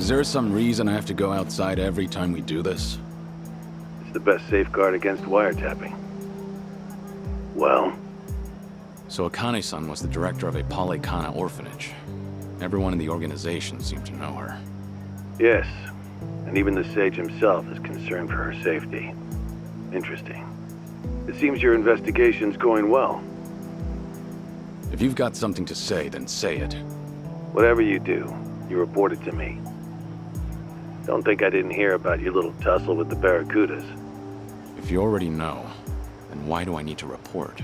Is there some reason I have to go outside every time we do this? It's the best safeguard against wiretapping. Well? So Akane-san was the director of a Polycana orphanage. Everyone in the organization seemed to know her. Yes, and even the sage himself is concerned for her safety. Interesting. It seems your investigation's going well. If you've got something to say, then say it. Whatever you do, you report it to me. Don't think I didn't hear about your little tussle with the Barracudas. If you already know, then why do I need to report?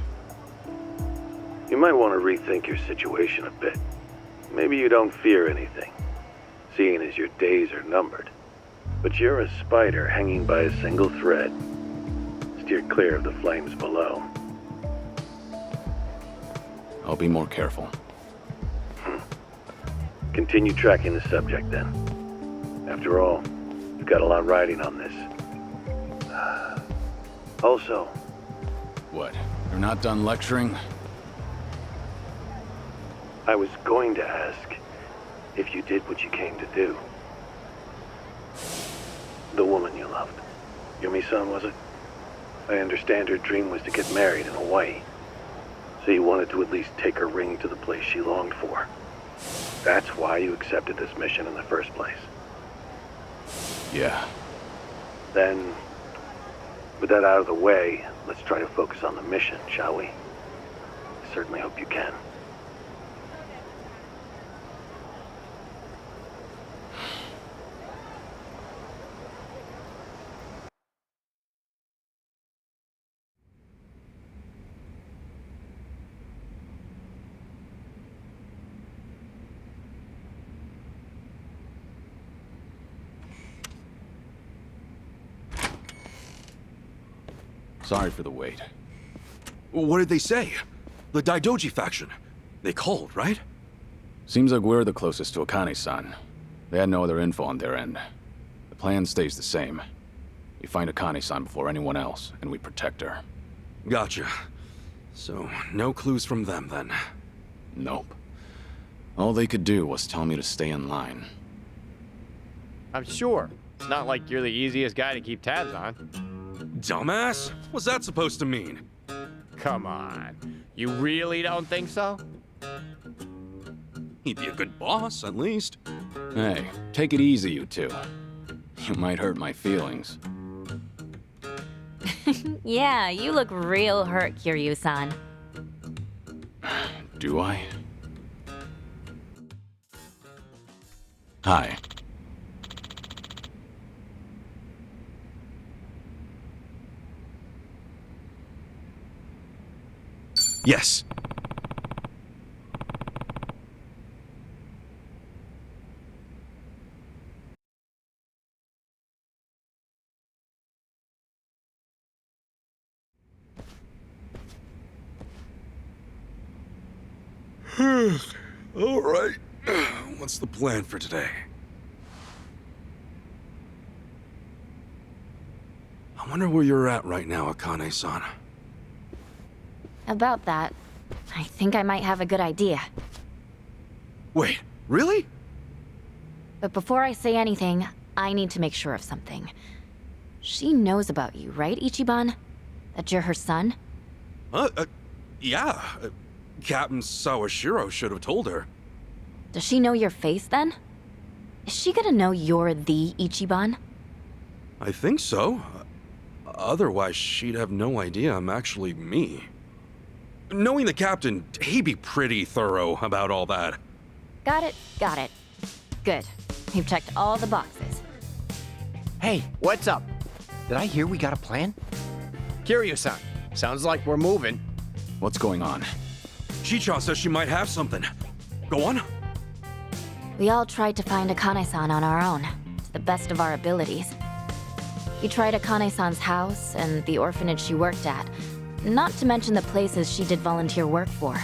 You might want to rethink your situation a bit. Maybe you don't fear anything, seeing as your days are numbered. But you're a spider hanging by a single thread. Steer clear of the flames below. I'll be more careful. Continue tracking the subject, then. After all, you've got a lot riding on this. Also... What? You're not done lecturing? I was going to ask if you did what you came to do. The woman you loved. Yumi-san, was it? I understand her dream was to get married in Hawaii. So you wanted to at least take her ring to the place she longed for. That's why you accepted this mission in the first place. Yeah. Then, with that out of the way, let's try to focus on the mission, shall we? I certainly hope you can. Sorry for the wait. What did they say? The Daidoji faction. They called, right? Seems like we're the closest to Akane-san. They had no other info on their end. The plan stays the same. We find Akane-san before anyone else, and we protect her. Gotcha. So, no clues from them, then? Nope. All they could do was tell me to stay in line. I'm sure. It's not like you're the easiest guy to keep tabs on. Dumbass? What's that supposed to mean? Come on. You really don't think so? He'd be a good boss, at least. Hey, take it easy, you two. You might hurt my feelings. Yeah, you look real hurt, Kiryu-san. Do I? Hi. Yes. All right. What's the plan for today? I wonder where you're at right now, Akane-san. About that, I think I might have a good idea. Wait, really? But before I say anything, I need to make sure of something. She knows about you, right, Ichiban? That you're her son? Yeah. Captain Sawashiro should have told her. Does she know your face, then? Is she gonna know you're the Ichiban? I think so. Otherwise, she'd have no idea I'm actually me. Knowing the captain, he'd be pretty thorough about all that. Got it, got it. Good. You've checked all the boxes. Hey, what's up? Did I hear we got a plan? Kiryu-san, sounds like we're moving. What's going on? Chicha says she might have something. Go on. We all tried to find Akane-san on our own, to the best of our abilities. We tried Akane-san's house and the orphanage she worked at, not to mention the places she did volunteer work for.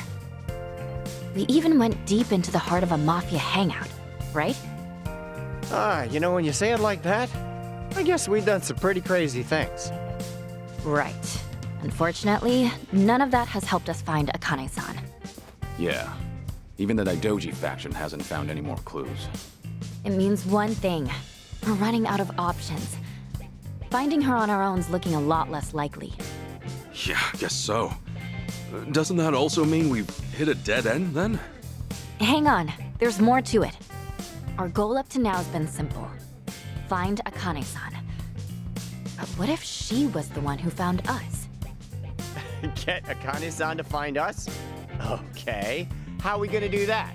We even went deep into the heart of a mafia hangout, right? You know, when you say it like that, I guess we've done some pretty crazy things. Right. Unfortunately, none of that has helped us find Akane-san. Yeah. Even the Daidoji faction hasn't found any more clues. It means one thing. We're running out of options. Finding her on our own's looking a lot less likely. Yeah, I guess so. Doesn't that also mean we've hit a dead end, then? Hang on, there's more to it. Our goal up to now has been simple. Find Akane-san. But what if she was the one who found us? Get Akane-san to find us? Okay. How are we gonna do that?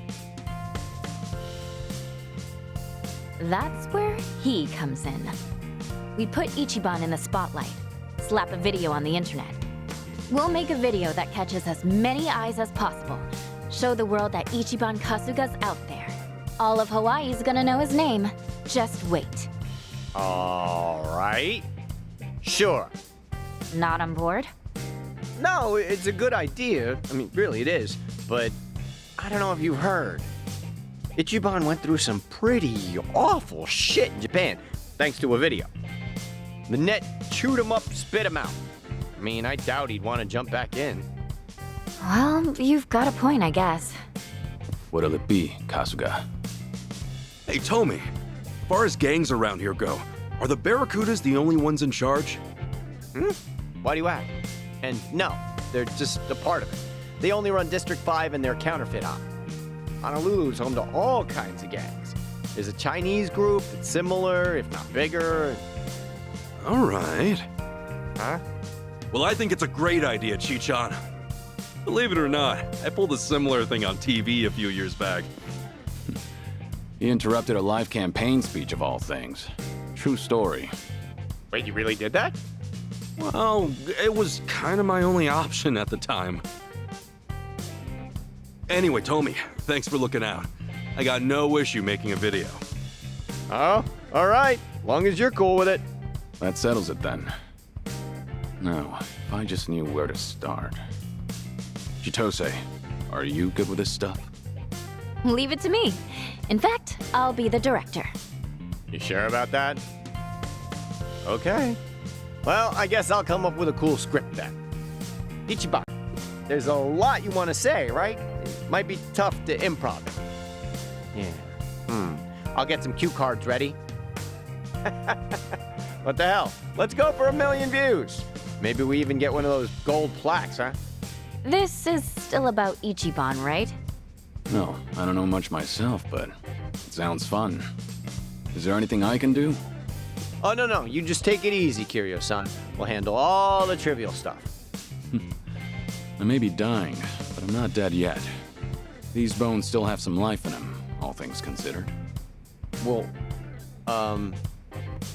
That's where he comes in. We put Ichiban in the spotlight, slap a video on the internet. We'll make a video that catches as many eyes as possible. Show the world that Ichiban Kasuga's out there. All of Hawaii's gonna know his name. Just wait. All right. Sure. Not on board? No, it's a good idea. I mean, really it is. But I don't know if you've heard. Ichiban went through some pretty awful shit in Japan, thanks to a video. The net chewed him up, spit him out. I mean, I doubt he'd want to jump back in. Well, you've got a point, I guess. What'll it be, Kasuga? Hey, Tommy, as far as gangs around here go, are the Barracudas the only ones in charge? Why do you ask? And no, they're just a part of it. They only run District 5 and their counterfeit op. Honolulu's home to all kinds of gangs. There's a Chinese group that's similar, if not bigger. All right. Huh? Well, I think it's a great idea, Chichan. Believe it or not, I pulled a similar thing on TV a few years back. He interrupted a live campaign speech of all things. True story. Wait, you really did that? Well, it was kind of my only option at the time. Anyway, Tommy, thanks for looking out. I got no issue making a video. Oh, all right. Long as you're cool with it. That settles it then. Now, if I just knew where to start. Chitose, are you good with this stuff? Leave it to me. In fact, I'll be the director. You sure about that? Okay. Well, I guess I'll come up with a cool script then. Ichiban, there's a lot you want to say, right? It might be tough to improv it. Yeah. I'll get some cue cards ready. What the hell? Let's go for 1 million views. Maybe we even get one of those gold plaques, huh? This is still about Ichiban, right? No, I don't know much myself, but it sounds fun. Is there anything I can do? Oh, no. You just take it easy, Kiryu-san. We'll handle all the trivial stuff. I may be dying, but I'm not dead yet. These bones still have some life in them, all things considered. Well,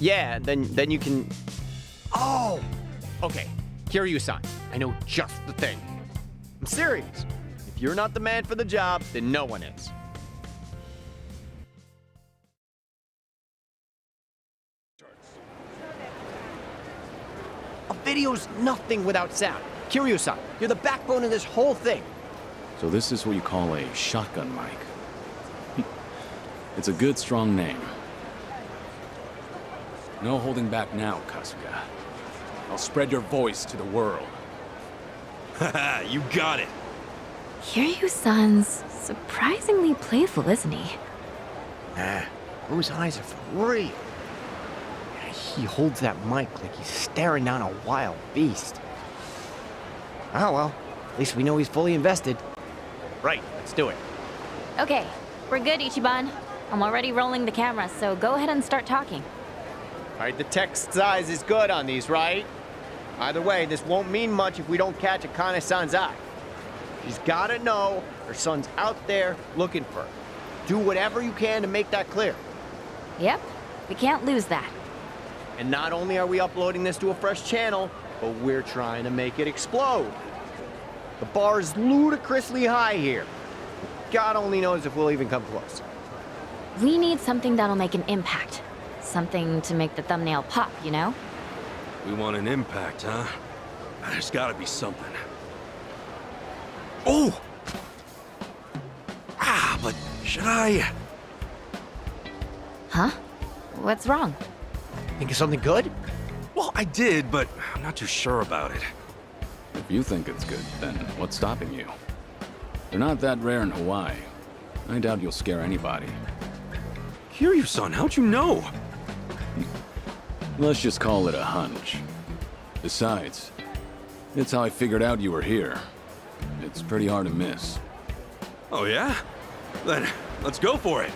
yeah, then you can... Oh! Okay, Kiryu-san, I know just the thing. I'm serious. If you're not the man for the job, then no one is. A video's nothing without sound. Kiryu-san, you're the backbone of this whole thing. So this is what you call a shotgun mic. It's a good, strong name. No holding back now, Kasuga. I'll spread your voice to the world. Haha, you got it. Kiryu-san's surprisingly playful, isn't he? Those eyes are for real. He holds that mic like he's staring down a wild beast. Oh well, at least we know he's fully invested. Right, let's do it. Okay, we're good, Ichiban. I'm already rolling the camera, so go ahead and start talking. All right, the text size is good on these, right? Either way, this won't mean much if we don't catch Akane-san's eye. She's gotta know her son's out there looking for her. Do whatever you can to make that clear. Yep, we can't lose that. And not only are we uploading this to a fresh channel, but we're trying to make it explode. The bar is ludicrously high here. God only knows if we'll even come close. We need something that'll make an impact. Something to make the thumbnail pop, you know? We want an impact, huh? There's gotta be something. Oh! But should I... Huh? What's wrong? Think of something good? Well, I did, but I'm not too sure about it. If you think it's good, then what's stopping you? They're not that rare in Hawaii. I doubt you'll scare anybody. Kiryu-san, how'd you know? Let's just call it a hunch. Besides, it's how I figured out you were here. It's pretty hard to miss. Oh yeah? Then, let's go for it.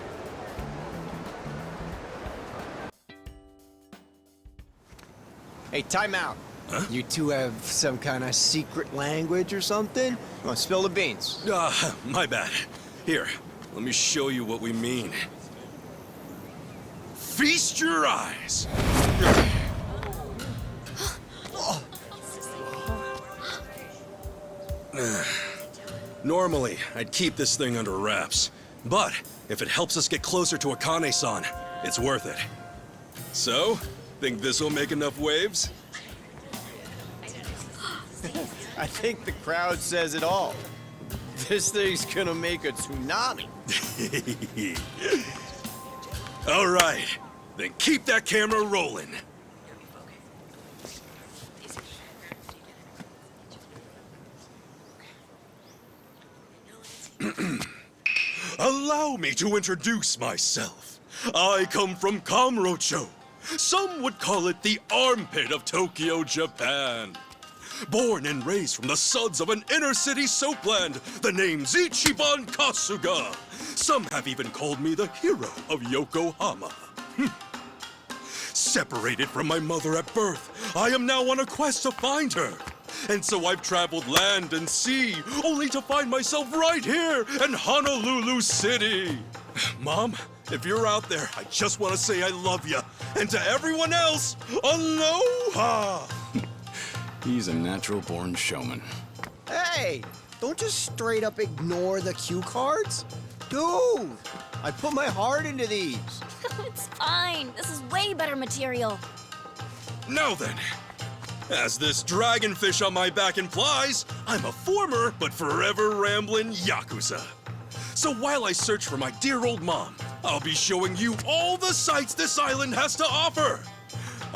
Hey, time out. You two have some kind of secret language or something? Well, spill the beans. My bad. Here, let me show you what we mean. Feast your eyes! Normally, I'd keep this thing under wraps, but if it helps us get closer to Akane-san, it's worth it. So, think this'll make enough waves? I think the crowd says it all. This thing's gonna make a tsunami. All right, then keep that camera rolling. Allow me to introduce myself. I come from Kamurocho. Some would call it the armpit of Tokyo, Japan. Born and raised from the suds of an inner-city soapland, the name's Ichiban Kasuga. Some have even called me the hero of Yokohama. Separated from my mother at birth, I am now on a quest to find her. And so I've traveled land and sea, only to find myself right here in Honolulu City. Mom, if you're out there, I just want to say I love you. And to everyone else, aloha! He's a natural-born showman. Hey, don't just straight up ignore the cue cards. Dude, I put my heart into these. It's fine. This is way better material. Now then, as this dragonfish on my back implies, I'm a former but forever rambling Yakuza. So while I search for my dear old mom, I'll be showing you all the sights this island has to offer.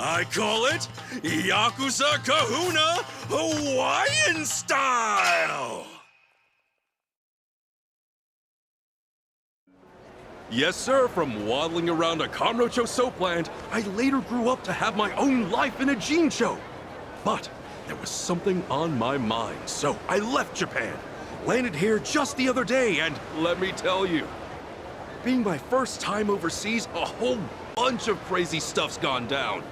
I call it Yakuza Kahuna Hawaiian Style! Yes, sir, from waddling around a Kamurocho soapland, I later grew up to have my own life in a Jincho. But there was something on my mind, so I left Japan. Landed here just the other day, and let me tell you, being my first time overseas, a whole bunch of crazy stuff's gone down.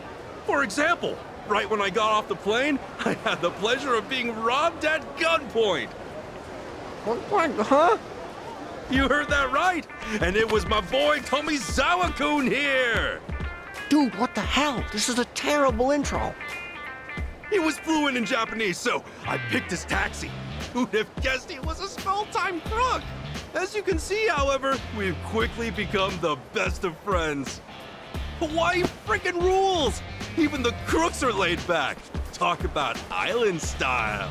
For example, right when I got off the plane, I had the pleasure of being robbed at gunpoint. What? Huh? You heard that right, and it was my boy Tomizawa-kun here. Dude, what the hell? This is a terrible intro. He was fluent in Japanese, so I picked his taxi. Who'd have guessed he was a small-time crook? As you can see, however, we've quickly become the best of friends. Hawaii frickin' rules! Even the crooks are laid back. Talk about island style.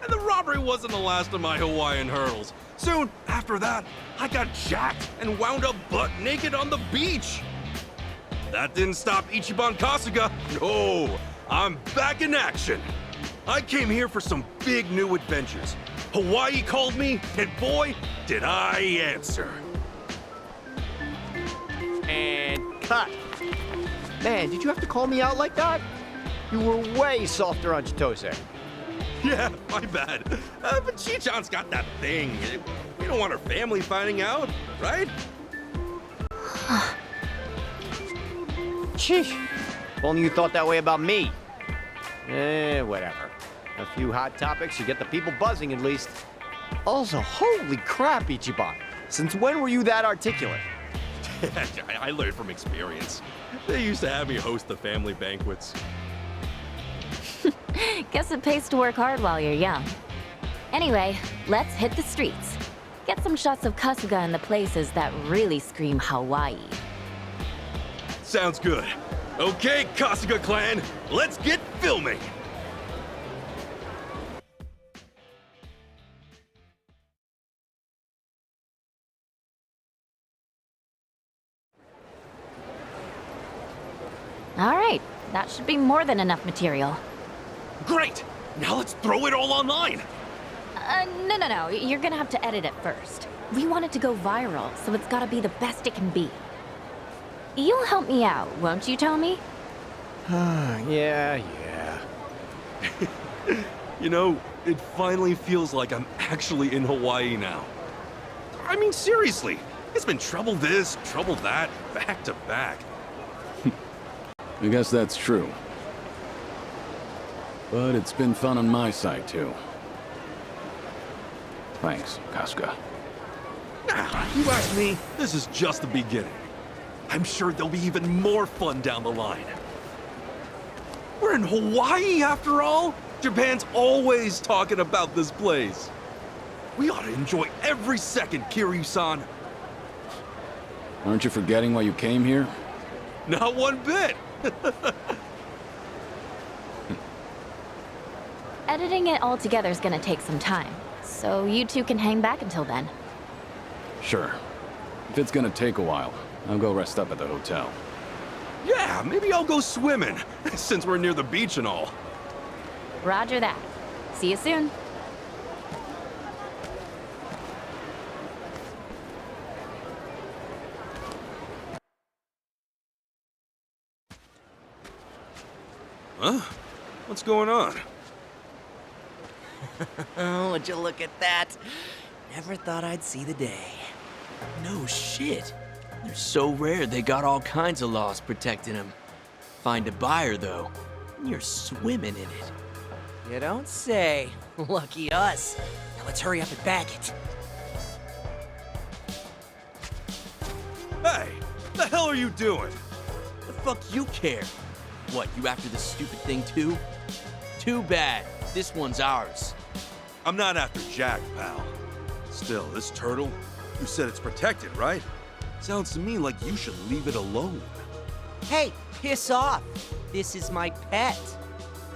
And the robbery wasn't the last of my Hawaiian hurdles. Soon after that, I got jacked and wound up butt naked on the beach. That didn't stop Ichiban Kasuga. No, I'm back in action. I came here for some big new adventures. Hawaii called me, and boy, did I answer. And cut. Man, did you have to call me out like that? You were way softer on Chitose. Yeah, my bad. But Chi-chan's got that thing. We don't want her family finding out, right? Sheesh. If only you thought that way about me. Whatever. A few hot topics, you get the people buzzing at least. Also, holy crap, Ichiban. Since when were you that articulate? I learned from experience. They used to have me host the family banquets. Guess it pays to work hard while you're young. Anyway, let's hit the streets. Get some shots of Kasuga in the places that really scream Hawaii. Sounds good. Okay, Kasuga clan, let's get filming! All right, that should be more than enough material. Great! Now let's throw it all online! No. You're gonna have to edit it first. We want it to go viral, so it's gotta be the best it can be. You'll help me out, won't you, Tommy? Yeah. You know, it finally feels like I'm actually in Hawaii now. I mean, seriously, it's been trouble this, trouble that, back to back. I guess that's true. But it's been fun on my side, too. Thanks, Casca. Nah, you ask me, this is just the beginning. I'm sure there'll be even more fun down the line. We're in Hawaii, after all. Japan's always talking about this place. We ought to enjoy every second, Kiryu-san. Aren't you forgetting why you came here? Not one bit. Editing it all together is gonna take some time, so you two can hang back until then. Sure. If it's gonna take a while, I'll go rest up at the hotel. Yeah, maybe I'll go swimming, since we're near the beach and all. Roger that. See you soon. Huh? What's going on? Oh, would you look at that? Never thought I'd see the day. No shit. They're so rare they got all kinds of laws protecting them. Find a buyer, though, and you're swimming in it. You don't say. Lucky us. Now let's hurry up and bag it. Hey, the hell are you doing? The fuck you care? What, you after this stupid thing too? Too bad. This one's ours. I'm not after Jack, pal. Still, this turtle, you said it's protected, right? Sounds to me like you should leave it alone. Hey, piss off. This is my pet.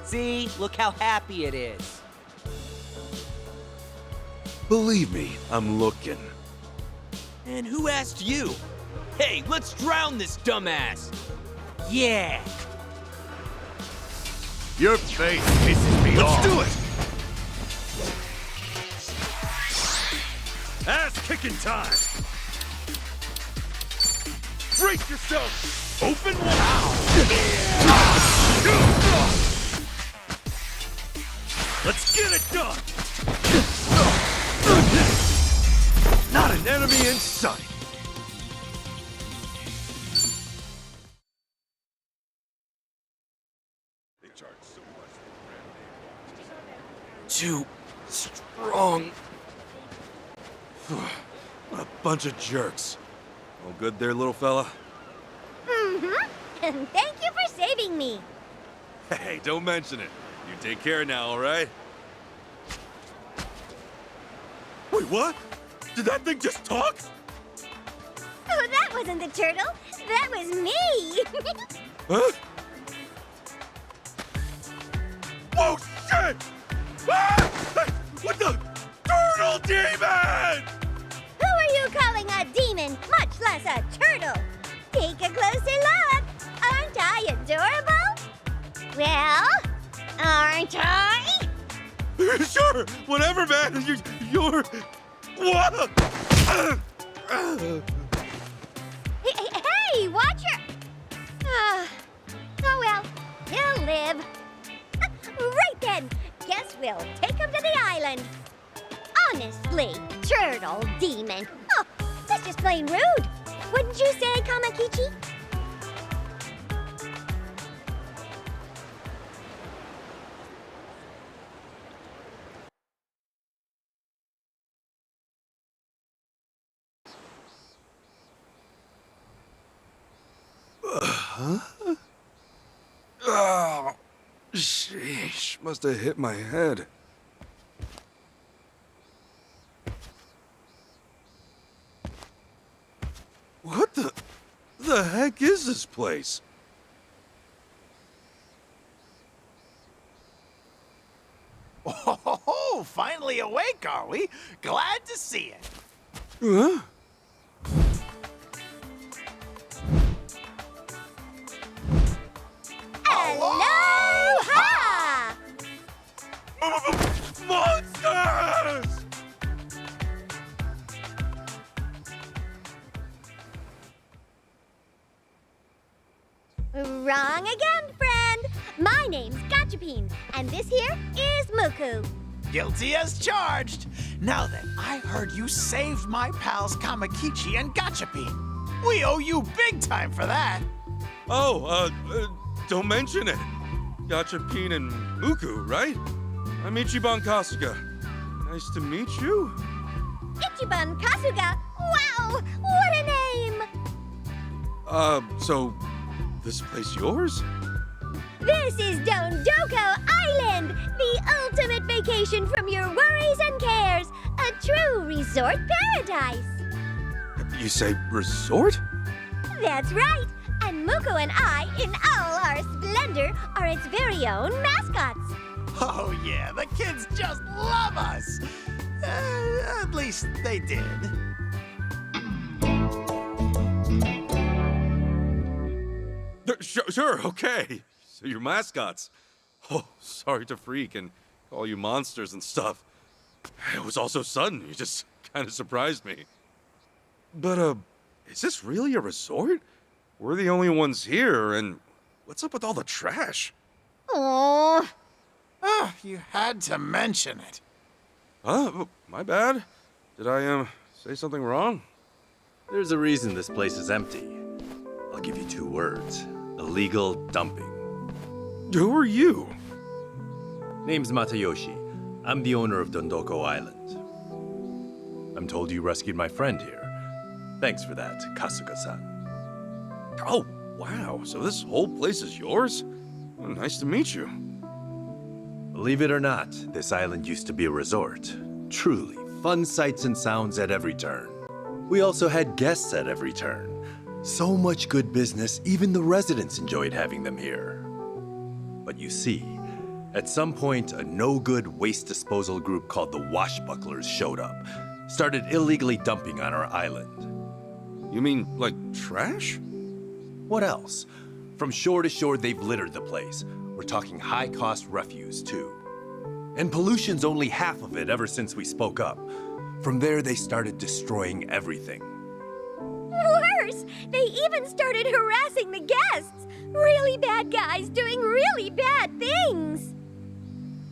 See, look how happy it is. Believe me, I'm looking. And who asked you? Hey, let's drown this dumbass. Yeah. Your face pisses me off. Let's do it! Ass-kicking time! Brace yourself! Open wide! Let's get it done! Not an enemy in sight! Too strong. What a bunch of jerks. All good there, little fella? And thank you for saving me. Hey, don't mention it. You take care now, all right? Wait, what? Did that thing just talk? Oh, that wasn't the turtle. That was me. Huh? Whoa, shit! Ah! Hey, what the? Turtle demon! Who are you calling a demon, much less a turtle? Take a closer look. Aren't I adorable? Well, aren't I? Sure, whatever, man. You're... What? Hey, watch your... oh well, he'll live. Right then, guess we'll take him to the island. Honestly, turtle demon. Oh, that's just plain rude. Wouldn't you say, Kamakichi? Oh, sheesh. Must have hit my head. What the heck is this place? Oh, finally awake, are we? Glad to see it. Huh? Aloha! Monsters! And this here is Muku. Guilty as charged. Now then, I heard you saved my pals Kamakichi and Gachapin. We owe you big time for that. Oh, don't mention it. Gachapin and Muku, right? I'm Ichiban Kasuga. Nice to meet you. Ichiban Kasuga. Wow, what a name! So this place yours? This is Dondoko Island, the ultimate vacation from your worries and cares. A true resort paradise. You say resort? That's right. And Muko and I, in all our splendor, are its very own mascots. Oh yeah, the kids just love us. At least they did. Sure, okay. So you're mascots. Oh, sorry to freak and call you monsters and stuff. It was all so sudden, you just kind of surprised me. But, is this really a resort? We're the only ones here, and what's up with all the trash? Aww. Oh, you had to mention it. Huh? My bad. Did I, say something wrong? There's a reason this place is empty. I'll give you 2 words. Illegal dumping. Who are you? Name's Matayoshi. I'm the owner of Dondoko Island. I'm told you rescued my friend here. Thanks for that, Kasuga-san. Oh, wow. So this whole place is yours? Well, nice to meet you. Believe it or not, this island used to be a resort. Truly, fun sights and sounds at every turn. We also had guests at every turn. So much good business, even the residents enjoyed having them here. But you see, at some point, a no-good waste disposal group called the Washbucklers showed up, started illegally dumping on our island. You mean, like, trash? What else? From shore to shore, they've littered the place. We're talking high-cost refuse, too. And pollution's only half of it ever since we spoke up. From there, they started destroying everything. Worse, they even started harassing the guests. Really bad guys doing really bad things.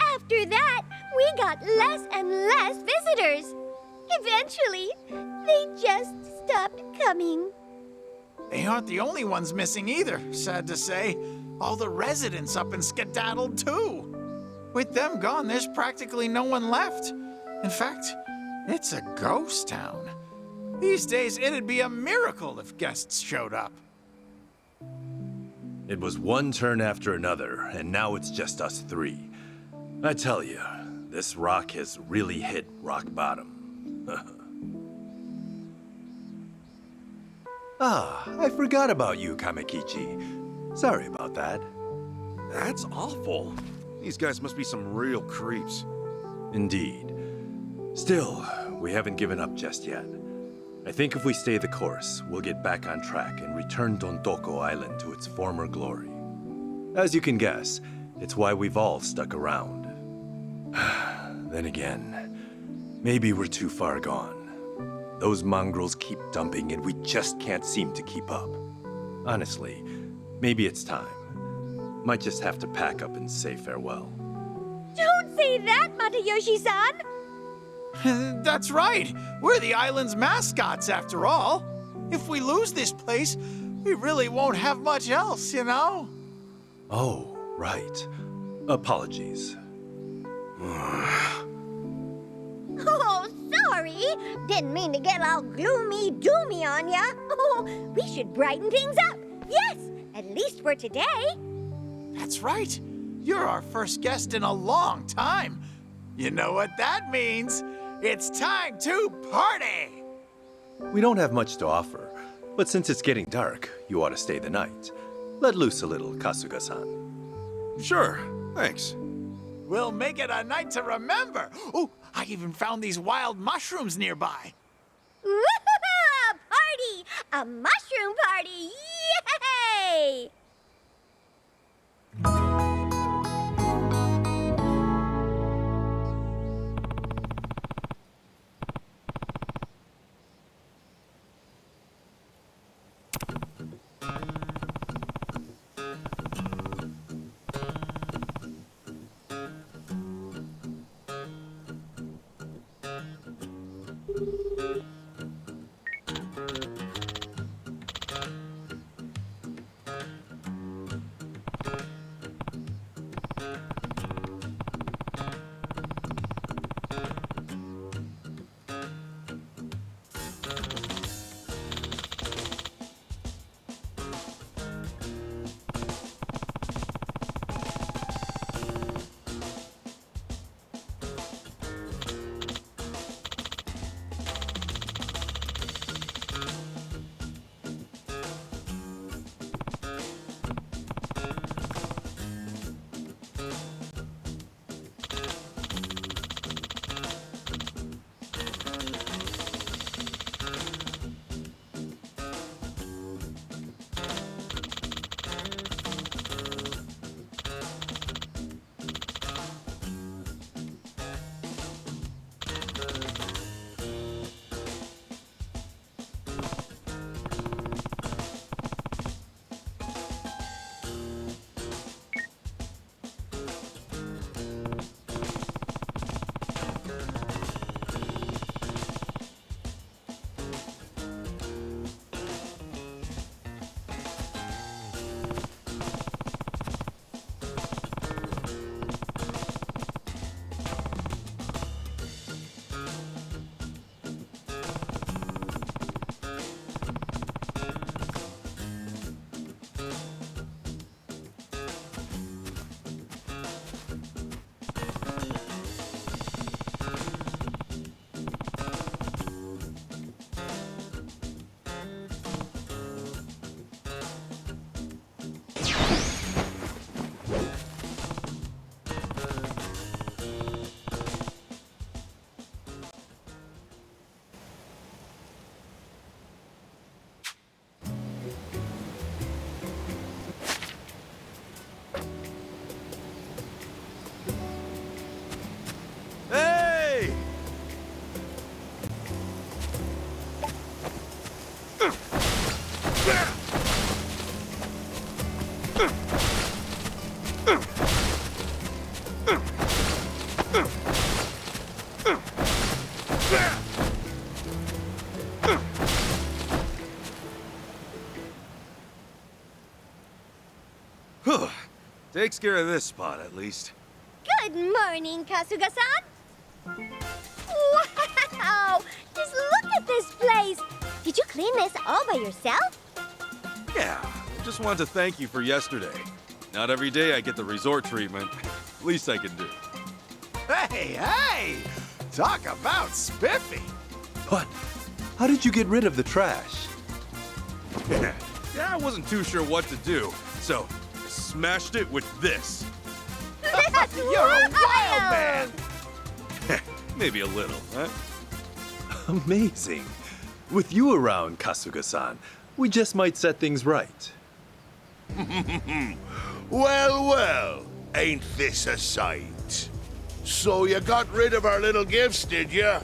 After that, we got less and less visitors. Eventually, they just stopped coming. They aren't the only ones missing either, sad to say. All the residents up and skedaddled too. With them gone, there's practically no one left. In fact, it's a ghost town. These days, it'd be a miracle if guests showed up. It was one turn after another, and now it's just us 3. I tell you, this rock has really hit rock bottom. I forgot about you, Kamakichi. Sorry about that. That's awful. These guys must be some real creeps. Indeed. Still, we haven't given up just yet. I think if we stay the course, we'll get back on track and return Dondoko Island to its former glory. As you can guess, it's why we've all stuck around. Then again, maybe we're too far gone. Those mongrels keep dumping and we just can't seem to keep up. Honestly, maybe it's time. Might just have to pack up and say farewell. Don't say that, Matayoshi-san! That's right. We're the island's mascots, after all. If we lose this place, we really won't have much else, you know? Oh, right. Apologies. Oh, sorry. Didn't mean to get all gloomy-doomy on ya. Oh, we should brighten things up. Yes, at least for today. That's right. You're our first guest in a long time. You know what that means? It's time to party! We don't have much to offer, but since it's getting dark, you ought to stay the night. Let loose a little, Kasuga-san. Sure, thanks. We'll make it a night to remember. Oh, I even found these wild mushrooms nearby. Woo-hoo-hoo! A party! A mushroom party! Yay! Takes care of this spot, at least. Good morning, Kasuga-san. Wow! Just look at this place. Did you clean this all by yourself? Yeah, I just wanted to thank you for yesterday. Not every day I get the resort treatment. Least I can do. Hey, hey! Talk about spiffy. What? How did you get rid of the trash? Yeah, I wasn't too sure what to do, so I smashed it with this. You're a wild man! Maybe a little, huh? Amazing. With you around, Kasuga-san, we just might set things right. Well, well, ain't this a sight? So you got rid of our little gifts, did you?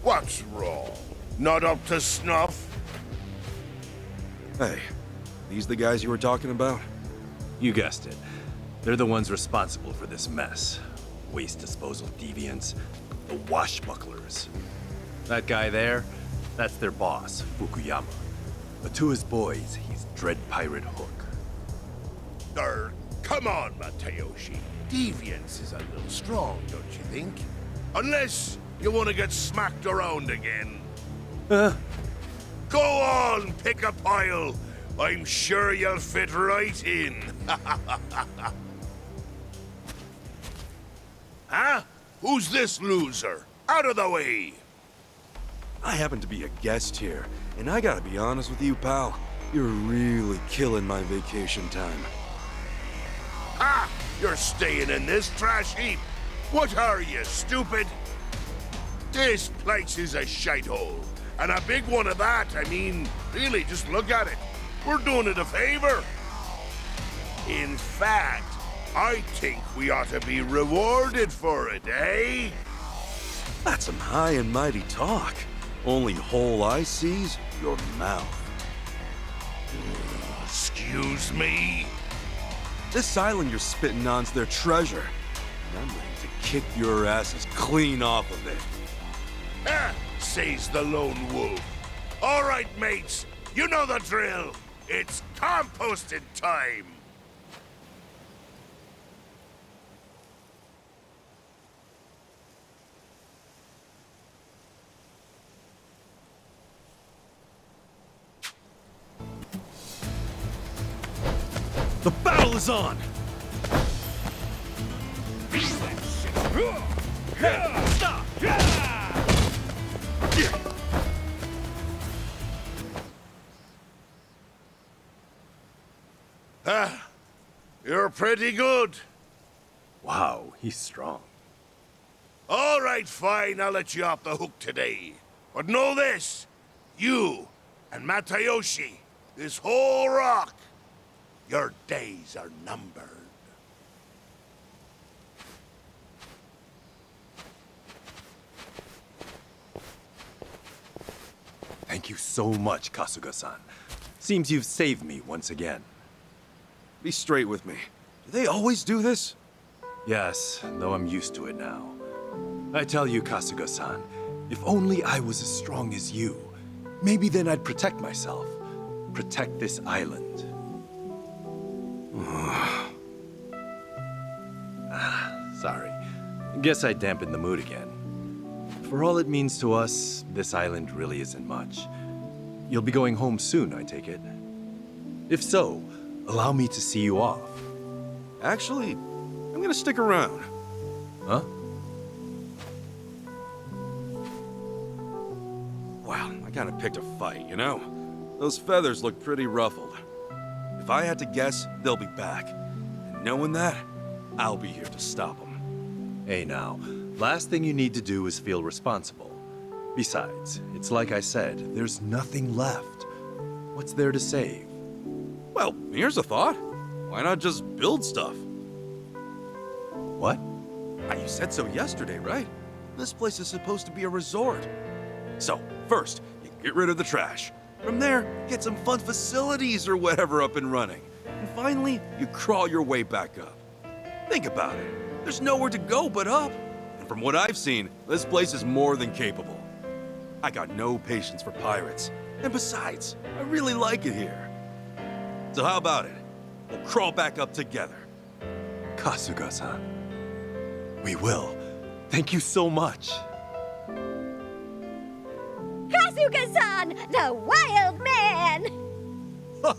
What's wrong? Not up to snuff? Hey, these the guys you were talking about? You guessed it. They're the ones responsible for this mess. Waste disposal deviants, the washbucklers. That guy there, that's their boss, Fukuyama. But to his boys, he's Dread Pirate Hook. Come on, Mateyoshi. Deviance is a little strong, don't you think? Unless you want to get smacked around again. Go on, pick a pile. I'm sure you'll fit right in. Huh? Who's this loser? Out of the way! I happen to be a guest here, and I gotta be honest with you, pal. You're really killing my vacation time. Ha! You're staying in this trash heap. What are you, stupid? This place is a shithole. And a big one of that. I mean, really, just look at it. We're doing it a favor. In fact, I think we ought to be rewarded for it, eh? That's some high and mighty talk. Only hole I see's your mouth. Excuse me? This island you're spitting on's their treasure. And I'm ready to kick your asses clean off of it. Ah, says the lone wolf. All right, mates, you know the drill. It's composting time. The battle is on! Stop! You're pretty good. Wow, he's strong. All right, fine, I'll let you off the hook today. But know this, you and Matayoshi, this whole rock, your days are numbered. Thank you so much, Kasuga-san. Seems you've saved me once again. Be straight with me. Do they always do this? Yes, though I'm used to it now. I tell you, Kasuga-san, if only I was as strong as you, maybe then I'd protect myself. Protect this island. Sorry. Guess I dampened the mood again. For all it means to us, this island really isn't much. You'll be going home soon, I take it. If so, allow me to see you off. Actually, I'm gonna stick around. Huh? Wow, I kinda picked a fight, you know? Those feathers look pretty ruffled. If I had to guess, they'll be back. And knowing that, I'll be here to stop them. Hey now, last thing you need to do is feel responsible. Besides, it's like I said, there's nothing left. What's there to save? Well, here's a thought. Why not just build stuff? What? You said so yesterday, right? This place is supposed to be a resort. So, first, you get rid of the trash. From there, get some fun facilities or whatever up and running. And finally, you crawl your way back up. Think about it. There's nowhere to go but up. And from what I've seen, this place is more than capable. I got no patience for pirates. And besides, I really like it here. So how about it? We'll crawl back up together. Kasuga-san. We will. Thank you so much. Kasuga-san, the wild man!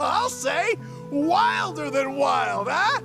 I'll say, wilder than wild, huh?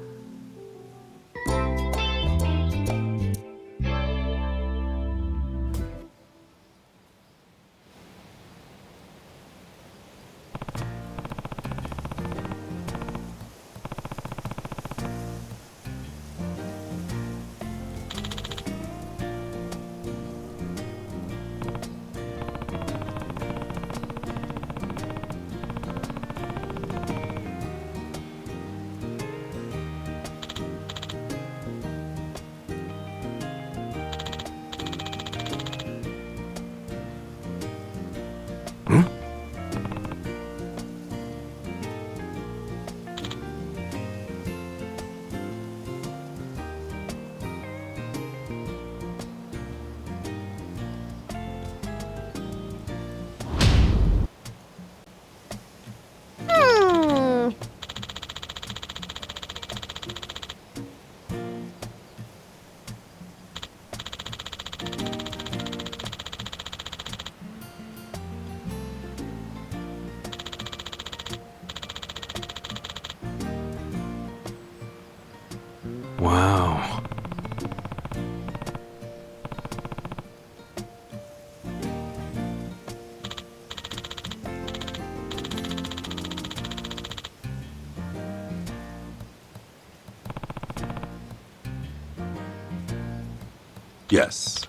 Wow. Yes.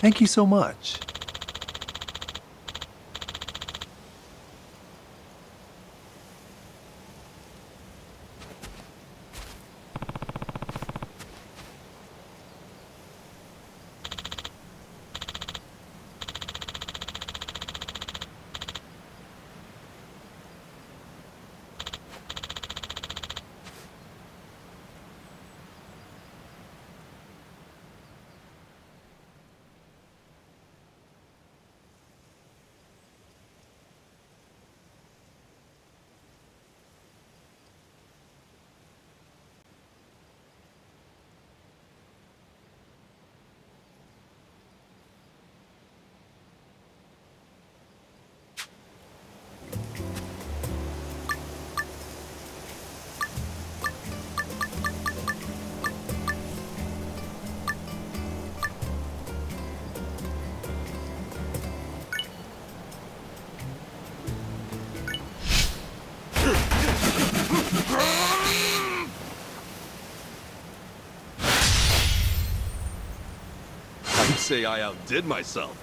Thank you so much. say I outdid myself.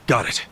Got it.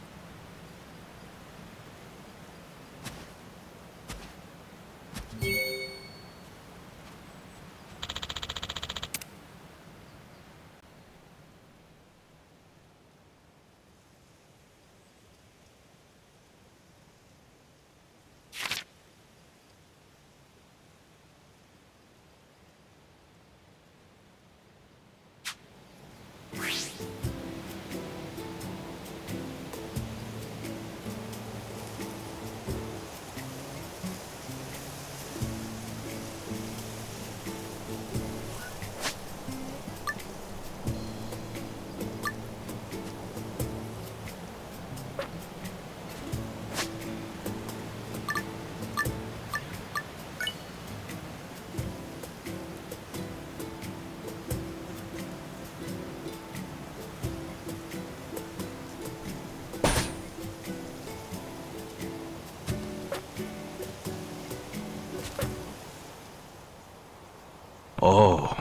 Oh.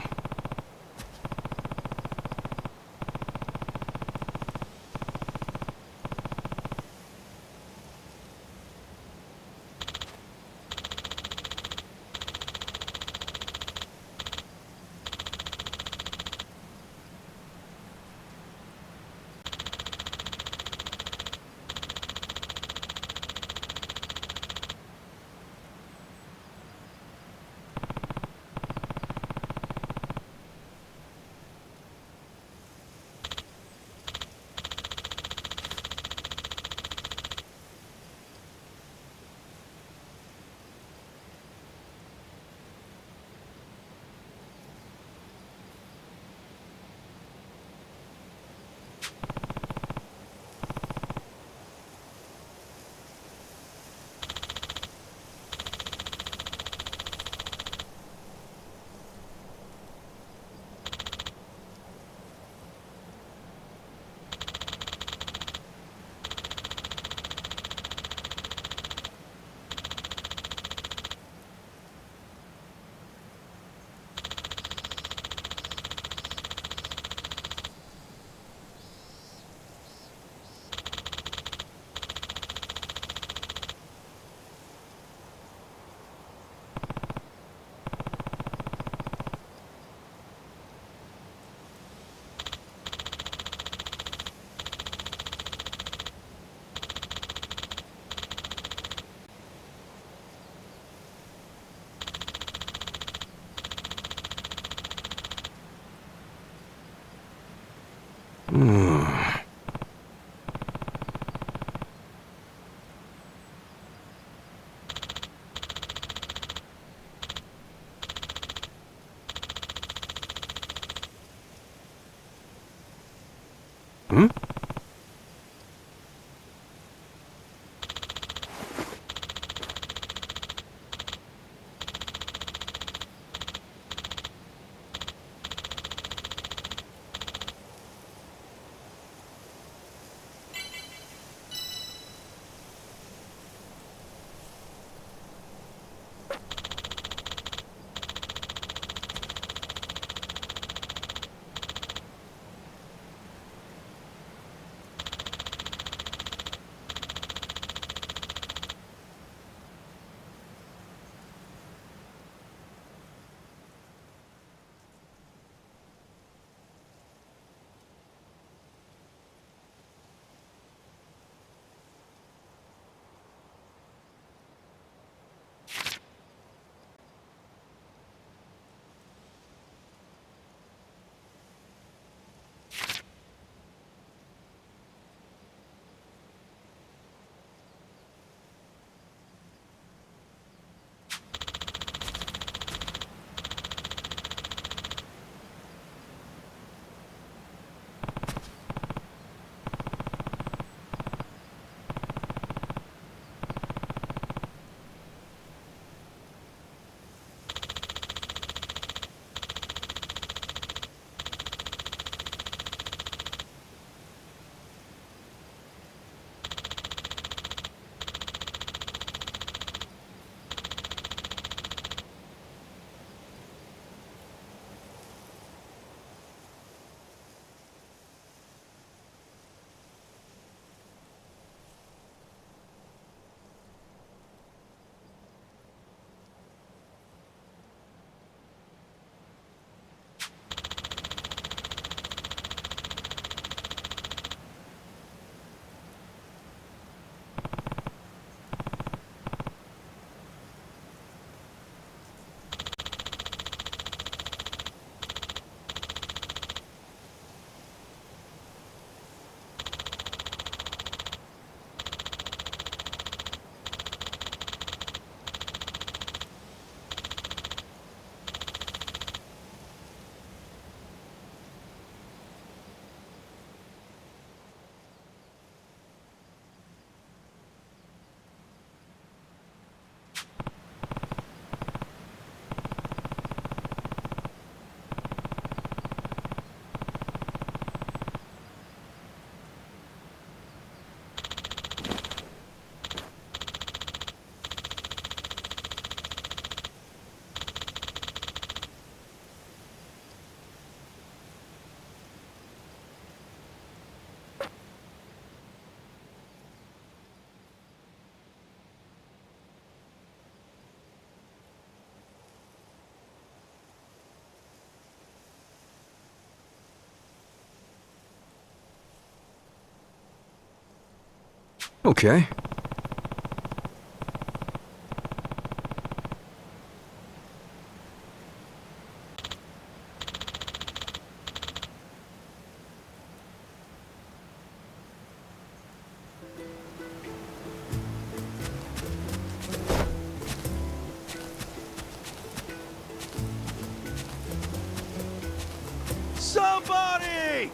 Hmm? Okay. Somebody!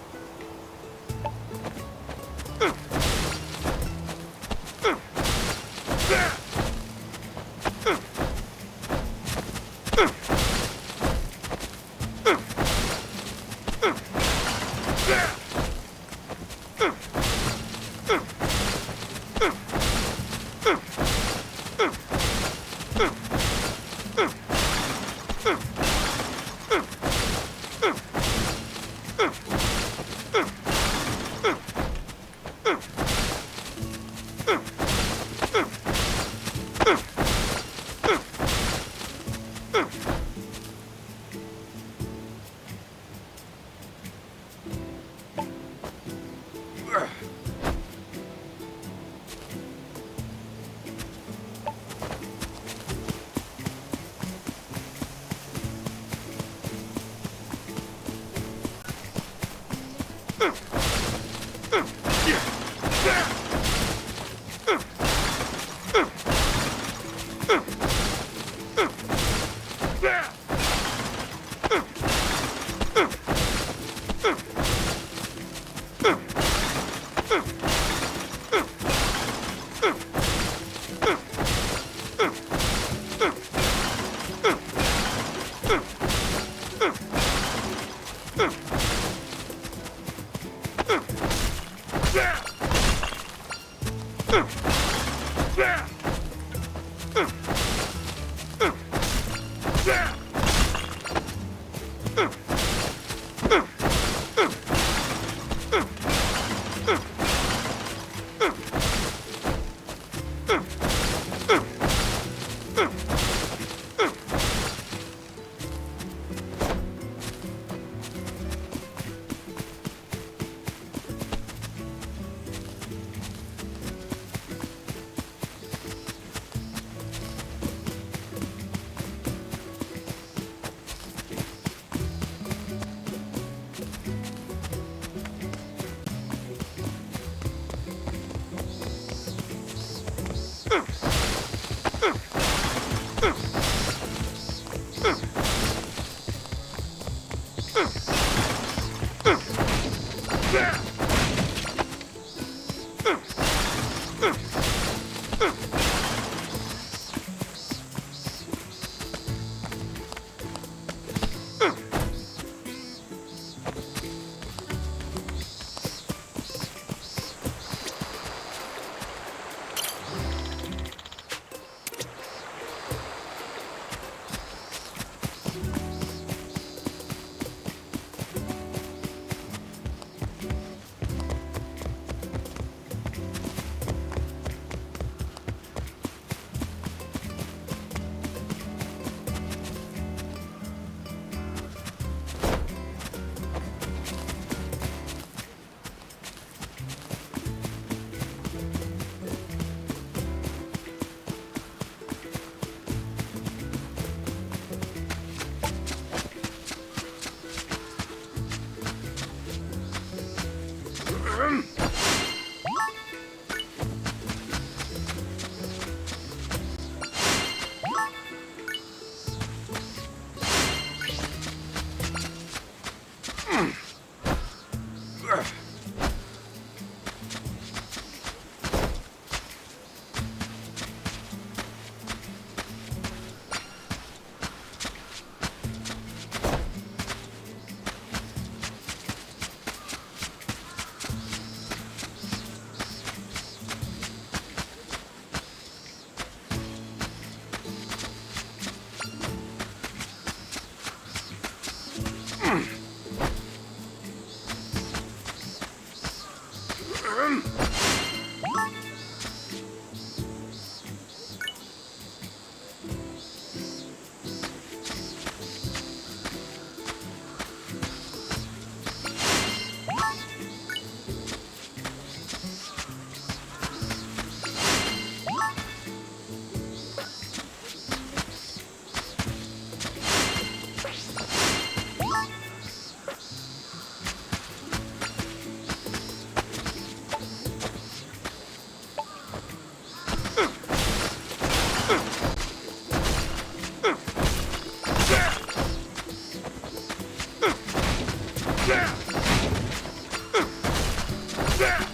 Gotcha!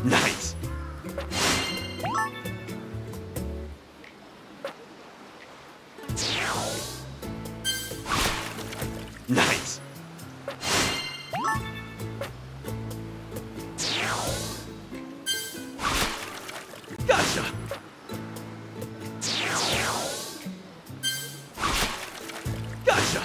Nice! Nice! Gotcha! Gotcha!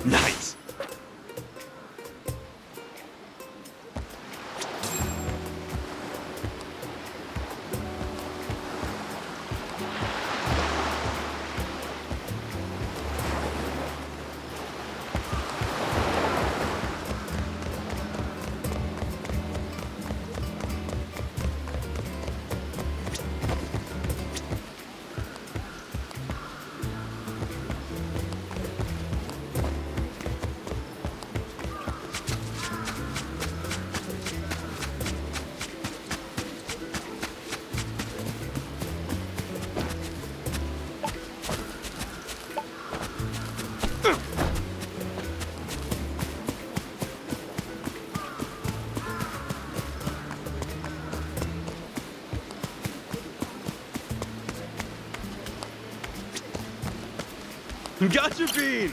Nice! Gotcha, Bean!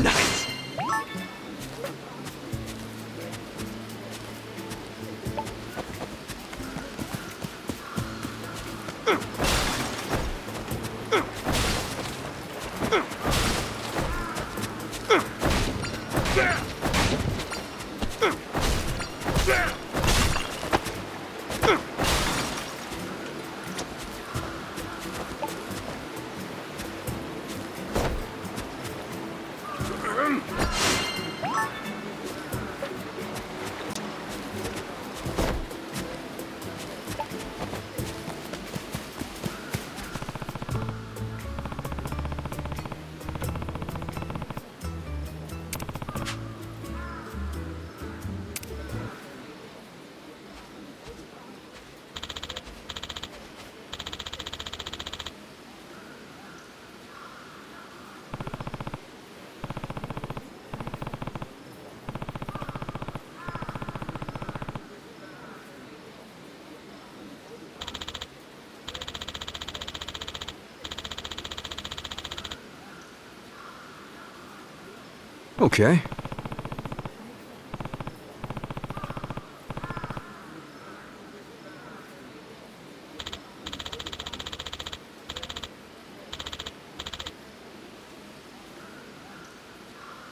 Nice! Okay.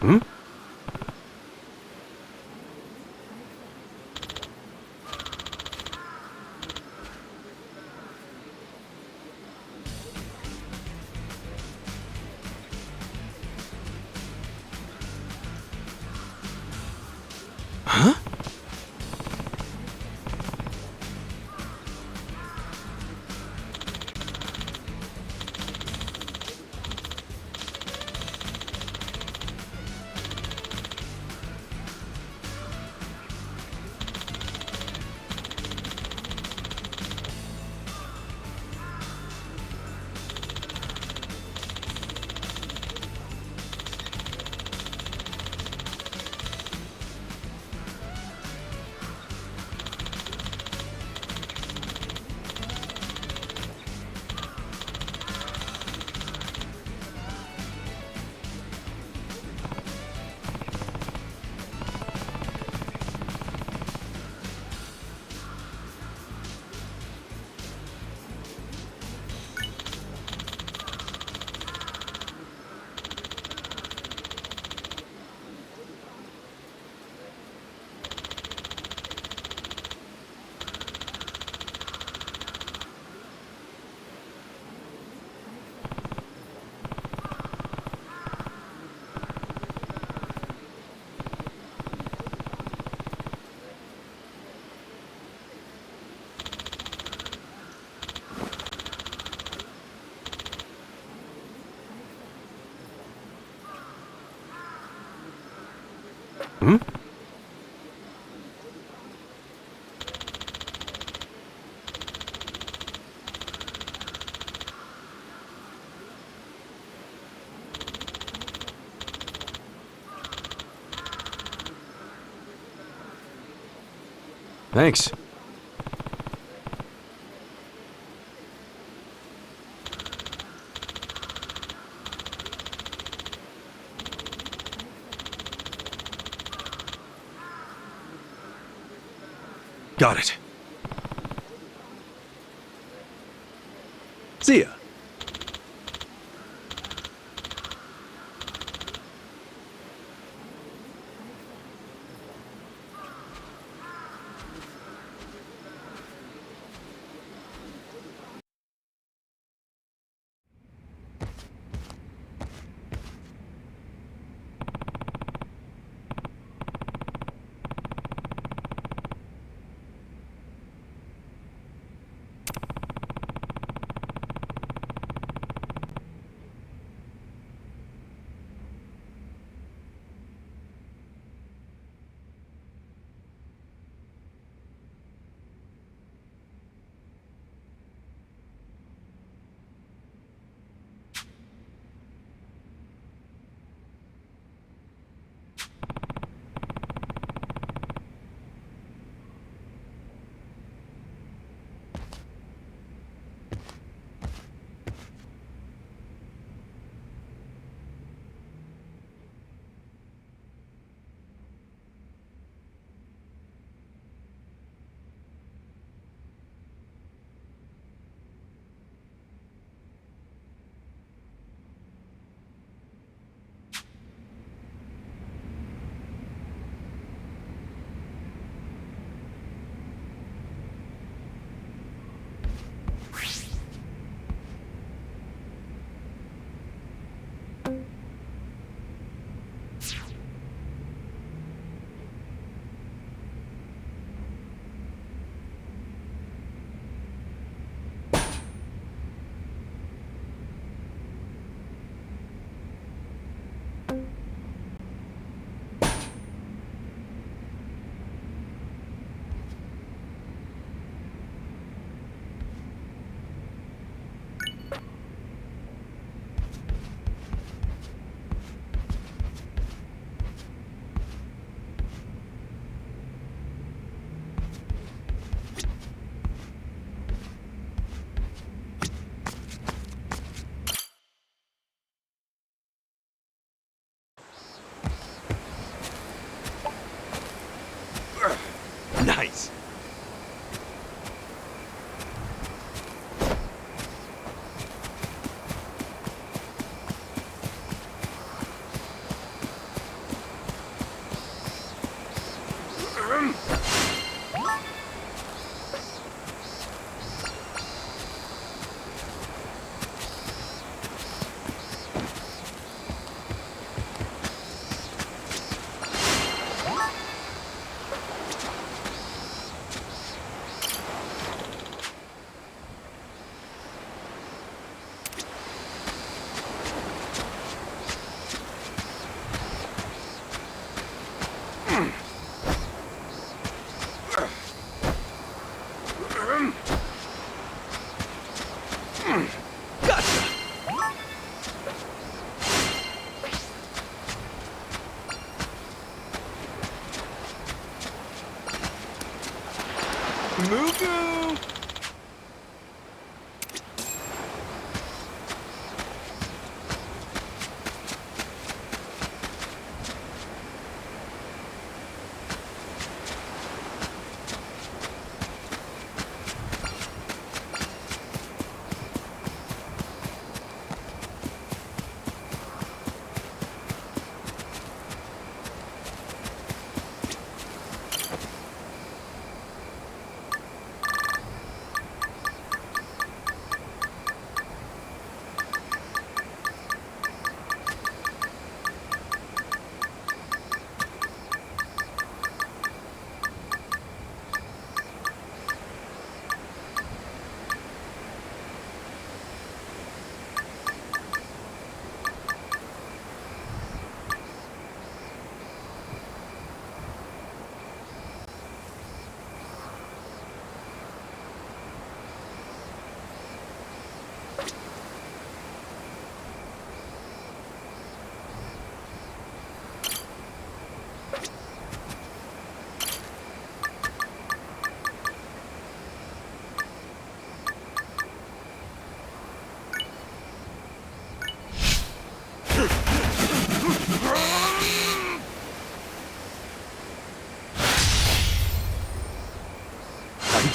Hmm? Thanks. Got it. See ya. Nice. Mugu!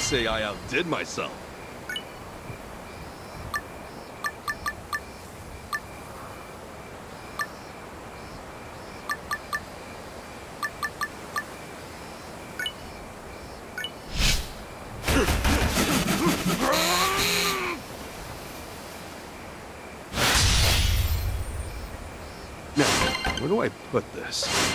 say I outdid myself. Now, where do I put this?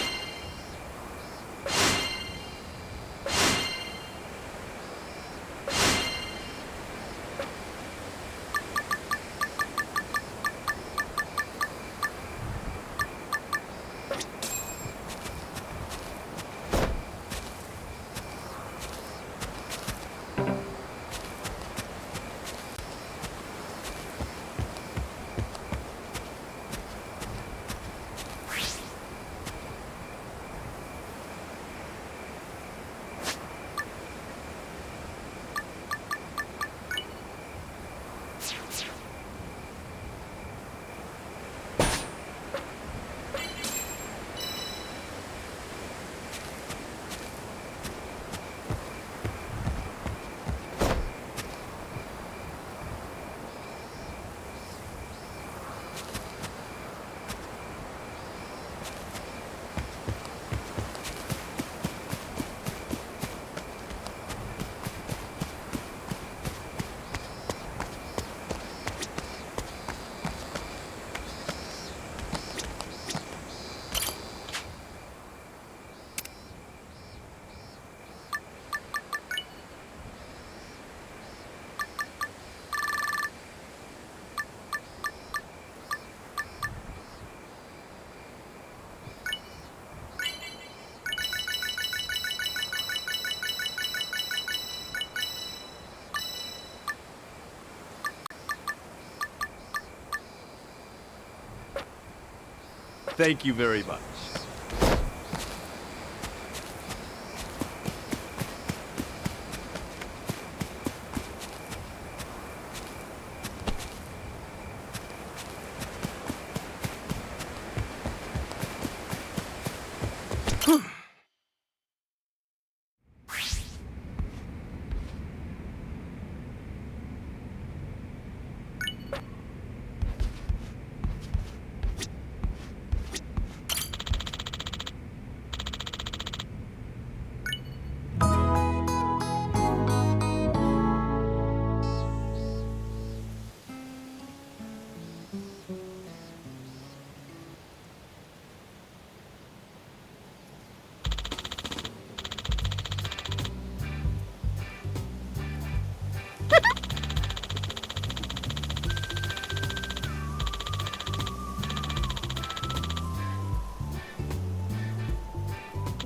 Thank you very much.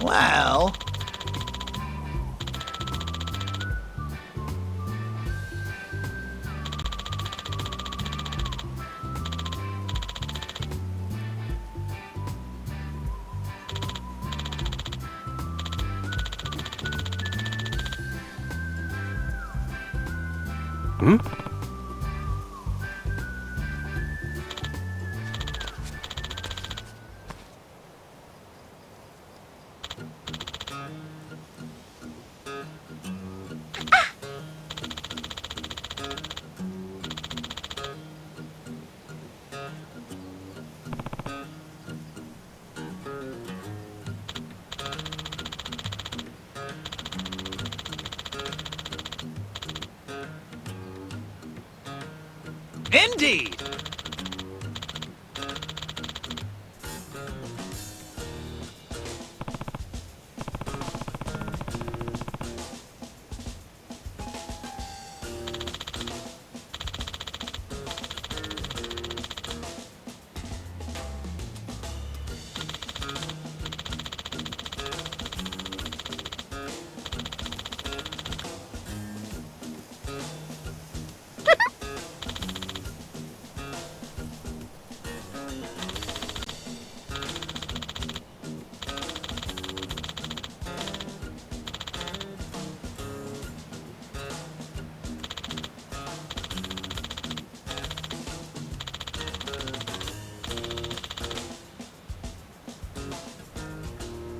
Well... Hmm? Indeed!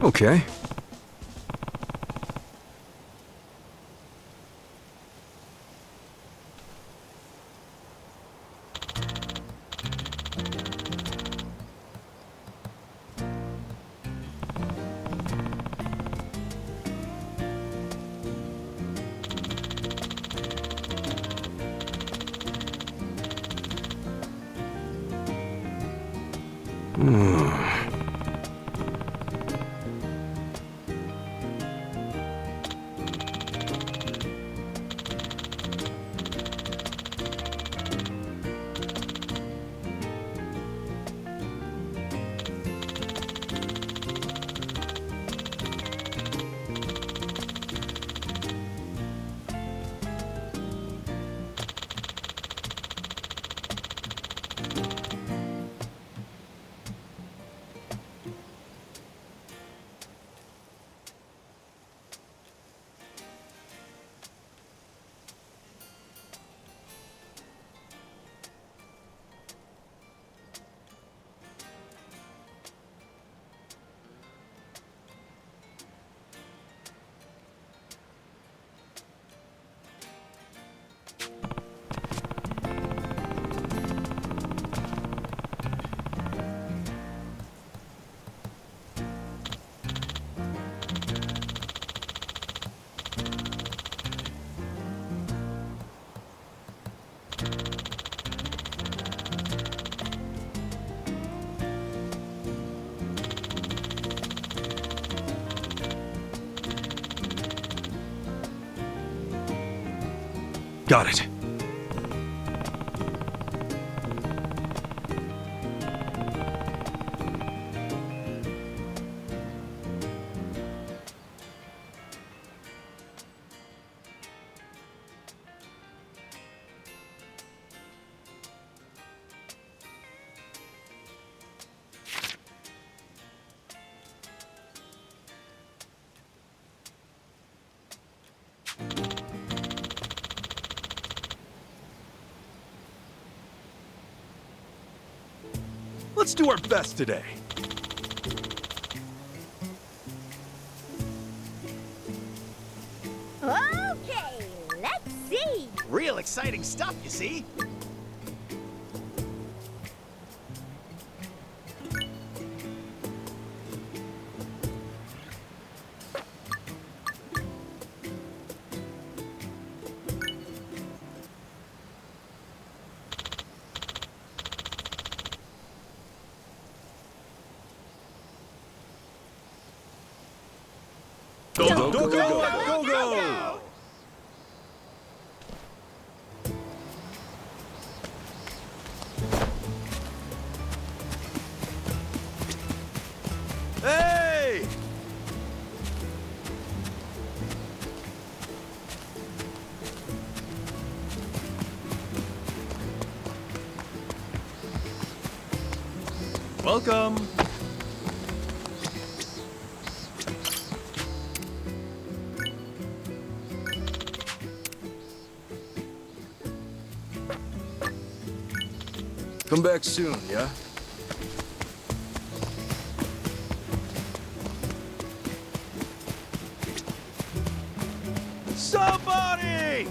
Okay. Got it. Let's do our best today. Okay, let's see. Real exciting stuff, you see? Go, go, go, go! Hey! Welcome. Come back soon, yeah? Somebody!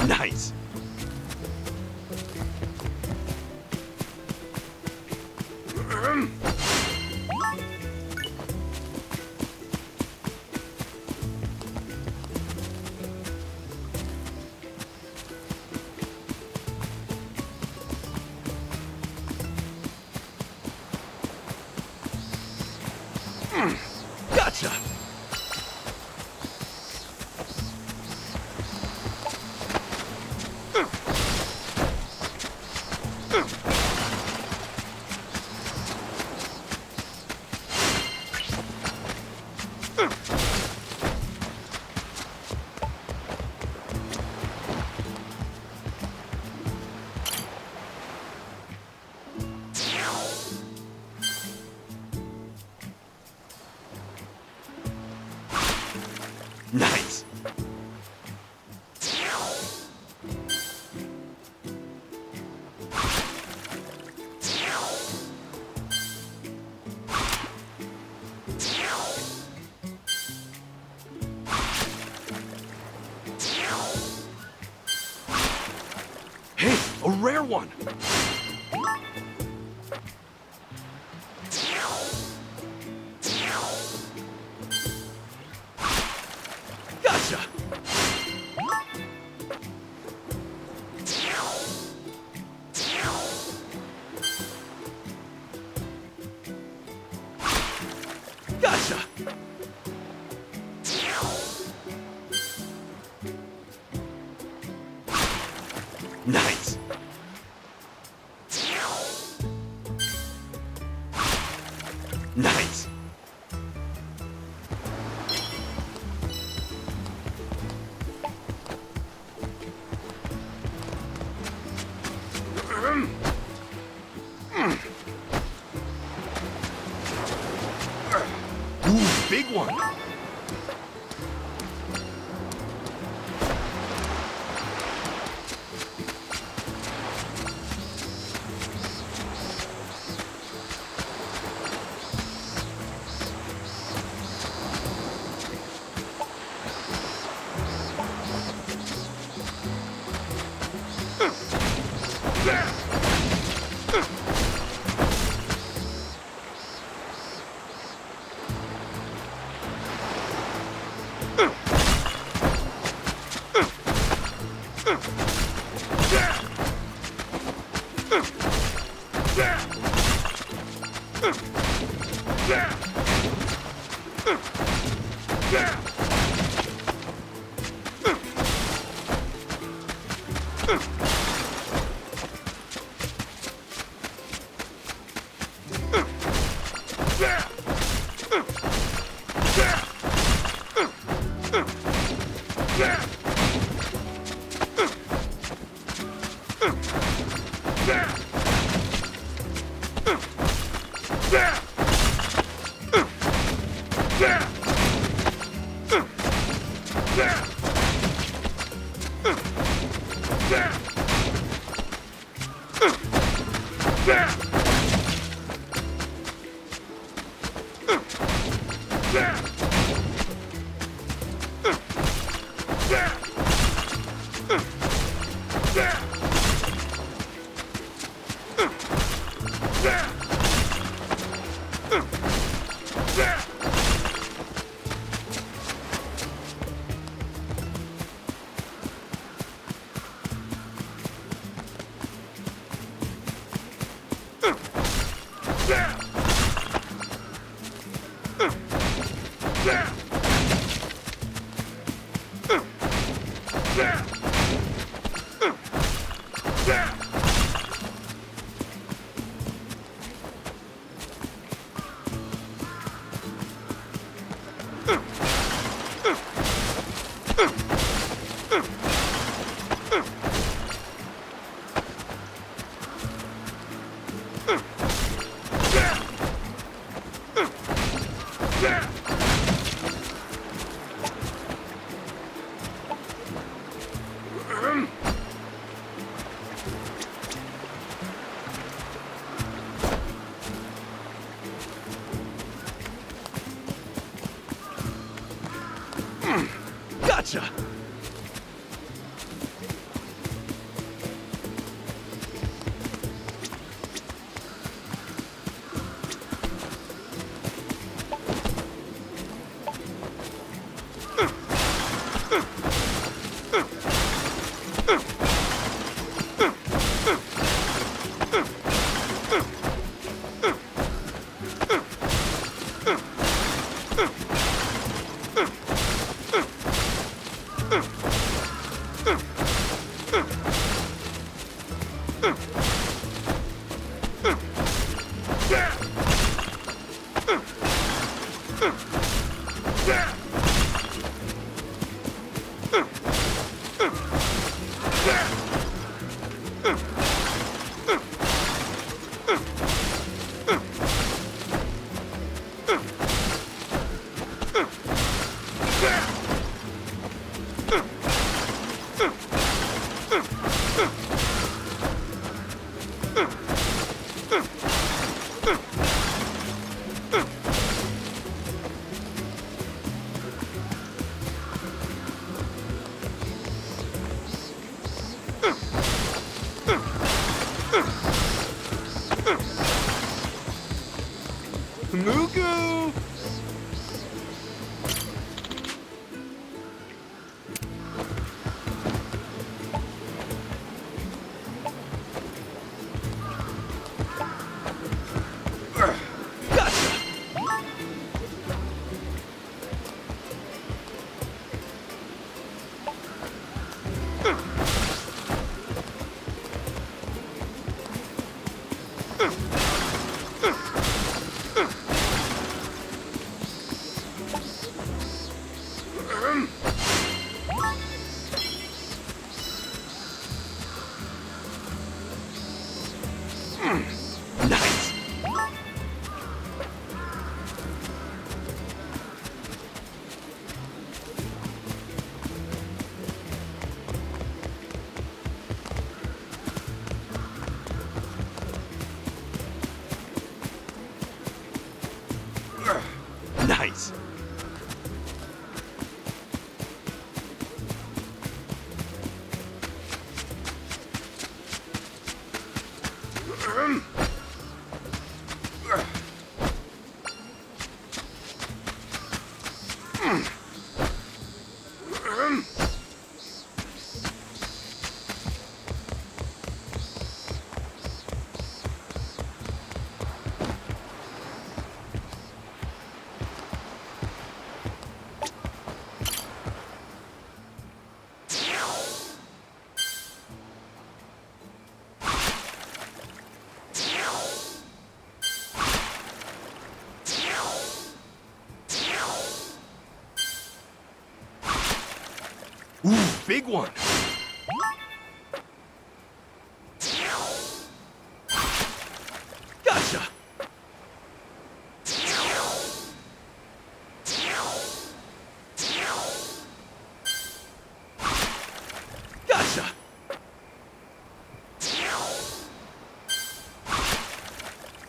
Nice. Gotcha. Nice. Hey, a rare one! Gotcha! Gotcha! Nice. Nice. Ooh, big one! Gotcha! Mugu! Nice. Nice. Ooh, big one. Gotcha. Gotcha.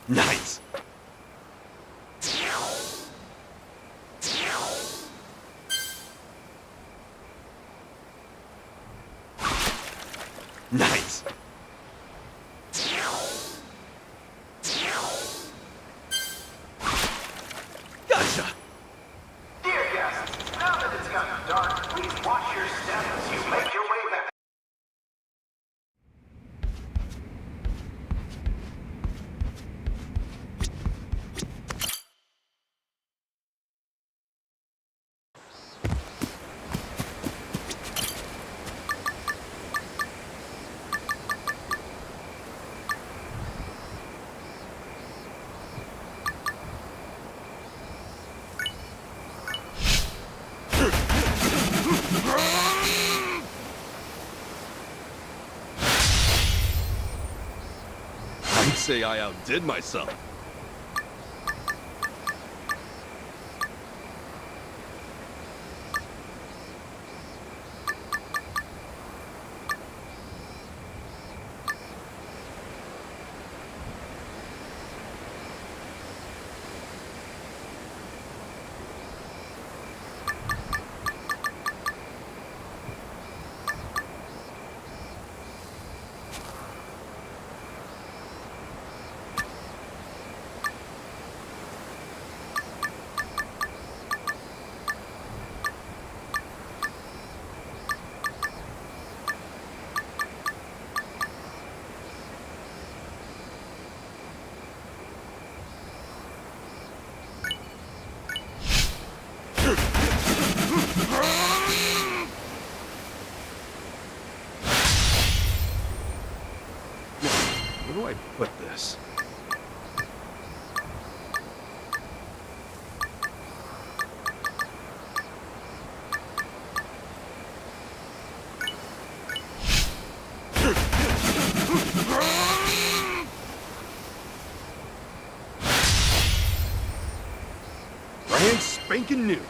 Nice. Nice. Gotcha. Dear guests, now that it's gotten dark, please watch your step as you make your way back. I'd say I outdid myself. Where do I put this? Brand spanking new.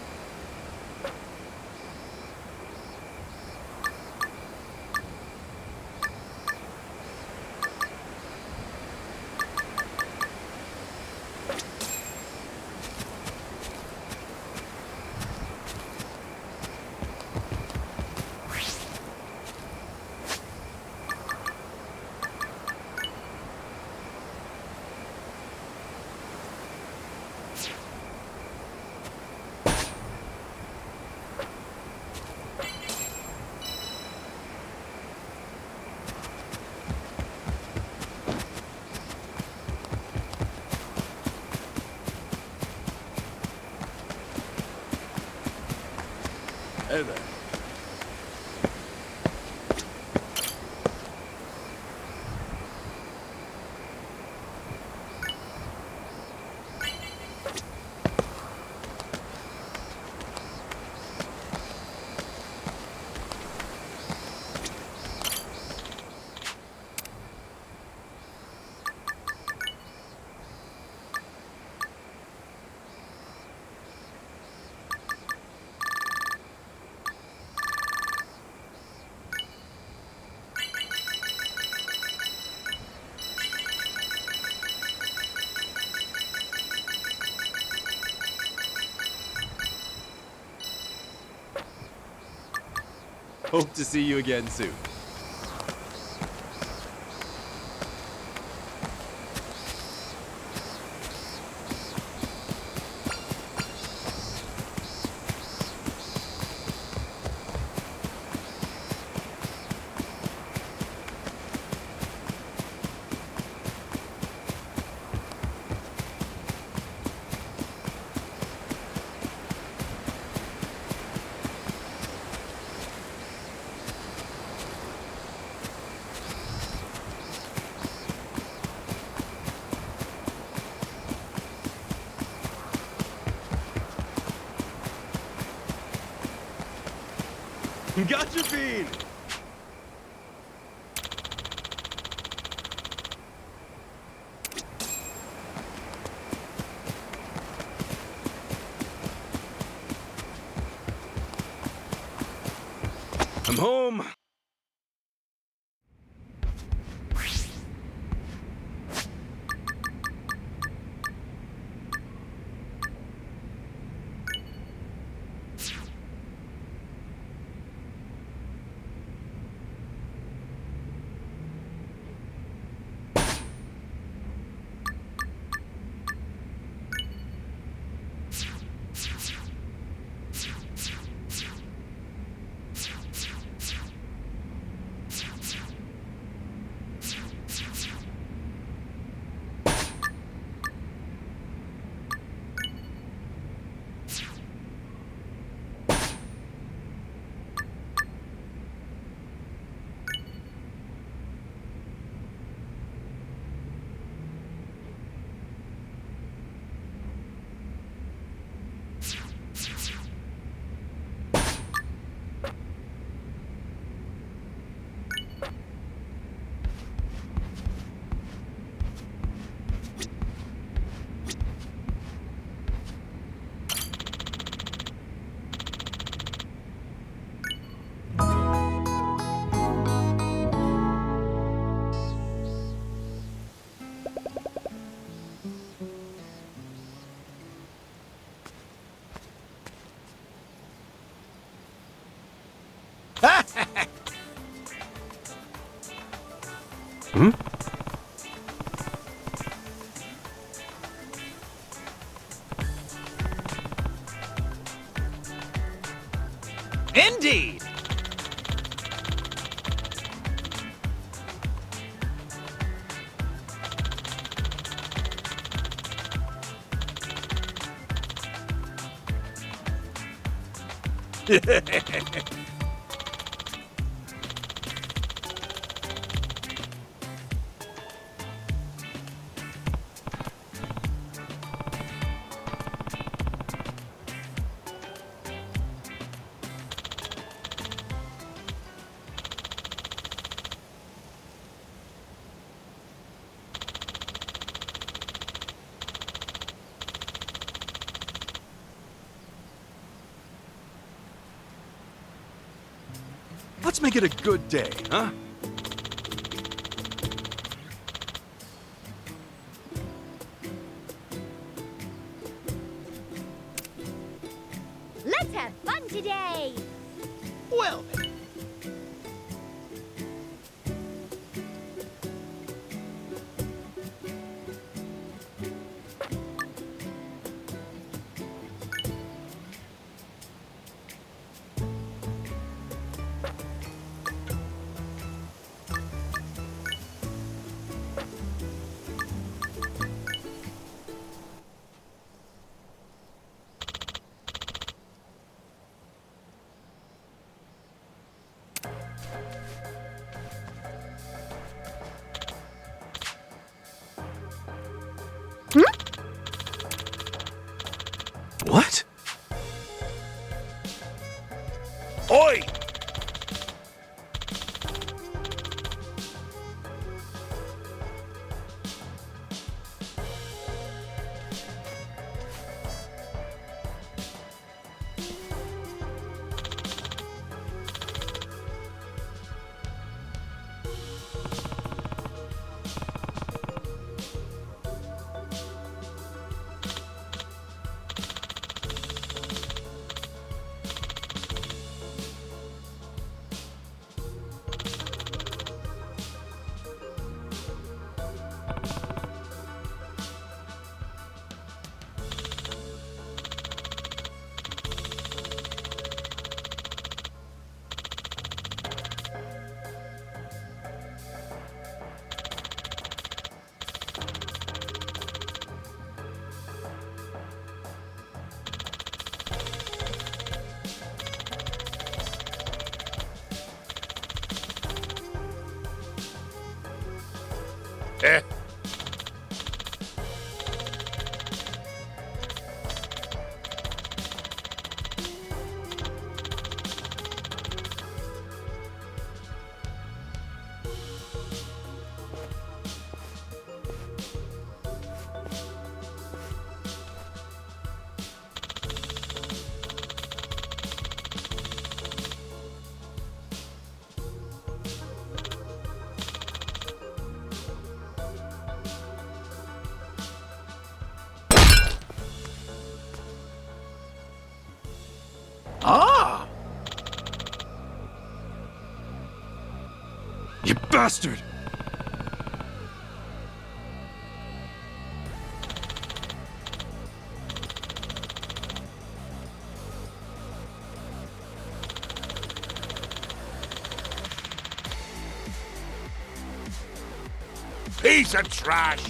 Hey there. Hope to see you again soon. Gotcha bean! I'm home. Indeed! Let's make it a good day, huh? Let's have fun today! Well then. What? Oi! Eh? Ah! You bastard! Piece of trash!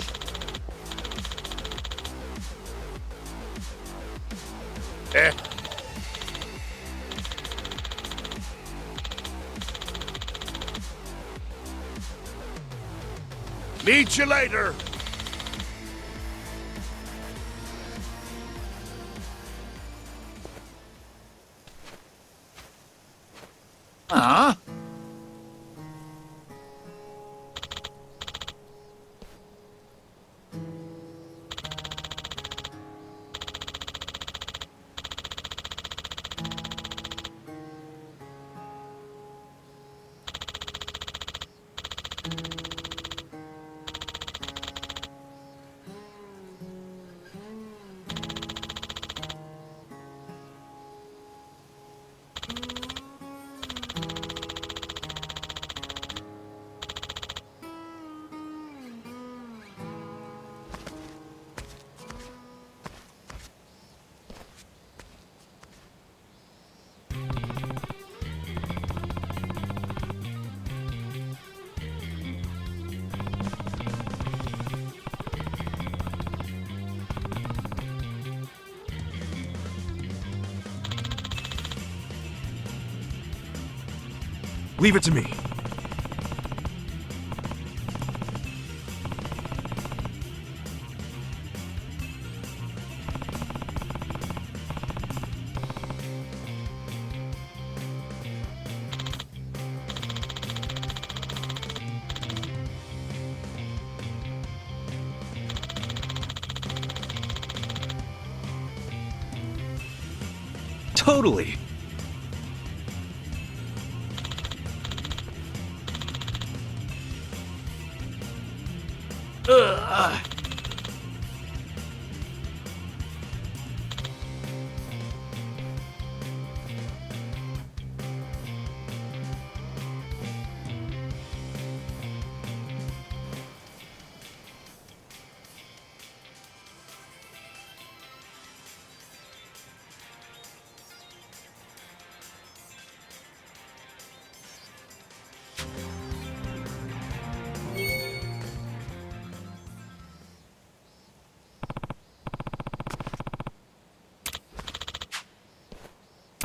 Eh? Meet you later! Huh? Leave it to me. Totally.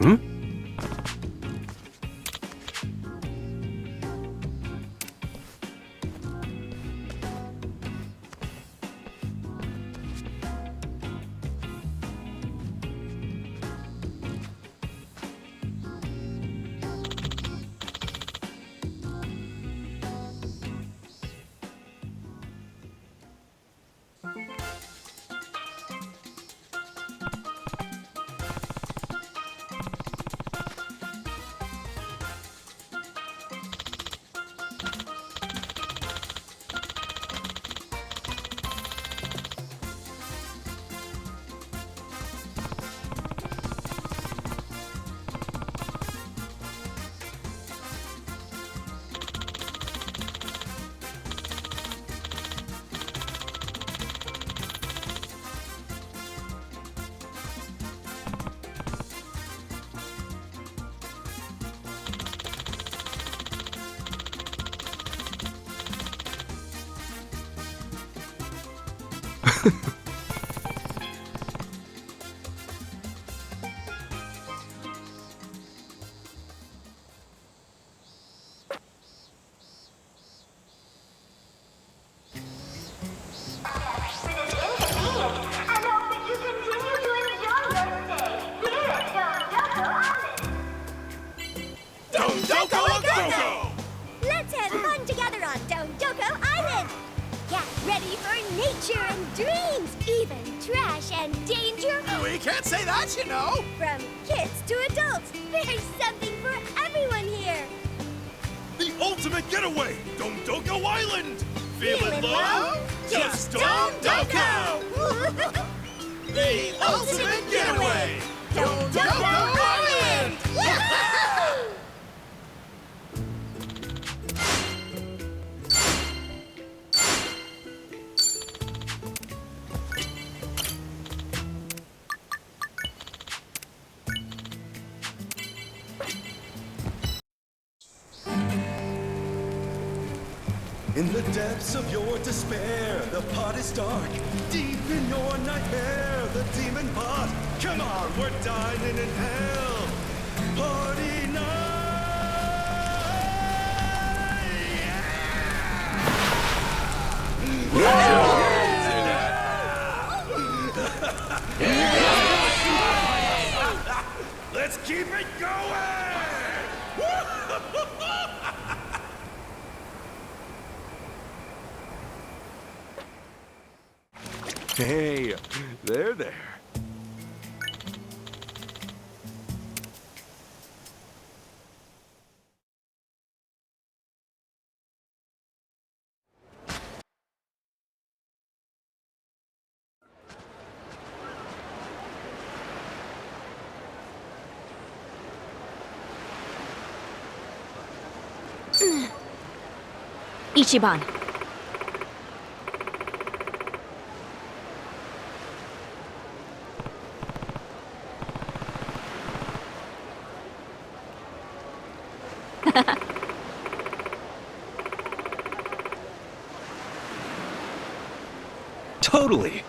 Hmm? Let's have fun together on Dondoko Island! Get ready for nature and dreams, even trash and danger. We can't say that, you know. From kids to adults, there's something for everyone here. The ultimate getaway, Dondoko Island! Feeling low? Just Dondoko! The ultimate getaway, Dondoko Island! Woohoo! In the depths of your despair, the pot is dark. Deep in your nightmare, the demon pot. Come on, we're dining in hell. Party night! Let's keep it going! Hey, there. Ichiban. Totally.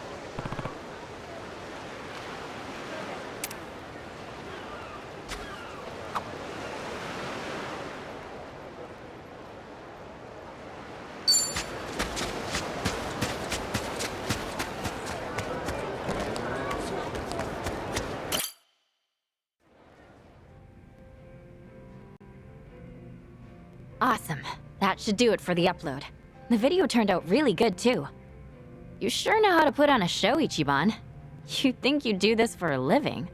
Awesome. That should do it for the upload. The video turned out really good, too. You sure know how to put on a show, Ichiban. You'd think you do this for a living.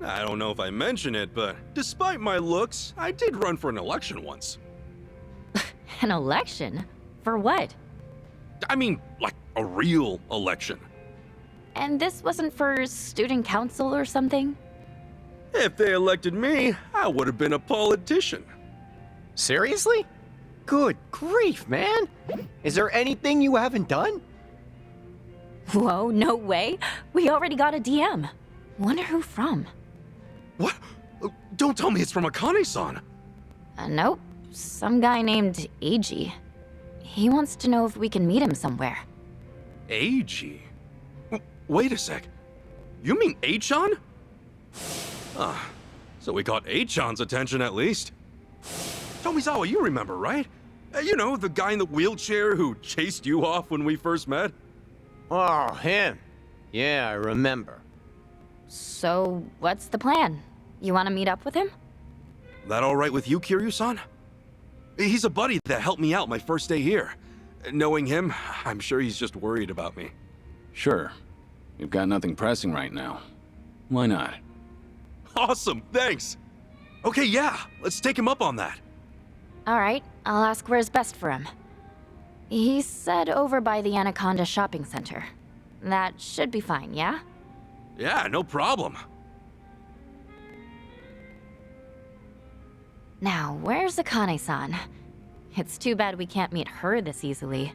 I don't know if I mention it, but despite my looks, I did run for an election once. An election? For what? I mean, like a real election. And this wasn't for student council or something? If they elected me, I would have been a politician. Seriously? Good grief, man! Is there anything you haven't done? Whoa, no way. We already got a DM. Wonder who from? What? Don't tell me it's from Akane-san. Nope. Some guy named Eiji. He wants to know if we can meet him somewhere. Eiji? Wait a sec. You mean Achan? Ah, so we caught Achan's attention at least. Tomizawa, you remember, right? You know, the guy in the wheelchair who chased you off when we first met? Oh, him. Yeah, I remember. So, what's the plan? You want to meet up with him? That all right with you, Kiryu-san? He's a buddy that helped me out my first day here. Knowing him, I'm sure he's just worried about me. Sure. You've got nothing pressing right now. Why not? Awesome, thanks! Okay, yeah, let's take him up on that. Alright, I'll ask where's best for him. He said over by the Anaconda Shopping Center. That should be fine, yeah? Yeah, no problem. Now, where's Akane-san? It's too bad we can't meet her this easily.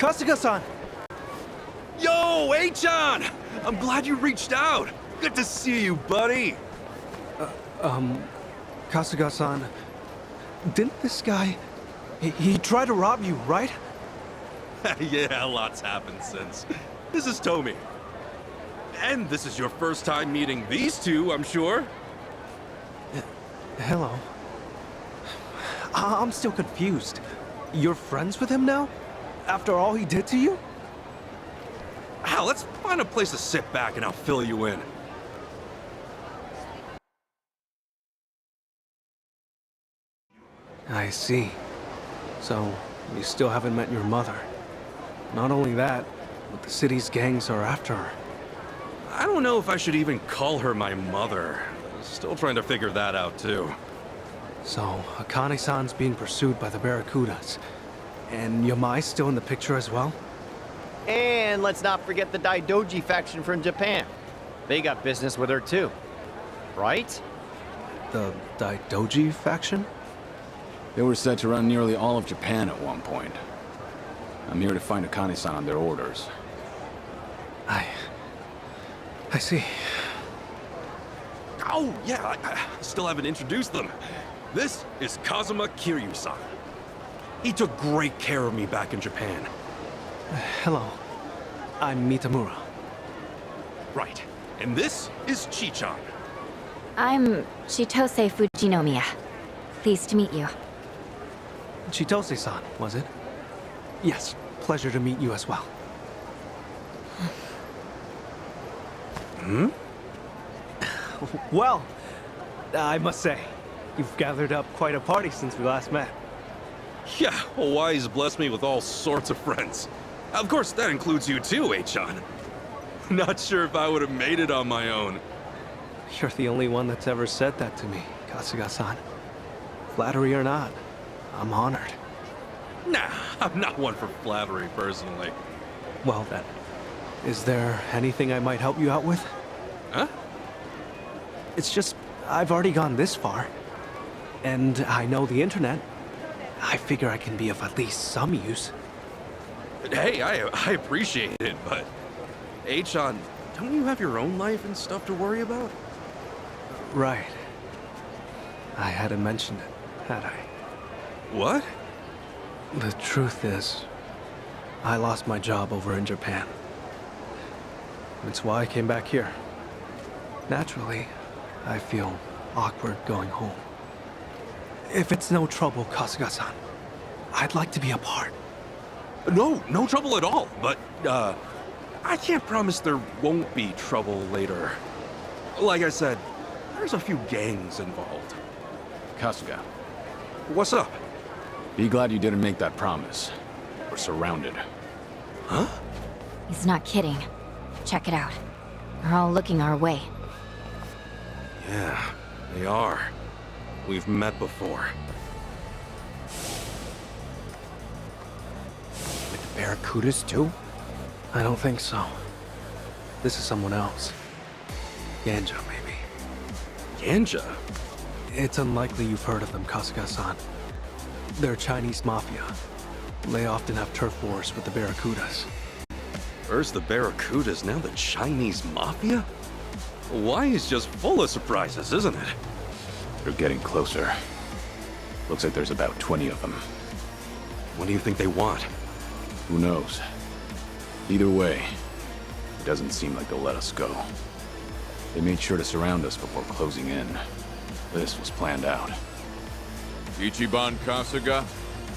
Kasuga-san! Yo, H-chan! I'm glad you reached out. Good to see you, buddy. Kasuga-san, didn't this guy... He tried to rob you, right? Yeah, lots happened since. This is Tomi. And this is your first time meeting these two, I'm sure. Hello. I'm still confused. You're friends with him now? After all he did to you? Hal, let's find a place to sit back and I'll fill you in. I see. So, you still haven't met your mother. Not only that, but the city's gangs are after her. I don't know if I should even call her my mother. Still trying to figure that out, too. So, Akane-san's being pursued by the Barracudas. And Yamai's still in the picture as well? And let's not forget the Daidoji faction from Japan. They got business with her too. Right? The Daidoji faction? They were said to run nearly all of Japan at one point. I'm here to find Akane-san on their orders. I see. Oh, yeah, I still haven't introduced them. This is Kazuma Kiryu-san. He took great care of me back in Japan. Hello. I'm Mitamura. Right. And this is Chi-chan. I'm Chitose Fujinomiya. Pleased to meet you. Chitose-san, was it? Yes, pleasure to meet you as well. Well, I must say, you've gathered up quite a party since we last met. Yeah, Hawaii's blessed me with all sorts of friends. Of course, that includes you too, H-chan. Not sure if I would have made it on my own. You're the only one that's ever said that to me, Kasuga-san. Flattery or not, I'm honored. Nah, I'm not one for flattery, personally. Well then, is there anything I might help you out with? Huh? It's just, I've already gone this far. And I know the internet. I figure I can be of at least some use. Hey, I appreciate it, but... H-chan, don't you have your own life and stuff to worry about? Right. I hadn't mentioned it, had I? What? The truth is, I lost my job over in Japan. That's why I came back here. Naturally, I feel awkward going home. If it's no trouble, Kasuga-san, I'd like to be a part. No trouble at all, but, I can't promise there won't be trouble later. Like I said, there's a few gangs involved. Kasuga, What's up? be glad you didn't make that promise. We're surrounded. Huh? He's not kidding. Check it out. They're all looking our way. Yeah, they are. We've met before. With the Barracudas too? I don't think so. This is someone else. Ganja, maybe. Ganja? It's unlikely you've heard of them, Kasuga-san. They're Chinese mafia. They often have turf wars with the Barracudas. First the Barracudas, now the Chinese mafia? Hawaii's just full of surprises, isn't it? They're getting closer. Looks like there's about 20 of them. What do you think they want? Who knows? Either way, it doesn't seem like they'll let us go. They made sure to surround us before closing in. This was planned out. Ichiban Kasuga,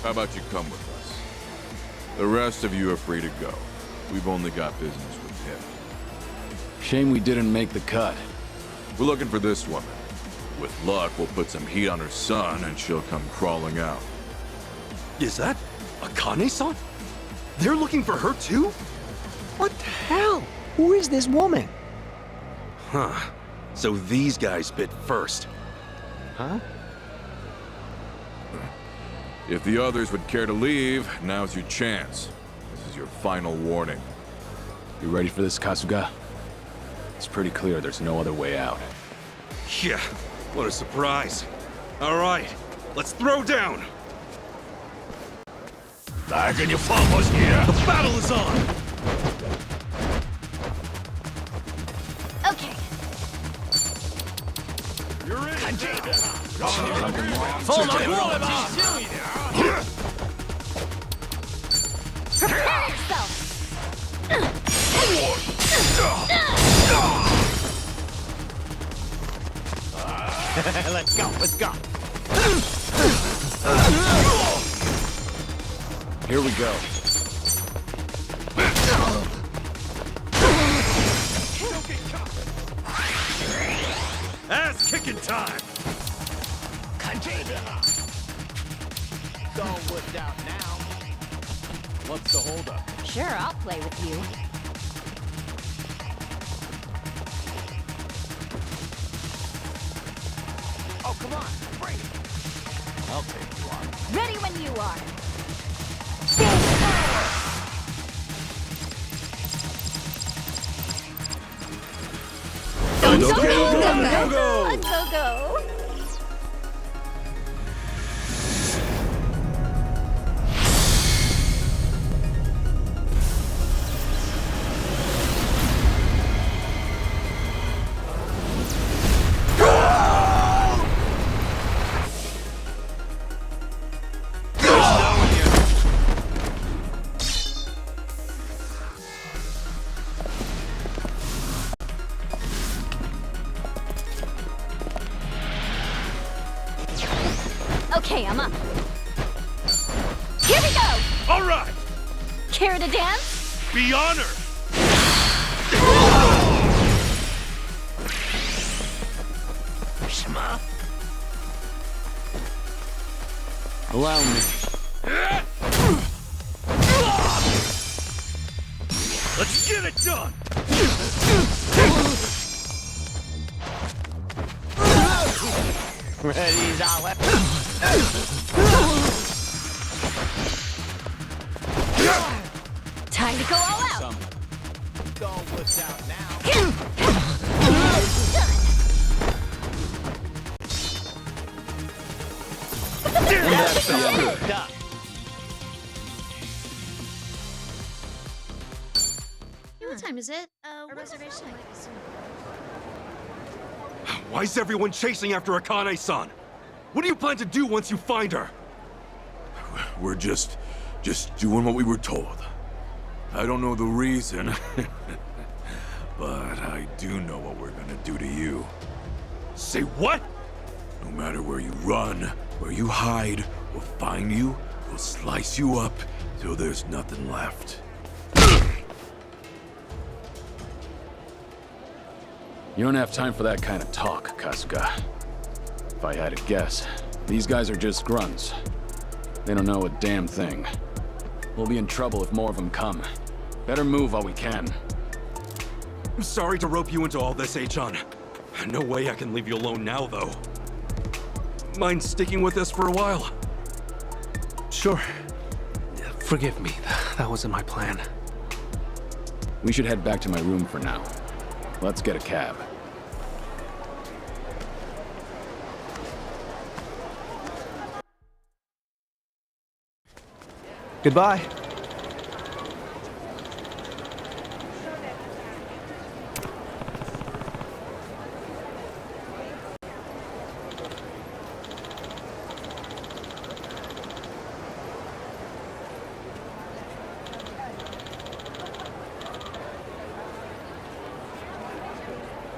how about you come with us? The rest of you are free to go. We've only got business with him. Shame we didn't make the cut. We're looking for this woman. With luck, we'll put some heat on her son and she'll come crawling out. Is that Akane-san? They're looking for her too? What the hell? Who is this woman? Huh. So these guys bit first. Huh? If the others would care to leave, now's your chance. This is your final warning. You ready for this, Kasuga? It's pretty clear there's no other way out. Yeah, what a surprise. All right, let's throw down. The battle is on! Okay. You're in! Prepare yourself! Let's go, let's go. Here we go. Ass kicking time! All whipped out now. What's the holdup? Sure, I'll play with you. Oh, come on, bring it. I'll take you on. Ready when you are. Go! Go! Okay, I'm up. Here we go! All right! Care to dance? Be honored! Allow me. Let's get it done! Ready, Zala. Time to go all out! All whipped out now. That's the end. Duh. What time is it? A reservation? Why's everyone chasing after Akane-san? What do you plan to do once you find her? We're just doing what we were told. I don't know the reason, but I do know what we're gonna do to you. Say what? No matter where you run, where you hide, we'll find you, we'll slice you up till there's nothing left. You don't have time for that kind of talk, Kasuga. If I had to guess, these guys are just grunts. They don't know a damn thing. We'll be in trouble if more of them come. Better move while we can. I'm sorry to rope you into all this, Achan. No way I can leave you alone now, though. Mind sticking with us for a while? Sure. Forgive me. That wasn't my plan. We should head back to my room for now. Let's get a cab. Goodbye.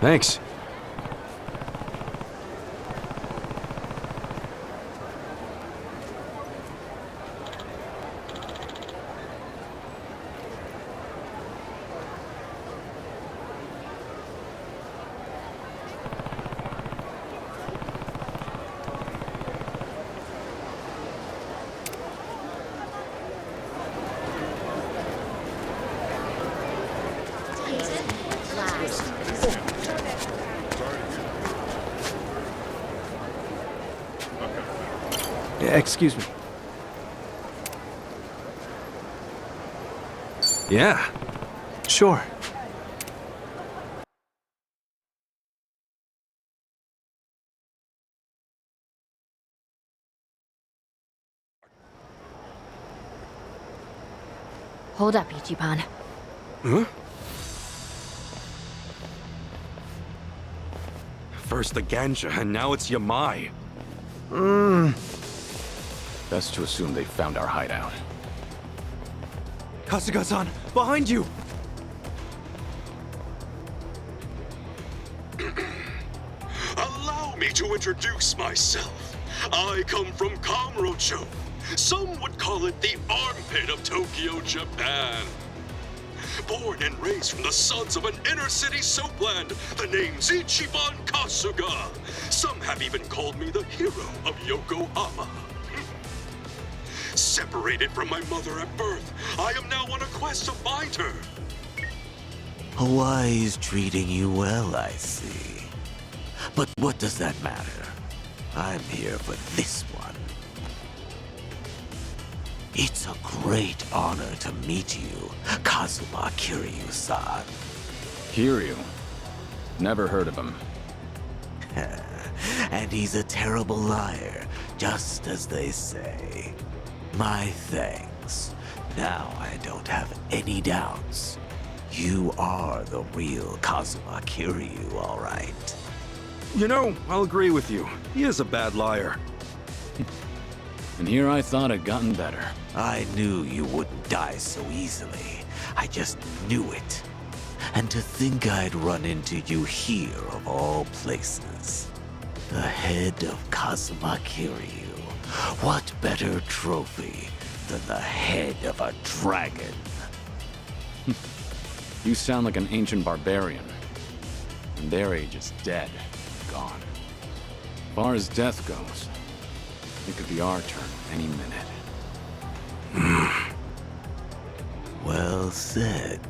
Thanks. Excuse me. Yeah. Sure. Hold up, Ichiban. Huh? First the Ganja, and now it's Yamai. Best to assume they found our hideout. Kasuga-san, behind you! Allow me to introduce myself. I come from Kamurocho. Some would call it the armpit of Tokyo, Japan. Born and raised from the sons of an inner-city soapland, the name's Ichiban Kasuga. Some have even called me the hero of Yokohama. Separated from my mother at birth, I am now on a quest to find her. Hawaii's treating you well, I see. But what does that matter? I'm here for this one. It's a great honor to meet you, Kazuma Kiryu-san. Kiryu? Never heard of him. And he's a terrible liar, just as they say. My thanks. Now I don't have any doubts. You are the real Kazuma Kiryu, all right. You know, I'll agree with you. He is a bad liar. And here I thought I'd gotten better. I knew you wouldn't die so easily. I just knew it. And to think I'd run into you here of all places. The head of Kazuma Kiryu. What better trophy than the head of a dragon? You sound like an ancient barbarian. And their age is dead. Gone. As far as death goes, it could be our turn any minute. Well said.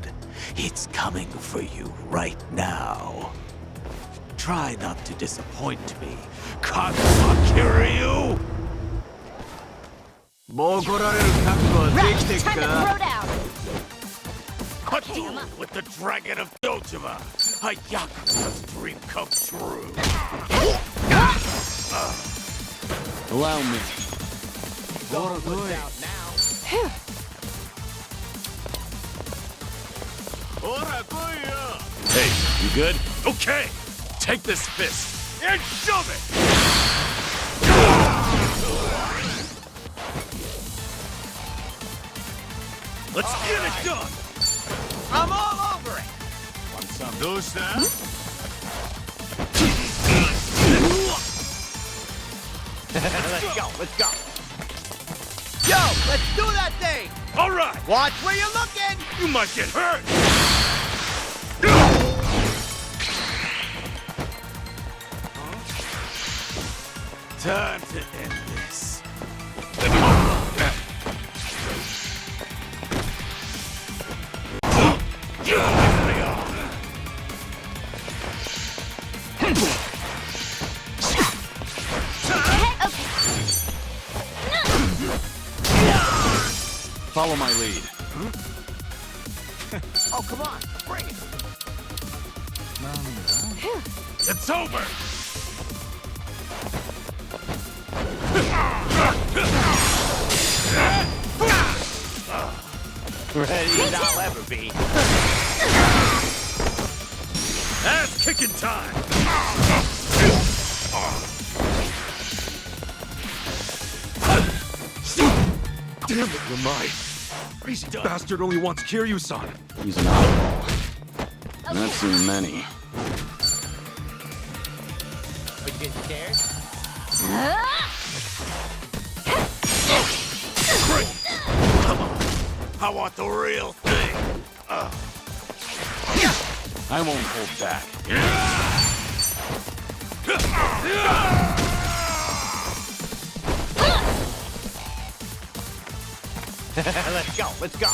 It's coming for you right now. Try not to disappoint me, Kazuma Kiryu! Right, time to throw down! A duel with the Dragon of Dojima. A Yakuza's dream come true. Allow me. Hey, you good? Okay, take this fist and shove it! Let's get it done! I'm all over it! Want some? Who's that? Let's go, let's go. Yo, let's do that thing! All right! Watch where you're looking! You might get hurt! Time to end this. Follow my lead. Oh, come on, bring it! It's over! Ready as I'll ever be. Ass kicking time! Damn it, Yamai! Crazy bastard only wants Kiryu-san. He's an outlaw. Not seen many. Are you getting scared? Great! Come on! I want the real thing! I won't hold back. Let's go, let's go.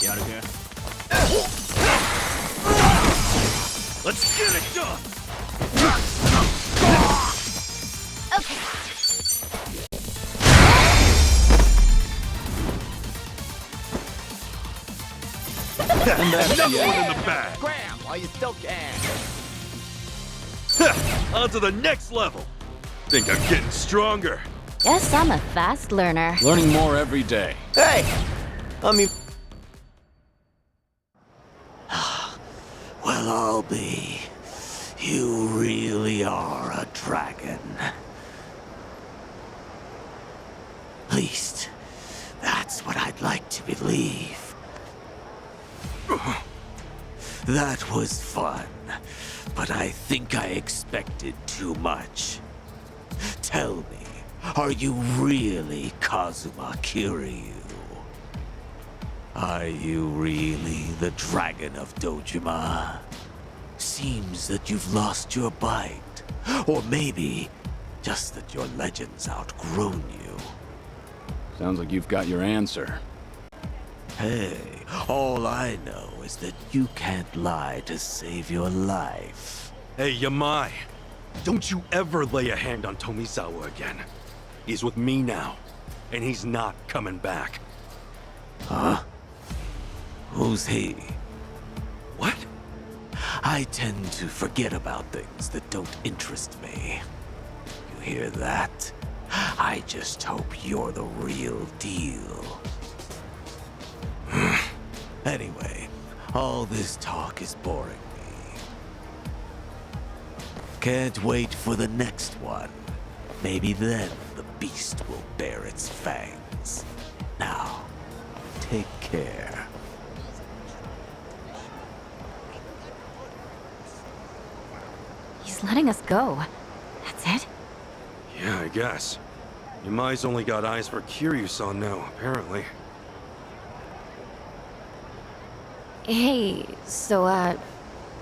You out of here? Let's get it done! Okay. Another one in the bag! Graham, while you still can. On to the next level! Think I'm getting stronger. Guess I'm a fast learner. Learning more every day. Hey! I mean, Well, I'll be. You really are a dragon. At least, that's what I'd like to believe. That was fun, but I think I expected too much. Tell me, are you really Kazuma Kiryu? Are you really the Dragon of Dojima? Seems that you've lost your bite. Or maybe just that your legend's outgrown you. Sounds like you've got your answer. Hey, all I know is that you can't lie to save your life. Hey, Yamai. Don't you ever lay a hand on Tomizawa again. He's with me now, and he's not coming back. Huh? Who's he? What? I tend to forget about things that don't interest me. You hear that? I just hope you're the real deal. Anyway, all this talk is boring me. Can't wait for the next one. Maybe then the beast will bare its fangs. Now, take care. He's letting us go. That's it? Yeah, I guess. Yamai's only got eyes for Kiryu-san now, apparently. Hey, so,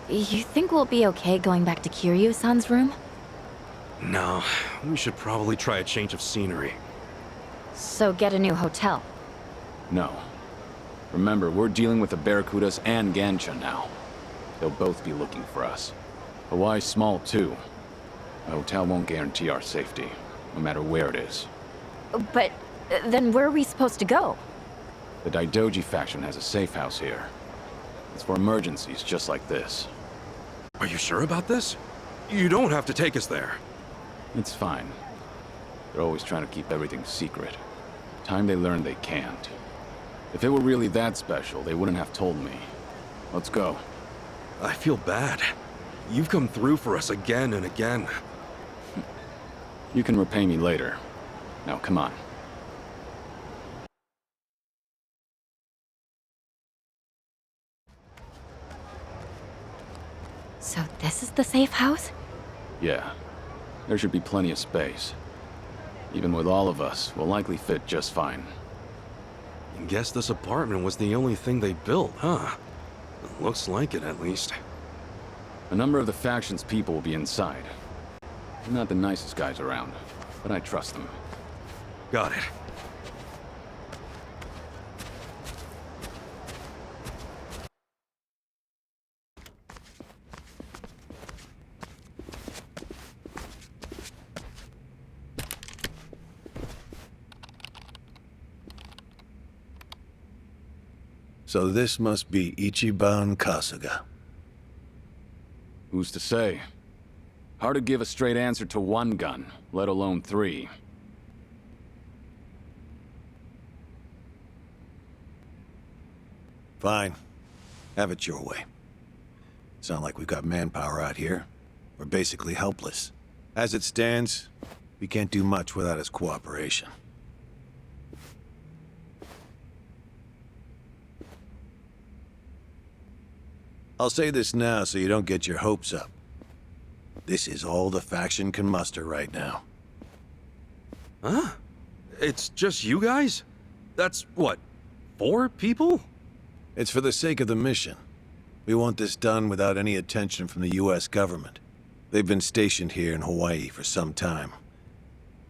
you think we'll be okay going back to Kiryu-san's room? No, we should probably try a change of scenery. So get a new hotel. No. Remember, we're dealing with the Barracudas and Gansha now. They'll both be looking for us. Hawaii's small, too. A hotel won't guarantee our safety, no matter where it is. But then where are we supposed to go? The Daidoji faction has a safe house here. It's for emergencies just like this. Are you sure about this? You don't have to take us there. It's fine. They're always trying to keep everything secret. Time they learn they can't. If it were really that special, they wouldn't have told me. Let's go. I feel bad. You've come through for us again and again. You can repay me later. Now, come on. So this is the safe house? Yeah. There should be plenty of space. Even with all of us, we'll likely fit just fine. I guess this apartment was the only thing they built, huh? Looks like it, at least. A number of the faction's people will be inside. They're not the nicest guys around, but I trust them. Got it. So this must be Ichiban Kasuga. Who's to say? Hard to give a straight answer to one gun, let alone three. Fine. Have it your way. Sound like we've got manpower out here. We're basically helpless. As it stands, we can't do much without his cooperation. I'll say this now so you don't get your hopes up. This is all the faction can muster right now. Huh? It's just you guys? That's, what, 4 people? It's for the sake of the mission. We want this done without any attention from the US government. They've been stationed here in Hawaii for some time.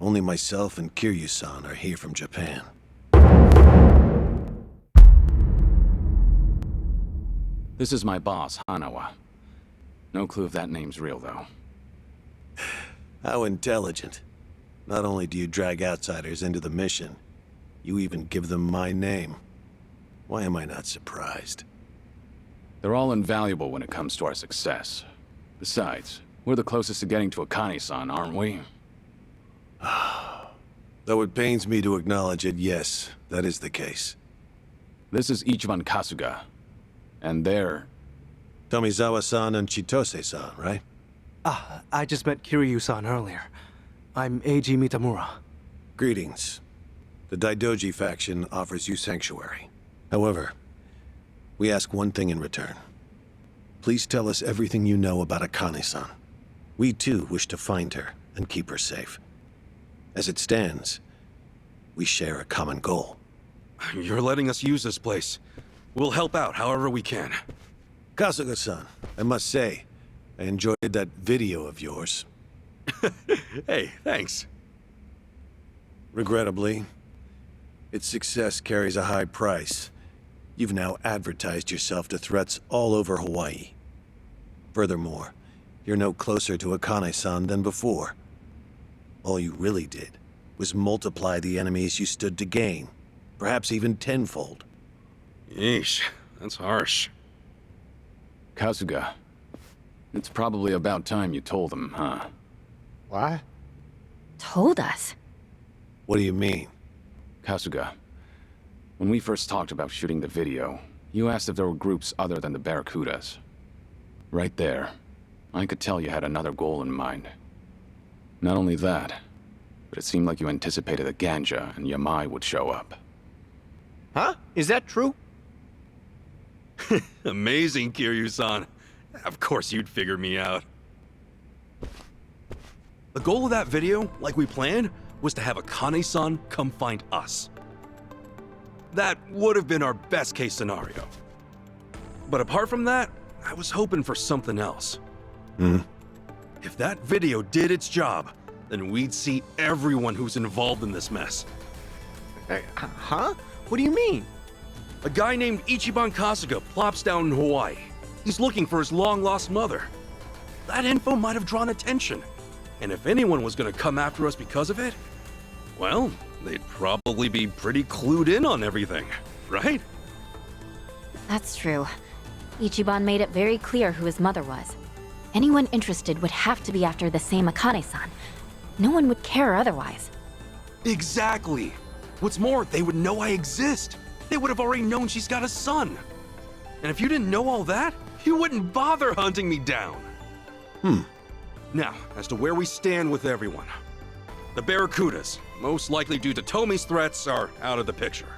Only myself and Kiryu-san are here from Japan. This is my boss, Hanawa. No clue if that name's real, though. How intelligent. Not only do you drag outsiders into the mission, you even give them my name. Why am I not surprised? They're all invaluable when it comes to our success. Besides, we're the closest to getting to Akane-san, aren't we? Though it pains me to acknowledge it, yes, that is the case. This is Ichiban Kasuga. And they're Tomizawa-san and Chitose-san, right? Ah, I just met Kiryu-san earlier. I'm Eiji Mitamura. Greetings. The Daidoji faction offers you sanctuary. However, we ask one thing in return. Please tell us everything you know about Akane-san. We too wish to find her and keep her safe. As it stands, we share a common goal. You're letting us use this place. We'll help out however we can. Kasuga-san, I must say, I enjoyed that video of yours. Hey, thanks. Regrettably, its success carries a high price. You've now advertised yourself to threats all over Hawaii. Furthermore, you're no closer to Akane-san than before. All you really did was multiply the enemies you stood to gain, perhaps even tenfold. Yeesh, that's harsh. Kasuga, it's probably about time you told them, huh? What? Told us? What do you mean? Kasuga, when we first talked about shooting the video, you asked if there were groups other than the Barracudas. Right there, I could tell you had another goal in mind. Not only that, but it seemed like you anticipated that Ganja and Yamai would show up. Huh? Is that true? Amazing, Kiryu-san. Of course you'd figure me out. The goal of that video, like we planned, was to have Akane-san come find us. That would have been our best case scenario. But apart from that, I was hoping for something else. If that video did its job, then we'd see everyone who's involved in this mess. Huh? What do you mean? A guy named Ichiban Kasuga plops down in Hawaii. He's looking for his long-lost mother. That info might have drawn attention. And if anyone was gonna come after us because of it, well, they'd probably be pretty clued in on everything, right? That's true. Ichiban made it very clear who his mother was. Anyone interested would have to be after the same Akane-san. No one would care otherwise. Exactly. What's more, they would know I exist. They would have already known she's got a son. And if you didn't know all that, you wouldn't bother hunting me down. Now, as to where we stand with everyone. The Barracudas, most likely due to Tomi's threats, are out of the picture.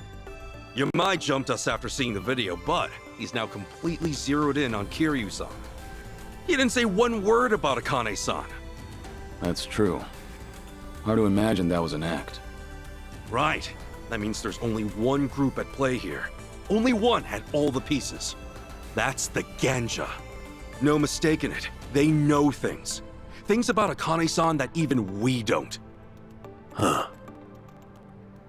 Yamai jumped us after seeing the video, but he's now completely zeroed in on Kiryu-san. He didn't say one word about Akane-san. That's true. Hard to imagine that was an act. Right. That means there's only one group at play here. Only one had all the pieces. That's the Ganja. No mistaking it. They know things. Things about Akane-san that even we don't. Huh.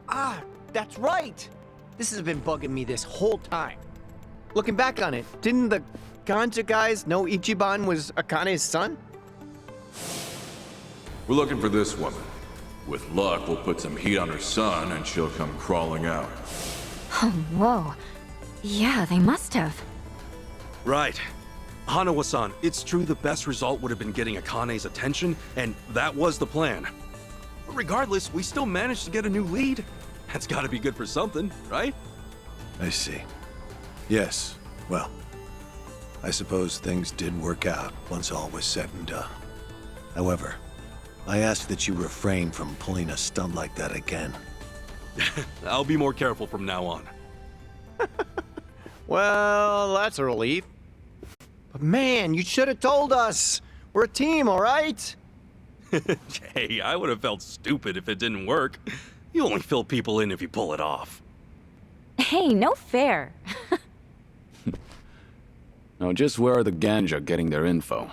Ah, that's right! This has been bugging me this whole time. Looking back on it, didn't the Ganja guys know Ichiban was Akane's son? We're looking for this woman. With luck, we'll put some heat on her son and she'll come crawling out. Oh, whoa. Yeah, they must have. Right. Hanawa-san, it's true the best result would have been getting Akane's attention, and that was the plan. But regardless, we still managed to get a new lead. That's gotta be good for something, right? I see. Yes, well, I suppose things did work out once all was said and done. However, I ask that you refrain from pulling a stunt like that again. I'll be more careful from now on. Well, that's a relief. But man, you should have told us. We're a team, all right? Hey, I would have felt stupid if it didn't work. You only fill people in if you pull it off. Hey, no fair. Now, just where are the Ganja getting their info?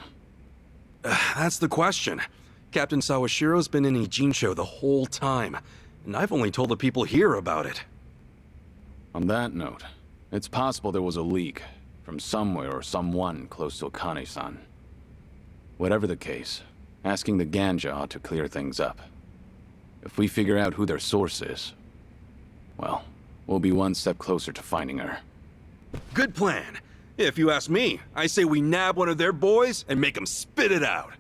That's the question. Captain Sawashiro's been in Ijincho the whole time, and I've only told the people here about it. On that note, it's possible there was a leak from somewhere or someone close to Akane-san. Whatever the case, asking the Ganja ought to clear things up. If we figure out who their source is, well, we'll be one step closer to finding her. Good plan. If you ask me, I say we nab one of their boys and make them spit it out.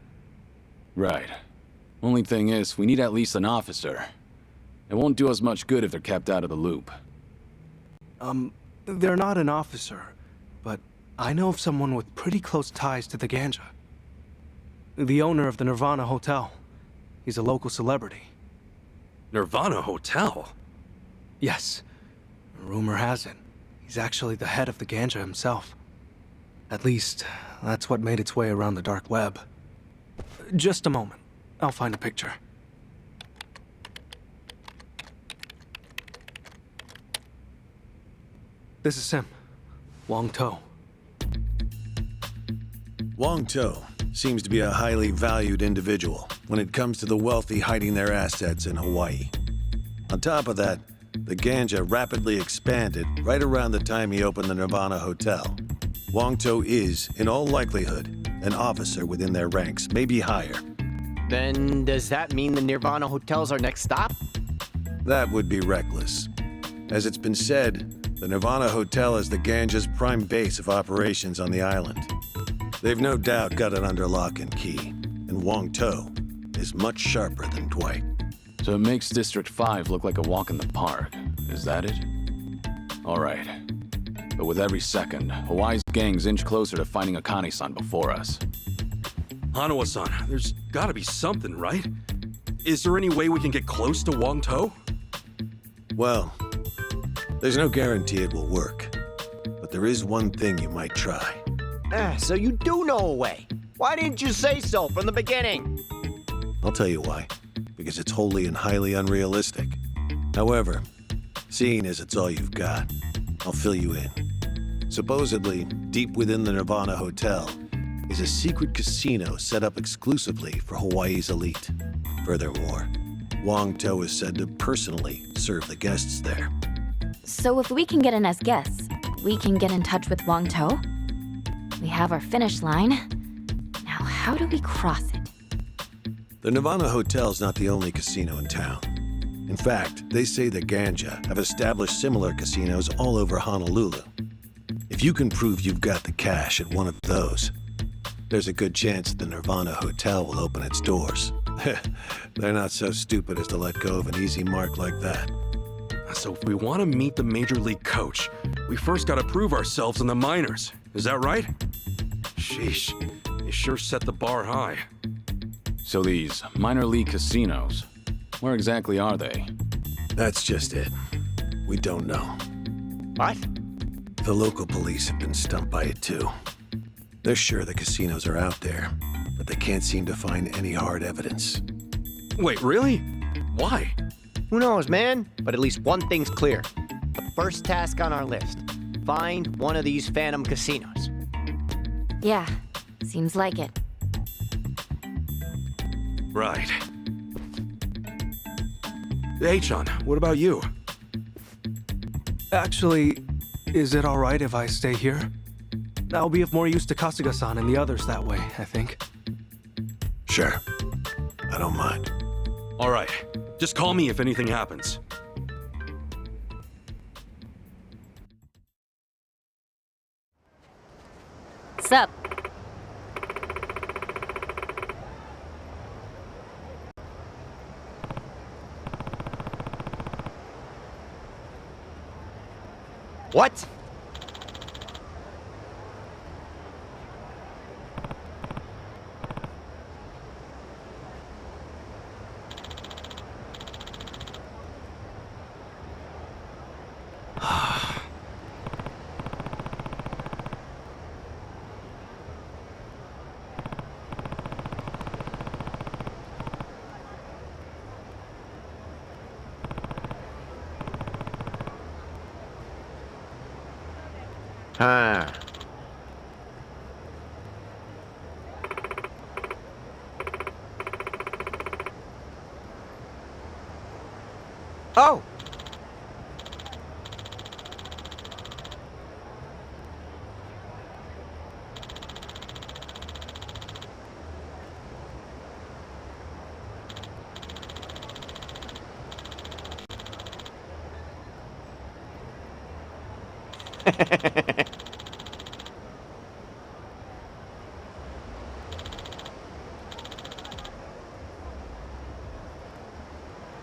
Right. Only thing is, we need at least an officer. It won't do us much good if they're kept out of the loop. They're not an officer, but I know of someone with pretty close ties to the Ganja. The owner of the Nirvana Hotel. He's a local celebrity. Nirvana Hotel? Yes. Rumor has it, he's actually the head of the Ganja himself. At least, that's what made its way around the dark web. Just a moment. I'll find a picture. This is him. Wong To. Wong To seems to be a highly valued individual when it comes to the wealthy hiding their assets in Hawaii. On top of that, the Ganja rapidly expanded right around the time he opened the Nirvana Hotel. Wong To is, in all likelihood, an officer within their ranks, maybe higher. Then does that mean the Nirvana Hotel's our next stop? That would be reckless. As it's been said, the Nirvana Hotel is the Ganja's prime base of operations on the island. They've no doubt got it under lock and key, and Wong To is much sharper than Dwight. So it makes District 5 look like a walk in the park. Is that it? All right. But with every second, Hawaii's gangs inch closer to finding Akane-san before us. Hanawa-san, there's gotta be something, right? Is there any way we can get close to Wong To? Well, there's no guarantee it will work. But there is one thing you might try. So you do know a way. Why didn't you say so from the beginning? I'll tell you why. Because it's wholly and highly unrealistic. However, seeing as it's all you've got, I'll fill you in. Supposedly, deep within the Nirvana Hotel is a secret casino set up exclusively for Hawaii's elite. Furthermore, Wong To is said to personally serve the guests there. So if we can get in as guests, we can get in touch with Wong To? We have our finish line. Now how do we cross it? The Nirvana Hotel's not the only casino in town. In fact, they say the Ganja have established similar casinos all over Honolulu. If you can prove you've got the cash at one of those, there's a good chance the Nirvana Hotel will open its doors. They're not so stupid as to let go of an easy mark like that. So if we want to meet the Major League coach, we first gotta prove ourselves in the minors. Is that right? Sheesh, they sure set the bar high. So these minor league casinos, where exactly are they? That's just it. We don't know. What? The local police have been stumped by it too. They're sure the casinos are out there, but they can't seem to find any hard evidence. Wait, really? Why? Who knows, man? But at least one thing's clear. The first task on our list. Find one of these phantom casinos. Yeah, seems like it. Right. Hey, Chan, what about you? Actually, is it alright if I stay here? I'll be of more use to Kasuga-san and the others that way, I think. Sure. I don't mind. All right. Just call me if anything happens. Sup? What? Huh. Oh!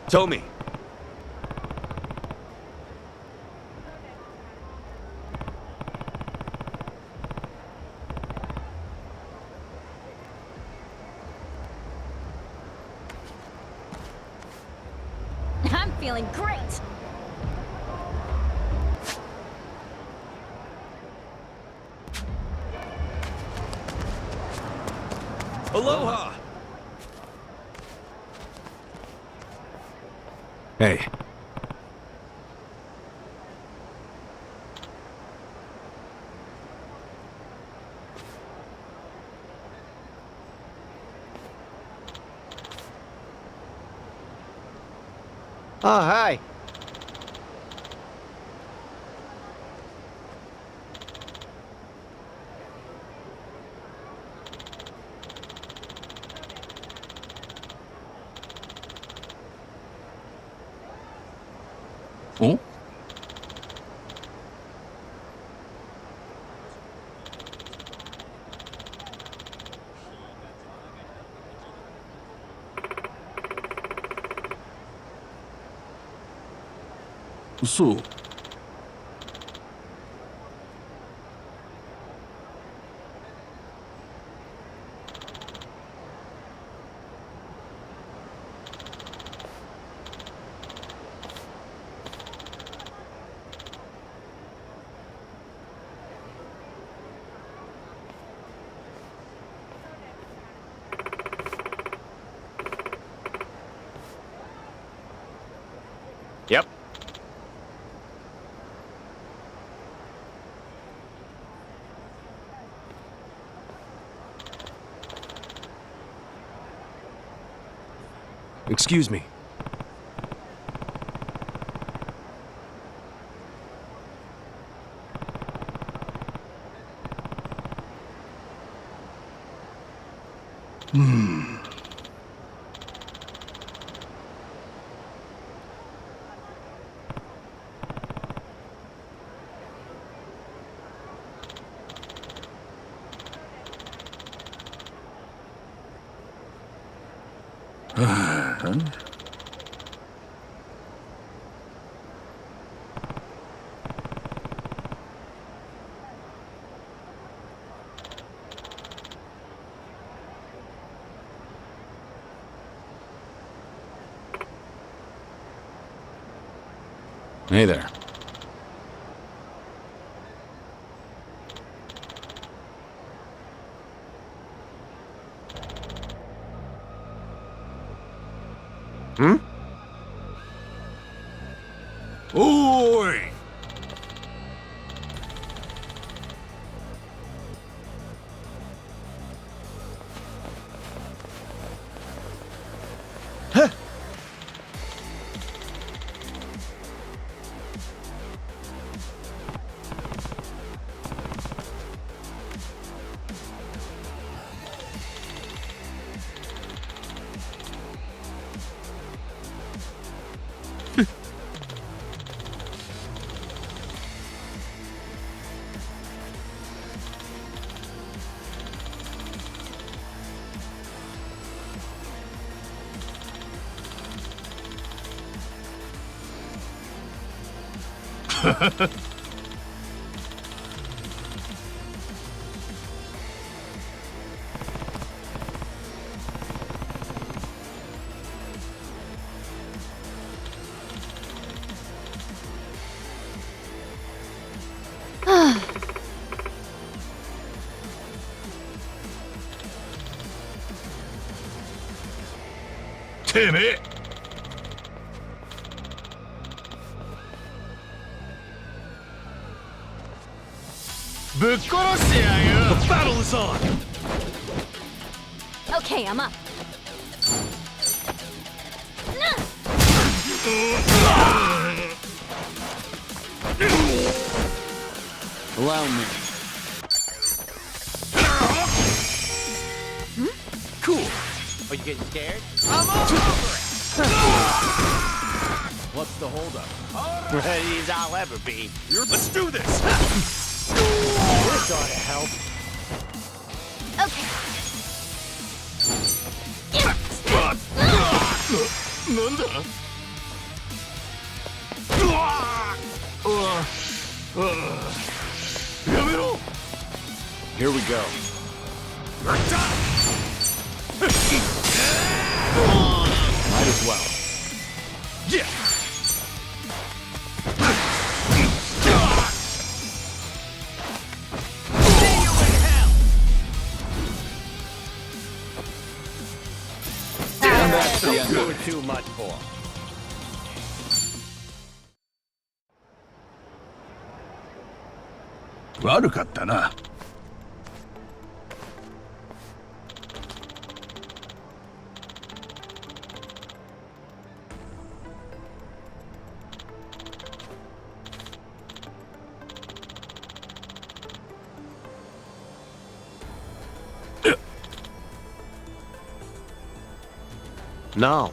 Tommy. feeling great! Aloha! Hey. Oh, hi. Oh? So. Yep. Excuse me. Hey there. Hmm? Oi! Damn it! The battle is on! Okay, I'm up. Allow me. Cool. Are you getting scared? I'm all over it! What's the holdup? Ready as I'll ever be. Let's do this! This ought to help. Okay. Nanda? Here we go. Might Might as well. Yeah! That's the end of it. Too much for. No.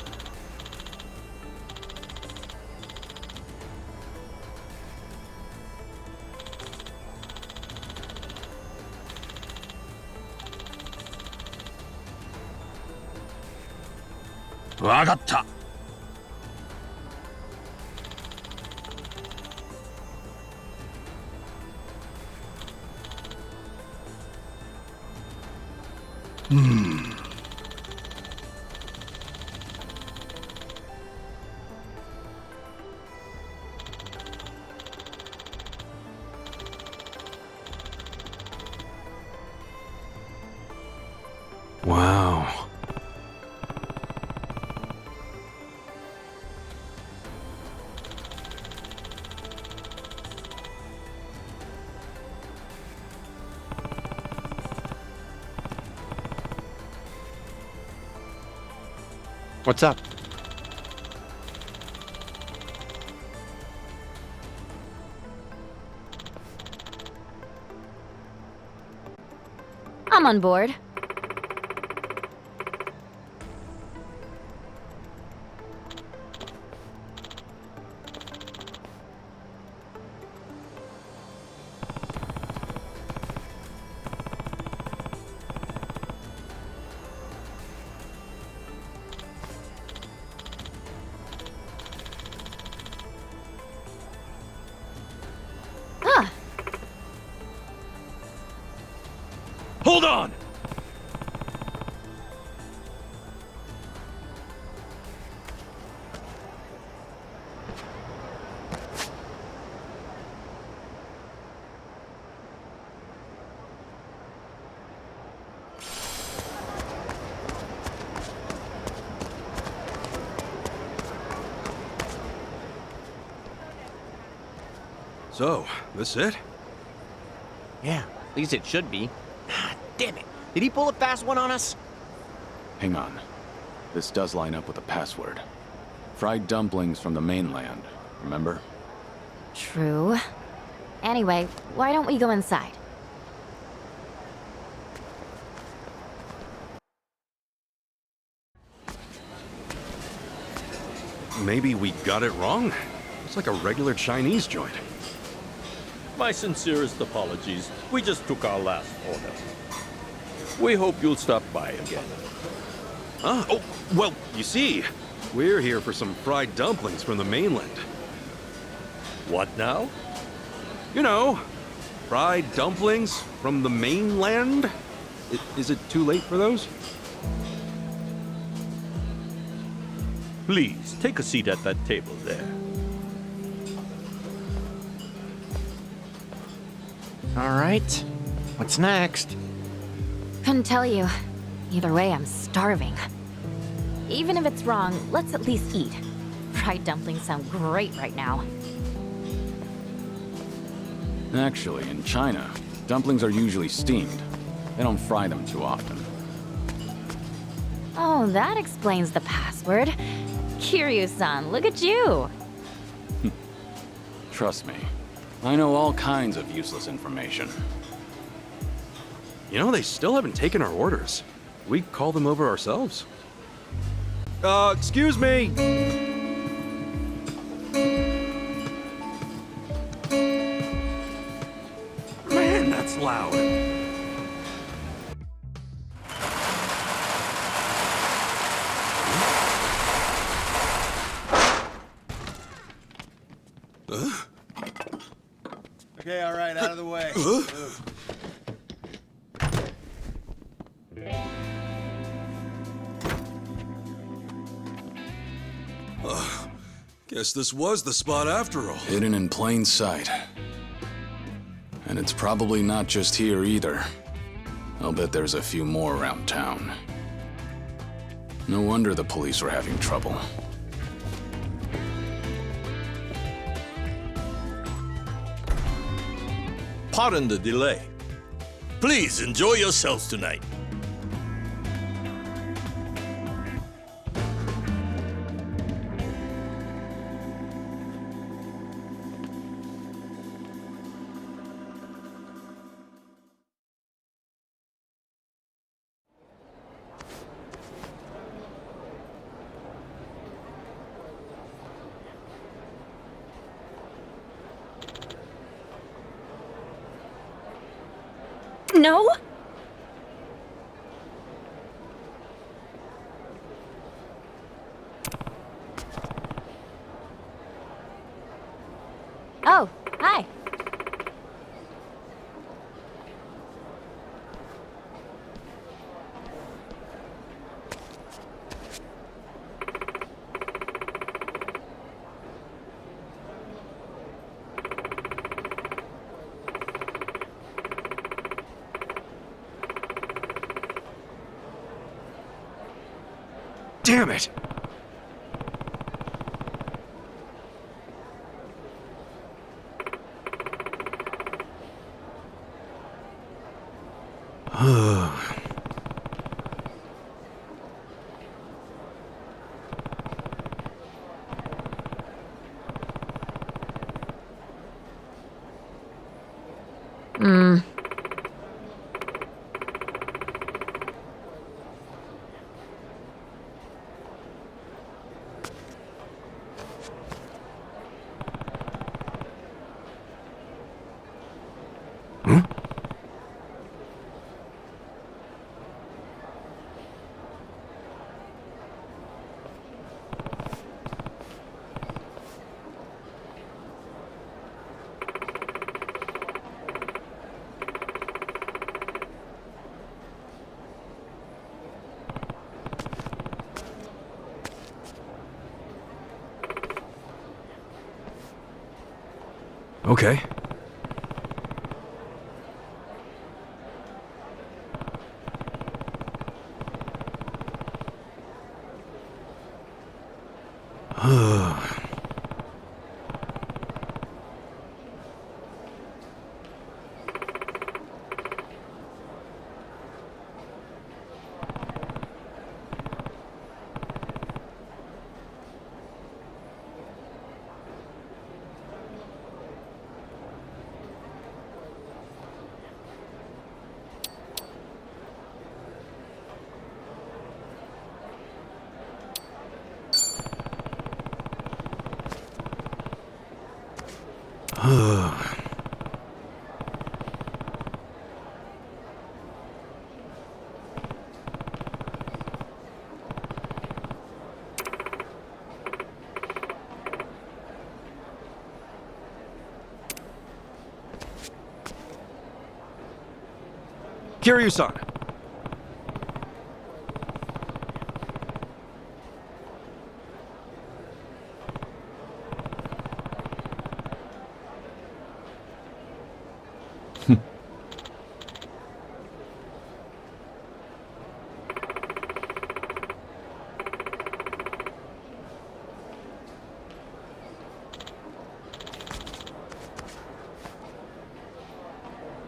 Wow. What's up? I'm on board. Ah, Hold on! So, this it? Yeah, at least it should be. Ah, damn it. Did he pull a fast one on us? Hang on. This does line up with the password. Fried dumplings from the mainland, remember? true. Anyway, why don't we go inside? Maybe we got it wrong? It's like a regular Chinese joint. My sincerest apologies. We just took our last order. We hope you'll stop by again. Ah, oh, well, you see, we're here for some fried dumplings from the mainland. What now? You know, fried dumplings from the mainland? Is it too late for those? Please, take a seat at that table there. All right. What's next? Couldn't tell you. Either way, I'm starving. Even if it's wrong, let's at least eat. Fried dumplings sound great right now. Actually, in China, dumplings are usually steamed. They don't fry them too often. Oh, that explains the password. Kiryu-san, look at you! Trust me, I know all kinds of useless information. You know, they still haven't taken our orders. We call them over ourselves. Excuse me! Man, that's loud. Okay, all right, out of the way. Guess this was the spot after all. Hidden in plain sight. And it's probably not just here either. I'll bet there's a few more around town. No wonder the police were having trouble. Pardon the delay. Please enjoy yourselves tonight. No? Oh, hi. Damn it! Hmm. Okay. Kiryu-san.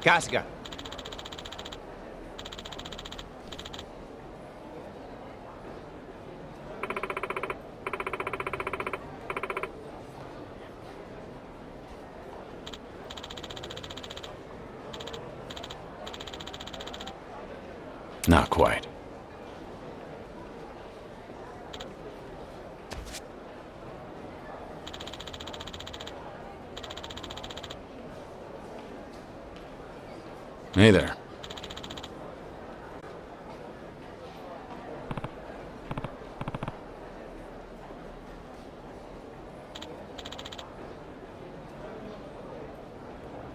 Kasuga. Not quite. Hey there.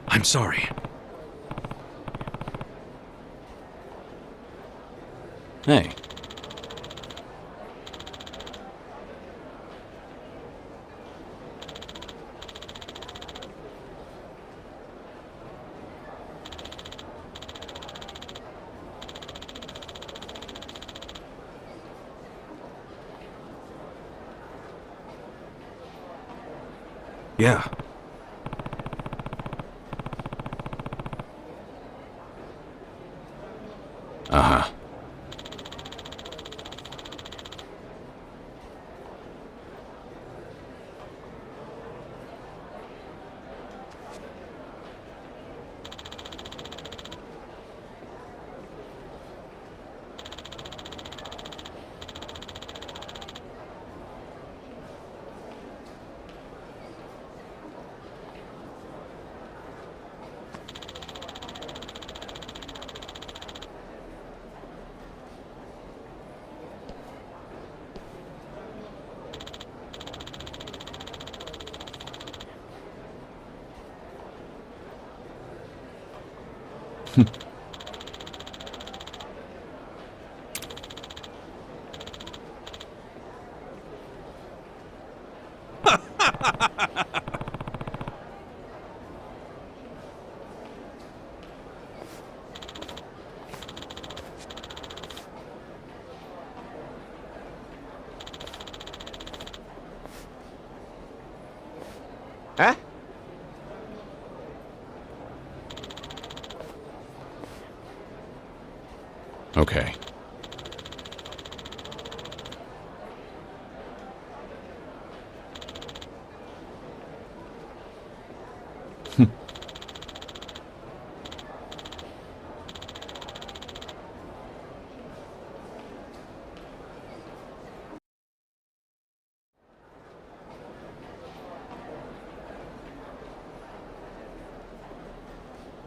I'm sorry. Hey. Yeah. Uh-huh. Huh? Okay.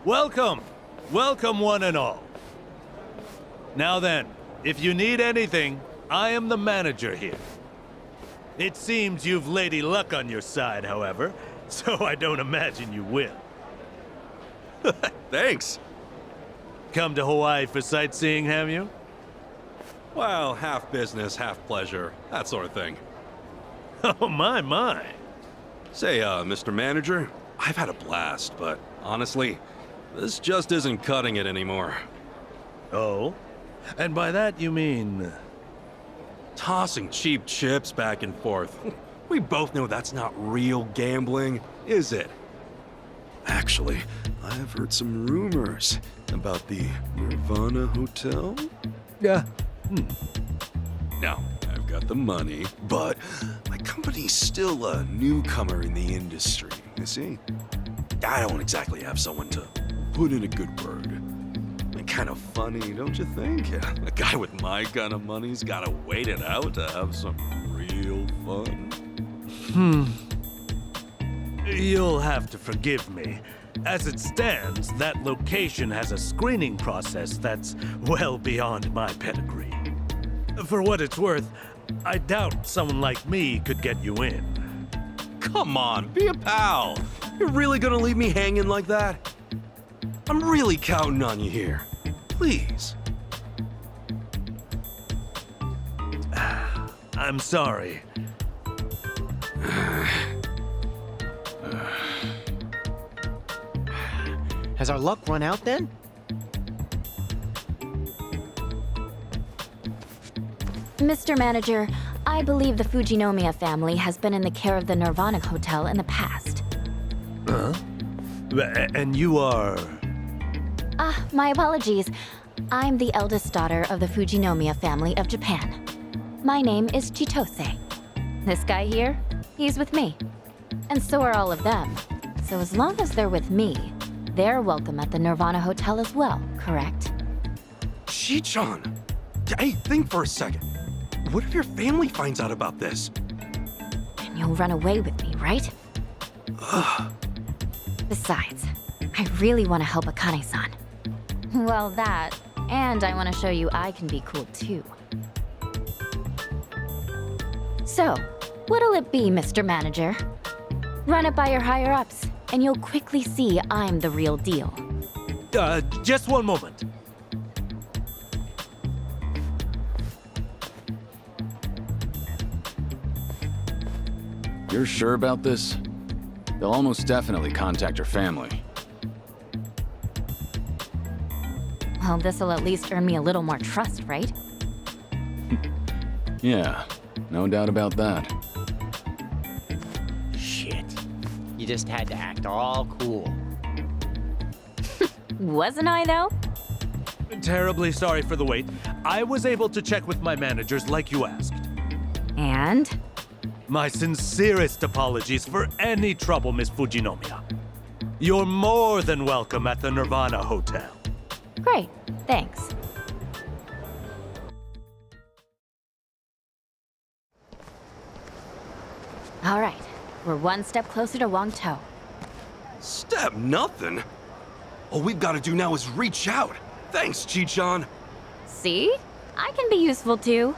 Welcome! Welcome, one and all. Now then, if you need anything, I am the manager here. It seems you've Lady Luck on your side, however, so I don't imagine you will. Thanks. Come to Hawaii for sightseeing, have you? Well, half business, half pleasure, that sort of thing. Oh, my. Say, Mr. Manager, I've had a blast, but honestly, this just isn't cutting it anymore. Oh? And by that you mean... Tossing cheap chips back and forth. We both know that's not real gambling, is it? Actually, I've heard some rumors about the Nirvana Hotel. Yeah. Now, I've got the money, but my company's still a newcomer in the industry, you see? I don't exactly have someone to put in a good word. Kind of funny, don't you think? A guy with my kind of money's gotta wait it out to have some real fun. You'll have to forgive me. As it stands, that location has a screening process that's well beyond my pedigree. For what it's worth, I doubt someone like me could get you in. Come on, be a pal. You're really gonna leave me hanging like that? I'm really counting on you here. Please. I'm sorry. Has our luck run out then? Mr. Manager, I believe the Fujinomiya family has been in the care of the Nirvana Hotel in the past. Huh? And you are... My apologies. I'm the eldest daughter of the Fujinomiya family of Japan. My name is Chitose. This guy here, he's with me. And so are all of them. So as long as they're with me, they're welcome at the Nirvana Hotel as well, correct? Shi-chan! Hey, think for a second. What if your family finds out about this? And you'll run away with me, right? Besides, I really want to help Akane-san. Well, that, and I want to show you I can be cool too. So, what'll it be, Mr. Manager? Run it by your higher-ups, and you'll quickly see I'm the real deal. Just one moment. You're sure about this? They'll almost definitely contact your family. Well, this'll at least earn me a little more trust, right? Yeah, no doubt about that. Shit. You just had to act all cool. Wasn't I, though? Terribly sorry for the wait. I was able to check with my managers like you asked. And? My sincerest apologies for any trouble, Miss Fujinomiya. You're more than welcome at the Nirvana Hotel. Great, thanks. All right, we're one step closer to Wangtou. Step nothing? All we've got to do now is reach out. Thanks, Chi-chan. See? I can be useful too.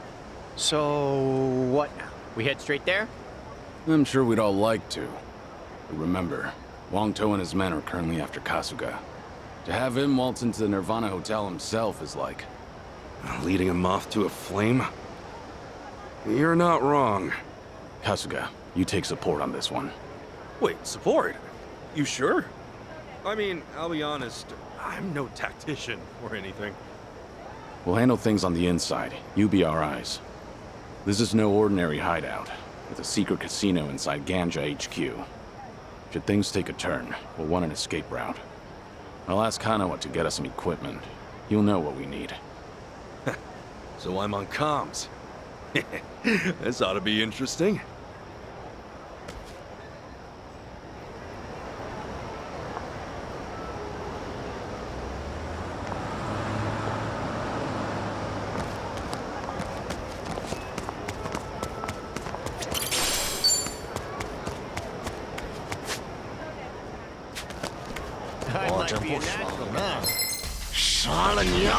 So, what now? We head straight there? I'm sure we'd all like to. But remember, Wangtou and his men are currently after Kasuga. To have him waltz into the Nirvana Hotel himself is like... Leading a moth to a flame? You're not wrong. Kasuga, you take support on this one. Wait, support? You sure? I mean, I'll be honest, I'm no tactician or anything. We'll handle things on the inside. You be our eyes. This is no ordinary hideout. It's a secret casino inside Ganja HQ. Should things take a turn, we'll want an escape route. I'll ask Kanawa to get us some equipment. He'll know what we need. So I'm on comms. This ought to be interesting.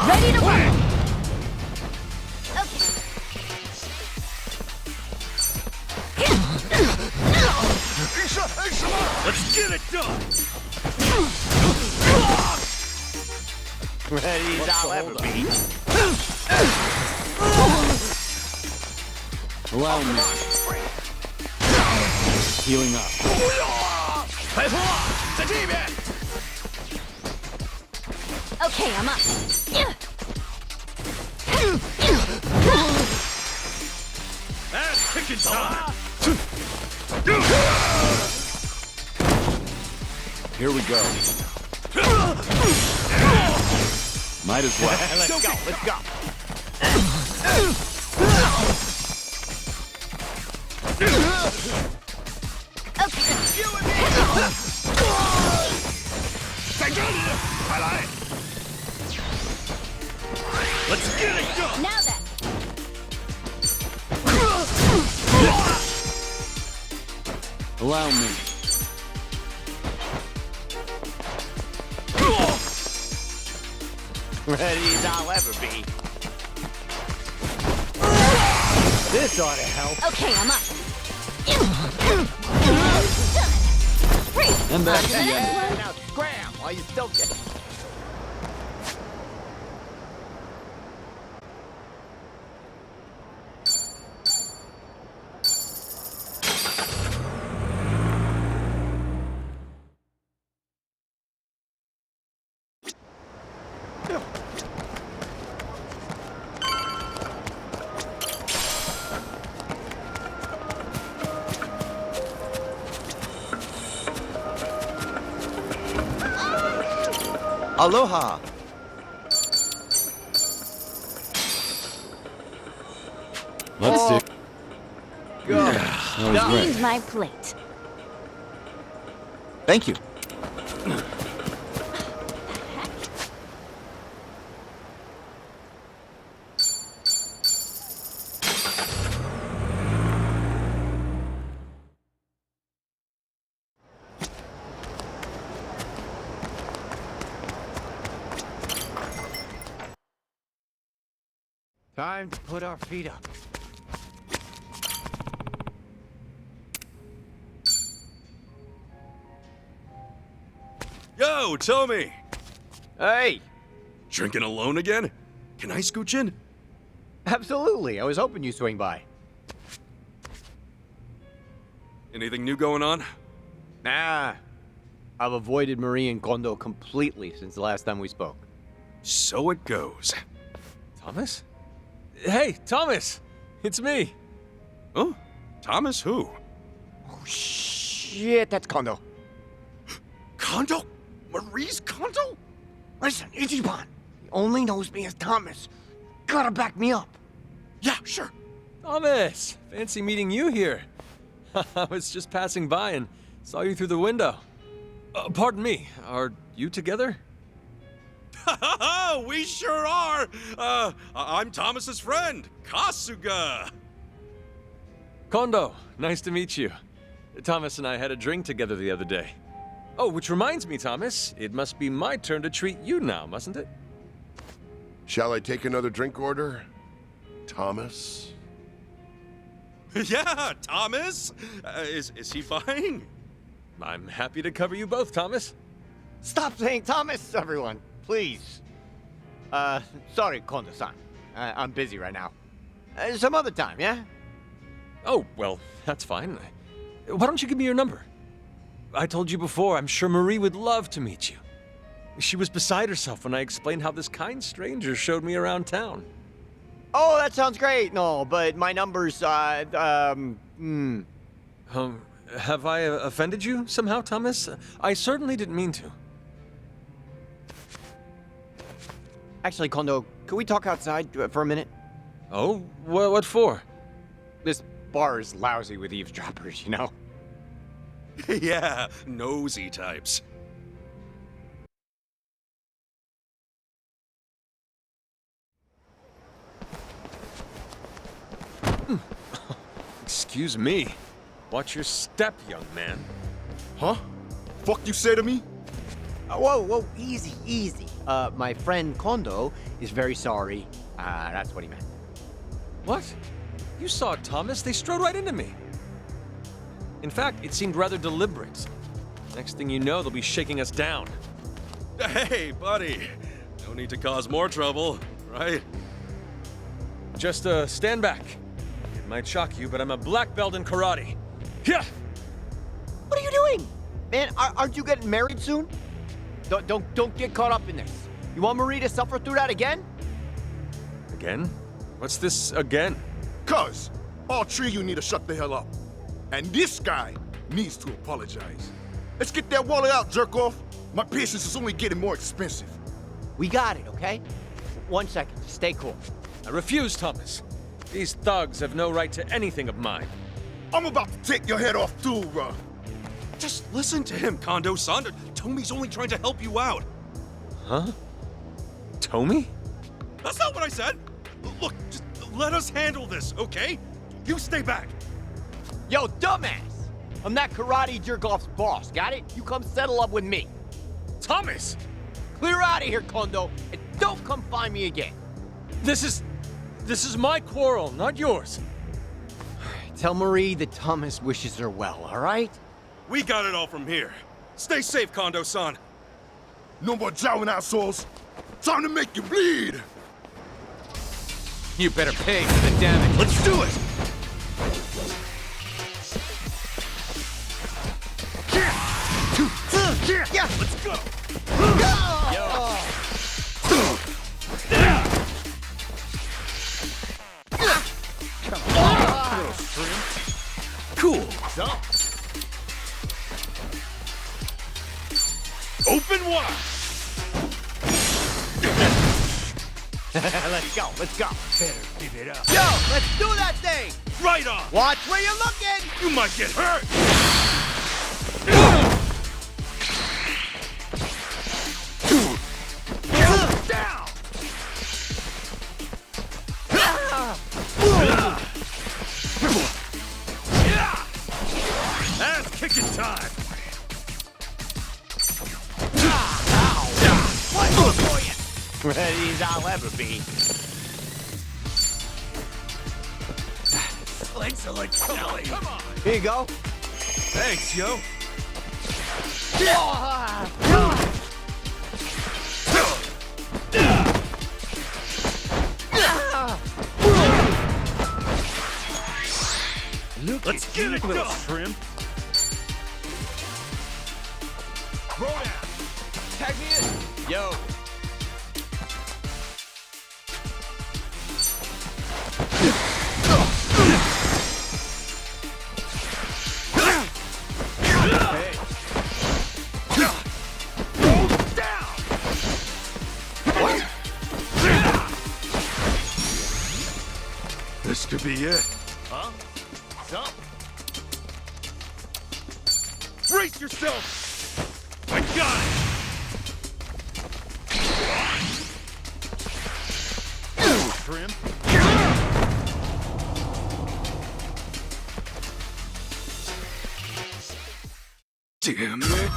Ready to work! Let's get it done! Ready as I'll ever be. Allow me. Healing up. Okay, I'm up. That's kicking time! Here we go. Might as well. Let's go, let's go. Let's get it done! Now then. Allow me. Ready as I'll ever be. This ought to help. Okay, I'm up. Great. And that's the On to the next end. one. Now scram while you still can. Aloha! Let's see. Go. That was Cleaned great. my plate. Thank you. Time to put our feet up. Yo, Tommy! Hey! Drinking alone again? Can I scooch in? Absolutely. I was hoping you'd swing by. Anything new going on? Nah. I've avoided Marie and Kondo completely since the last time we spoke. So it goes. Thomas? Hey, Thomas! It's me! Oh? Thomas who? Oh, shit, that's Kondo. Kondo? Marie's Kondo? Listen, Ichiban, he only knows me as Thomas. Gotta back me up. Yeah, sure. Thomas! Fancy meeting you here. I was just passing by and saw you through the window. Pardon me, are you together? We sure are! I'm Thomas's friend, Kasuga. Kondo, nice to meet you. Thomas and I had a drink together the other day. Oh, which reminds me, Thomas, it must be my turn to treat you now, mustn't it? Shall I take another drink order? Thomas? Yeah, Thomas! Is he buying? I'm happy to cover you both, Thomas. Stop saying Thomas, everyone, please. Sorry, Kondo-san. I'm busy right now. Some other time, yeah? Oh, well, that's fine. Why don't you give me your number? I told you before, I'm sure Marie would love to meet you. She was beside herself when I explained how this kind stranger showed me around town. Oh, that sounds great. No, but my number's, Have I offended you somehow, Thomas? I certainly didn't mean to. Actually, Kondo, could we talk outside for a minute? Oh, what for? This bar is lousy with eavesdroppers, you know? Yeah, nosy types. Excuse me. Watch your step, young man. Huh? Fuck you say to me? Whoa, easy, easy. My friend Kondo is very sorry. That's what he meant. What? You saw Thomas? They strode right into me. In fact, it seemed rather deliberate. Next thing you know, they'll be shaking us down. Hey, buddy. No need to cause more trouble, right? Just, stand back. It might shock you, but I'm a black belt in karate. Yeah. What are you doing? Man, aren't you getting married soon? Don't get caught up in this. You want Marie to suffer through that again? Again? What's this again? Cuz, all three of you need to shut the hell up. And this guy needs to apologize. Let's get that wallet out, jerk off. My patience is only getting more expensive. We got it, okay? 1 second, stay cool. I refuse, Thomas. These thugs have no right to anything of mine. I'm about to take your head off too, bro. Just listen to him, Kondo-san. Tomi's only trying to help you out. Huh? Tomi? That's not what I said. Look, just let us handle this, okay? You stay back. Yo, dumbass! I'm that karate jerk-off's boss, got it? You come settle up with me. Thomas! Clear out of here, Kondo, and don't come find me again. This is my quarrel, not yours. Tell Marie that Thomas wishes her well, all right? We got it all from here. Stay safe, Kondo-san. No more jowling, assholes. Time to make you bleed. You better pay for the damage. Let's do it! Yeah, let's go! Cool. Open wide! Let's go. Better give it up. Yo, let's do that thing! Right on! Watch where you're looking! You might get hurt! Down! Ass kicking time! One more for you! Ready as I'll ever be. Legs are like jelly. Come on! Here you go. Thanks, yo. Let's get it done, shrimp. Throw down. Tag me in. Yo. This could be it. Huh? So? Brace yourself! I got it! Shrimp? Damn it!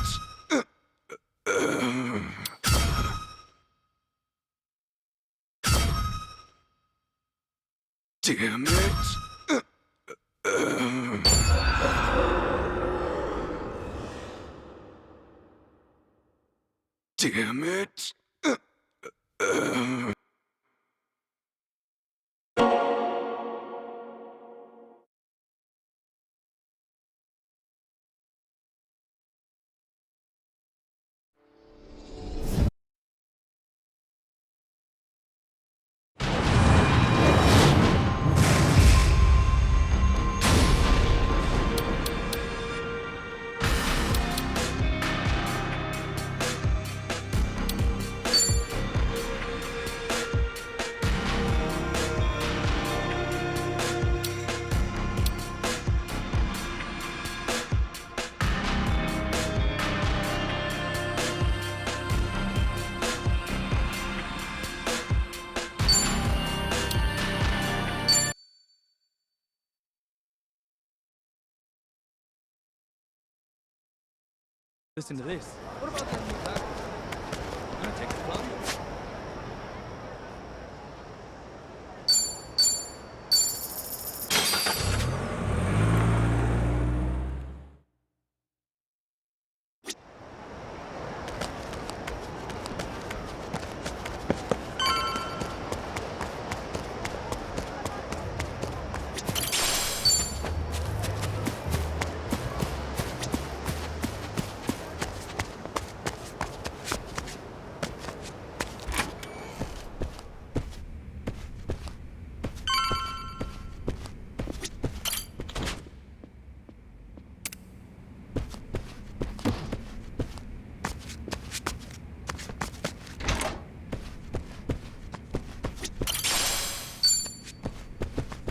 Damn it! Damn it! Listen to this. What about that new back? Gonna take the plunge?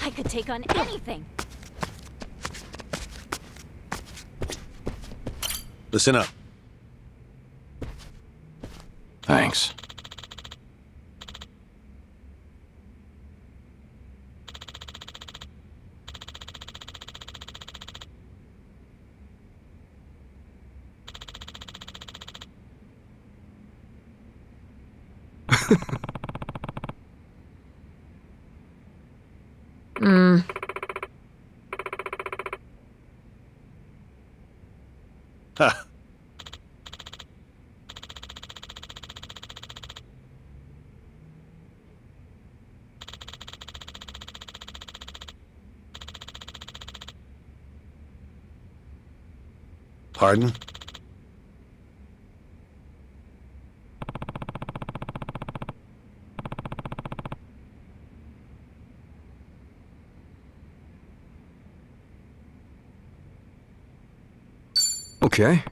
I could take on anything. Listen up. Thanks. Ha! Pardon? Okay.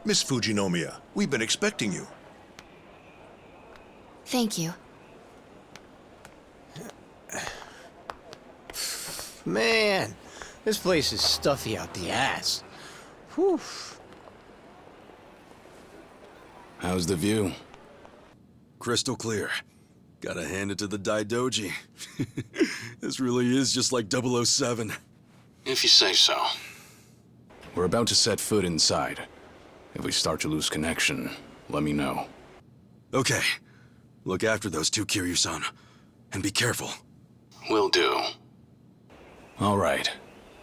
Miss Fujinomiya, we've been expecting you. Thank you. Man, this place is stuffy out the ass. Whew. How's the view? Crystal clear. Gotta hand it to the Daidoji. This really is just like 007. If you say so. We're about to set foot inside. If we start to lose connection, let me know. Okay. Look after those two, Kiryu-san. And be careful. Will do. All right.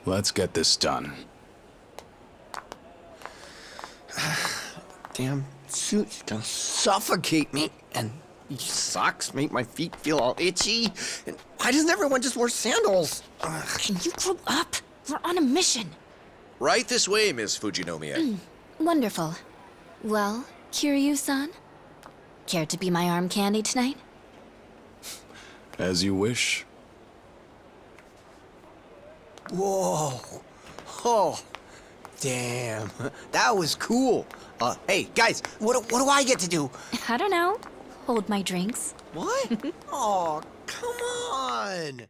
Let's get this done. Damn suit's gonna suffocate me, and these socks make my feet feel all itchy. And why doesn't everyone just wear sandals? Can you grow up? We're on a mission. Right this way, Miss Fujinomiya. Wonderful. Well, Kiryu-san? Care to be my arm candy tonight? As you wish. Whoa. Oh. Damn. That was cool. Hey, guys, what do I get to do? I don't know. Hold my drinks. What? Oh, come on.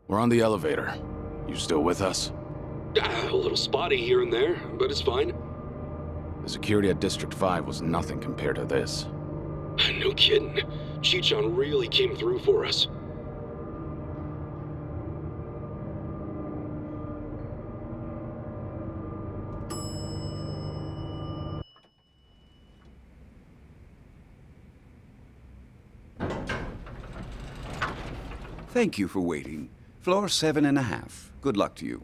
We're on the elevator. You still with us? A little spotty here and there, but it's fine. The security at District 5 was nothing compared to this. No kidding. Chi-chan really came through for us. Thank you for waiting. Floor 7.5. Good luck to you.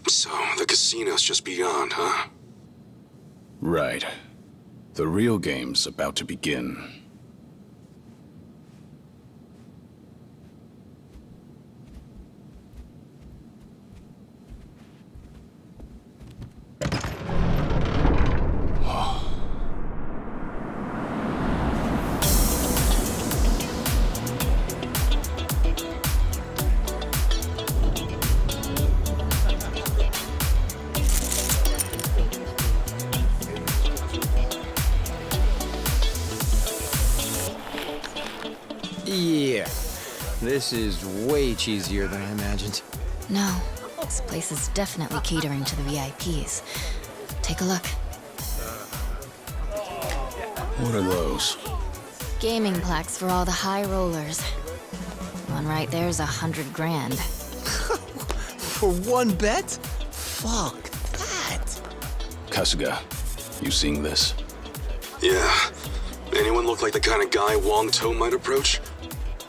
So, the casino's just beyond, huh? Right. The real game's about to begin. Yeah. This is way cheesier than I imagined. No, this place is definitely catering to the VIPs. Take a look. What are those? Gaming plaques for all the high rollers. One right there's 100 grand. For one bet? Fuck that. Kasuga, you seeing this? Yeah. Anyone look like the kind of guy Wong To might approach?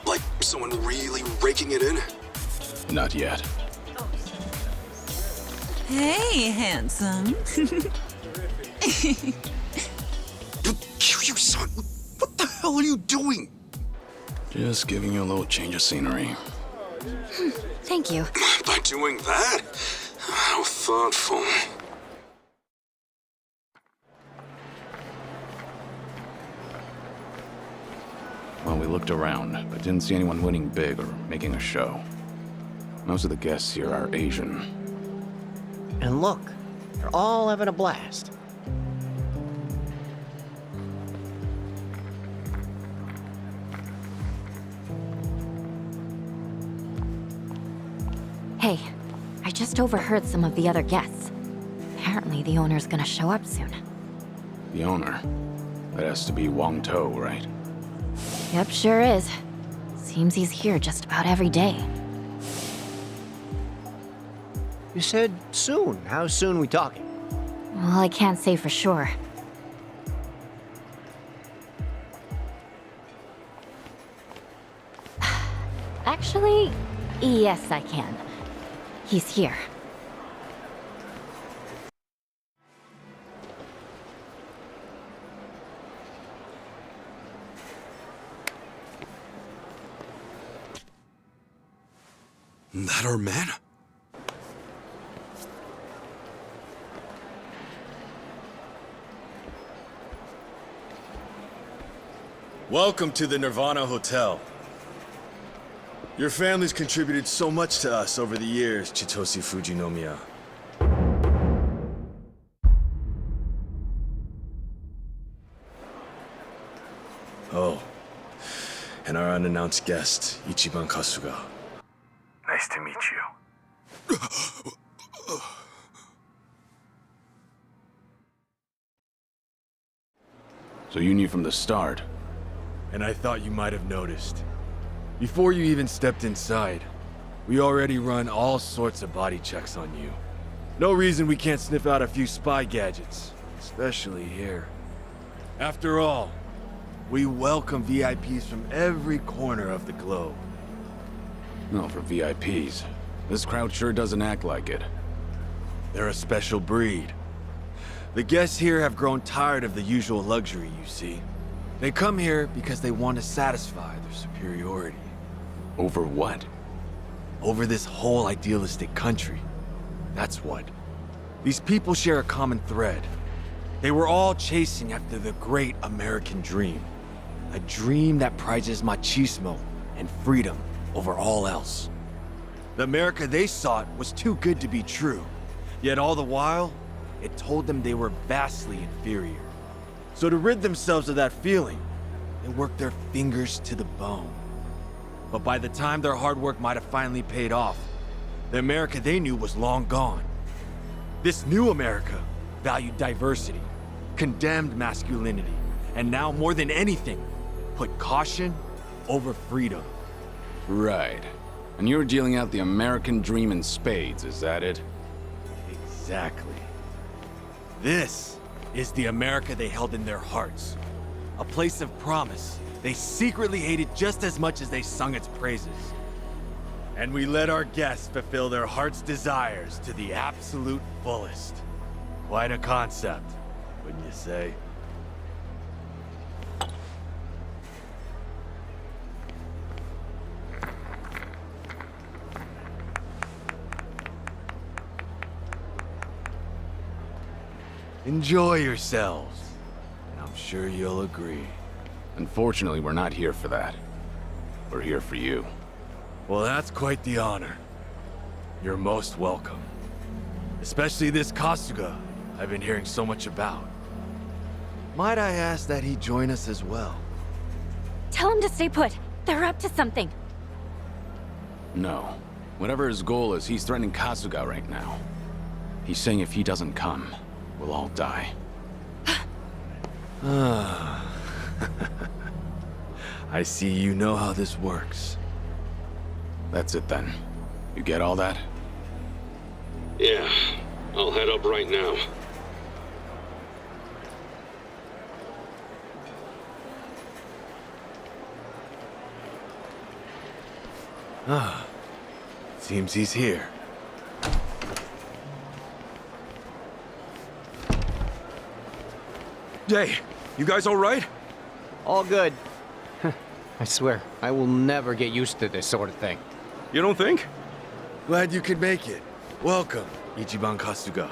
Like someone really raking it in? Not yet. Hey, handsome. Kiryu-san, what the hell are you doing? Just giving you a little change of scenery. Thank you. By doing that? How thoughtful. Well, we looked around, but didn't see anyone winning big or making a show. Most of the guests here are Asian. And look, they're all having a blast. Hey, I just overheard some of the other guests. Apparently the owner's gonna show up soon. The owner? That has to be Wong To, right? Yep, sure is. Seems he's here just about every day. You said soon. How soon we talking? Well, I can't say for sure. Actually, yes, I can. He's here. That our man? Welcome to the Nirvana Hotel. Your family's contributed so much to us over the years, Chitoshi Fujinomiya. Oh, And our unannounced guest, Ichiban Kasuga. Nice to meet you. So you knew from the start. And I thought you might have noticed. Before you even stepped inside, we already run all sorts of body checks on you. No reason we can't sniff out a few spy gadgets, especially here. After all, we welcome VIPs from every corner of the globe. No, for VIPs. This crowd sure doesn't act like it. They're a special breed. The guests here have grown tired of the usual luxury, you see. They come here because they want to satisfy their superiority. Over what? Over this whole idealistic country. That's what. These people share a common thread. They were all chasing after the great American dream. A dream that prizes machismo and freedom over all else. The America they sought was too good to be true. Yet all the while, it told them they were vastly inferior. So to rid themselves of that feeling, they worked their fingers to the bone. But by the time their hard work might have finally paid off, the America they knew was long gone. This new America valued diversity, condemned masculinity, and now more than anything, put caution over freedom. Right. And you're dealing out the American dream in spades, is that it? Exactly. This is the America they held in their hearts. A place of promise they secretly hated just as much as they sung its praises. And we let our guests fulfill their heart's desires to the absolute fullest. Quite a concept, wouldn't you say? Enjoy yourselves. And I'm sure you'll agree. Unfortunately, we're not here for that. We're here for you. Well, that's quite the honor. You're most welcome. Especially this Kasuga I've been hearing so much about. Might I ask that he join us as well? Tell him to stay put. They're up to something. No. Whatever his goal is, he's threatening Kasuga right now. He's saying if he doesn't come, we'll all die. I see you know how this works. That's it then. You get all that? Yeah, I'll head up right now. Seems he's here. Hey, you guys all right? All good. I swear, I will never get used to this sort of thing. You don't think? Glad you could make it. Welcome, Ichiban Kasuga.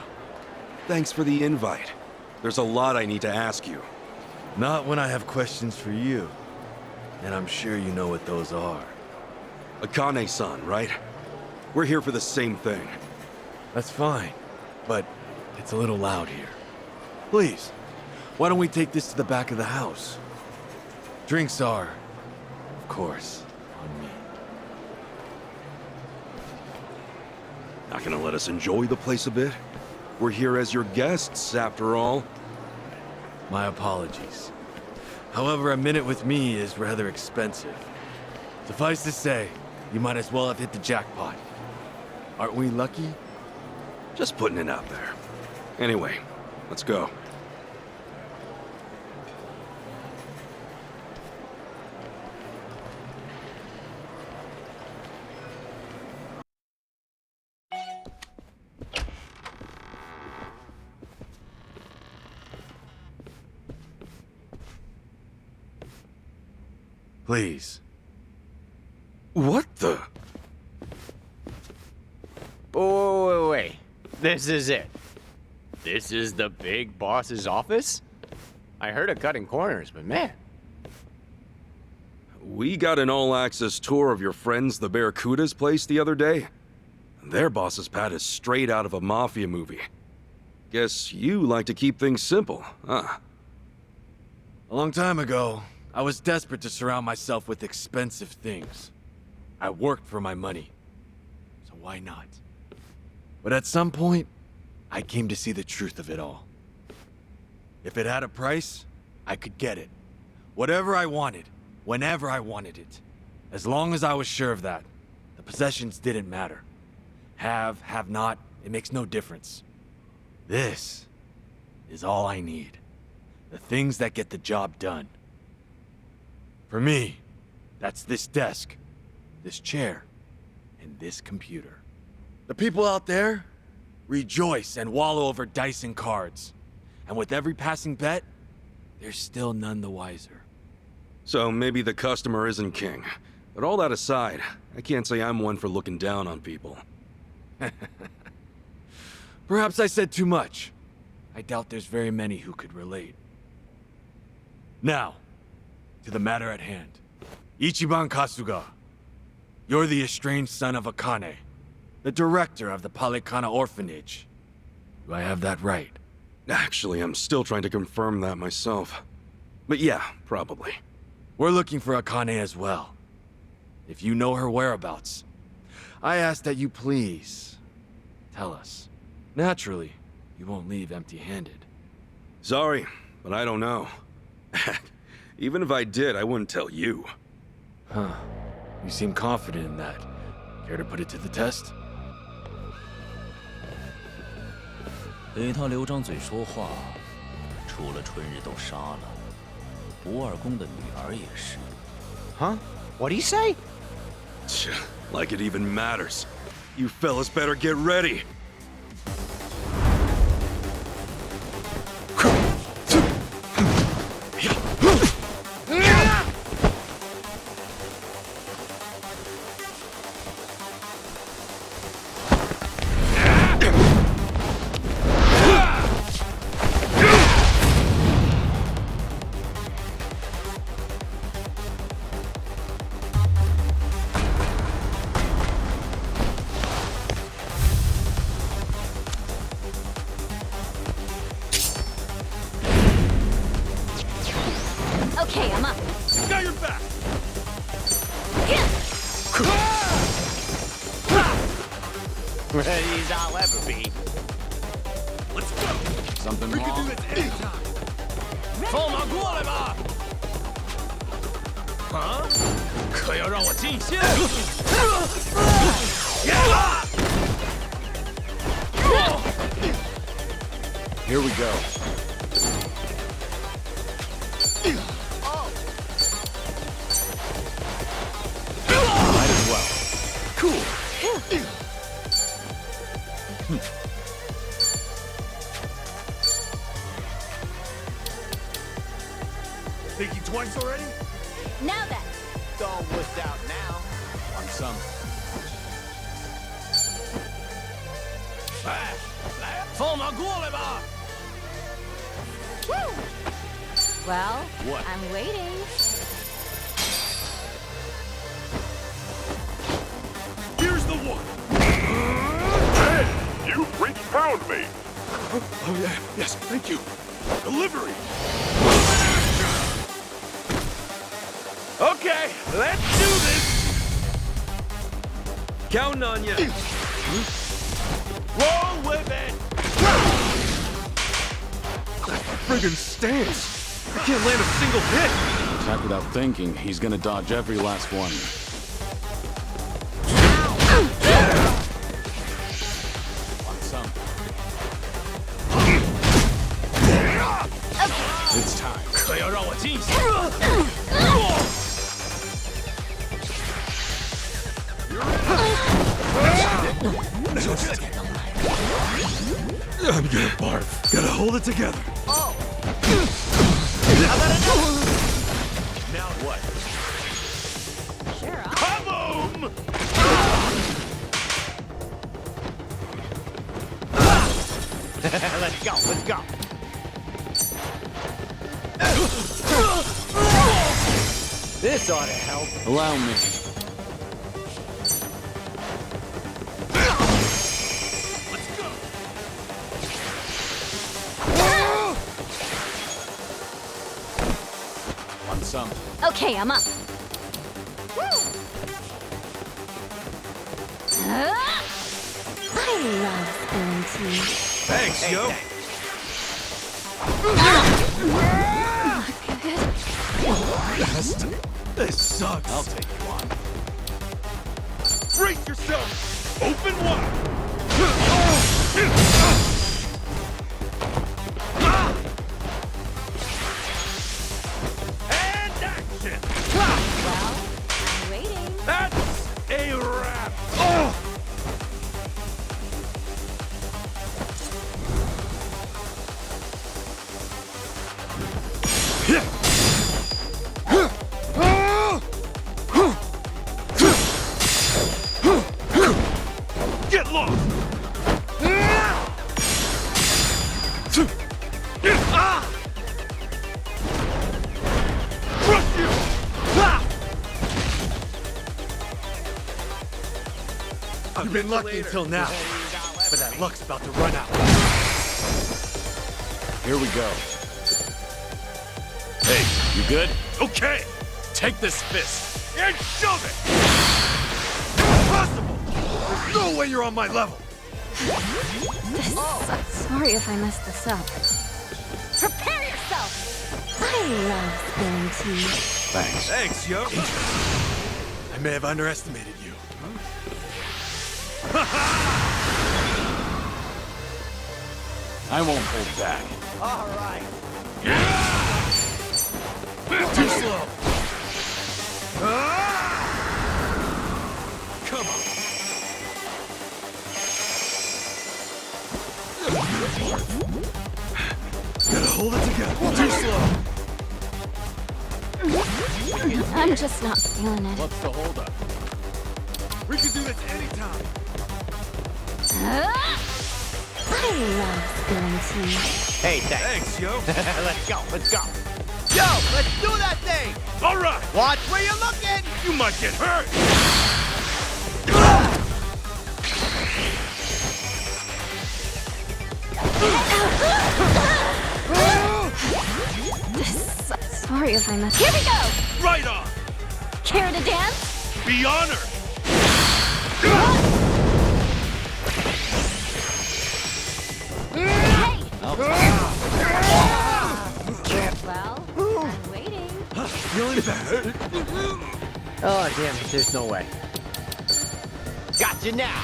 Thanks for the invite. There's a lot I need to ask you. Not when I have questions for you. And I'm sure you know what those are. Akane-san, right? We're here for the same thing. That's fine, but it's a little loud here. Please, why don't we take this to the back of the house? Drinks are, of course, on me. Not gonna let us enjoy the place a bit? We're here as your guests, after all. My apologies. However, a minute with me is rather expensive. Suffice to say, you might as well have hit the jackpot. Aren't we lucky? Just putting it out there. Anyway, let's go. Please. What the? Wait. This is it. This is the big boss's office? I heard of cutting corners, but man. We got an all-access tour of your friends the Barracuda's place the other day. Their boss's pad is straight out of a mafia movie. Guess you like to keep things simple, huh? A long time ago, I was desperate to surround myself with expensive things. I worked for my money, so why not? But at some point, I came to see the truth of it all. If it had a price, I could get it. Whatever I wanted, whenever I wanted it. As long as I was sure of that, the possessions didn't matter. Have not, it makes no difference. This is all I need. The things that get the job done. For me, that's this desk, this chair, and this computer. The people out there rejoice and wallow over dice and cards. And with every passing bet, they're still none the wiser. So maybe the customer isn't king. But all that aside, I can't say I'm one for looking down on people. Perhaps I said too much. I doubt there's very many who could relate. Now, to the matter at hand. Ichiban Kasuga, you're the estranged son of Akane, the director of the Palikana orphanage. Do I have that right? Actually, I'm still trying to confirm that myself. But yeah, probably. We're looking for Akane as well. If you know her whereabouts, I ask that you please tell us. Naturally, you won't leave empty-handed. Sorry, but I don't know. Even if I did, I wouldn't tell you. Huh. You seem confident in that. Care to put it to the test? 给他留张嘴说话，除了春日都杀了，不二公的女儿也是。Huh? What'd he say? Like it even matters. You fellas better get ready. Okay, I'm up. Got your back. Ready as I'll ever be. Let's go. Something We can wrong? do this anytime. 放马过来吧！啊？可要让我进线Here we go. Might as well. Cool. Thinking twice already? Now then. Don't wuss out now. Want some? Well, What? I'm waiting. Here's the one. Hey, you freaks found me. Oh yeah, yes, thank you. Delivery. Okay, let's do this. Counting on you. Roll with it. That friggin' stance. I can't land a single hit. Attack without thinking, he's gonna dodge every last one. Want some? It's time. 可要让我进去。I'm gonna barf. Gotta hold it together. Oh. Now what? Sure, Kaboom! Let's go, let's go. This ought to help. Allow me. Let's go. Want some? some. Okay, I'm up. I love spilling tea. Thanks, yo. This sucks. I'll take you on. Brace yourself. Open wide. And action. Well, I'm waiting. That's a wrap. Get lost! Crush you! I've been lucky until now, but that luck's about to run out. Here we go. Hey, you good? Okay, Take this fist. and shove it! Impossible! There's no way you're on my level! This sucks. Sorry if I messed this up. Prepare yourself! I love spilling tea. Thanks. Thanks, yo. I may have underestimated you. I won't hold back. All right. Too slow. Come on. Gotta hold it together. Too slow. I'm just not feeling it. What's the holdup? We can do this anytime. I love spilling tea. Hey, Thanks, yo. let's go. Yo, let's do that thing. All right. Watch where you're looking. You might get hurt. This sucks. Sorry if I messed. Here we go. Right on. Care to dance? Be honored. Hey. Can't. Well, I'm waiting. Feeling better. Oh, damn it, there's no way. Got you now.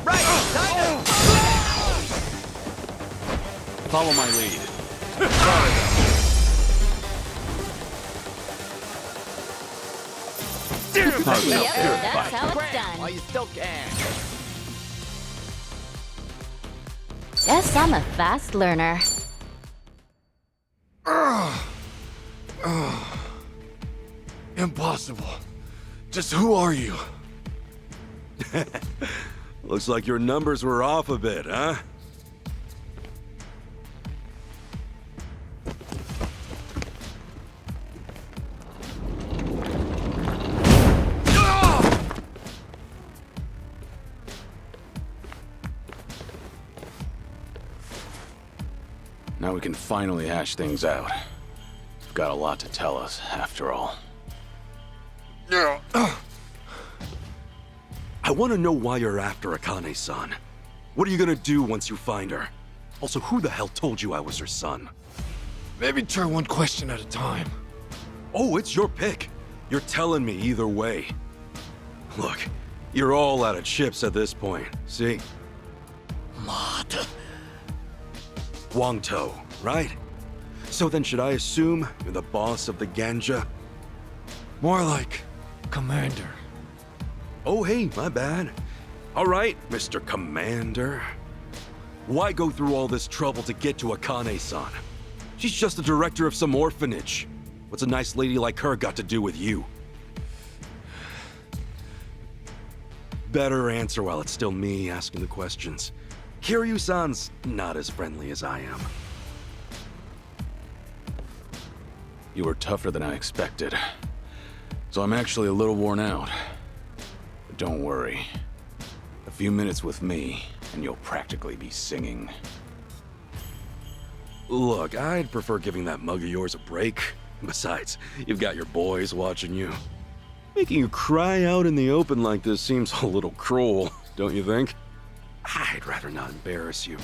Right. Follow my lead. Damn. Yep, that's how it's done. While you still can. Guess I'm a fast learner. Impossible. Just who are you? Looks like your numbers were off a bit, huh? Now we can finally hash things out. You've got a lot to tell us, after all. Yeah. I want to know why you're after Akane-san. What are you gonna do once you find her? Also, who the hell told you I was her son? Maybe try one question at a time. Oh, it's your pick. You're telling me either way. Look, you're all out of chips at this point, see? Wangto, right? So then should I assume you're the boss of the Ganja? More like commander. Oh, hey, my bad. All right, Mr. Commander. Why go through all this trouble to get to Akane-san? She's just the director of some orphanage. What's a nice lady like her got to do with you? Better answer while it's still me asking the questions. Kiryu-san's not as friendly as I am. You were tougher than I expected. So I'm actually a little worn out. But don't worry. A few minutes with me, and you'll practically be singing. Look, I'd prefer giving that mug of yours a break. Besides, you've got your boys watching you. Making you cry out in the open like this seems a little cruel, don't you think? I'd rather not embarrass you.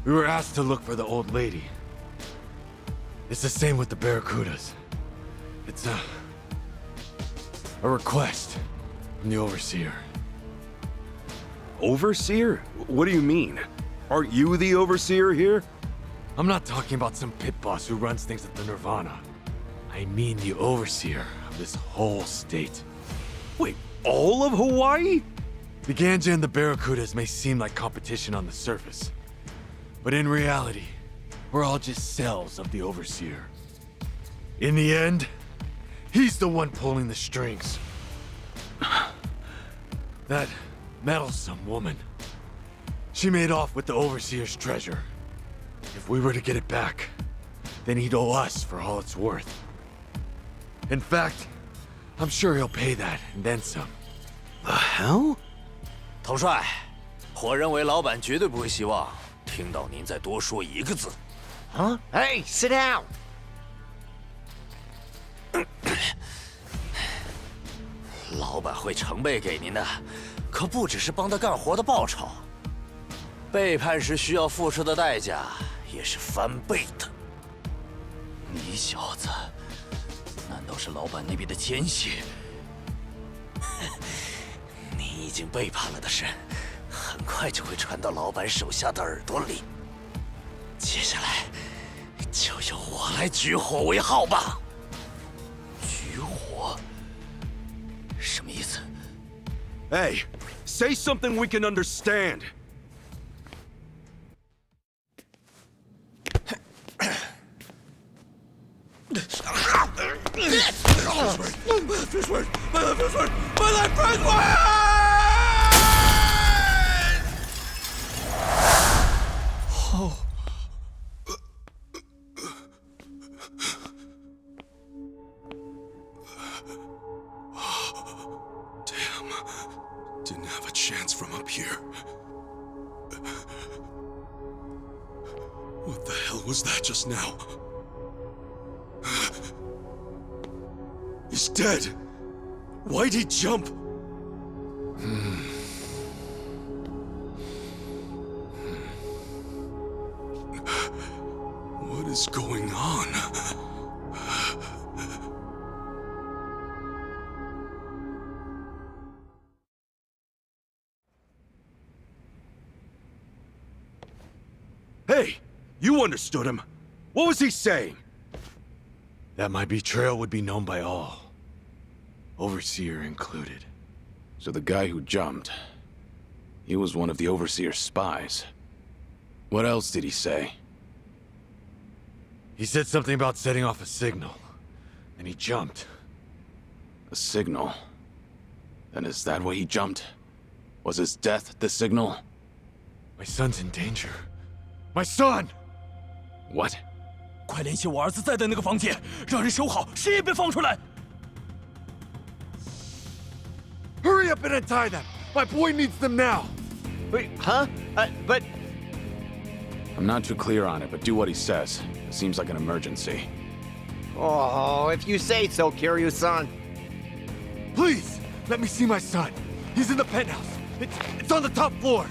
We were asked to look for the old lady. It's the same with the Barracudas. It's a request from the Overseer. Overseer? What do you mean? Aren't you the Overseer here? I'm not talking about some pit boss who runs things at the Nirvana. I mean the Overseer of this whole state. Wait, all of Hawaii? The Ganja and the Barracudas may seem like competition on the surface, but in reality, we're all just cells of the Overseer. In the end, he's the one pulling the strings. That meddlesome woman. She made off with the Overseer's treasure. If we were to get it back, then he'd owe us for all it's worth. In fact, I'm sure he'll pay that and then some. The hell? 统帅，我认为老板绝对不会希望听到您再多说一个字。Huh? Hey, sit down. 老板会成倍给您的，可不只是帮他干活的报酬，背叛时需要付出的代价也是翻倍的。你小子，难道是老板那边的奸细？你已经背叛了的事，很快就会传到老板手下的耳朵里。接下来，就由我来举火为号吧。举火？什么意思？ Hey, say something we can understand. Didn't have a chance from up here. What the hell was that just now? He's dead. Why'd he jump? What is going on? Hey, you understood him. What was he saying? That my betrayal would be known by all, Overseer included. So the guy who jumped, he was one of the Overseer's spies. What else did he say? He said something about setting off a signal, and he jumped. A signal? Then is that why he jumped? Was his death the signal? My son's in danger. My son! What? 快联系我儿子在的那个房间，让人守好，谁也别放出来。 Hurry up and untie them! My boy needs them now! Wait, huh? But... I'm not too clear on it, but do what he says. It seems like an emergency. Oh, if you say so, Kiryu-san. Please, let me see my son. He's in the penthouse. It's on the top floor.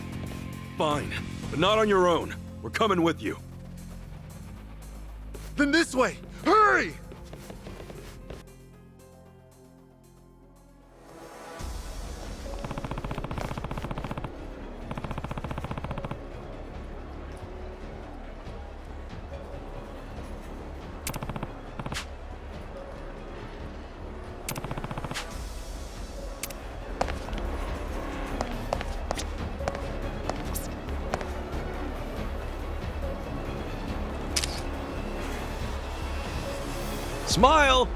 Fine, but not on your own. We're coming with you. Then this way! Hurry! Smile!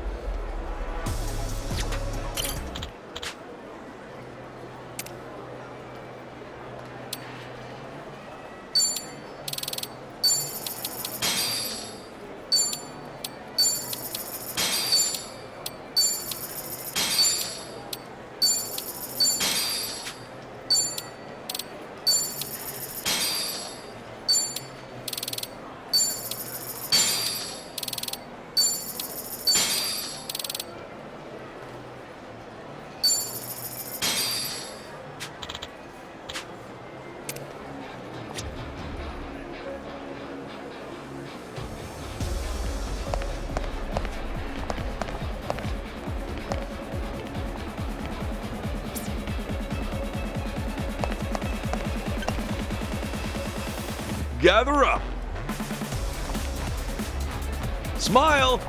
gather up. Smile!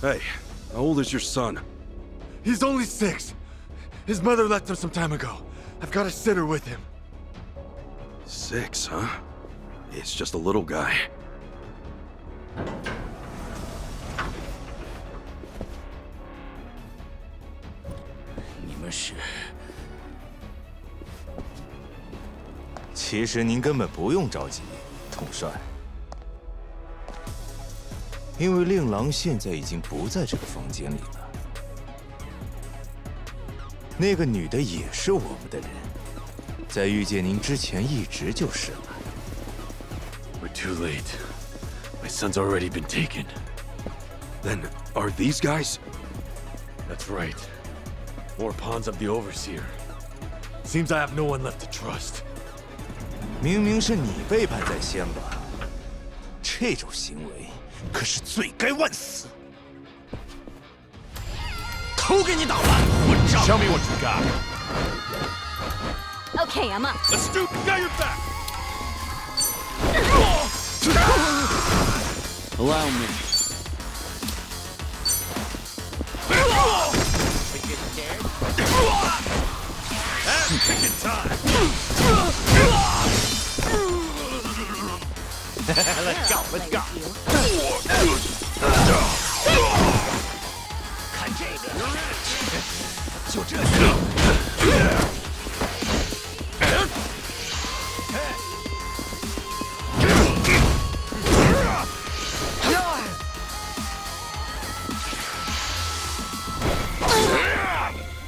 Hey, how old is your son? He's only 6. His mother left him some time ago. I've got a sitter with him. 6, huh? It's just a little guy. You 其实您根本不用着急，统帅。因为令郎现在已经不在这个房间里了。那个女的也是我们的人，在遇见您之前一直就是了。We're too late. My son's already been taken. Then, are these guys? That's right. More pawns of the Overseer. Seems I have no one left to trust. 明明是你背叛在先吧？这种行为可是罪该万死！头给你打完，混账 Show me what you got. Okay, I'm up. Let's do. Got your back. Allow me. Picking time. Let's go, let's go. 看这个，就这些。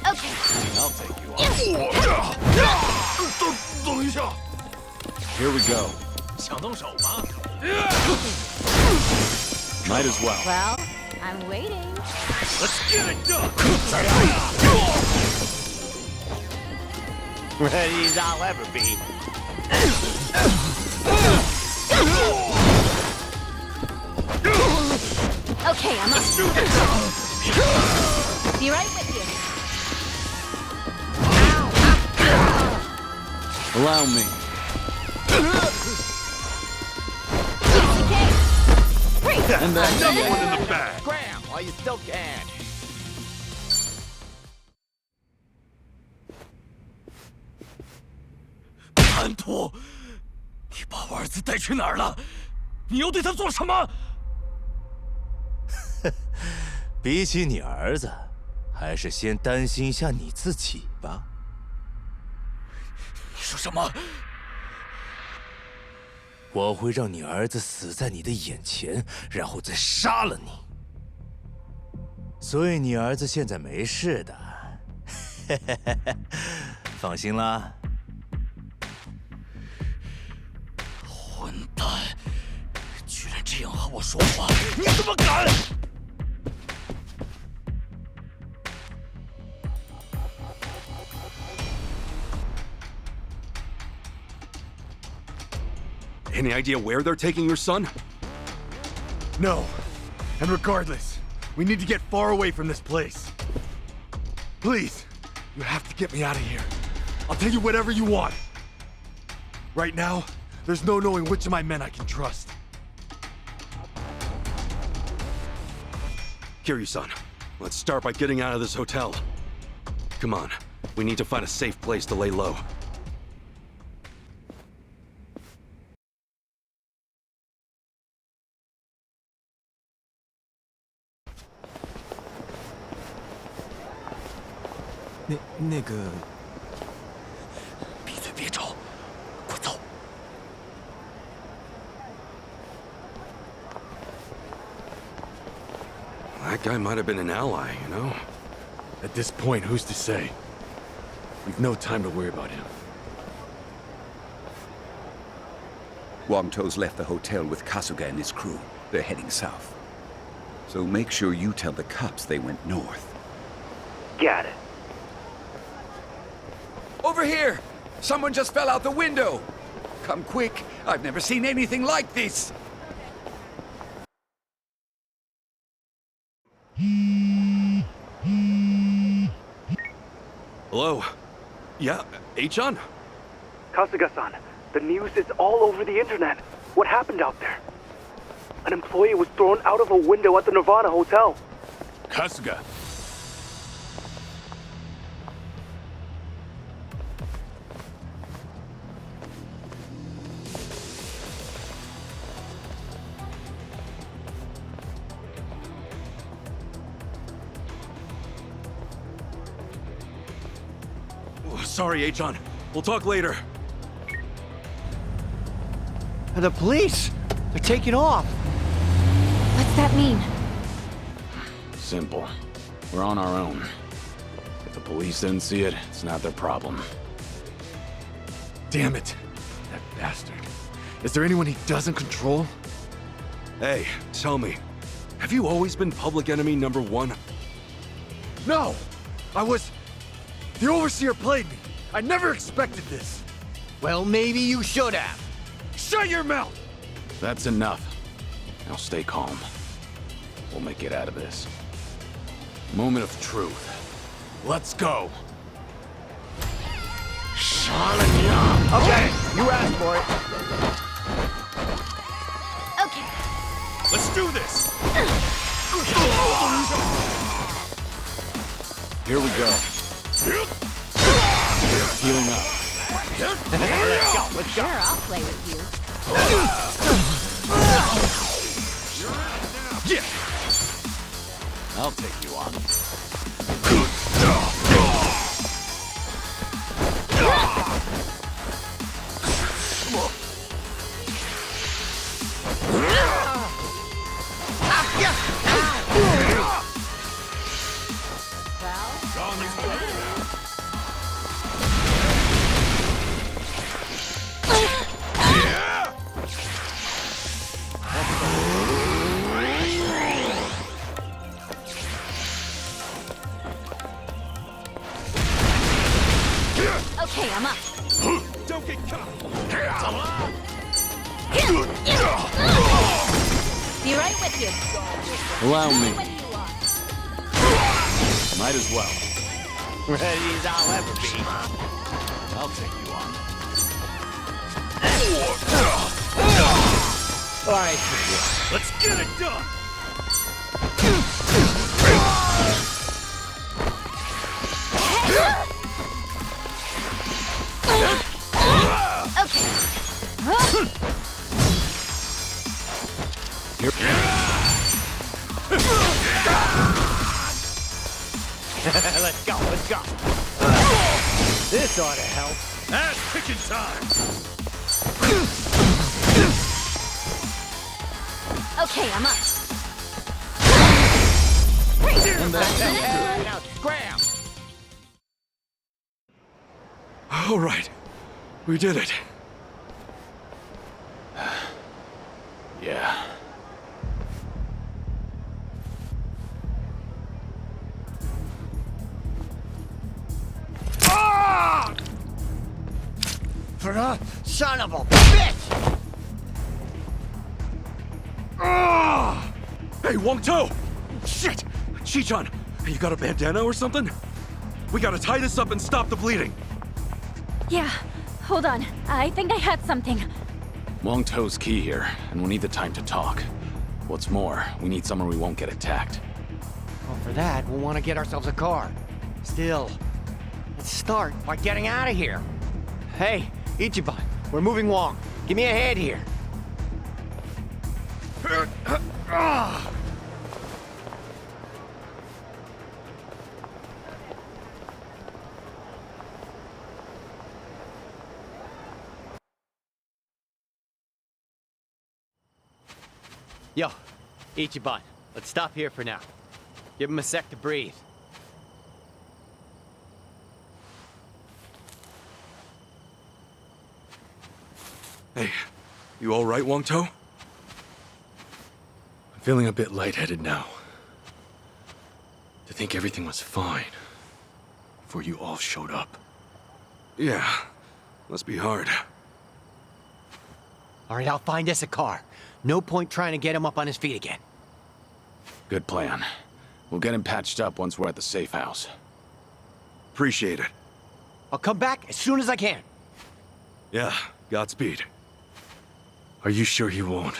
Okay. I'll take you on. 等一下。 Here we go. 想动手吗？ Might as well. Well, I'm waiting. Let's get it done. Ready as I'll ever be. Okay, I'm up. Be right with you. Allow me. And that's another one in the bag. Graham, while you still can. 叛徒！你把我儿子带去哪儿了？你又对他做什么？比起你儿子，还是先担心一下你自己吧。你说什么？我会让你儿子死在你的眼前，然后再杀了你。所以你儿子现在没事的，放心啦。混蛋！居然这样和我说话，你怎么敢？Any idea where they're taking your son? No. And regardless, we need to get far away from this place. Please, you have to get me out of here. I'll tell you whatever you want. Right now, there's no knowing which of my men I can trust. Kiryu-san, let's start by getting out of this hotel. Come on, we need to find a safe place to lay low. 那个，闭嘴，别吵，快走。That guy might have been an ally, you know? At this point, who's to say? We've no time to worry about him. Wang To's left the hotel with Kasuga and his crew. They're heading south. So make sure you tell the cops they went north. Got it. Over here! Someone just fell out the window! Come quick! I've never seen anything like this! Hello? Yeah, Achan? Kasuga-san, the news is all over the internet. What happened out there? An employee was thrown out of a window at the Nirvana Hotel. Kasuga! Sorry, Achan. We'll talk later. The police! They're taking off! What's that mean? Simple. We're on our own. If the police didn't see it, it's not their problem. Damn it! That bastard. Is there anyone he doesn't control? Hey, tell me, have you always been public enemy number one? No! The Overseer played me. I never expected this. Well, maybe you should have. Shut your mouth! That's enough. Now stay calm. We'll make it out of this. Moment of truth. Let's go! Okay, you asked for it. Okay. Let's do this! Here we go. Healing up. Let's go. Sure, I'll play with you. Yeah. I'll take you on. Okay, I'm up. Don't get caught! Be right with you. Allow me. Might as well. Ready as I'll ever be. I'll take you on. All right. Let's get it done! Let's go, let's go. This ought to help. Ass kicking time! Okay, I'm up. Now scram. All right, we did it. Yeah. Son of a bitch! Hey, Wang To! Shit! Chichan, you got a bandana or something? We gotta tie this up and stop the bleeding. Yeah, hold on. I think I had something. Wang To's key here, and we'll need the time to talk. What's more, we need somewhere we won't get attacked. Well, for that, we'll want to get ourselves a car. Still, let's start by getting out of here. Hey, Ichiban, we're moving Wong. Give me a hand here. Yo, Ichiban, let's stop here for now. Give him a sec to breathe. Hey, you all right, Wangto? I'm feeling a bit lightheaded now. To think everything was fine before you all showed up. Yeah, must be hard. All right, I'll find us a car. No point trying to get him up on his feet again. Good plan. We'll get him patched up once we're at the safe house. Appreciate it. I'll come back as soon as I can. Yeah, Godspeed. Are you sure he won't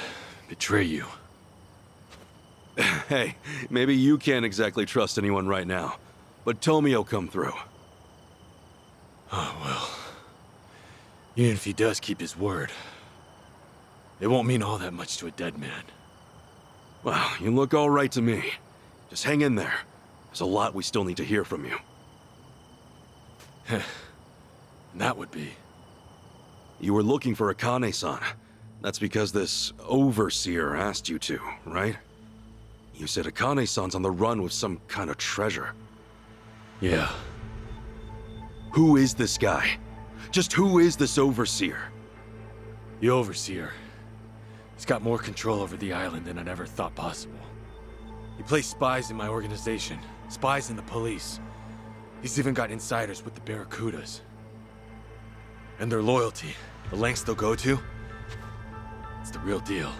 betray you? Hey, maybe you can't exactly trust anyone right now, but Tomio'll come through. Oh, well. Even if he does keep his word, it won't mean all that much to a dead man. Well, you look all right to me. Just hang in there. There's a lot we still need to hear from you. And that would be... You were looking for Akane-san. That's because this overseer asked you to, right? You said Akane-san's on the run with some kind of treasure. Yeah. Who is this guy? Just who is this overseer? The overseer. He's got more control over the island than I'd ever thought possible. He placed spies in my organization, spies in the police. He's even got insiders with the Barracudas. And their loyalty, the lengths they'll go to, it's the real deal.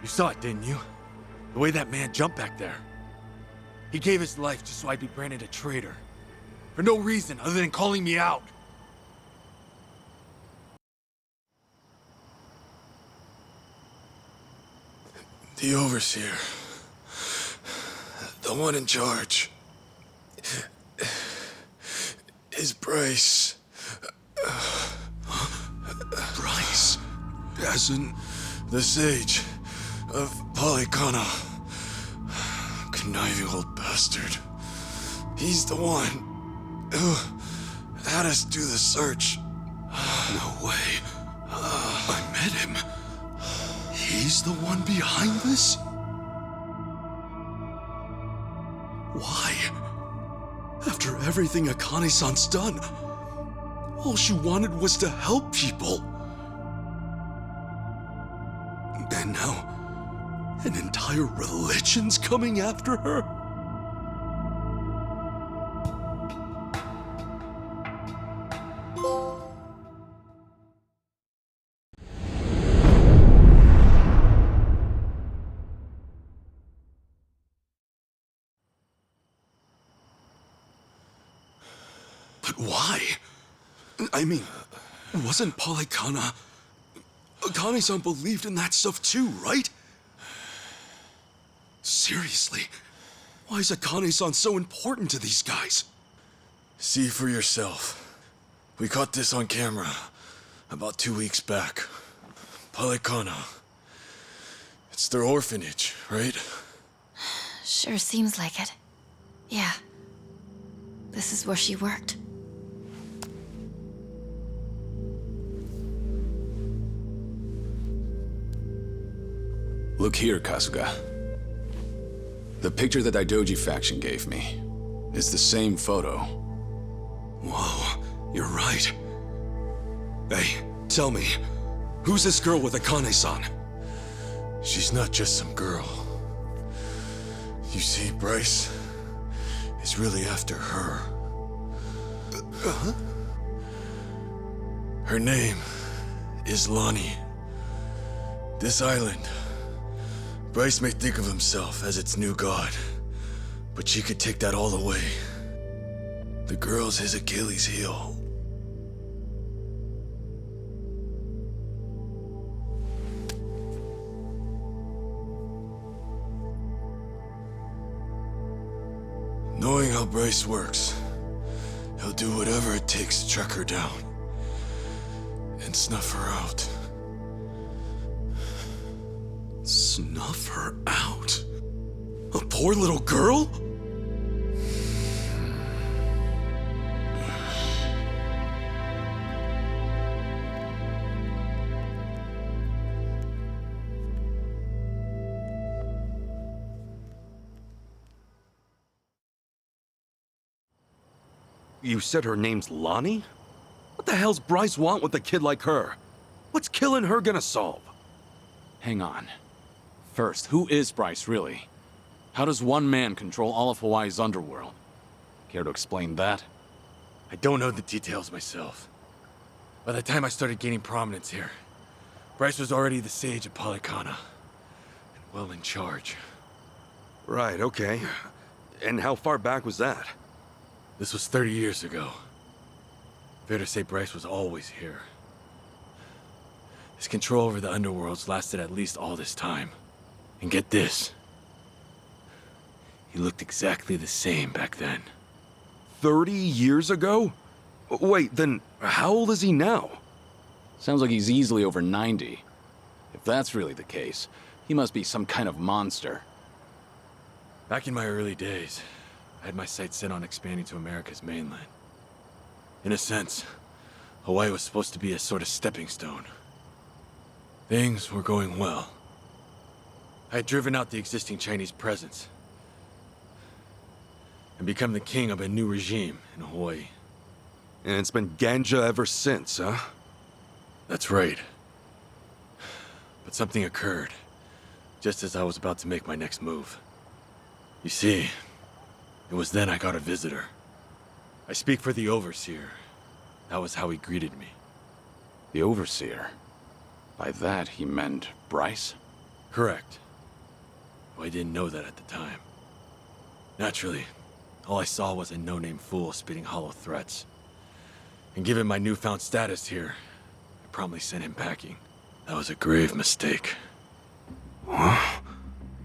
You saw it, didn't you? The way that man jumped back there. He gave his life just so I'd be branded a traitor. For no reason other than calling me out. The overseer. The one in charge. Is Bryce. Bryce? As in... The sage of Polycana. Conniving old bastard. He's the one who had us do the search. No way. I met him. He's the one behind this? Why? After everything Akane-san's done, all she wanted was to help people. And now, an entire religion's coming after her? But why? I mean, wasn't Polycana... Akane-san believed in that stuff too, right? Seriously, why is Akane-san so important to these guys? See for yourself. We caught this on camera about 2 weeks back. Polycana. It's their orphanage, right? Sure seems like it. Yeah. This is where she worked. Look here, Kasuga. The picture the Daidoji faction gave me is the same photo. Whoa, you're right. Hey, tell me, who's this girl with Akane-san? She's not just some girl. You see, Bryce is really after her. Her name is Lonnie. This island, Bryce may think of himself as its new god, but she could take that all away. The girl's his Achilles heel. Knowing how Bryce works, he'll do whatever it takes to track her down and snuff her out. Snuff her out? A poor little girl? You said her name's Lonnie? What the hell's Bryce want with a kid like her? What's killing her gonna solve? Hang on. First, who is Bryce, really? How does one man control all of Hawaii's underworld? Care to explain that? I don't know the details myself. By the time I started gaining prominence here, Bryce was already the sage of Polycana, and well in charge. Right, okay. And how far back was that? This was 30 years ago. Fair to say Bryce was always here. His control over the underworlds lasted at least all this time. And get this. He looked exactly the same back then. 30 years ago? Wait, then how old is he now? Sounds like he's easily over 90. If that's really the case, he must be some kind of monster. Back in my early days, I had my sights set on expanding to America's mainland. In a sense, Hawaii was supposed to be a sort of stepping stone. Things were going well. I had driven out the existing Chinese presence and become the king of a new regime in Hawaii. And it's been ganja ever since, huh? That's right. But something occurred, just as I was about to make my next move. You see, it was then I got a visitor. I speak for the Overseer. That was how he greeted me. The Overseer? By that, he meant Bryce? Correct. Though I didn't know that at the time. Naturally, all I saw was a no-name fool spitting hollow threats. And given my newfound status here, I promptly sent him packing. That was a grave mistake. Huh?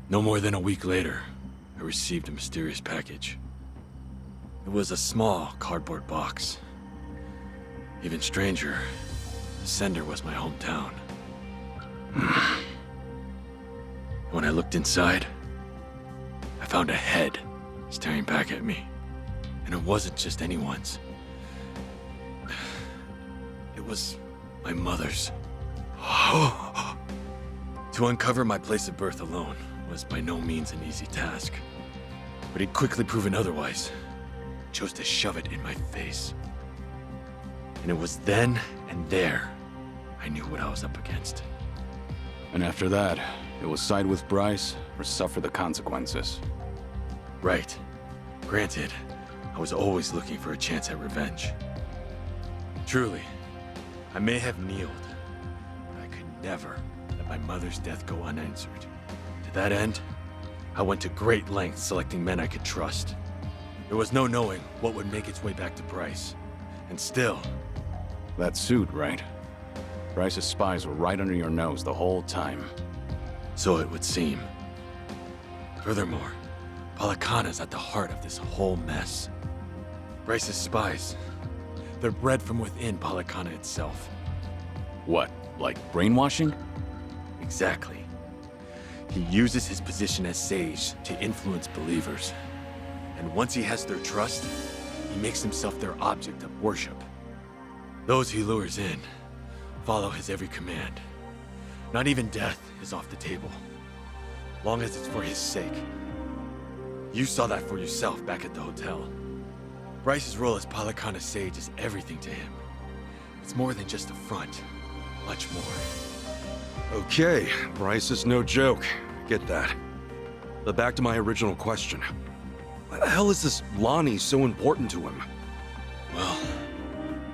No more than a week later, I received a mysterious package. It was a small cardboard box. Even stranger, the sender was my hometown. When I looked inside, I found a head staring back at me. And it wasn't just anyone's. It was my mother's. To uncover my place of birth alone was by no means an easy task. But he'd quickly proven otherwise. Chose to shove it in my face. And it was then and there I knew what I was up against. And after that, it was side with Bryce or suffer the consequences. Right. Granted, I was always looking for a chance at revenge. Truly, I may have kneeled, but I could never let my mother's death go unanswered. To that end, I went to great lengths selecting men I could trust. There was no knowing what would make its way back to Bryce. And still... That suit, right? Bryce's spies were right under your nose the whole time. So it would seem. Furthermore, Polycana's at the heart of this whole mess. Bryce's spies, they're bred from within Polycana itself. What, like brainwashing? Exactly. He uses his position as sage to influence believers. And once he has their trust, he makes himself their object of worship. Those he lures in follow his every command. Not even death is off the table, long as it's for his sake. You saw that for yourself back at the hotel. Bryce's role as Polycana sage is everything to him. It's more than just a front, much more. Okay, Bryce is no joke. Get that. But back to my original question. Why the hell is this Lonnie so important to him? Well,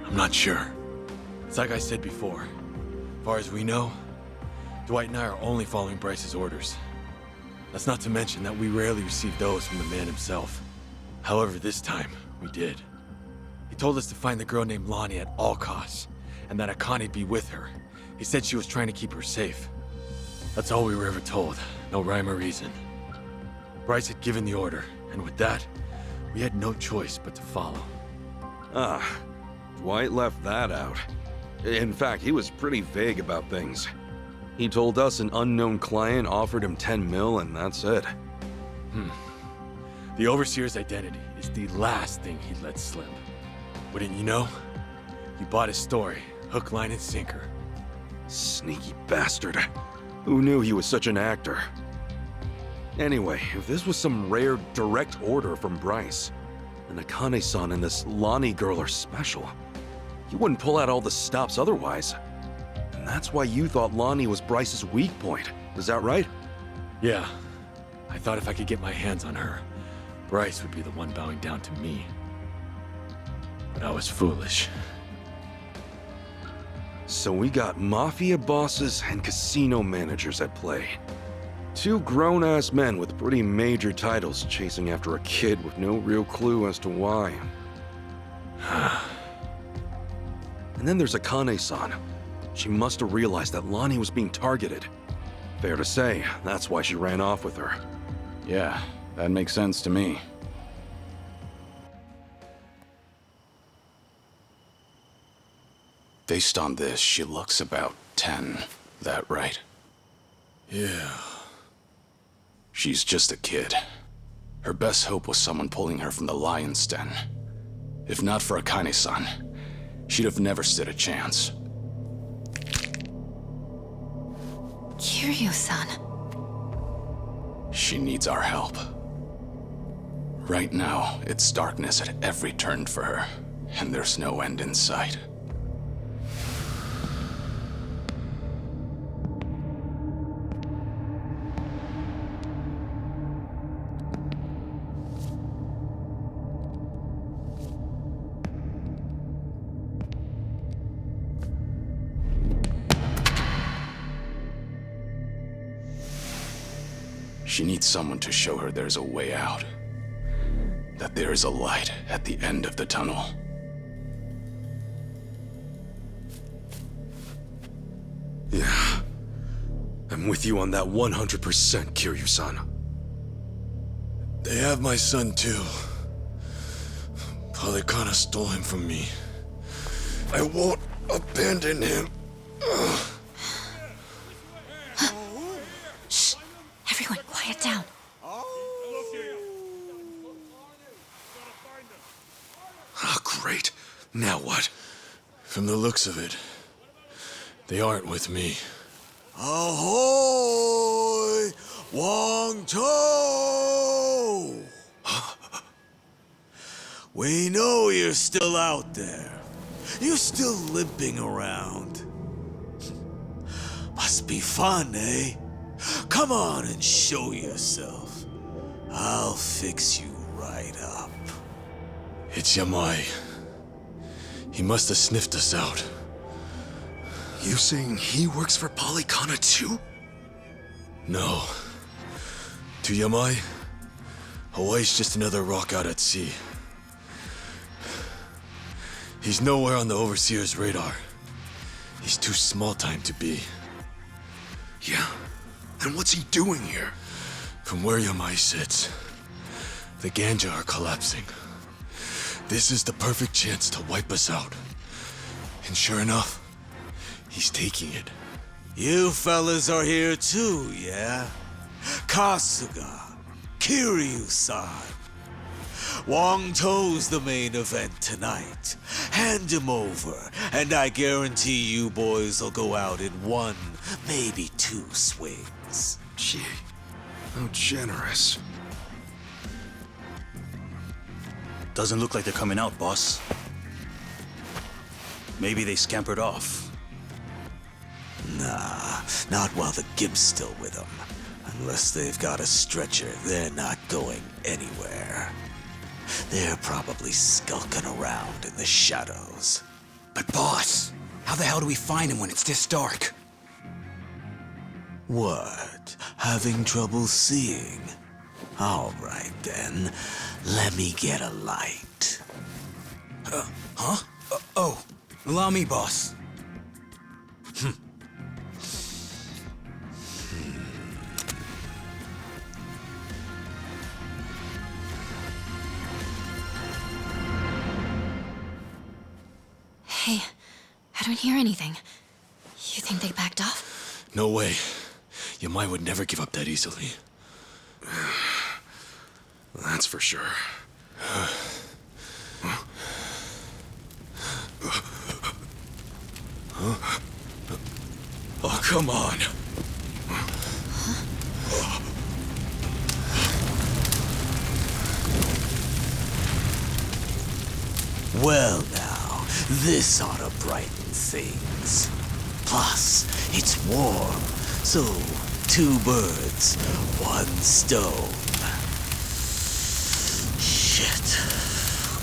I'm not sure. It's like I said before. As far as we know, Dwight and I are only following Bryce's orders. That's not to mention that we rarely receive those from the man himself. However, this time, we did. He told us to find the girl named Lonnie at all costs, and that Akani'd be with her. He said she was trying to keep her safe. That's all we were ever told. No rhyme or reason. Bryce had given the order, and with that, we had no choice but to follow. Ah, Dwight left that out. In fact, he was pretty vague about things. He told us an unknown client offered him 10 mil, and that's it. The Overseer's identity is the last thing he'd let slip. Wouldn't you know? He bought his story, hook, line, and sinker. Sneaky bastard. Who knew he was such an actor? Anyway, if this was some rare direct order from Bryce, and Akane-san and this Lonnie girl are special. You wouldn't pull out all the stops otherwise. And that's why you thought Lonnie was Bryce's weak point. Is that right? Yeah. I thought if I could get my hands on her, Bryce would be the one bowing down to me. But I was foolish. So we got mafia bosses and casino managers at play. Two grown-ass men with pretty major titles chasing after a kid with no real clue as to why. And then there's Akane-san. She must have realized that Lonnie was being targeted. Fair to say, that's why she ran off with her. Yeah, that makes sense to me. Based on this, she looks about 10. That right? Yeah. She's just a kid. Her best hope was someone pulling her from the lion's den. If not for Akane-san, she'd have never stood a chance. Kiryu-san. She needs our help. Right now, it's darkness at every turn for her, and there's no end in sight. She needs someone to show her there's a way out. That there is a light at the end of the tunnel. Yeah. I'm with you on that 100%, Kiryu-san. They have my son too. Polycana stole him from me. I won't abandon him. Shh! Everyone, quiet down. Ah, great. Now what? From the looks of it, they aren't with me. Ahoy! Wong To! We know you're still out there. You're still limping around. Must be fun, eh? Come on and show yourself. I'll fix you right up. It's Yamai. He must have sniffed us out. You saying he works for Polycana too? No. To Yamai, Hawaii's just another rock out at sea. He's nowhere on the Overseer's radar. He's too small-time to be. Yeah? Then what's he doing here? From where Yamai sits, the Ganja are collapsing. This is the perfect chance to wipe us out. And sure enough, he's taking it. You fellas are here too, yeah? Kasuga, Kiryu-san. Wong To's the main event tonight. Hand him over, and I guarantee you boys will go out in one, maybe two swings. Gee, how generous. Doesn't look like they're coming out, boss. Maybe they scampered off. Nah, not while the Gimp's still with them. Unless they've got a stretcher, they're not going anywhere. They're probably skulking around in the shadows. But boss, how the hell do we find him when it's this dark? What? Having trouble seeing? All right then, let me get a light. Oh, allow me, boss. Hey, I don't hear anything. You think they backed off? No way. Yamai would never give up that easily. That's for sure. Oh, come on. Well now, this ought to brighten things. Plus, it's warm, so 2 birds, 1 stone. Shit,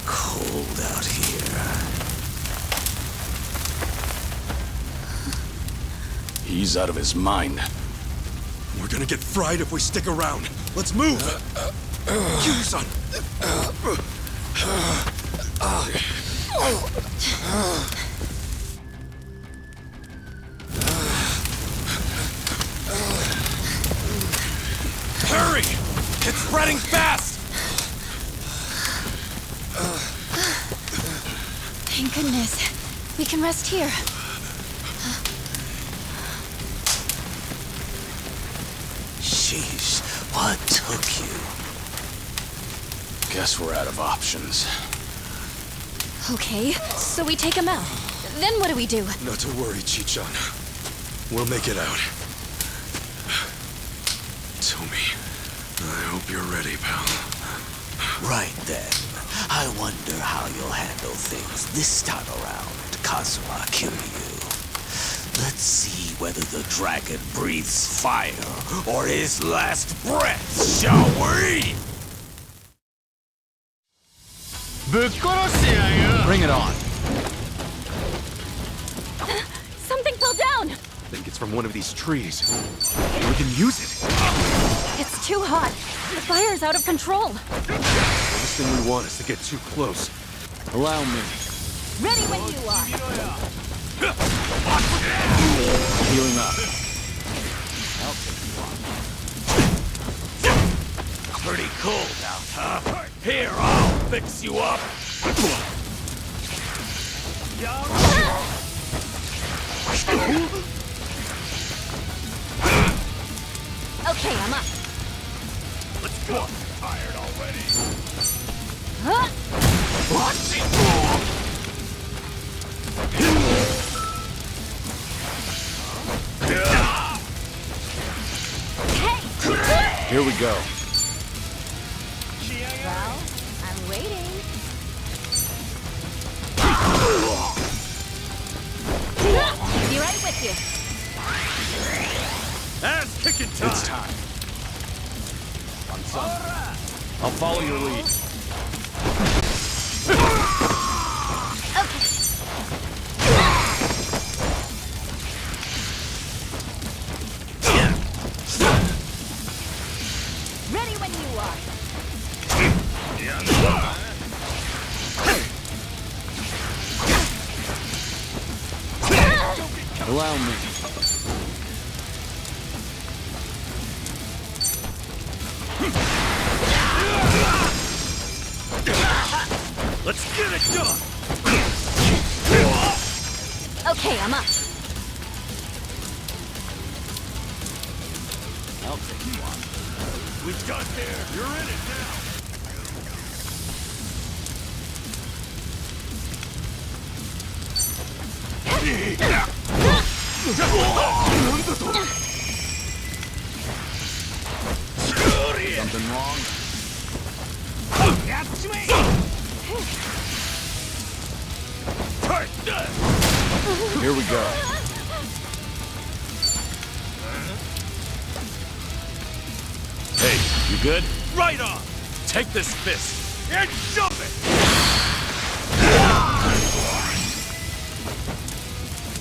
cold out here. He's out of his mind. We're gonna get fried if we stick around. Let's move! Kiryu-san! Hurry! It's spreading fast! Thank goodness. We can rest here. Sheesh, what took you? Guess we're out of options. Okay, so we take him out. Then what do we do? Not to worry, Chi-chan. We'll make it out. Tommy, I hope you're ready, pal. Right then. I wonder how you'll handle things this time around, Kazuma Kiryu. Let's see whether the dragon breathes fire or his last breath, shall we? Bring it on. Something fell down! I think it's from one of these trees. We can use it. It's too hot. The fire's out of control. The last thing we want is to get too close. Allow me. Ready when you are. Healing up. Pretty cold out, huh? Here, I'll fix you up. Okay, I'm up. Let's go. Tired already. Huh? Here we go. Well, I'm waiting. Be right with you. Ass kicking time. It's time. I'll follow your lead. Okay. Ready when you are. Allow me. Let's get it done. Okay, I'm up. I'll take you on. We've got there. You're in it now. Something wrong? Here we go. Hey, you good? Right on! Take this fist and jump it!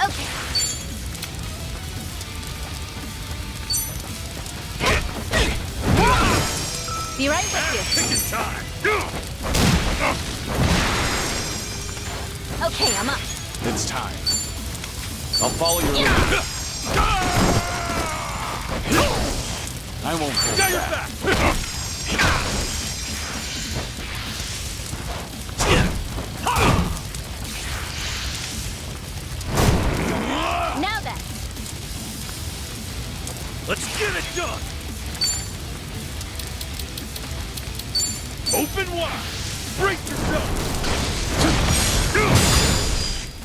Okay. Be right with you. Taking time! Okay, I'm up. It's time. I'll follow your lead. I won't pull Got your back. back! Now then. Let's get it done! Open wide! Brace yourself!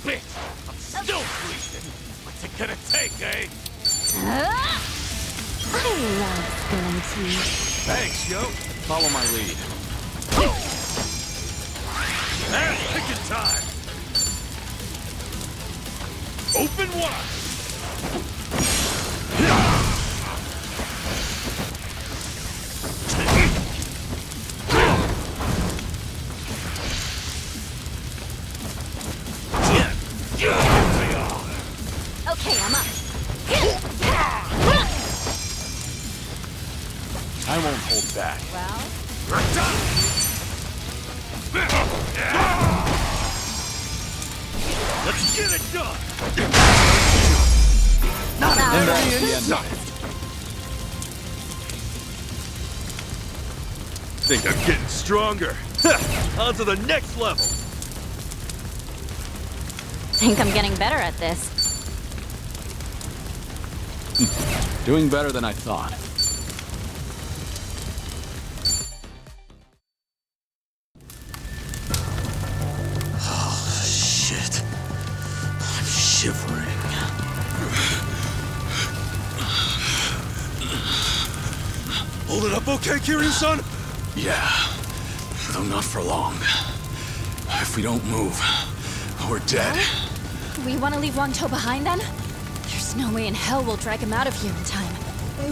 Bitch! I'm still freezing! What's it gonna take, eh? I love spilling tea. Thanks, yo! Follow my lead. And picking time! Open wide! Okay, I'm up. I won't hold back. Well? Let's get it done! Not And that's the end of it. Think I'm getting stronger. On to the next level. Think I'm getting better at this. Doing better than I thought. Oh, shit. I'm shivering. Hold it up okay, Kiryu-san? Yeah, though not for long. If we don't move, we're dead. We want to leave Wangto behind then? There's no way in hell we'll drag him out of here in time.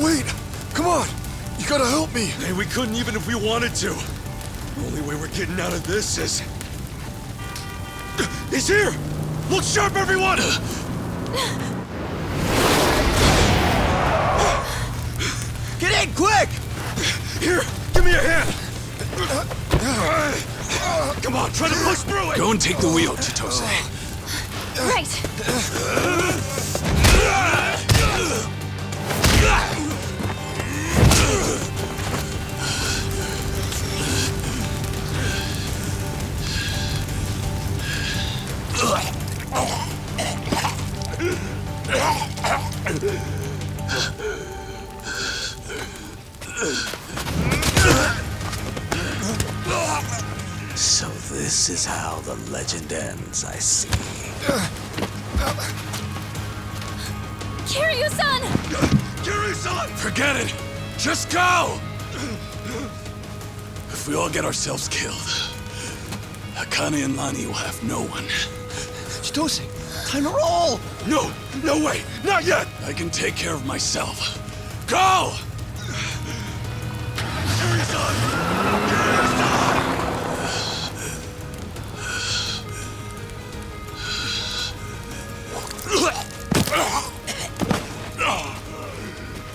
Wait! Come on! You gotta help me! Hey, we couldn't even if we wanted to. The only way we're getting out of this is... He's here! Look sharp, everyone! Get in, quick! Here, give me a hand! Come on, try to push through it! Go and take the wheel, Chitose. Right! So this is how the legend ends, I see. Kiryu-san! Kiryu-san! Forget it! Just go! If we all get ourselves killed, Akane and Lani will have no one. Chitose, time to roll! No, no way, not yet! I can take care of myself. Go! Kiryu-san! Kiryu-san!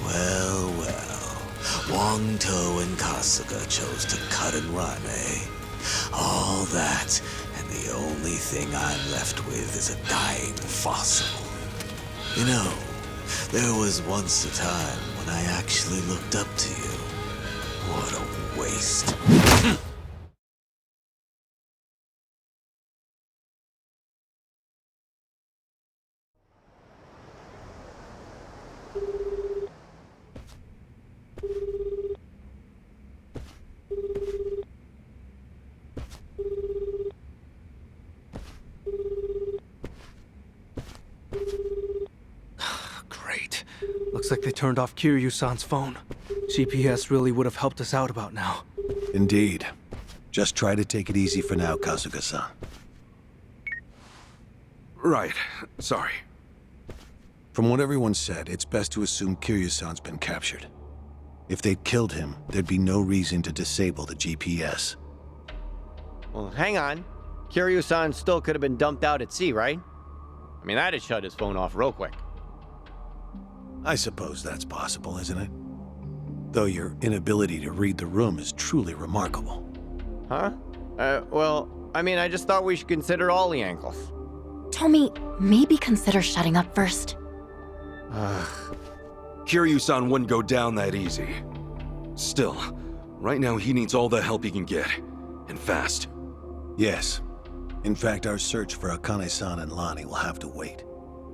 Well, well. Wangto and Kasuga chose to cut and run, eh? All that, and the only thing I'm left with is a dying fossil. You know, there was once a time when I actually looked up to you. What a waste. Great. Looks like they turned off Kiryu-san's phone. GPS really would have helped us out about now. Indeed. Just try to take it easy for now, Kasuga-san. Right, sorry. From what everyone said, it's best to assume Kiryu-san's been captured. If they'd killed him, there'd be no reason to disable the GPS. Well, hang on. Kiryu-san still could have been dumped out at sea, right? I mean, that'd shut his phone off real quick. I suppose that's possible, isn't it? Though your inability to read the room is truly remarkable. Huh? Well, I mean, I just thought we should consider all the angles. Tommy, maybe consider shutting up first. Kiryu-san wouldn't go down that easy. Still, right now he needs all the help he can get. And fast. Yes. In fact, our search for Akane-san and Lani will have to wait.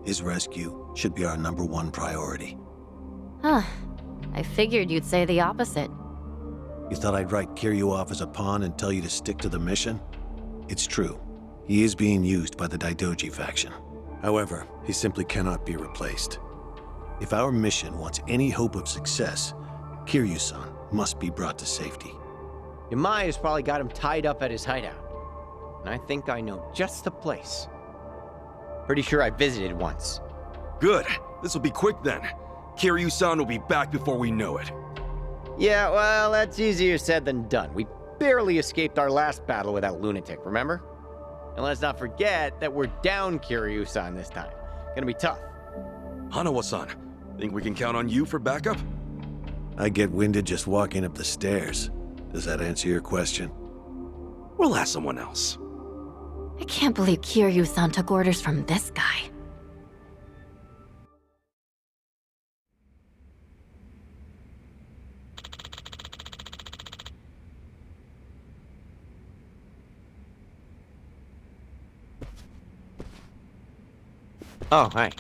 His rescue should be our #1 priority. Huh. I figured you'd say the opposite. You thought I'd write Kiryu off as a pawn and tell you to stick to the mission? It's true. He is being used by the Daidoji faction. However, he simply cannot be replaced. If our mission wants any hope of success, Kiryu-san must be brought to safety. Yamaya's probably got him tied up at his hideout. And I think I know just the place. Pretty sure I visited once. Good. This will be quick then. Kiryu-san will be back before we know it. Yeah, well, that's easier said than done. We barely escaped our last battle with that lunatic, remember? And let's not forget that we're down Kiryu-san this time. Gonna be tough. Hanawa-san, think we can count on you for backup? I get winded just walking up the stairs. Does that answer your question? We'll ask someone else. I can't believe Kiryu-san took orders from this guy. Oh, hi.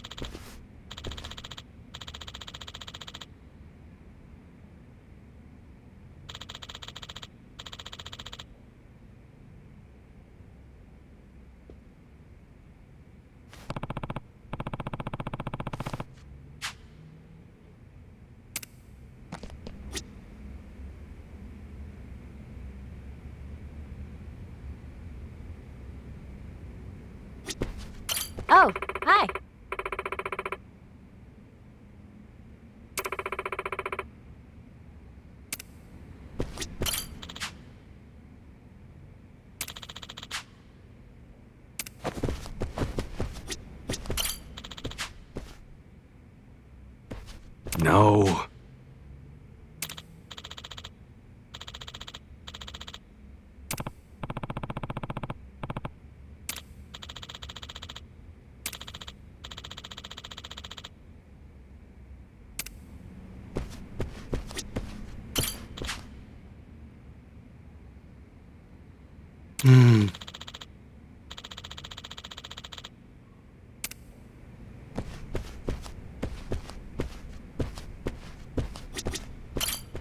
Oh, hi. No.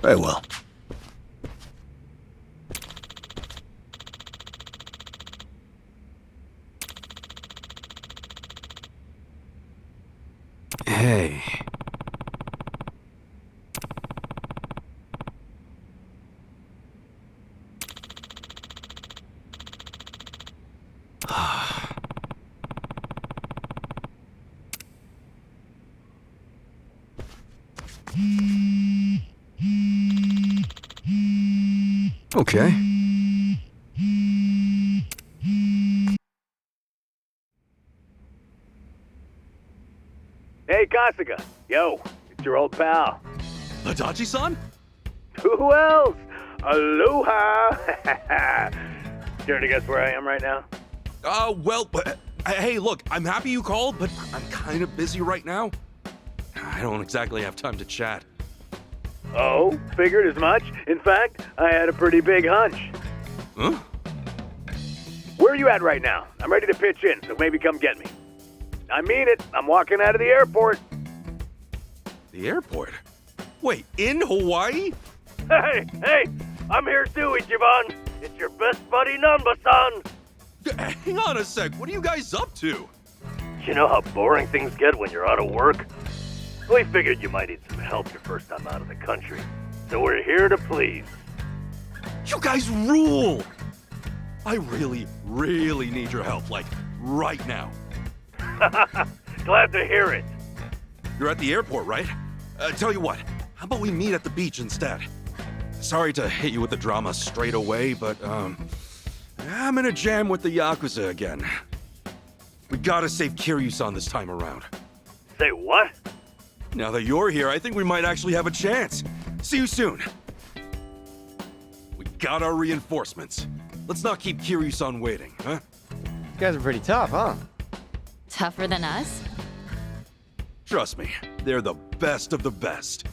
Very well. Hey. Okay. Hey, Kasuga. Yo, it's your old pal. Adachi-san? Who else? Aloha! Care to guess where I am right now? Well, hey, look, I'm happy you called, but I'm kind of busy right now. I don't exactly have time to chat. Oh, figured as much. In fact, I had a pretty big hunch. Huh? Where are you at right now? I'm ready to pitch in, so maybe come get me. I mean it. I'm walking out of the airport. The airport? Wait, in Hawaii? Hey, I'm here too, Ichiban. It's your best buddy, Nanba-san. Hang on a sec. What are you guys up to? You know how boring things get when you're out of work? We figured you might need some help your first time out of the country. So we're here to please. You guys rule! I really, really need your help, like, right now. Glad to hear it. You're at the airport, right? Tell you what, how about we meet at the beach instead? Sorry to hit you with the drama straight away, but, I'm in a jam with the Yakuza again. We gotta save Kiryu-san this time around. Say what? Now that you're here, I think we might actually have a chance. See you soon. We got our reinforcements. Let's not keep Kiryu-san waiting, huh? You guys are pretty tough, huh? Tougher than us? Trust me, they're the best of the best.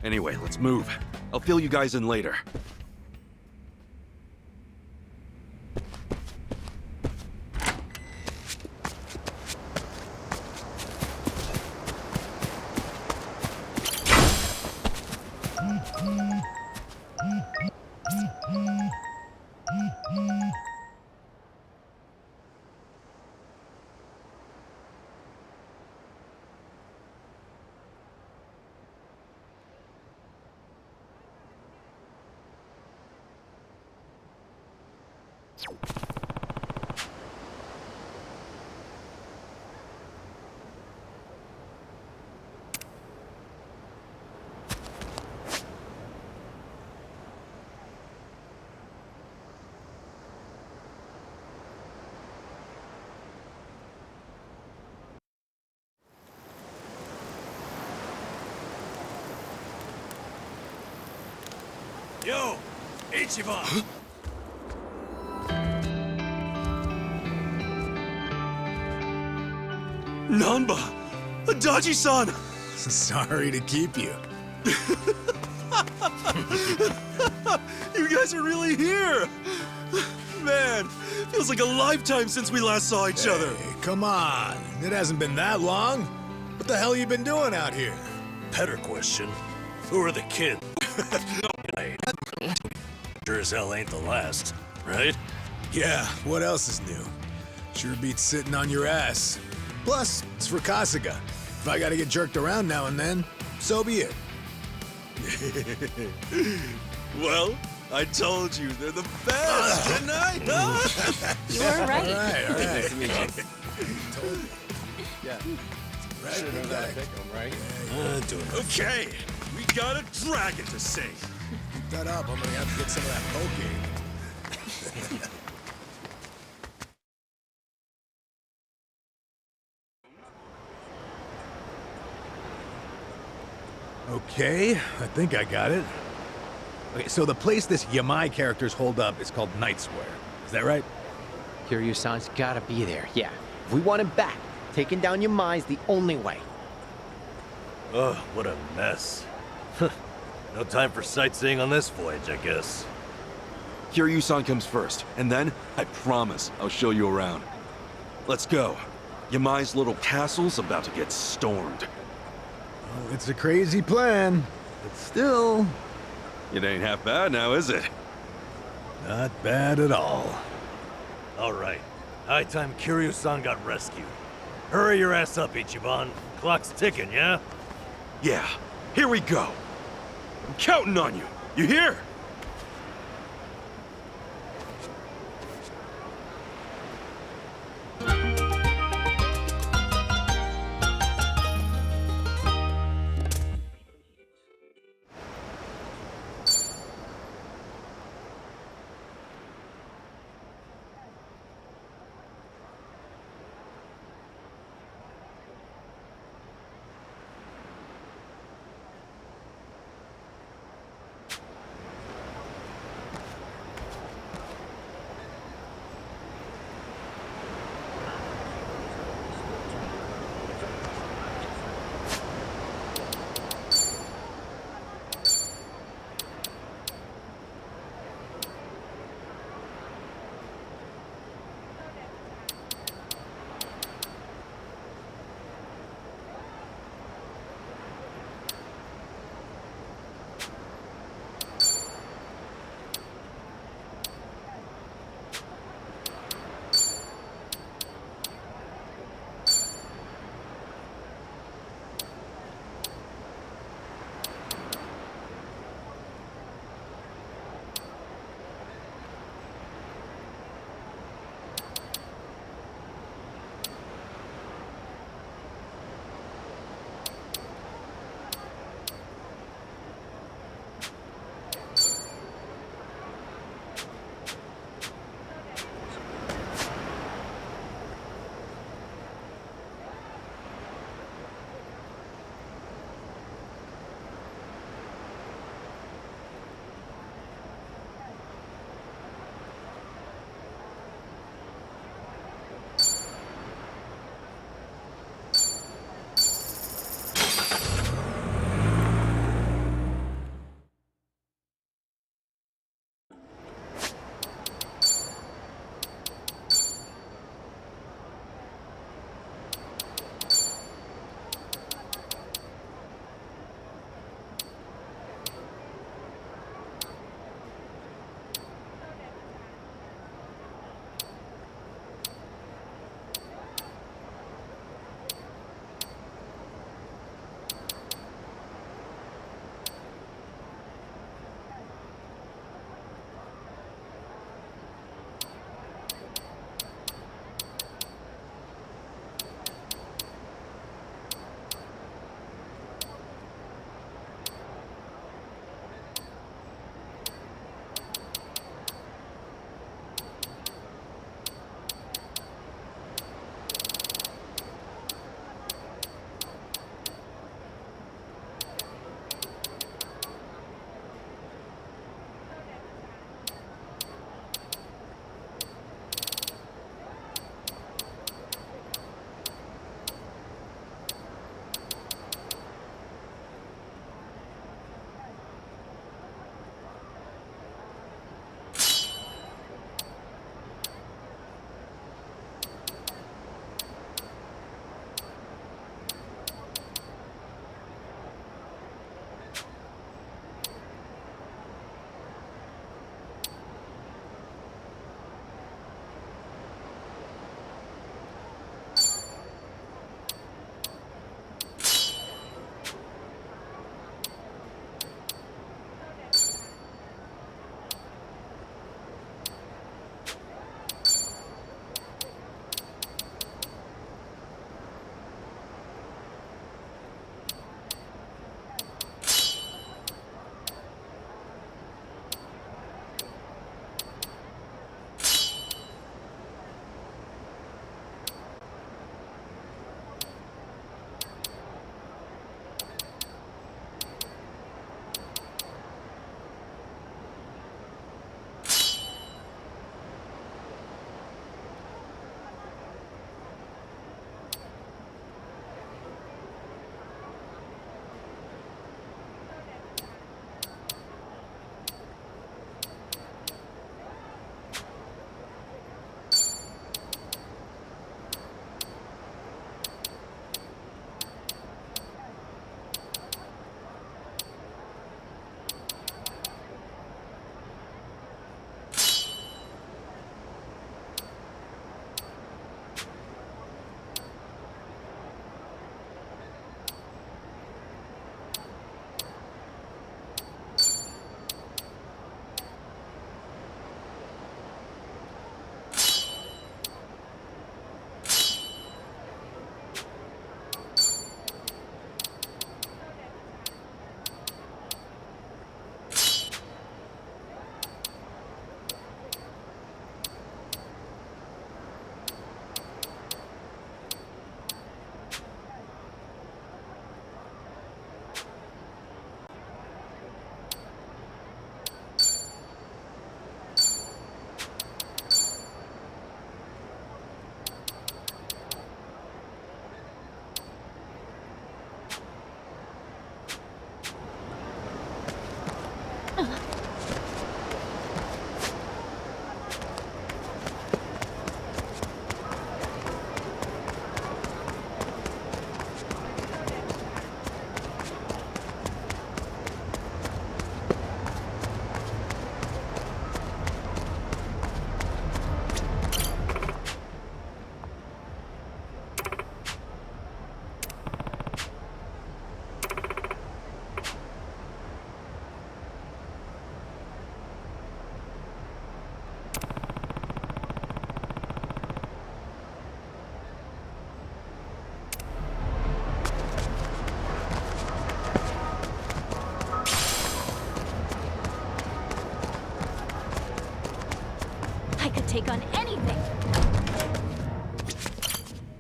Anyway, let's move. I'll fill you guys in later. Yo, Ichiban! Nanba! Adachi-san! Sorry to keep you. You guys are really here! Man, feels like a lifetime since we last saw each other. Come on, it hasn't been that long. What the hell you been doing out here? Better question. Who are the kids? Sure as hell ain't the last, right? Yeah, what else is new? Sure beats sitting on your ass. Plus, it's for Kasuga. If I gotta get jerked around now and then, so be it. Well, I told you, they're the best, didn't I? Huh? You were right. All right, all right. Nice to meet you. Told you. Yeah. Right, Should know that pick 'em, right? doing Okay, we got a dragon to save. Keep that up, I'm gonna have to get some of that poke. Okay, I think I got it. Okay, so the place this Yamai character's holed up is called Night Square. Is that right? Kiryu-san's gotta be there, yeah. If we want him back, taking down Yamai's the only way. Ugh, what a mess. No time for sightseeing on this voyage, I guess. Kiryu-san comes first, and then, I promise, I'll show you around. Let's go. Yamai's little castle's about to get stormed. Well, it's a crazy plan, but still, It ain't half bad now, is it? not bad at all. All right. High time Kiryu-san got rescued. Hurry your ass up, Ichiban. Clock's ticking, yeah? Yeah, here we go. I'm counting on you. You hear?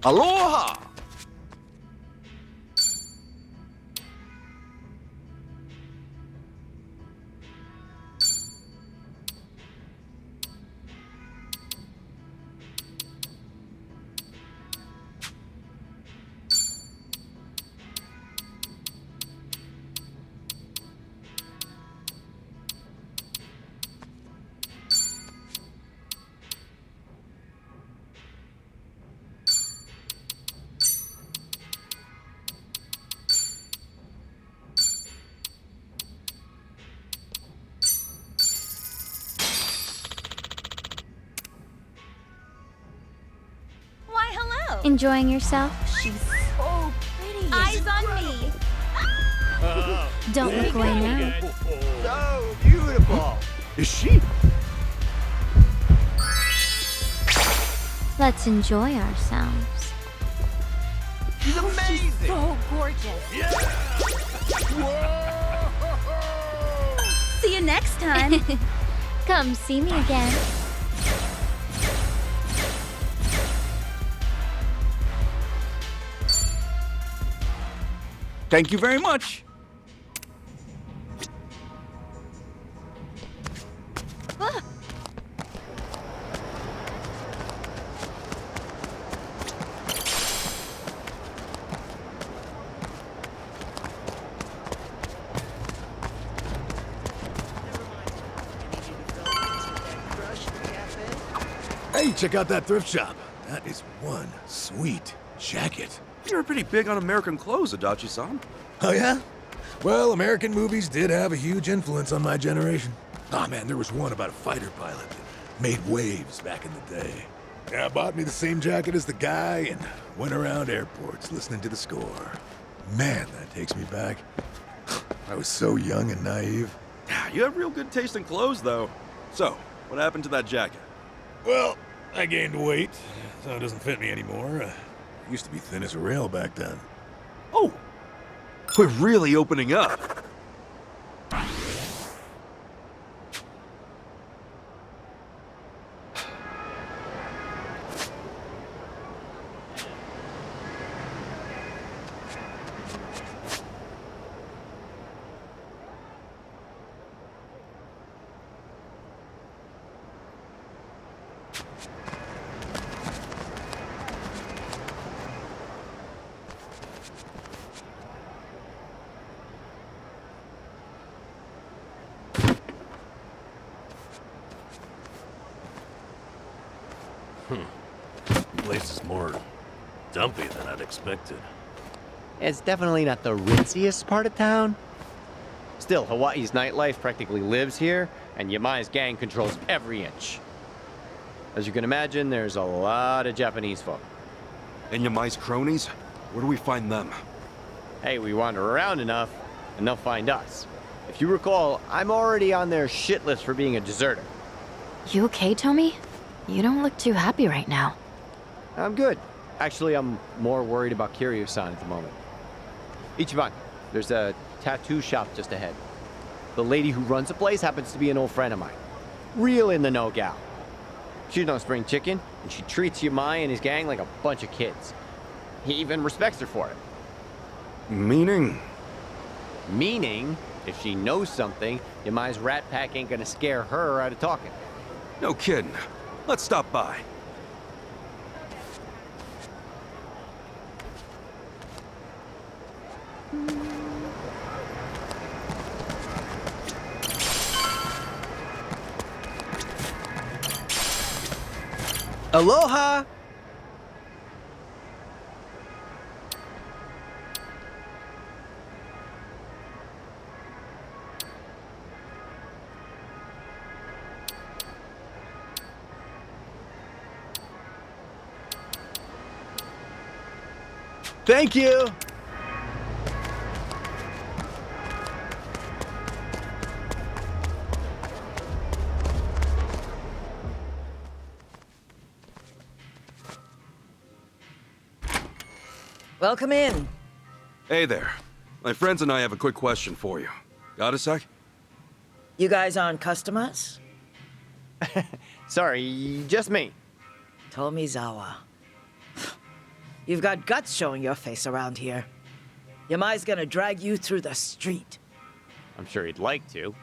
Aloha! Why, hello. Enjoying yourself? She's so pretty. Eyes on me. Don't look away now. So beautiful. Is she? Let's enjoy ourselves. She's amazing. She's so gorgeous. See you next time. Come see me again. Thank you very much. Hey, check out that thrift shop. That is one sweet jacket. You're pretty big on American clothes, Adachi-san. Oh, yeah? Well, American movies did have a huge influence on my generation. Oh, man, there was one about a fighter pilot that made waves back in the day. Yeah, bought me the same jacket as the guy and went around airports listening to the score. Man, that takes me back. I was so young and naive. You have real good taste in clothes, though. So, what happened to that jacket? Well, I gained weight, so it doesn't fit me anymore. I used to be thin as a rail back then. Oh, we're really opening up. Place is more dumpy than I'd expected. It's definitely not the ritziest part of town. Still, Hawaii's nightlife practically lives here, and Yamai's gang controls every inch. As you can imagine, there's a lot of Japanese folk. And Yamai's cronies? Where do we find them? Hey, we wander around enough, and they'll find us. If you recall, I'm already on their shit list for being a deserter. You okay, Tommy? You don't look too happy right now. I'm good. Actually, I'm more worried about Kiryu-san at the moment. Ichiban, there's a tattoo shop just ahead. The lady who runs the place happens to be an old friend of mine. Real in the know gal. She's no spring chicken, and she treats Yamai and his gang like a bunch of kids. He even respects her for it. Meaning? Meaning, if she knows something, Yamai's rat pack ain't gonna scare her out of talking. No kidding. Let's stop by. Aloha! Thank you! Welcome in. Hey there. My friends and I have a quick question for you. Got a sec? You guys on customers? Sorry, just me. Tomizawa. You've got guts showing your face around here. Yamai's gonna drag you through the street. I'm sure he'd like to.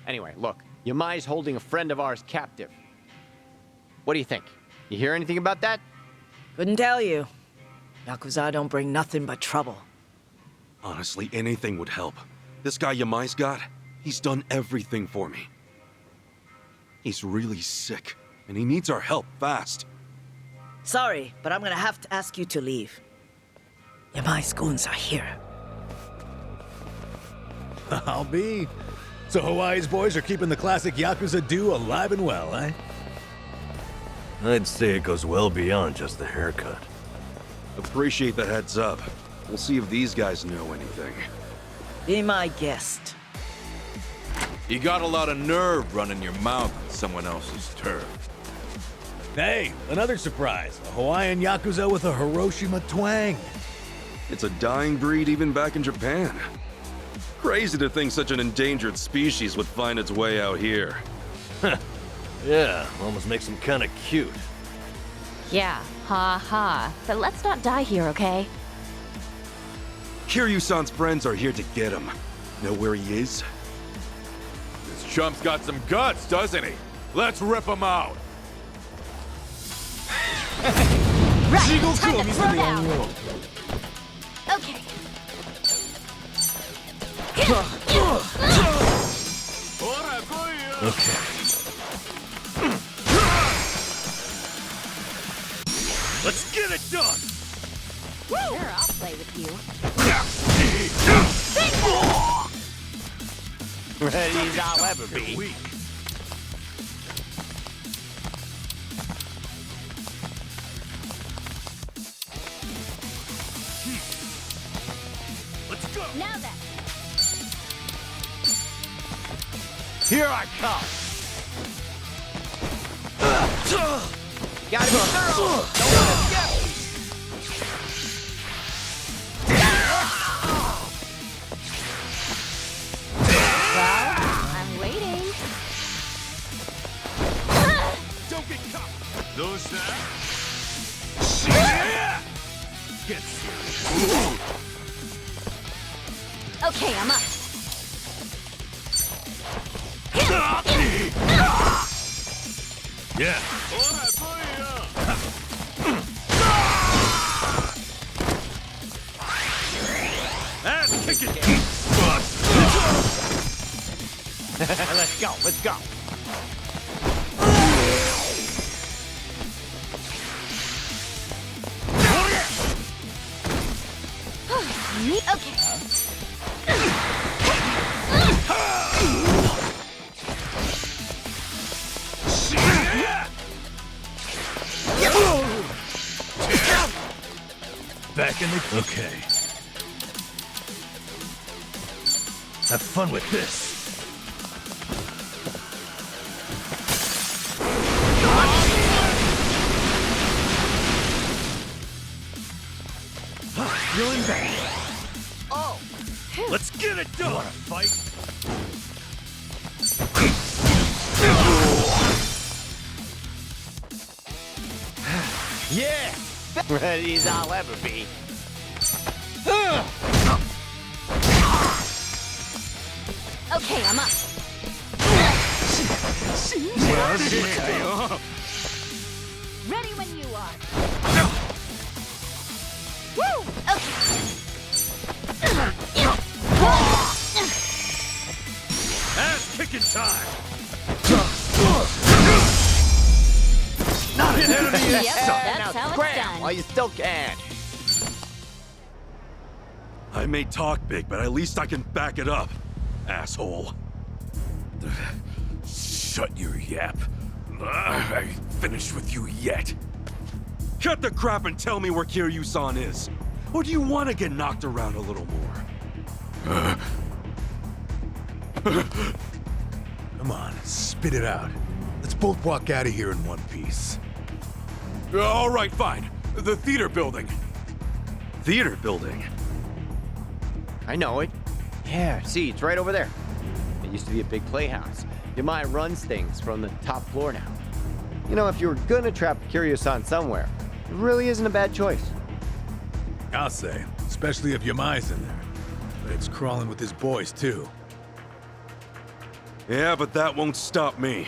Anyway, look, Yamai's holding a friend of ours captive. What do you think? You hear anything about that? Couldn't tell you. Yakuza don't bring nothing but trouble. Honestly, anything would help. This guy Yamai's got, he's done everything for me. He's really sick, and he needs our help fast. Sorry, but I'm gonna have to ask you to leave. Yamai's goons are here. I'll be. So Hawaii's boys are keeping the classic Yakuza do alive and well, eh? I'd say it goes well beyond just the haircut. Appreciate the heads up. We'll see if these guys know anything. Be my guest. You got a lot of nerve running your mouth on someone else's turf. Hey, another surprise. A Hawaiian Yakuza with a Hiroshima twang. It's a dying breed even back in Japan. Crazy to think such an endangered species would find its way out here. Yeah, almost makes him kinda cute. Yeah, ha ha. But let's not die here, okay? Kiryu-san's friends are here to get him. Know where he is? This chump's got some guts, doesn't he? Let's rip him out. Right, time to throw down. Okay. Okay. Let's get it done! Sure, I'll play with you. Ready as I'll ever be. Let's go! Now then. Here I come. Gotta be thorough. Don't let us get. Well, I'm waiting. Don't get caught! Those that? Get serious. Okay, I'm up. Yeah. Ass kicking. Let's go, let's go. Back in the... Okay. Have fun with this. Feeling bad. Oh. Let's get it done. You wanna fight? Yeah. Ready as I'll ever be. Okay, I'm up. Ready when you are. Woo! Okay. Ass kicking time. Not an enemy in sight. That's how it's done. While you still can. I may talk big, but at least I can back it up, asshole. Shut your yap. I ain't finished with you yet. Cut the crap and tell me where Kiryu-san is. Or do you want to get knocked around a little more? Come on, spit it out. Let's both walk out of here in one piece. All right, fine. The theater building. Theater building? I know it. Yeah, see, it's right over there. It used to be a big playhouse. Yamai runs things from the top floor now. You know, if you were gonna trap Kiryu-san somewhere, it really isn't a bad choice. I'll say, especially if Yamai's in there. But it's crawling with his boys, too. Yeah, but that won't stop me.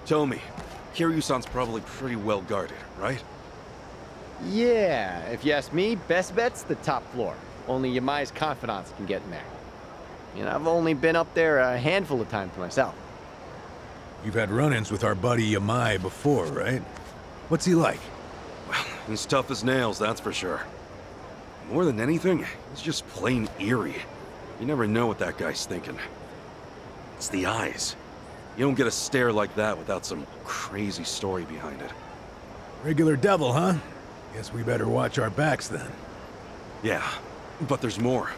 Tell me, Kiryu-san's probably pretty well guarded, right? Yeah, if you ask me, best bet's the top floor. Only Yamai's confidants can get in there. You know, I've only been up there a handful of times myself. You've had run-ins with our buddy Yamai before, right? What's he like? Well, he's tough as nails, that's for sure. More than anything, he's just plain eerie. You never know what that guy's thinking. It's the eyes. You don't get a stare like that without some crazy story behind it. Regular devil, huh? Guess we better watch our backs then. Yeah, but there's more.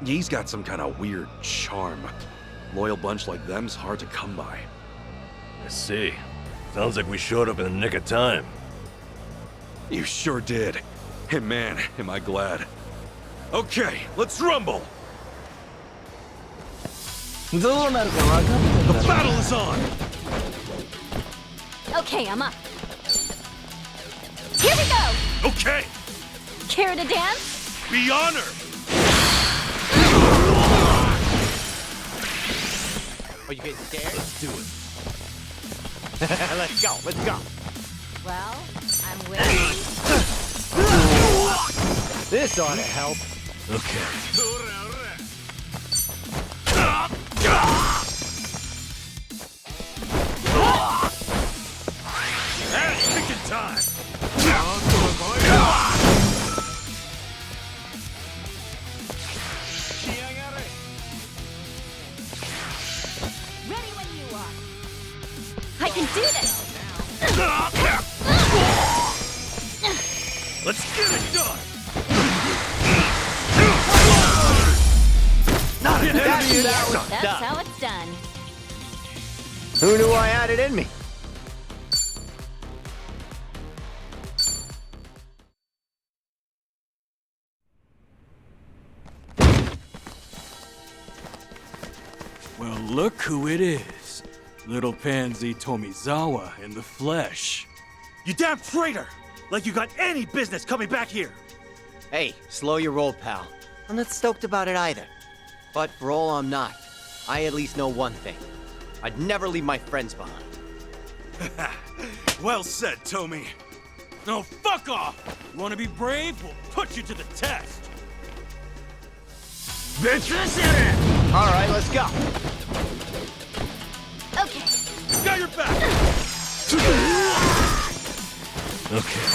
He's got some kind of weird charm. Loyal bunch like them's hard to come by. I see. Sounds like we showed up in the nick of time. You sure did. And man, am I glad. Okay, let's rumble! The battle is on! Okay, I'm up. Here we go! Okay! Care to dance? Be honored! Oh, you getting scared? Let's do it. Let's go, let's go. Well, I'm waiting. This ought to help. Okay. Kicking time! Ready when you are. I can do this! Let's get it done! That's how it's done. Who knew I had it in me? Well, look who it is. Little Pansy Tomizawa in the flesh. You damn traitor! Like you got any business coming back here! Hey, slow your roll, pal. I'm not stoked about it either. But for all I'm not, I at least know one thing. I'd never leave my friends behind. Well said, Tomy. No, fuck off! You wanna be brave? We'll put you to the test! Alright, let's go. Okay. Got your back! Okay.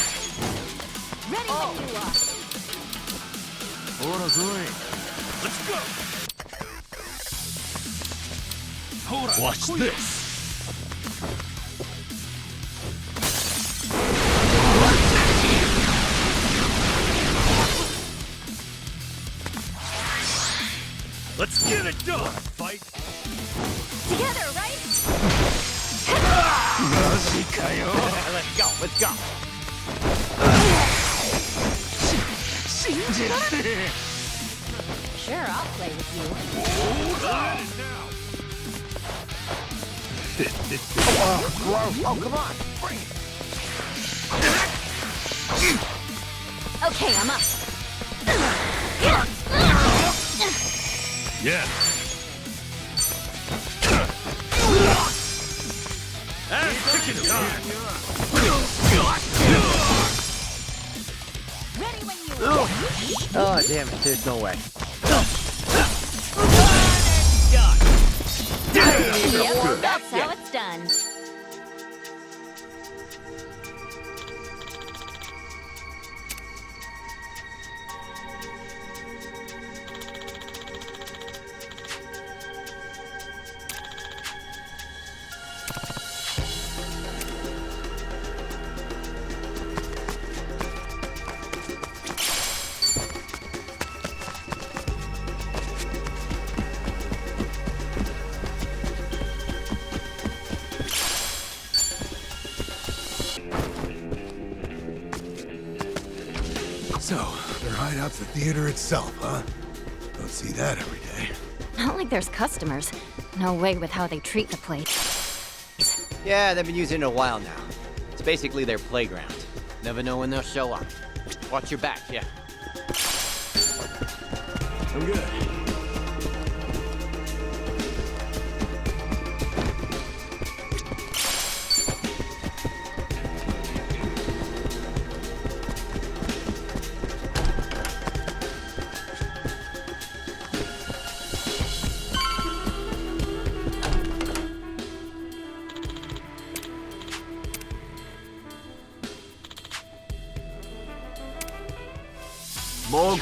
Ready when you are. Let's go! Watch this. Let's get it done, fight! Together, right? Let's go, let's go. Sure, I'll play with you. Oh, come on. Bring it. Okay, I'm up. Yeah. And chicken time! Ready when you are. Oh, damn it, there's no way. Yep, that's how it's done. So, their hideout's the theater itself, huh? Don't see that every day. Not like there's customers. No way with how they treat the place. Yeah, they've been using it a while now. It's basically their playground. Never know when they'll show up. Watch your back, yeah. I'm good.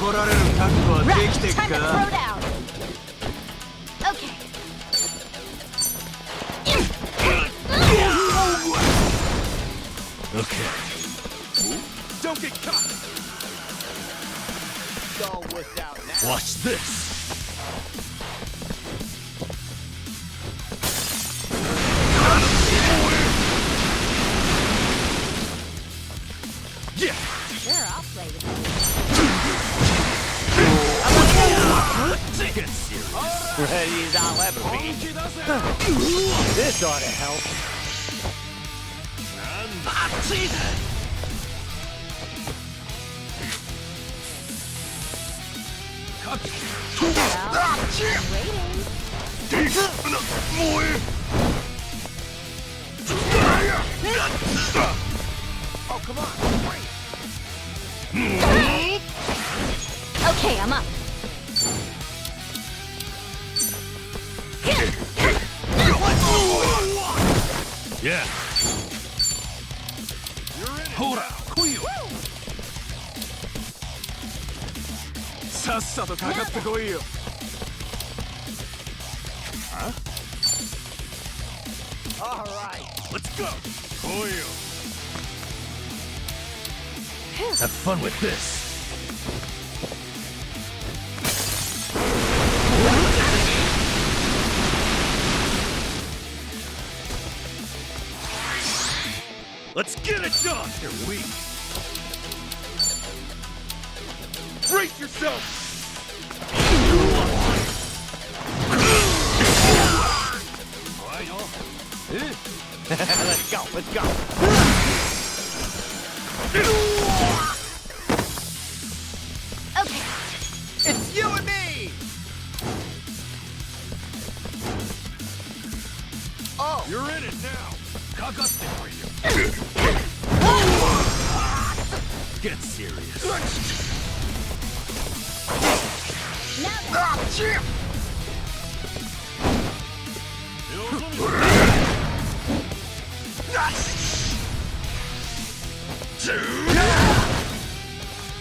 Right, time to throw down. Okay. Okay. Don't get caught. All worked out now. Watch this. Yeah. Sure, I'll play with you. Get serious. Ready as I'll ever be. This ought to help. Oh, come on. Okay, I'm up. Yeah. Hold up. Kuyu. さっさとかかってこいよ。Huh? All right. Let's go. Kuyu. Have fun with this. Let's get it done! You're weak. Brace yourself! Let's go, let's go. Okay. It's you and me! Oh! You're in it now! Kagatte for you! Get serious.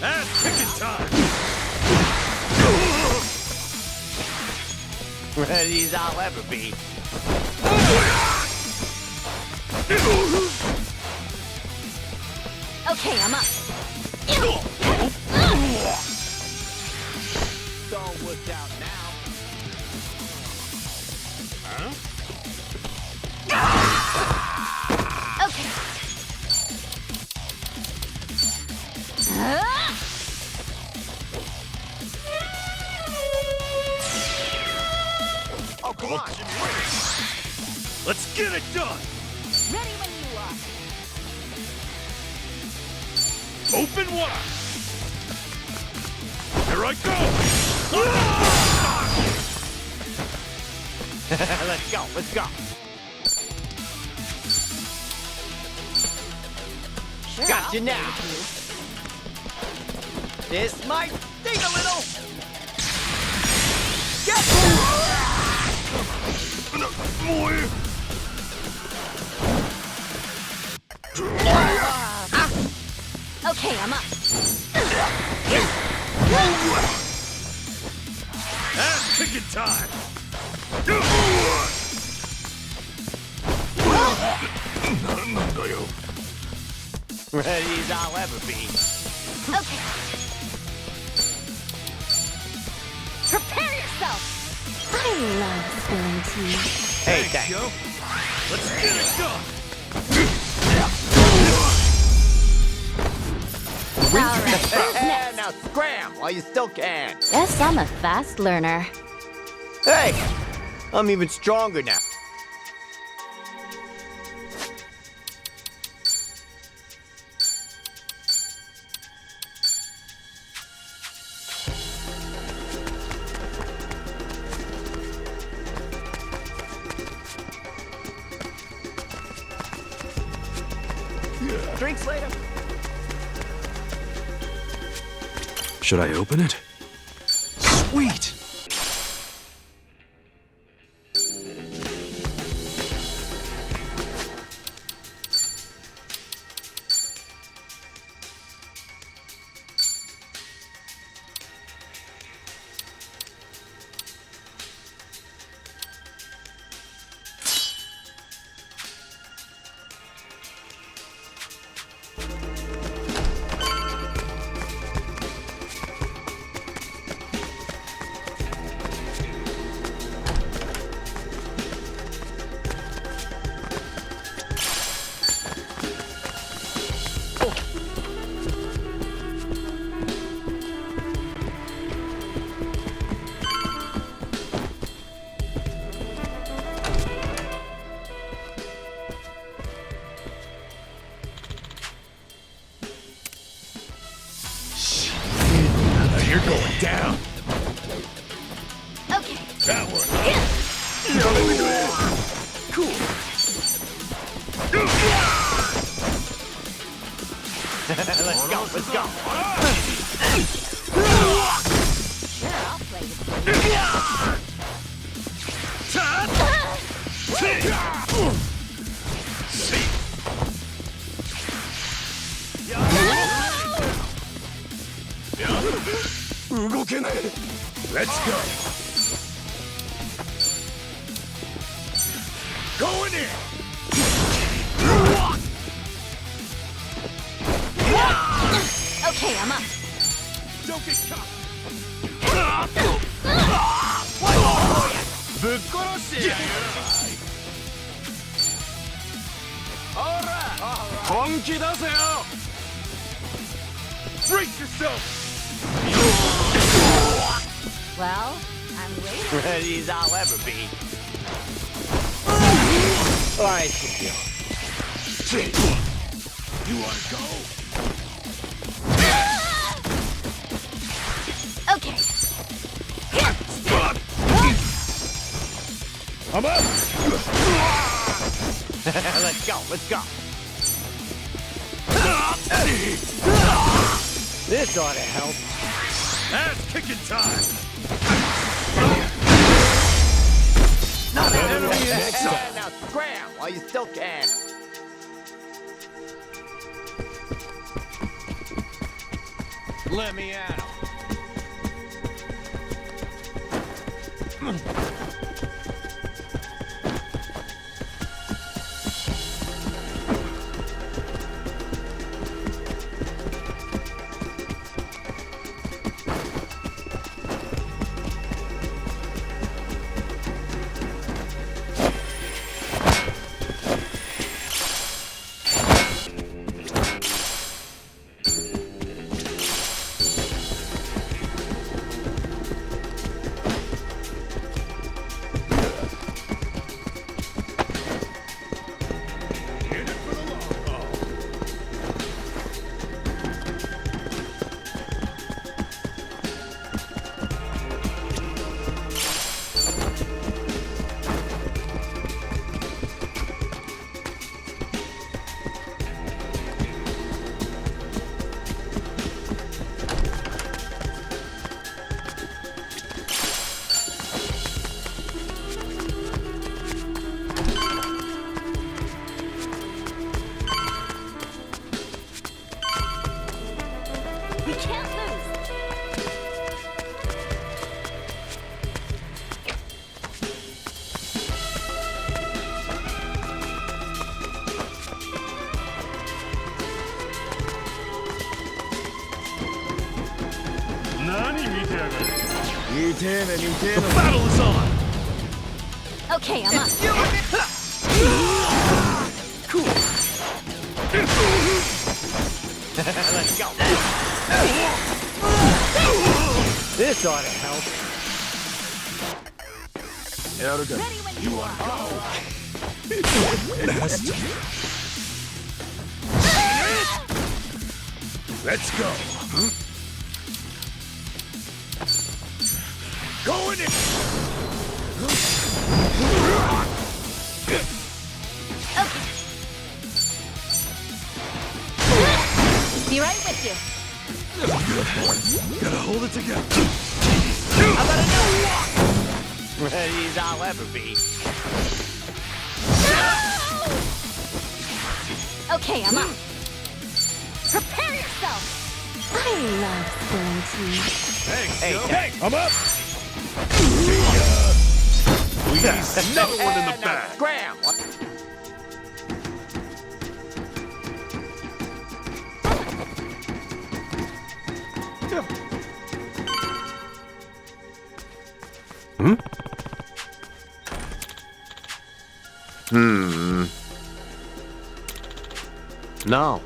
Ass kicking time! Ready as I'll ever be. Okay, I'm up. It's all worked out now. Okay. Oh, come on. Let's get it done! Ready when you are. Open wide! Here I go! Let's go, let's go. Sure, Got I'll you play now. with This might sting a little. Get Okay, I'm up. Ass kicking time! Ready as I'll ever be. Okay. Prepare yourself. I love spilling tea. Hey, thanks. Yo. Let's get it done! All right, who's next? Now Now scram while you still can. Guess I'm a fast learner. Hey, I'm even stronger now. Drinks later. Should I open it? Sweet! You're going down. Okay. That one. Cool. Let's go, let's go. Sure, I'll play with you. Let's go. Going in. Okay, I'm up. Don't get caught. Brace yourself. Well, I'm waiting. Ready as I'll ever be. All right, You want to go? Okay. I'm up. Let's go, let's go. This ought to help. Ass kicking time. Not an enemy in sight. Now scram while you still can. Let me at him. The battle is on. Okay, I'm up. Cool. Let's go. This ought to help. Ready when you are. Let's go. Going in. Be right with you. Gotta hold it together. How about a no walk? Ready as I'll ever be. Okay, I'm up. Prepare yourself. I love spilling tea. Hey, I'm up. Another one in the back. Scram! No.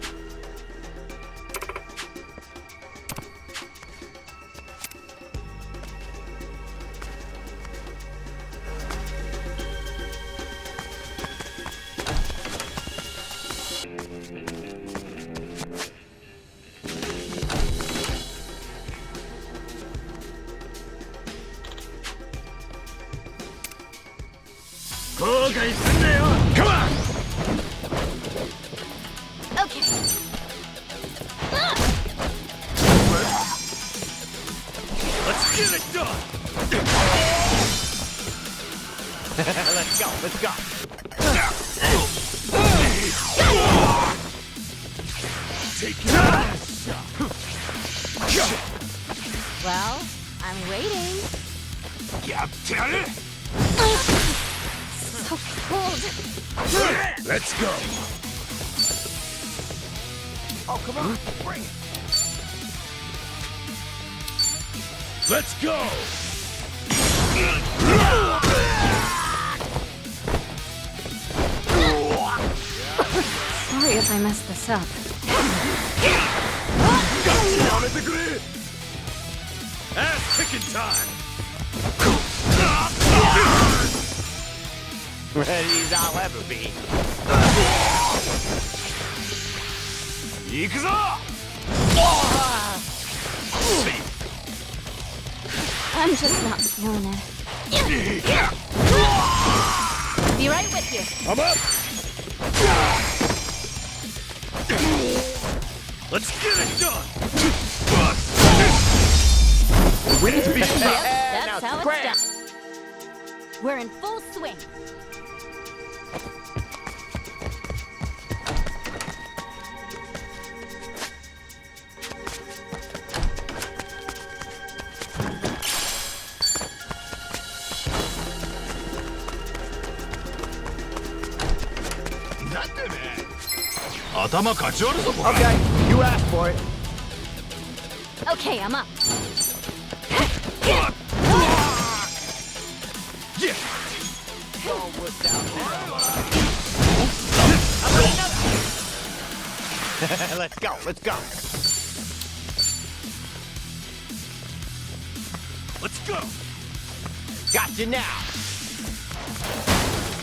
Come on. Okay. Let's get it done! Let's go, let's go. Take it out. Well, I'm waiting. So cold. Let's go. Oh, come on, bring it. Let's go. Sorry if I messed this up. Ass kicking time! Ready as I'll ever be. I'm just not feeling it. Be right with you. I'm up. Let's get it done! We need to be That's how it's done. We're in full swing. Okay, you asked for it. Okay, I'm up. Let's go, let's go. Let's go! Got you now.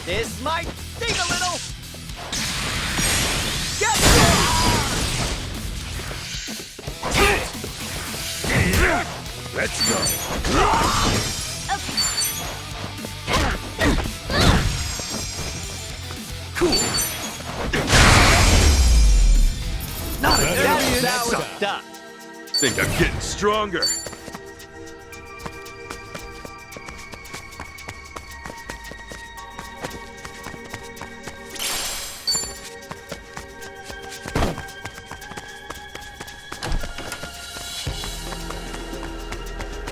This might sting a little. Get Let's go. Not again. That was done. Think I'm getting stronger.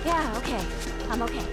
Yeah, okay. I'm okay.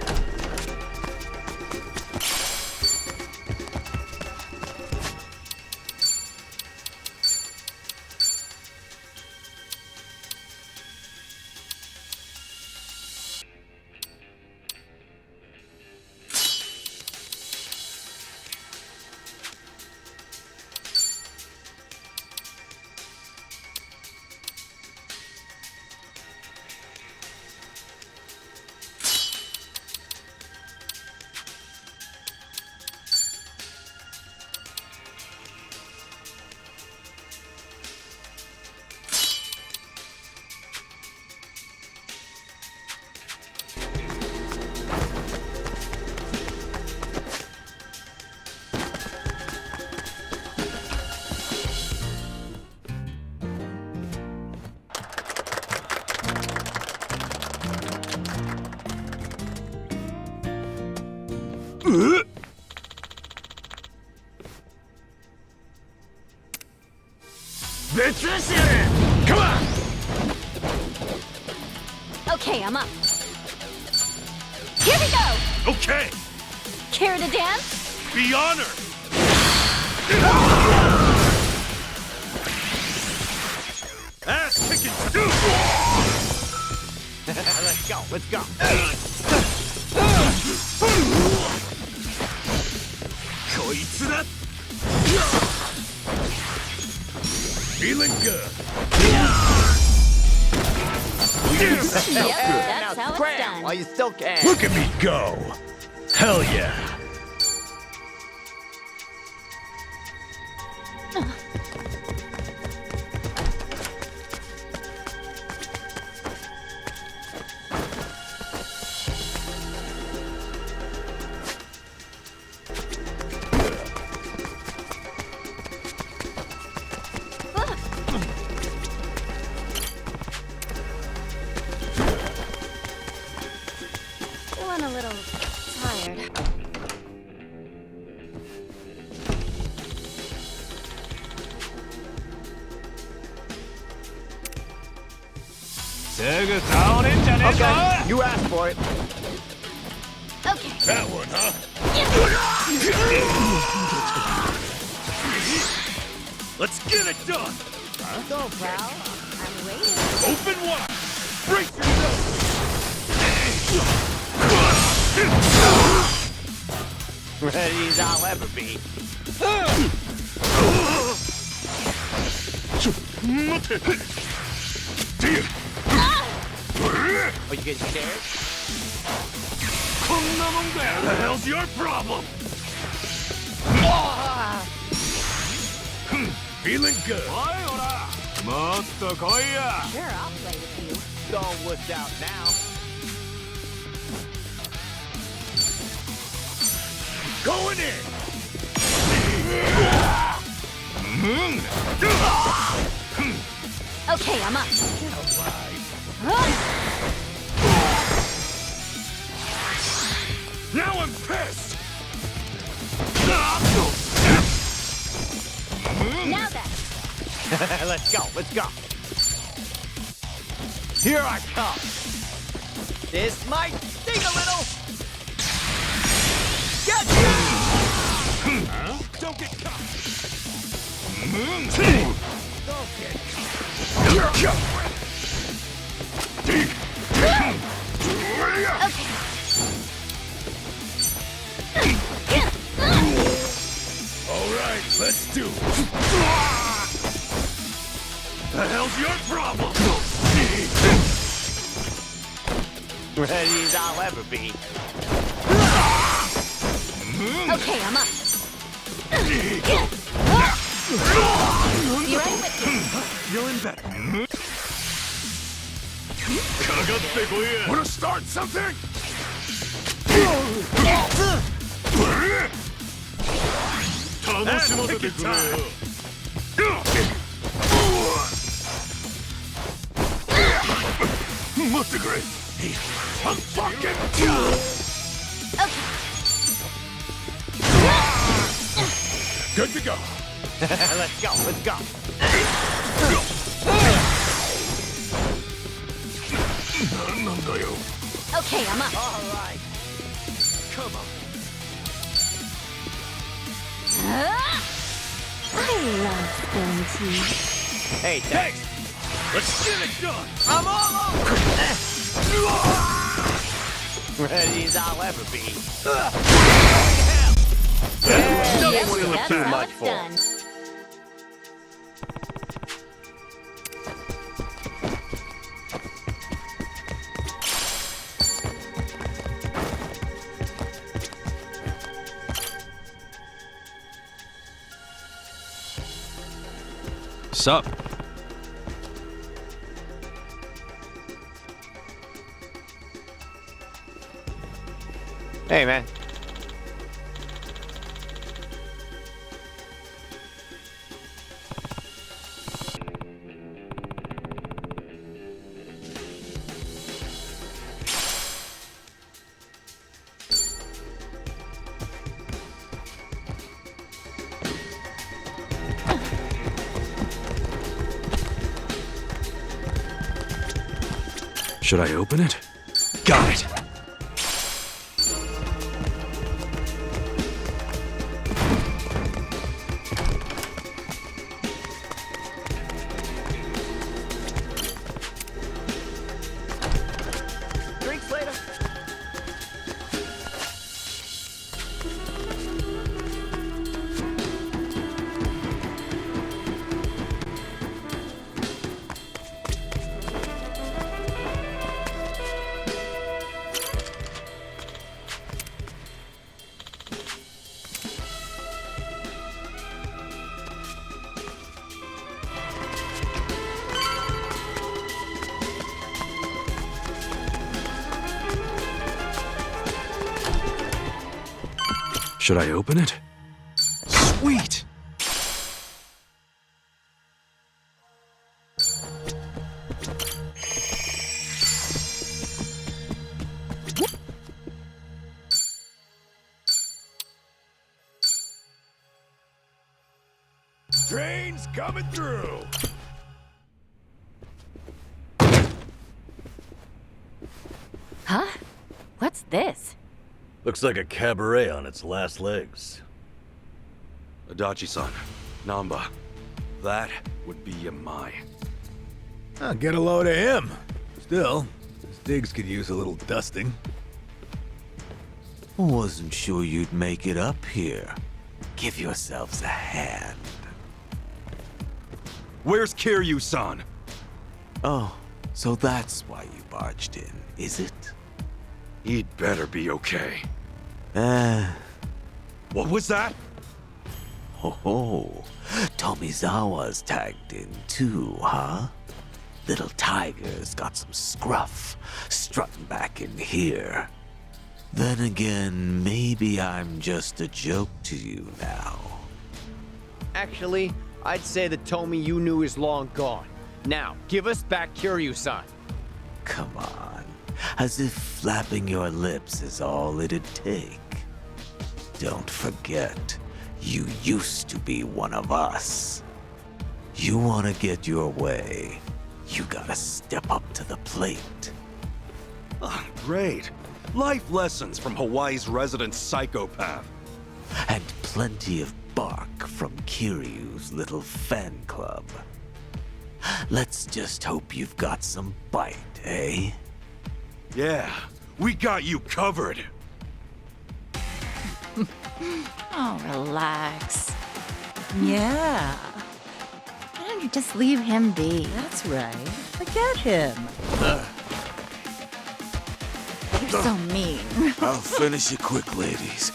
Okay, I'm up. Here we go! Okay, Care to dance? be honored. Ass kicking. Let's go, let's go. Feeling good. Yep, that's how it's done. While you still can. Look at me go. Hell yeah. Feeling a little tired. Okay, you asked for it. Okay. That one, huh? Let's get it done. Go, pal. I'm waiting. Open wide. Brace yourself. Ready as I'll ever be. Oh, you getting scared? What the hell's your problem? Feeling good. Sure, I'll play with you. Don't wuss out now. Going in. Okay, I'm up. Now I'm pissed. Now then. Let's go, let's go. Here I come. This might sting a little. Get Don't get caught. Don't get All right, let's do it. The hell's your problem? ready as I'll ever be. Okay, I'm up. Be right with you. Feeling better. Wanna start something? And pick your time. I'm fucking good to go. Let's go, let's go. Okay, I'm up. All right. Come on. I love spilling tea. Hey, thanks. Let's get it done. I'm all over. Ready as I'll ever be. Yep, Nothing that's too how much it's for. done. Sup? Hey, man. Should I open it? Got it! Drinks later. Should I open it? Sweet! Train's coming through. Huh? What's this? Looks like a cabaret on its last legs. Adachi-san, Namba, that would be Yamai. Get a load of him. Still, his digs could use a little dusting. Wasn't sure you'd make it up here. Give yourselves a hand. Where's Kiryu-san? Oh, so that's why you barged in, is it? He'd better be okay. What was that? Ho, Tomizawa's tagged in too, huh? Little Tiger's got some scruff, strutting back in here. Then again, maybe I'm just a joke to you now. Actually, I'd say the Tomy you knew is long gone. Now, give us back Kiryu-san. Come on, as if flapping your lips is all it'd take. Don't forget, you used to be one of us. You want to get your way, you gotta step up to the plate. Oh, great. Life lessons from Hawaii's resident psychopath. And plenty of bark from Kiryu's little fan club. Let's just hope you've got some bite, eh? Yeah, we got you covered. Oh, relax. Yeah. Why don't you just leave him be? That's right. Forget him. You're so mean. I'll finish it quick, ladies.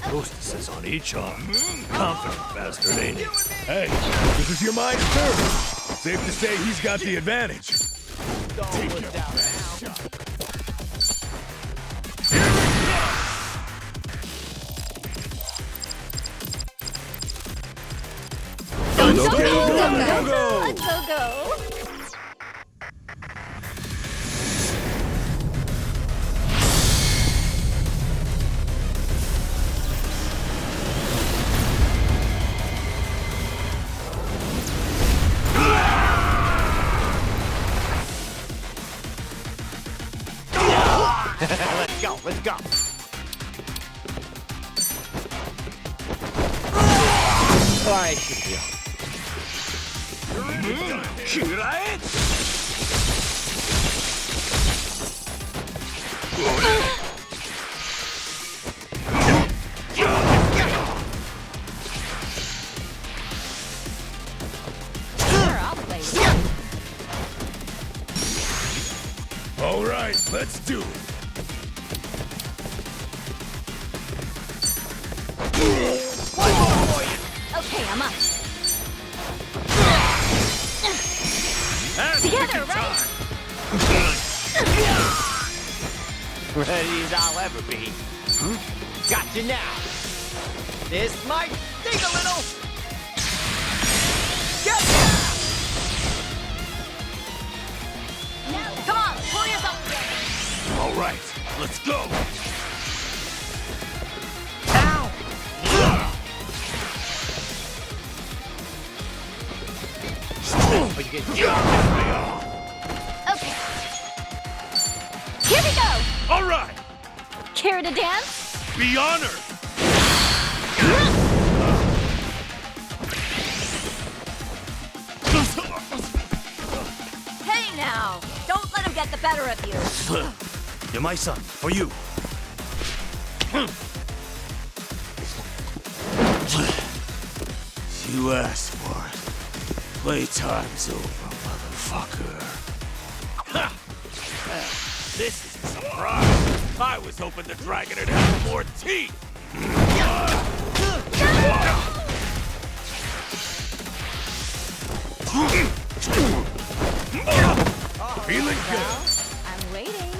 Hostesses on each arm. Confident bastard, ain't he? Hey, this is your mind's turn. Safe to say he's got the advantage. Take your best shot. Go. Let's go. Alright, All right, let's do it. Okay, I'm up. Together, right? Ready as I'll ever be. Gotcha now. This might sting a little. Gotcha! Come on, pull yourself together. All right, let's go. Ow! But you get Okay. Here we go. All right, Care to dance? be honored. Hey now, don't let him get the better of you. You're my son, or you. You asked for it. Playtime's over, motherfucker. Ha! This is a surprise. I was hoping the dragon would have more teeth. Feeling good. I'm waiting.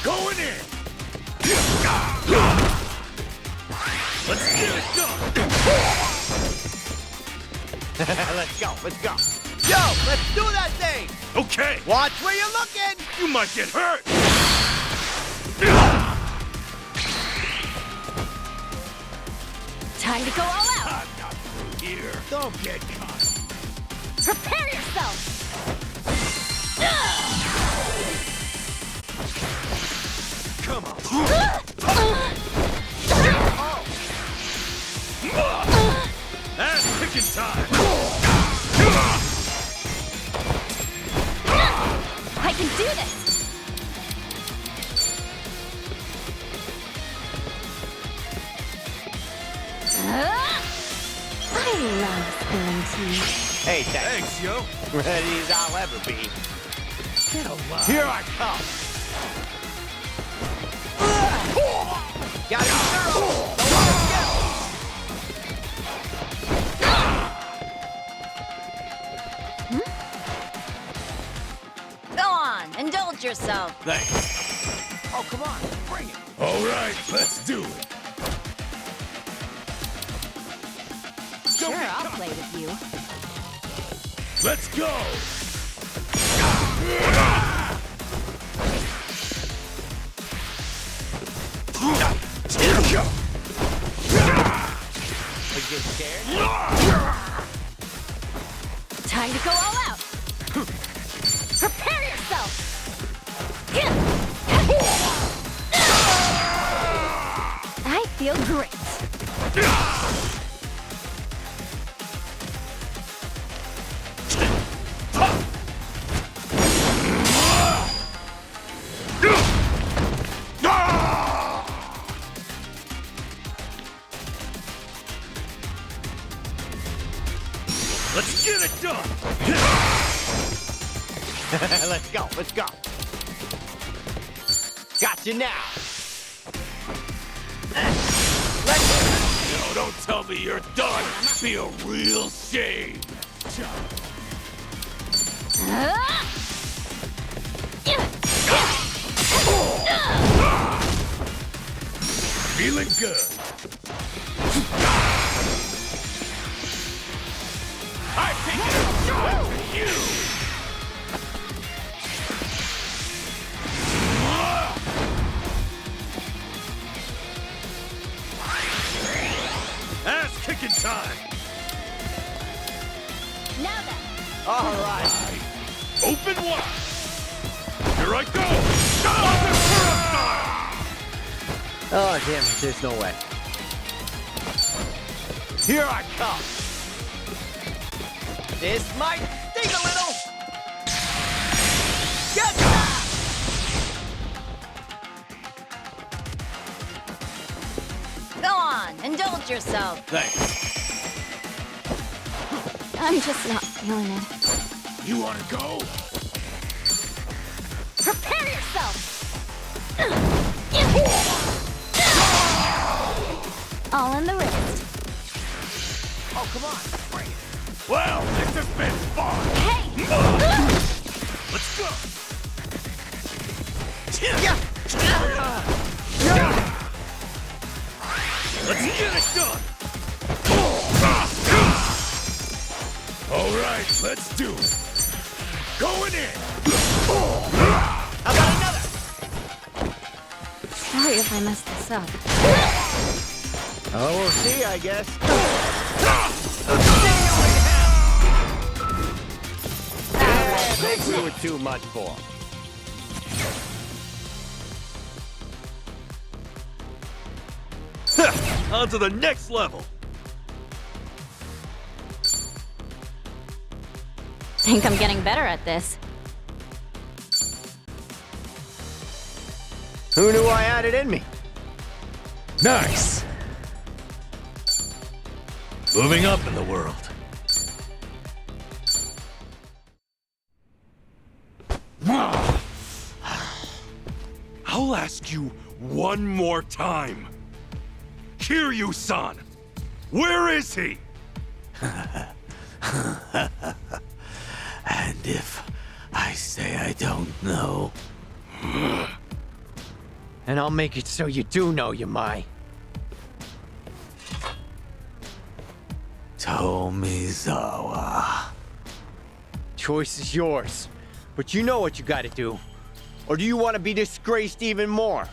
Going in. Let's get it done. Let's go, let's go. Yo, let's do that thing! Okay. Watch where you're looking! You might get hurt. Time to go all out. I'm not through here. Don't get caught. Prepare yourself. Come on. Ass kicking time. I can do this. I love spilling tea. Hey, thanks, yo. Ready as I'll ever be. Here I come. Gotta be thorough. Don't let him get Go on, indulge yourself. Thanks. Oh, come on, bring it. All right, let's do it. Sure, I'll play with you. Let's go. Are you getting scared? Time to go all out. Prepare yourself. I feel great. Let's get it done. Let's go, let's go. Gotcha now. No, don't tell me you're done. Be a real shame. Feeling good. I think it's time for you. Ass kicking time. Now then. All right. Open wide. Here I go. Style. Oh, damn it, there's no way. Here I come. This might sting a little. Gotcha! Go on, indulge yourself. Thanks. I'm just not feeling it. You want to go? Prepare yourself. All in the wrist. Oh, come on, bring it. Well, this has been fun! Let's go! Let's get it done! All right, let's do it. Going in! How about another? Sorry if I messed this up. Oh, we'll see, I guess. Thanks you were too much for. On to the next level. Think I'm getting better at this. Who knew I had it in me? Nice! Moving up in the world. I'll ask you one more time. Kiryu-san, where is he? And if I say I don't know... And I'll make it so you do know, Yamai. Tomizawa. Choice is yours. But you know what you gotta do. Or do you want to be disgraced even more?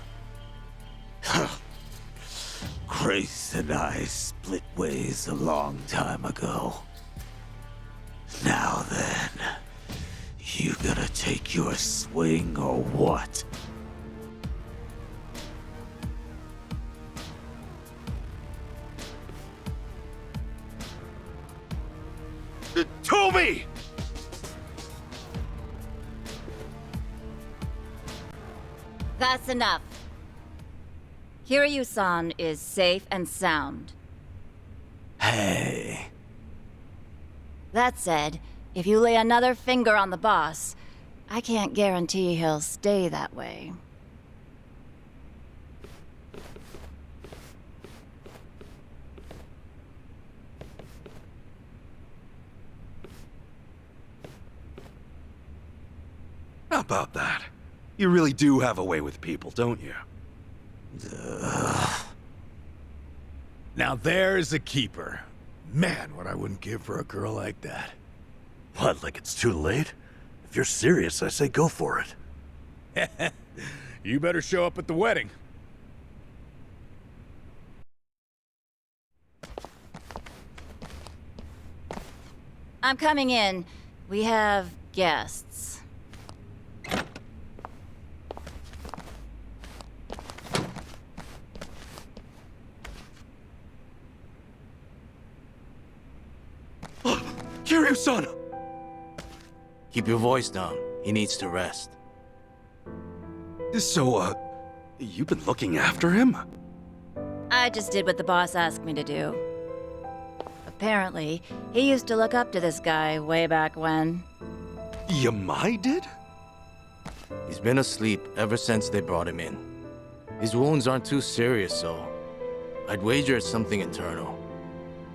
Grace and I split ways a long time ago. Now then, you gonna take your swing or what? Tomi! That's enough. Kiryu-san is safe and sound. Hey. That said, if you lay another finger on the boss, I can't guarantee he'll stay that way. How about that? You really do have a way with people, don't you? Now there's a keeper. Man, what I wouldn't give for a girl like that. What, like it's too late? If you're serious, I say go for it. You better show up at the wedding. I'm coming in. We have guests. Kiryu-san! Keep your voice down. He needs to rest. So, you've been looking after him? I just did what the boss asked me to do. Apparently, he used to look up to this guy way back when. Yamai did? He's been asleep ever since they brought him in. His wounds aren't too serious, so I'd wager it's something internal.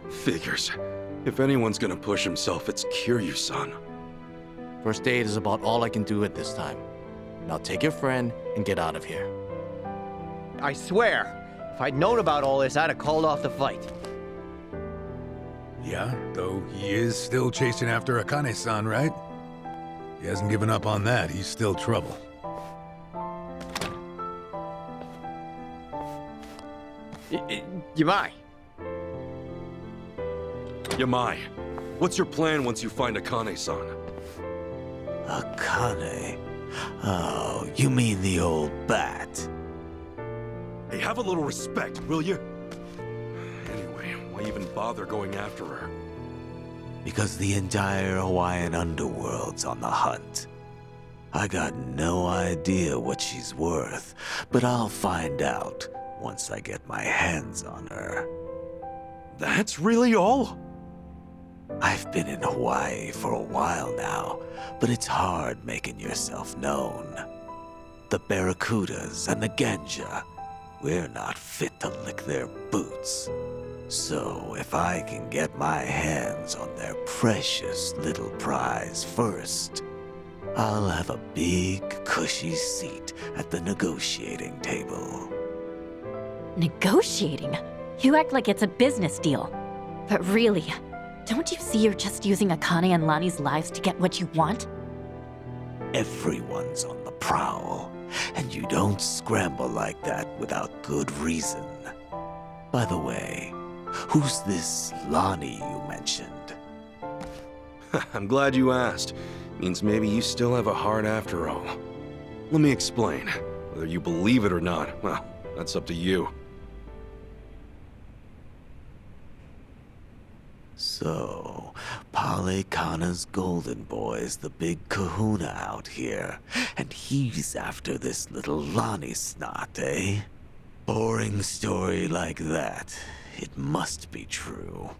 Figures. If anyone's gonna push himself, it's Kiryu-san. First aid is about all I can do at this time. Now take your friend and get out of here. I swear, if I'd known about all this, I'd have called off the fight. Yeah, though he is still chasing after Akane-san, right? He hasn't given up on that. He's still trouble. Yamai. Yamai, what's your plan once you find Akane-san? Akane? Oh, you mean the old bat? Hey, have a little respect, will you? Anyway, why even bother going after her? Because the entire Hawaiian underworld's on the hunt. I got no idea what she's worth, but I'll find out once I get my hands on her. That's really all? I've been in Hawaii for a while now, but it's hard making yourself known. The Barracudas and the Genja, we're not fit to lick their boots. So if I can get my hands on their precious little prize first, I'll have a big, cushy seat at the negotiating table. Negotiating? You act like it's a business deal. But really, don't you see you're just using Akane and Lani's lives to get what you want? Everyone's on the prowl, and you don't scramble like that without good reason. By the way, who's this Lani you mentioned? I'm glad you asked. Means maybe you still have a heart after all. Let me explain. Whether you believe it or not, well, that's up to you. So, Kana's golden boy's the big kahuna out here, and he's after this little Lani snot, eh? Boring story like that. It must be true.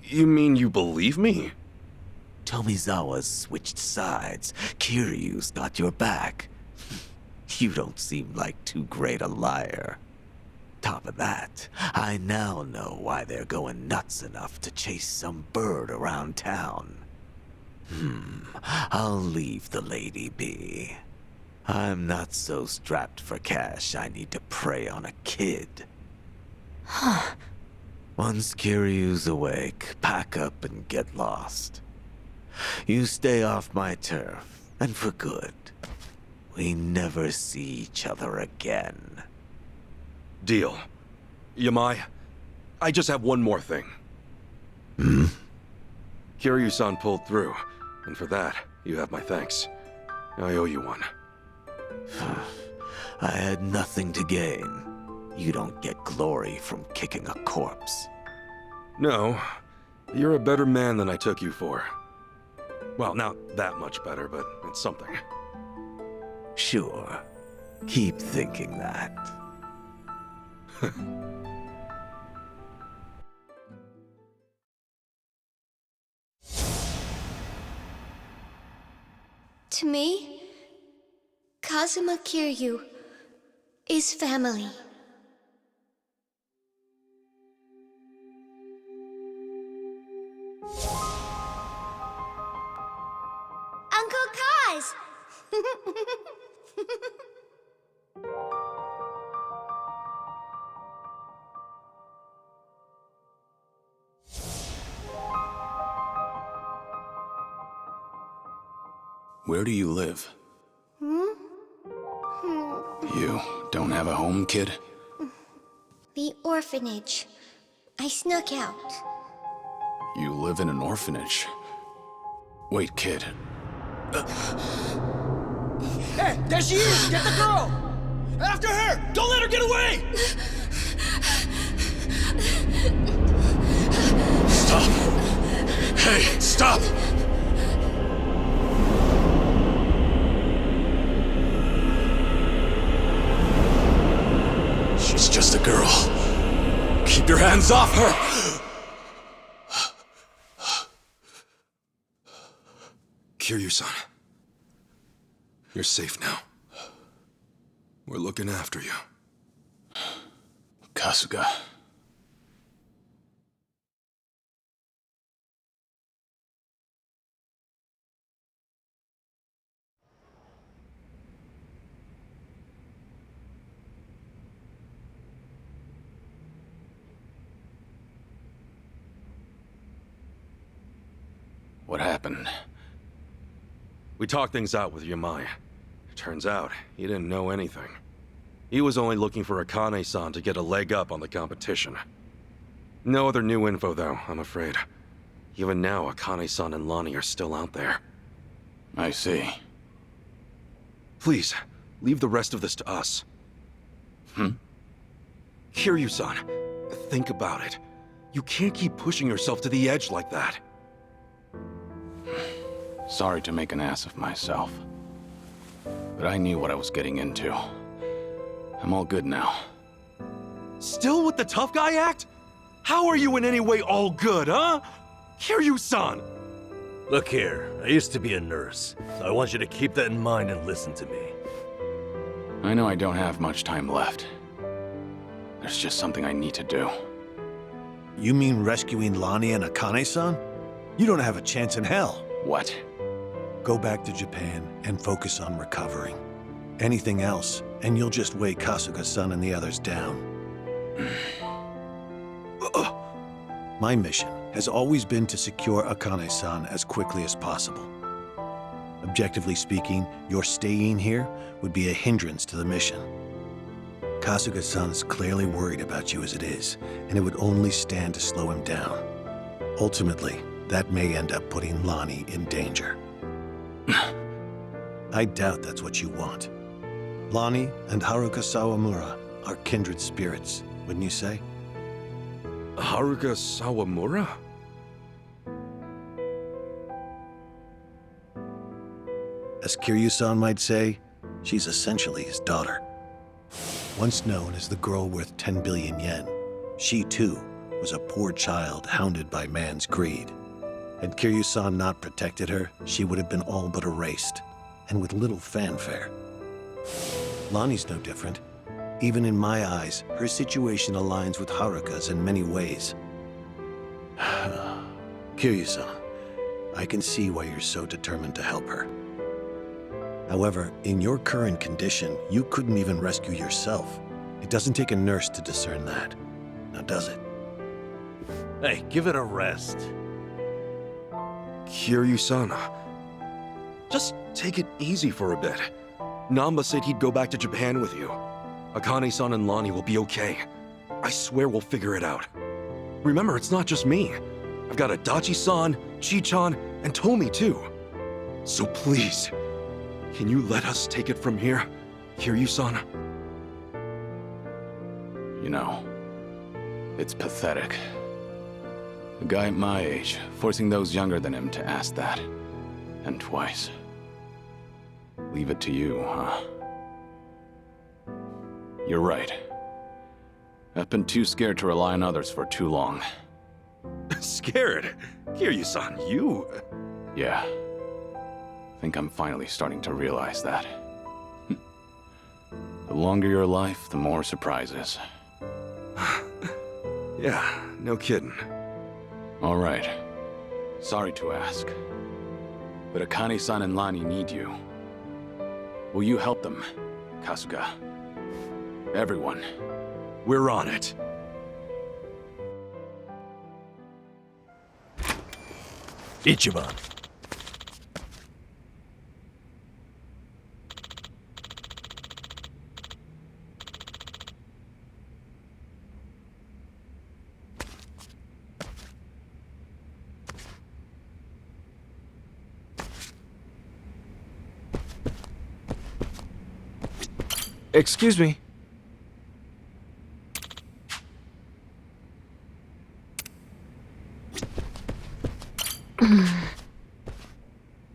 You mean you believe me? Tomizawa's switched sides. Kiryu's got your back. You don't seem like too great a liar. Top of that, I now know why they're going nuts enough to chase some bird around town. I'll leave the lady be. I'm not so strapped for cash I need to prey on a kid. Once Kiryu's awake, pack up and get lost. You stay off my turf, and for good. We never see each other again. Deal. Yamai, I just have one more thing. Kiryu-san pulled through, and for that, you have my thanks. I owe you one. I had nothing to gain. You don't get glory from kicking a corpse. No, you're a better man than I took you for. Well, not that much better, but it's something. Sure. Keep thinking that. To me, Kazuma Kiryu is family. Uncle Kaz! Where do you live? You don't have a home, kid? The orphanage. I snuck out. You live in an orphanage? Wait, kid. Hey, there she is! Get the girl! After her! Don't let her get away! Stop! Hey, stop! She's just a girl. Keep your hands off her! Kiryu-san. You're safe now. We're looking after you. Kasuga. What happened? We talked things out with Yamai. Turns out, he didn't know anything. He was only looking for Akane-san to get a leg up on the competition. No other new info, though, I'm afraid. Even now, Akane-san and Lani are still out there. I see. Please, leave the rest of this to us. Kiryu-san, think about it. You can't keep pushing yourself to the edge like that. Sorry to make an ass of myself. But I knew what I was getting into. I'm all good now. Still with the tough guy act? How are you in any way all good, huh? Kiryu-san! Look here, I used to be a nurse, so I want you to keep that in mind and listen to me. I know I don't have much time left. There's just something I need to do. You mean rescuing Lonnie and Akane-san? You don't have a chance in hell. What? Go back to Japan and focus on recovering. Anything else, and you'll just weigh Kasuga-san and the others down. My mission has always been to secure Akane-san as quickly as possible. Objectively speaking, your staying here would be a hindrance to the mission. Kasuga-san's clearly worried about you as it is, and it would only stand to slow him down. Ultimately, that may end up putting Lonnie in danger. I doubt that's what you want. Lonnie and Haruka Sawamura are kindred spirits, wouldn't you say? Haruka Sawamura? As Kiryu-san might say, she's essentially his daughter. Once known as the girl worth 10 billion yen, she too was a poor child hounded by man's greed. Had Kiryu-san not protected her, she would have been all but erased, and with little fanfare. Lonnie's no different. Even in my eyes, her situation aligns with Haruka's in many ways. Kiryu-san, I can see why you're so determined to help her. However, in your current condition, you couldn't even rescue yourself. It doesn't take a nurse to discern that. Now, does it? Hey, give it a rest. Kiryu-san, just take it easy for a bit. Namba said he'd go back to Japan with you. Akane-san and Lonnie will be okay. I swear we'll figure it out. Remember, it's not just me. I've got Adachi-san, Chi-chan, and Tomi too. So please, can you let us take it from here, Kiryu-san? You know, it's pathetic. A guy at my age, forcing those younger than him to ask that. And twice. Leave it to you, huh? You're right. I've been too scared to rely on others for too long. Scared? Kiryu-san, you... Yeah. I think I'm finally starting to realize that. The longer your life, the more surprises. Yeah, no kidding. All right. Sorry to ask. But Akane-san and Lonnie need you. Will you help them, Kasuga? Everyone. We're on it. Ichiban. Excuse me.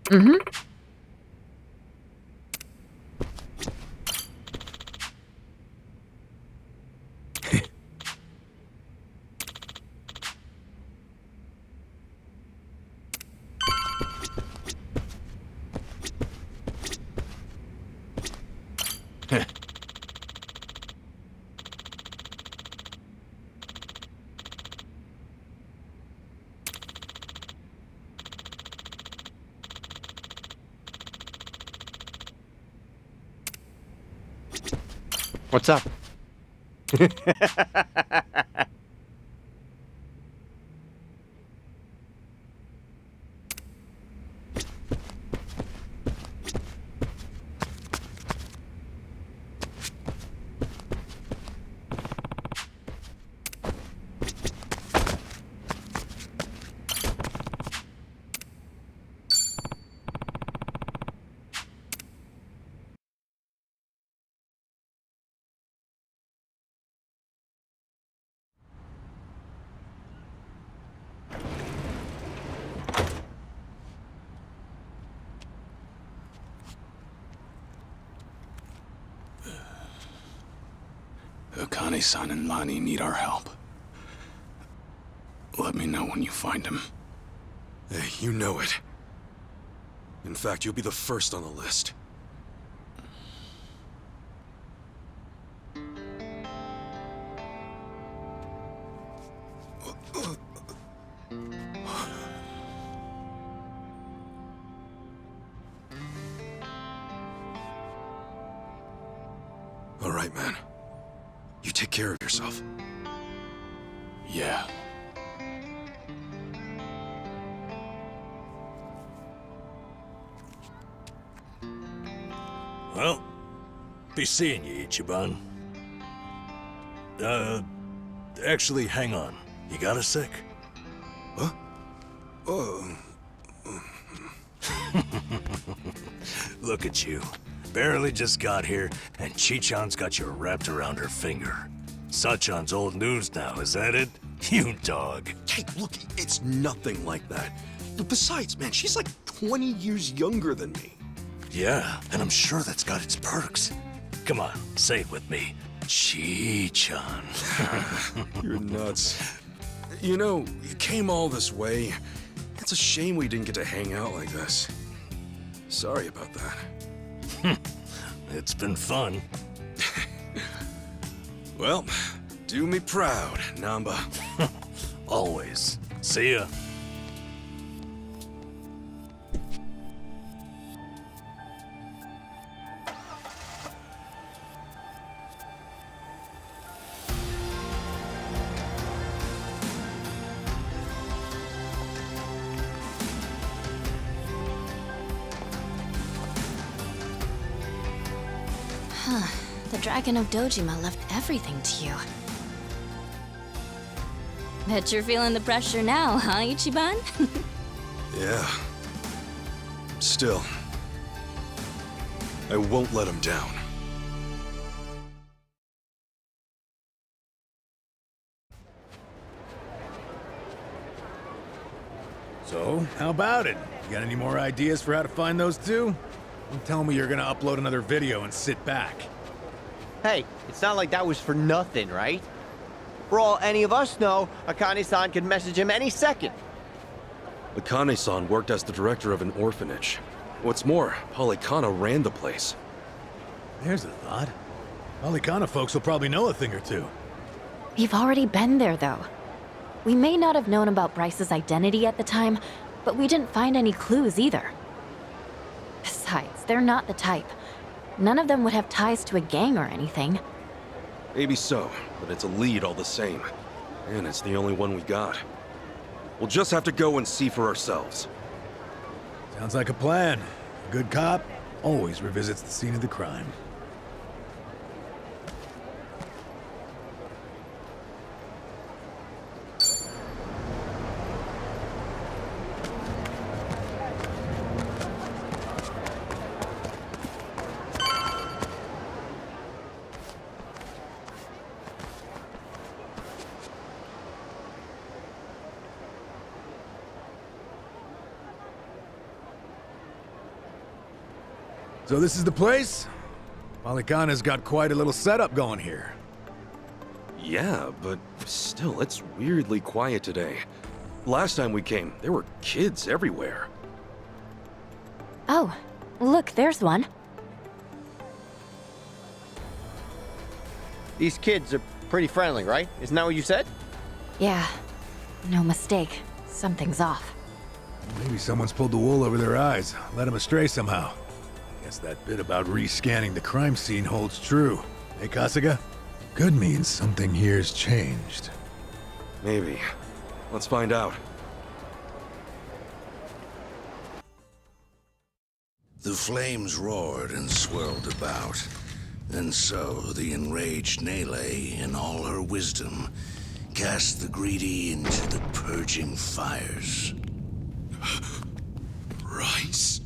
Mm-hmm. What's up? Akane-san and Lonnie need our help. Let me know when you find him. Hey, you know it. In fact, you'll be the first on the list. right, man. You take care of yourself. Yeah. Well, be seeing you, Ichiban. Actually, hang on. You got a sec? Huh? Oh. Look at you. Barely just got here, and Chichan's got you wrapped around her finger. Sachan's old news now, is that it? You dog. Hey, look, it's nothing like that. But besides, man, she's like 20 years younger than me. Yeah, and I'm sure that's got its perks. Come on, say it with me. Chichan. You're nuts. You know, you came all this way. It's a shame we didn't get to hang out like this. Sorry about that. It's been fun. Well, do me proud, Namba. Always. See ya. Huh. The Dragon of Dojima left everything to you. Bet you're feeling the pressure now, huh, Ichiban? Yeah. Still, I won't let him down. So, how about it? You got any more ideas for how to find those two? Don't tell me you're gonna upload another video and sit back. Hey, it's not like that was for nothing, right? For all any of us know, Akane-san could message him any second. Akane-san worked as the director of an orphanage. What's more, Polycana ran the place. There's a thought. Polycana folks will probably know a thing or two. We've already been there, though. We may not have known about Bryce's identity at the time, but we didn't find any clues either. Besides, they're not the type. None of them would have ties to a gang or anything. Maybe so, but it's a lead all the same. And it's the only one we got. We'll just have to go and see for ourselves. Sounds like a plan. A good cop always revisits the scene of the crime. So this is the place? Polycana's got quite a little setup going here. Yeah, but still, it's weirdly quiet today. Last time we came, there were kids everywhere. Oh, look, there's one. These kids are pretty friendly, right? Isn't that what you said? Yeah, no mistake. Something's off. Maybe someone's pulled the wool over their eyes, led them astray somehow. Guess that bit about re-scanning the crime scene holds true. Hey, Kasuga? Could mean something here's changed. Maybe. Let's find out. The flames roared and swirled about. And so the enraged Nele, in all her wisdom, cast the greedy into the purging fires. Rice?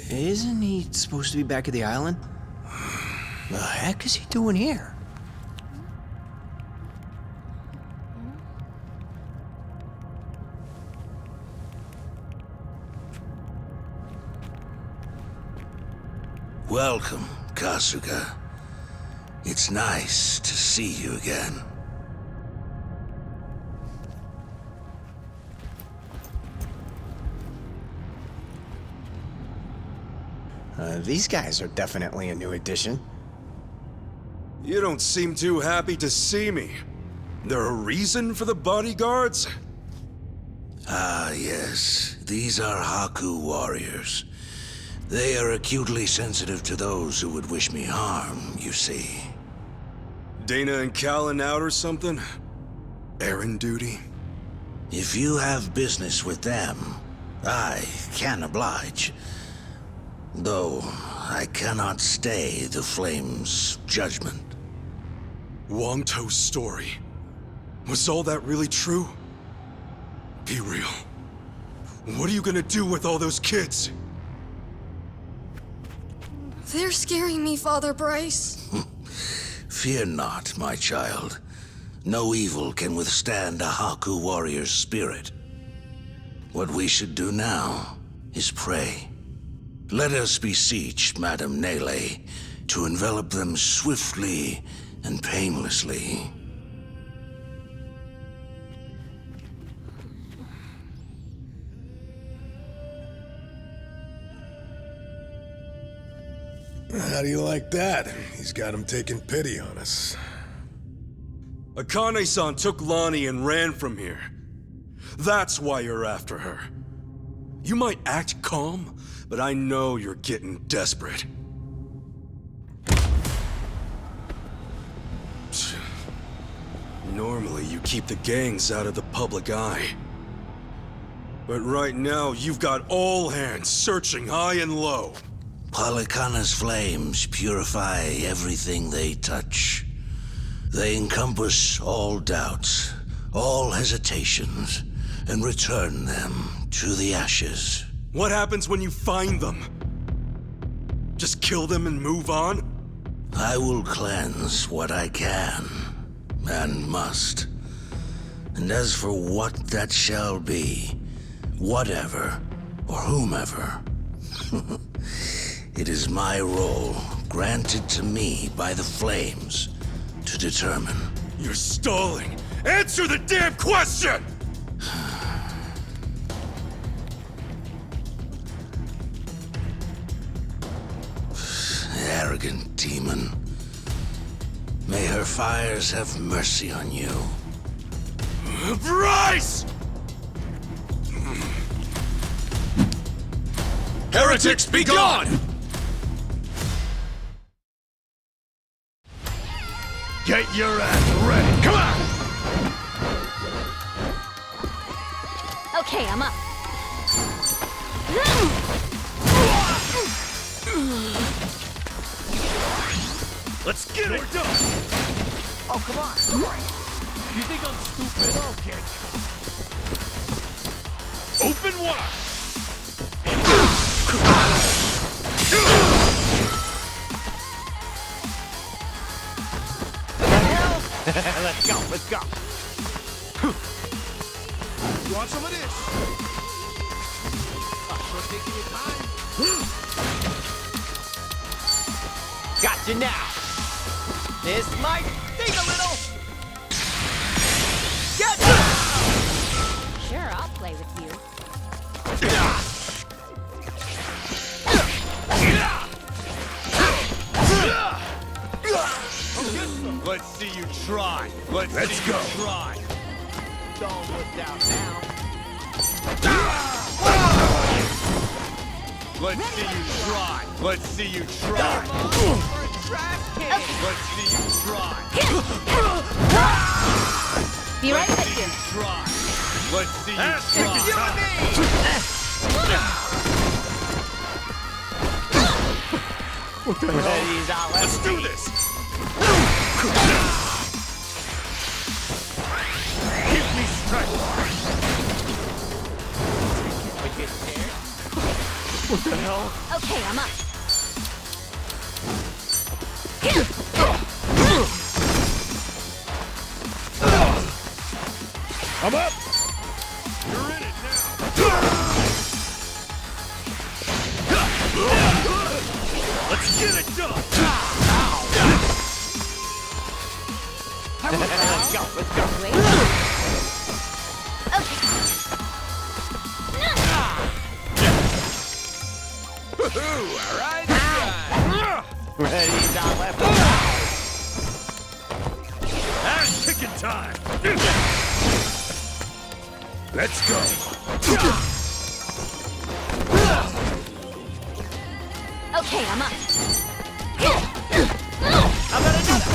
Isn't he supposed to be back at the island? The heck is he doing here? Welcome, Kasuga. It's nice to see you again. These guys are definitely a new addition. You don't seem too happy to see me. There a reason for the bodyguards? Ah, yes. These are Haku warriors. They are acutely sensitive to those who would wish me harm, you see. Dana and Callan out or something? Errand duty? If you have business with them, I can oblige. Though I cannot stay the Flame's judgment. Wang To's story. Was all that really true? Be real. What are you gonna do with all those kids? They're scaring me, Father Bryce. Fear not, my child. No evil can withstand a Haku warrior's spirit. What we should do now is pray. Let us beseech Madame Nele to envelop them swiftly and painlessly. How do you like that? He's got him taking pity on us. Akane-san took Lonnie and ran from here. That's why you're after her. You might act calm, but I know you're getting desperate. Normally, you keep the gangs out of the public eye. But right now, you've got all hands searching high and low. Palikana's flames purify everything they touch. They encompass all doubts, all hesitations, and return them to the ashes. What happens when you find them? Just kill them and move on? I will cleanse what I can, and must. And as for what that shall be, whatever, or whomever, it is my role, granted to me by the Flames, to determine. You're stalling! Answer the damn question! Arrogant demon. May her fires have mercy on you. Bryce! Heretics, be gone! Get your ass ready! Come on! Okay, I'm up. Let's get it done! Oh, come on! You think I'm stupid? Okay. Open wide! Let's go, let's go. You want some of this? Sure taking your time. Gotcha now. This might sting a little. Get down! Sure, I'll play with you. Let's see you try. Let's see go. You try. Don't look down now. Let's see you try. Let's see you try. Let's see you try. Be right Let's with see you. you try. Let's see you try. Let's do this! Give me strength. What the hell? Okay, I'm up. I'm up! You're in it now. Let's get it done. Let's go, let's go. Wait. Okay. All right. Ready, not left. Ass kicking time. Let's go. Okay, I'm up. How about another?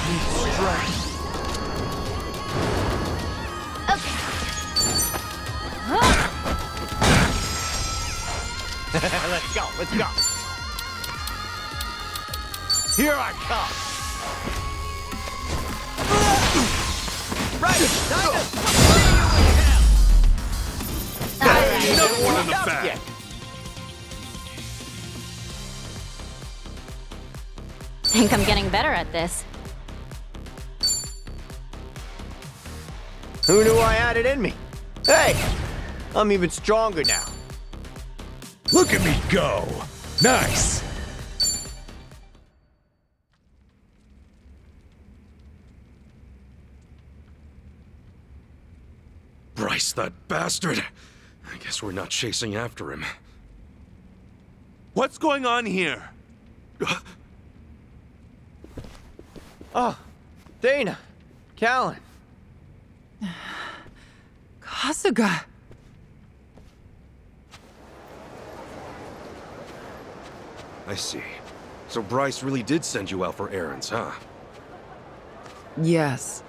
need strength. Let's go, let's go. Here I come. Right, Another one in the back. Think I'm getting better at this. Who knew I had it in me? Hey, I'm even stronger now. Look at me go! Nice! Bryce, that bastard. I guess we're not chasing after him. What's going on here? Oh, Dana, Callan. Kasuga. I see. So Bryce really did send you out for errands, huh? Yes.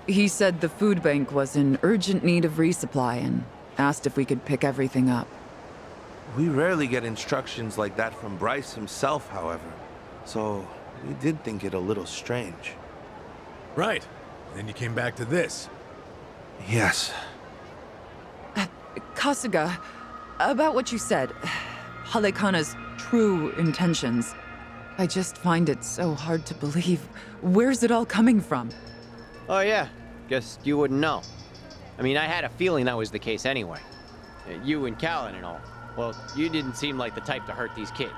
He said the food bank was in urgent need of resupply and asked if we could pick everything up. We rarely get instructions like that from Bryce himself, however. So, we did think it a little strange. Right. Then you came back to this. Yes. Kasuga, about what you said, Halekana's true intentions. I just find it so hard to believe. Where's it all coming from? Oh yeah, guess you wouldn't know. I mean, I had a feeling that was the case anyway. You and Callan and all. Well, you didn't seem like the type to hurt these kids.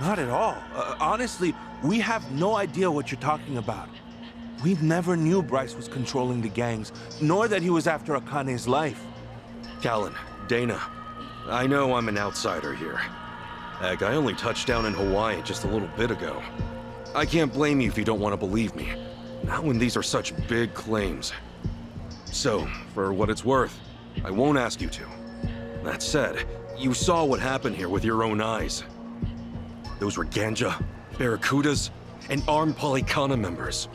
Not at all. Honestly, we have no idea what you're talking about. We never knew Bryce was controlling the gangs, nor that he was after Akane's life. Callan, Dana, I know I'm an outsider here. Heck, I only touched down in Hawaii just a little bit ago. I can't blame you if you don't want to believe me. Not when these are such big claims. So, for what it's worth, I won't ask you to. That said, you saw what happened here with your own eyes. Those were Ganja, Barracudas, and armed Polycana members.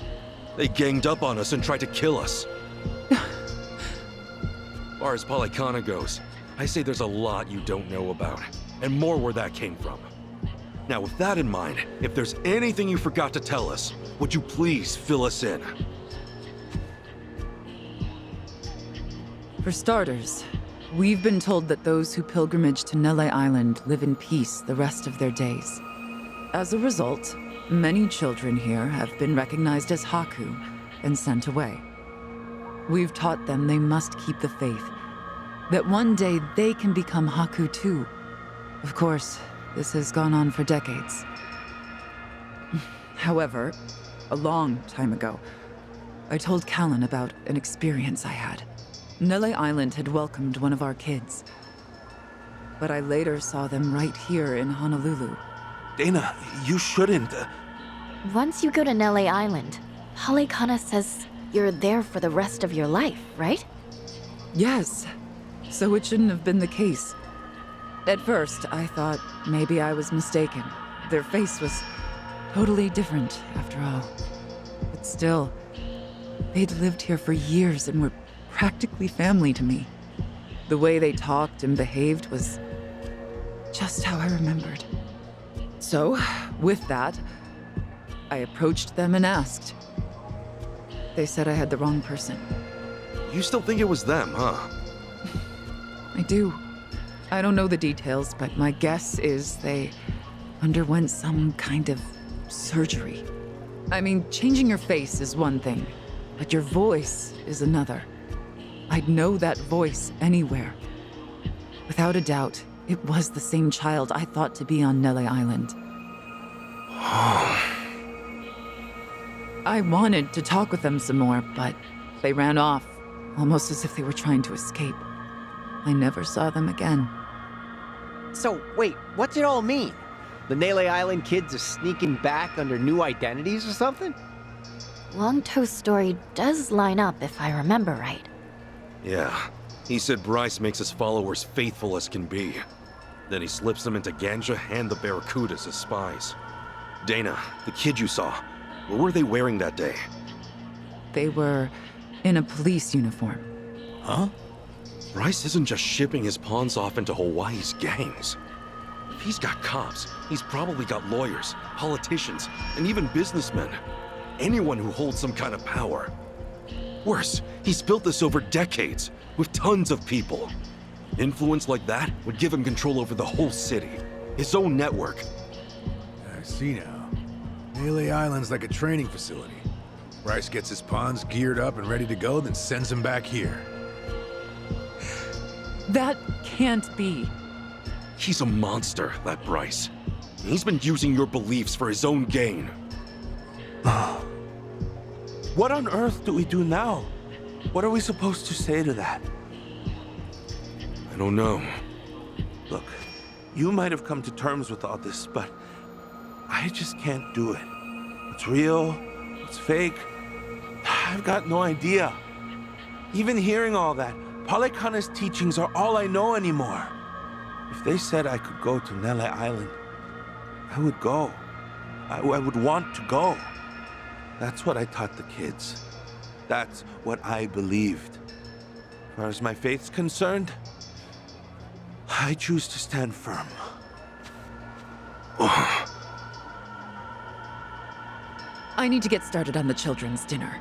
They ganged up on us and tried to kill us. As far as Polycana goes, I say there's a lot you don't know about, and more where that came from. Now, with that in mind, if there's anything you forgot to tell us, would you please fill us in? For starters, we've been told that those who pilgrimage to Nele Island live in peace the rest of their days. As a result, many children here have been recognized as Haku and sent away. We've taught them they must keep the faith, that one day they can become Haku too. Of course, this has gone on for decades. However, a long time ago, I told Callan about an experience I had. Nele Island had welcomed one of our kids, but I later saw them right here in Honolulu. Dana, you shouldn't. Once you go to Nele Island, Halekana says you're there for the rest of your life, right? Yes, so it shouldn't have been the case. At first, I thought maybe I was mistaken. Their face was totally different, after all. But still, they'd lived here for years and were practically family to me. The way they talked and behaved was just how I remembered. So, with that, I approached them and asked. They said I had the wrong person. You still think it was them, huh? I do. I don't know the details, but my guess is they underwent some kind of surgery. I mean, changing your face is one thing, but your voice is another. I'd know that voice anywhere. Without a doubt, it was the same child I thought to be on Nele Island. I wanted to talk with them some more, but they ran off, almost as if they were trying to escape. I never saw them again. So, wait, what's it all mean? The Nele Island kids are sneaking back under new identities or something? Long Toe's story does line up if I remember right. Yeah. He said Bryce makes his followers faithful as can be. Then he slips them into Ganja and the Barracudas as spies. Dana, the kid you saw, What were they wearing that day? They were in a police uniform. Huh? Bryce isn't just shipping his pawns off into Hawaii's gangs. If he's got cops, he's probably got lawyers, politicians, and even businessmen. Anyone who holds some kind of power. Worse, he's built this over decades, with tons of people. Influence like that would give him control over the whole city. His own network. I see now. Melee Island's like a training facility. Bryce gets his pawns geared up and ready to go, then sends them back here. That can't be. He's a monster, that Bryce. He's been using your beliefs for his own gain. What on earth do we do now? What are we supposed to say to that? I don't know. Look, you might have come to terms with all this, but I just can't do it. What's real? What's fake? I've got no idea. Even hearing all that, Palekana's teachings are all I know anymore. If they said I could go to Nele Island, I would go. I would want to go. That's what I taught the kids. That's what I believed. As far as my faith's concerned, I choose to stand firm. I need to get started on the children's dinner.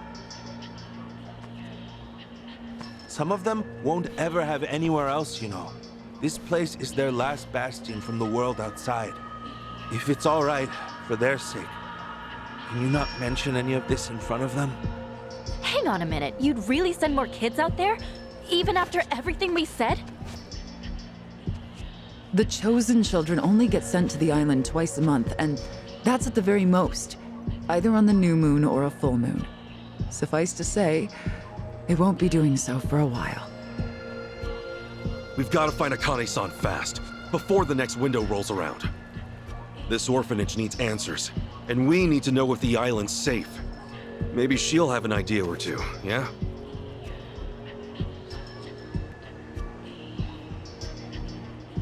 Some of them won't ever have anywhere else, you know. This place is their last bastion from the world outside. If it's all right, for their sake, can you not mention any of this in front of them? Hang on a minute, you'd really send more kids out there? Even after everything we said? The chosen children only get sent to the island twice a month, and that's at the very most. Either on the new moon or a full moon. Suffice to say, it won't be doing so for a while. We've got to find Akane-san fast, before the next window rolls around. This orphanage needs answers, and we need to know if the island's safe. Maybe she'll have an idea or two, yeah?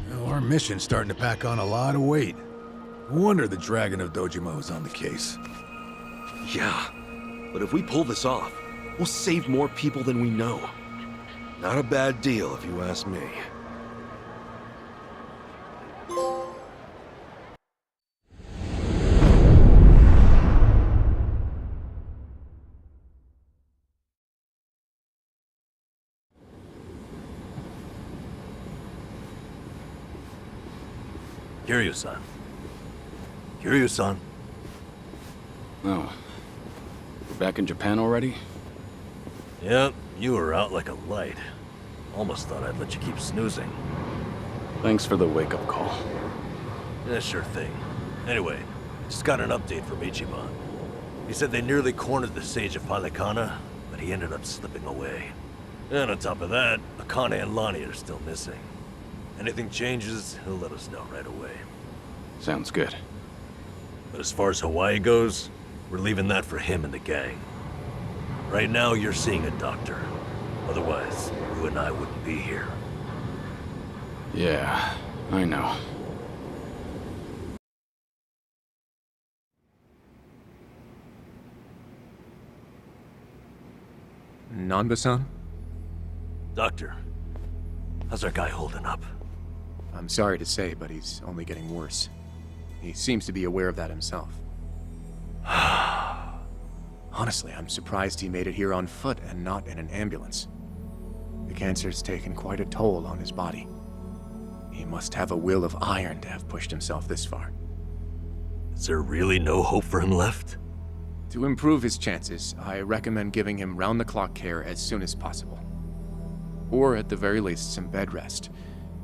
Well, our mission's starting to pack on a lot of weight. No wonder the Dragon of Dojima is on the case. Yeah, but if we pull this off, we'll save more people than we know. Not a bad deal, if you ask me. Kiryu-san. Kiryu-san. Oh. We're back in Japan already? Yep, you were out like a light. Almost thought I'd let you keep snoozing. Thanks for the wake-up call. Yeah, sure thing. Anyway, just got an update from Ichiban. He said they nearly cornered the Sage of Palekana, but he ended up slipping away. And on top of that, Akane and Lonnie are still missing. Anything changes, he'll let us know right away. Sounds good. But as far as Hawaii goes, we're leaving that for him and the gang. Right now, you're seeing a doctor. Otherwise, you and I wouldn't be here. Yeah, I know. Nanba-san? Doctor, how's our guy holding up? I'm sorry to say, but he's only getting worse. He seems to be aware of that himself. Honestly, I'm surprised he made it here on foot and not in an ambulance. The cancer's taken quite a toll on his body. He must have a will of iron to have pushed himself this far. Is there really no hope for him left? To improve his chances, I recommend giving him round-the-clock care as soon as possible. Or at the very least, some bed rest.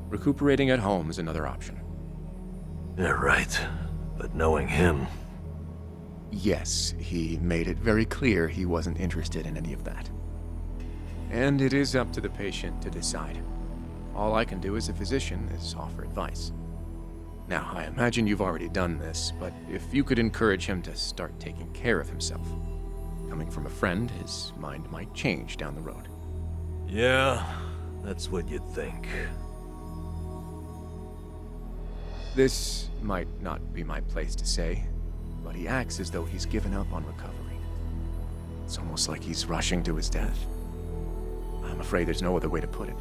Recuperating at home is another option. Yeah, right. But knowing him... Yes, he made it very clear he wasn't interested in any of that. And it is up to the patient to decide. All I can do as a physician is offer advice. Now, I imagine you've already done this, but if you could encourage him to start taking care of himself. Coming from a friend, his mind might change down the road. Yeah, that's what you'd think. This might not be my place to say, but he acts as though he's given up on recovery. It's almost like he's rushing to his death. I'm afraid there's no other way to put it.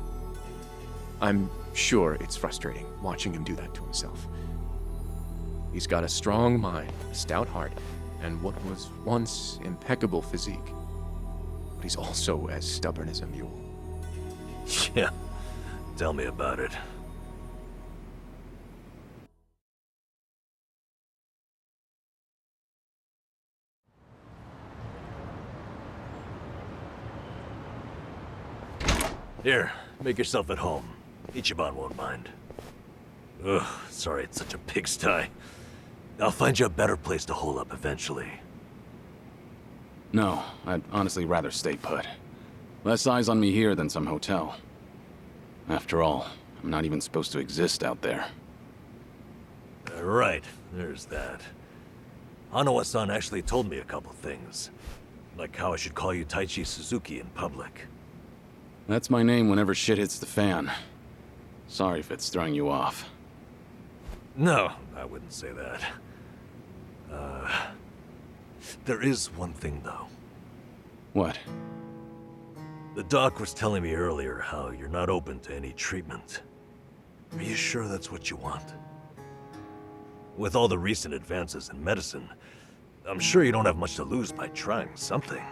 I'm sure it's frustrating watching him do that to himself. He's got a strong mind, a stout heart, and what was once impeccable physique. But he's also as stubborn as a mule. Yeah, tell me about it. Here, make yourself at home. Ichiban won't mind. Ugh, sorry it's such a pigsty. I'll find you a better place to hole up eventually. No, I'd honestly rather stay put. Less eyes on me here than some hotel. After all, I'm not even supposed to exist out there. Right, there's that. Hanawa-san actually told me a couple things. Like how I should call you Taichi Suzuki in public. That's my name whenever shit hits the fan. Sorry if it's throwing you off. No, I wouldn't say that. There is one thing, though. What? The doc was telling me earlier how you're not open to any treatment. Are you sure that's what you want? With all the recent advances in medicine, I'm sure you don't have much to lose by trying something.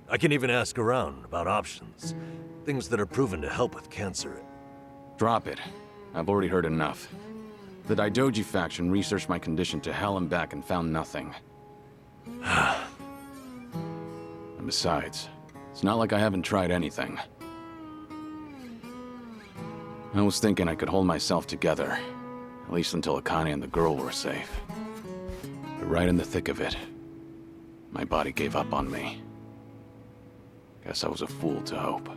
I can even ask around about options. Things that are proven to help with cancer. Drop it. I've already heard enough. The Daidoji faction researched my condition to hell and back and found nothing. And besides, it's not like I haven't tried anything. I was thinking I could hold myself together, at least until Akane and the girl were safe. But right in the thick of it, my body gave up on me. Guess I was a fool to hope.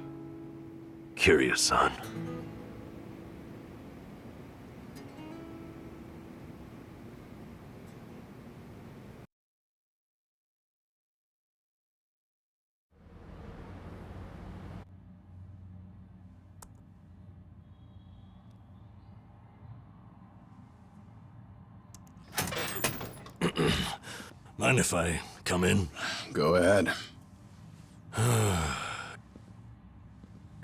Kiryu-san. Mind if I come in? Go ahead.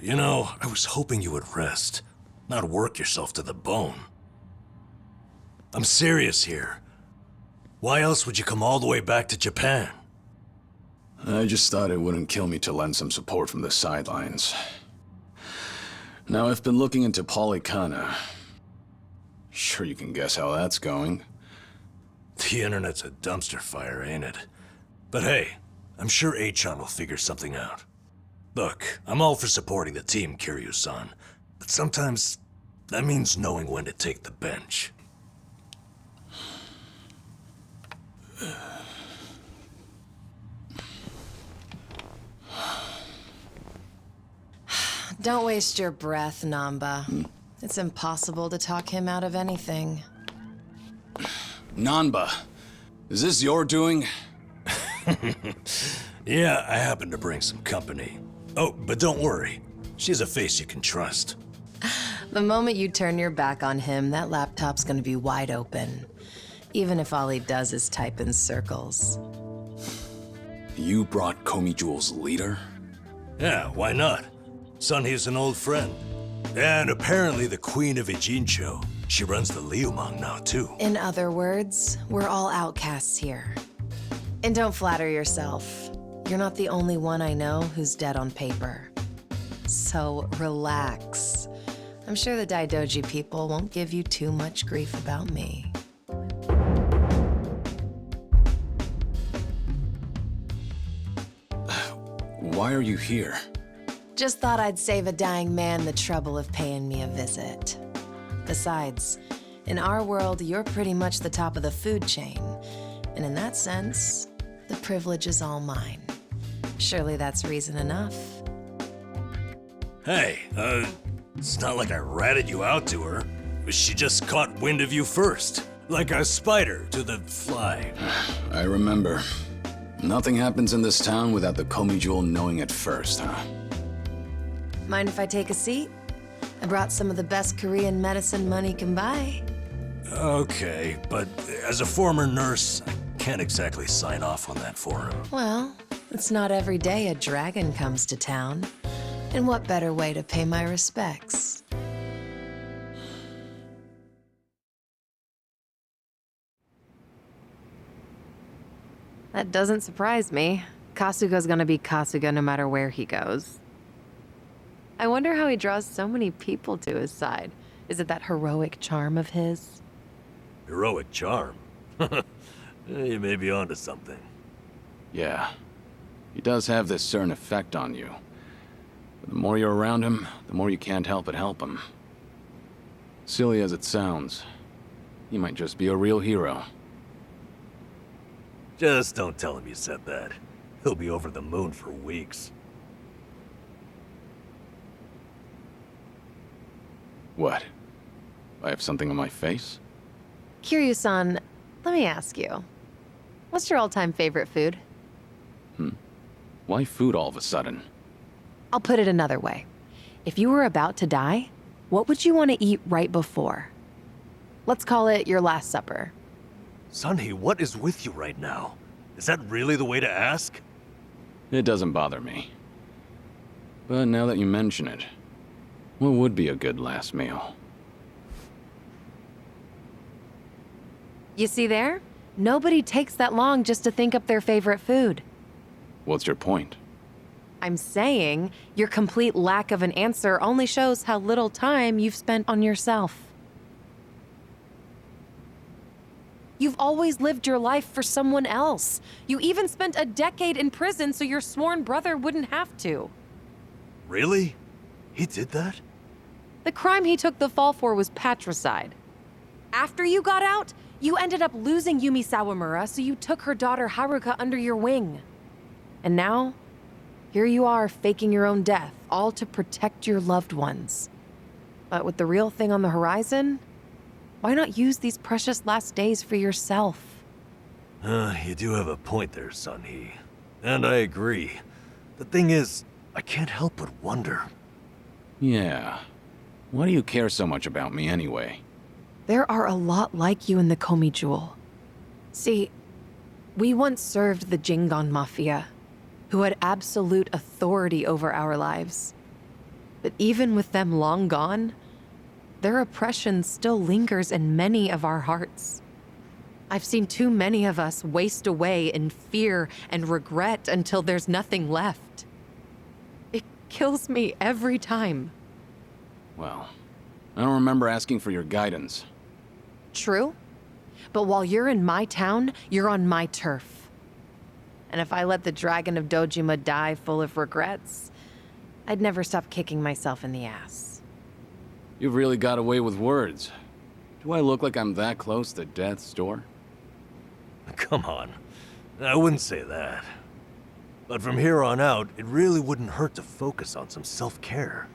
You know, I was hoping you would rest, not work yourself to the bone. I'm serious here. Why else would you come all the way back to Japan? I just thought it wouldn't kill me to lend some support from the sidelines. Now, I've been looking into Polycana. Sure you can guess how that's going. The internet's a dumpster fire, ain't it? But hey, I'm sure Achan will figure something out. Look, I'm all for supporting the team, Kiryu-san, but sometimes that means knowing when to take the bench. Don't waste your breath, Namba. It's impossible to talk him out of anything. Nanba, is this your doing? Yeah, I happen to bring some company. Oh, but don't worry. She's a face you can trust. The moment you turn your back on him, that laptop's gonna be wide open. Even if all he does is type in circles. You brought Komi Jewel's leader? Yeah, why not? Sunhee's an old friend. And apparently the Queen of Ijincho. She runs the Liumang now, too. In other words, we're all outcasts here. And don't flatter yourself. You're not the only one I know who's dead on paper. So relax. I'm sure the Daidoji people won't give you too much grief about me. Why are you here? Just thought I'd save a dying man the trouble of paying me a visit. Besides, in our world, you're pretty much the top of the food chain. And in that sense, the privilege is all mine. Surely that's reason enough. Hey, it's not like I ratted you out to her. She just caught wind of you first. Like a spider to the fly. I remember. Nothing happens in this town without the Komi Jewel knowing it first, huh? Mind if I take a seat? I brought some of the best Korean medicine money can buy. Okay, but as a former nurse, I can't exactly sign off on that for him. Well, it's not every day a dragon comes to town. And what better way to pay my respects? That doesn't surprise me. Kasuga's gonna be Kasuga no matter where he goes. I wonder how he draws so many people to his side. Is it that heroic charm of his? Heroic charm? You may be onto something. Yeah. He does have this certain effect on you. But the more you're around him, the more you can't help but help him. Silly as it sounds, he might just be a real hero. Just don't tell him you said that. He'll be over the moon for weeks. What? I have something on my face? Kiryu-san, let me ask you. What's your all-time favorite food? Why food all of a sudden? I'll put it another way. If you were about to die, what would you want to eat right before? Let's call it your last supper. Sunhee, what is with you right now? Is that really the way to ask? It doesn't bother me. But now that you mention it, what would be a good last meal? You see there? Nobody takes that long just to think up their favorite food. What's your point? I'm saying your complete lack of an answer only shows how little time you've spent on yourself. You've always lived your life for someone else. You even spent a decade in prison so your sworn brother wouldn't have to. Really? He did that? The crime he took the fall for was patricide. After you got out, you ended up losing Yumi Sawamura, so you took her daughter Haruka under your wing. And now, here you are faking your own death, all to protect your loved ones. But with the real thing on the horizon, why not use these precious last days for yourself? You do have a point there, Sunhee. And I agree. The thing is, I can't help but wonder. Yeah. Why do you care so much about me anyway? There are a lot like you in the Komi Jewel. See, we once served the Jingon Mafia, who had absolute authority over our lives. But even with them long gone, their oppression still lingers in many of our hearts. I've seen too many of us waste away in fear and regret until there's nothing left. It kills me every time. Well, I don't remember asking for your guidance. True, but while you're in my town, you're on my turf. And if I let the Dragon of Dojima die full of regrets, I'd never stop kicking myself in the ass. You've really got away with words. Do I look like I'm that close to death's door? Come on. I wouldn't say that. But from here on out, it really wouldn't hurt to focus on some self-care.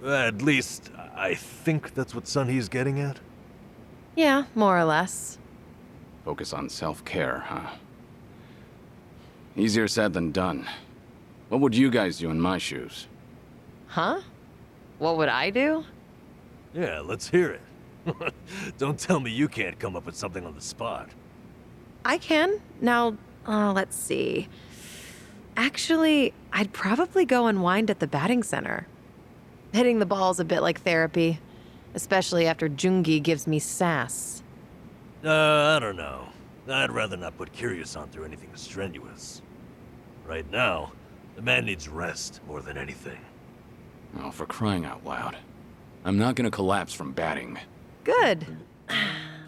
At least, I think that's what Sunhee's getting at. Yeah, more or less. Focus on self-care, huh? Easier said than done. What would you guys do in my shoes? Huh? What would I do? Yeah, let's hear it. Don't tell me you can't come up with something on the spot. I can. Now, let's see. Actually, I'd probably go unwind at the batting center. Hitting the ball's a bit like therapy, especially after Jungi gives me sass. I don't know. I'd rather not put Kiryu-san through anything strenuous. Right now, the man needs rest more than anything. Oh, for crying out loud. I'm not gonna collapse from batting. Good.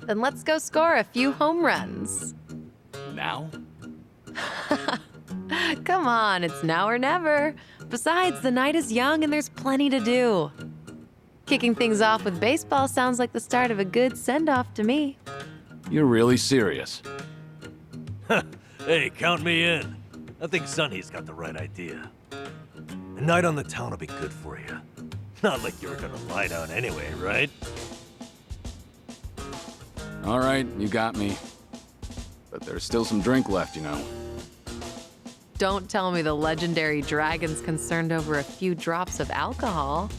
Then let's go score a few home runs. Now? Come on, it's now or never. Besides, the night is young and there's plenty to do. Kicking things off with baseball sounds like the start of a good send-off to me. You're really serious? Hey, count me in. I think Sunhee's got the right idea. A night on the town will be good for you. Not like you were gonna lie down anyway, right? All right, you got me. But there's still some drink left, you know. Don't tell me the legendary dragon's concerned over a few drops of alcohol.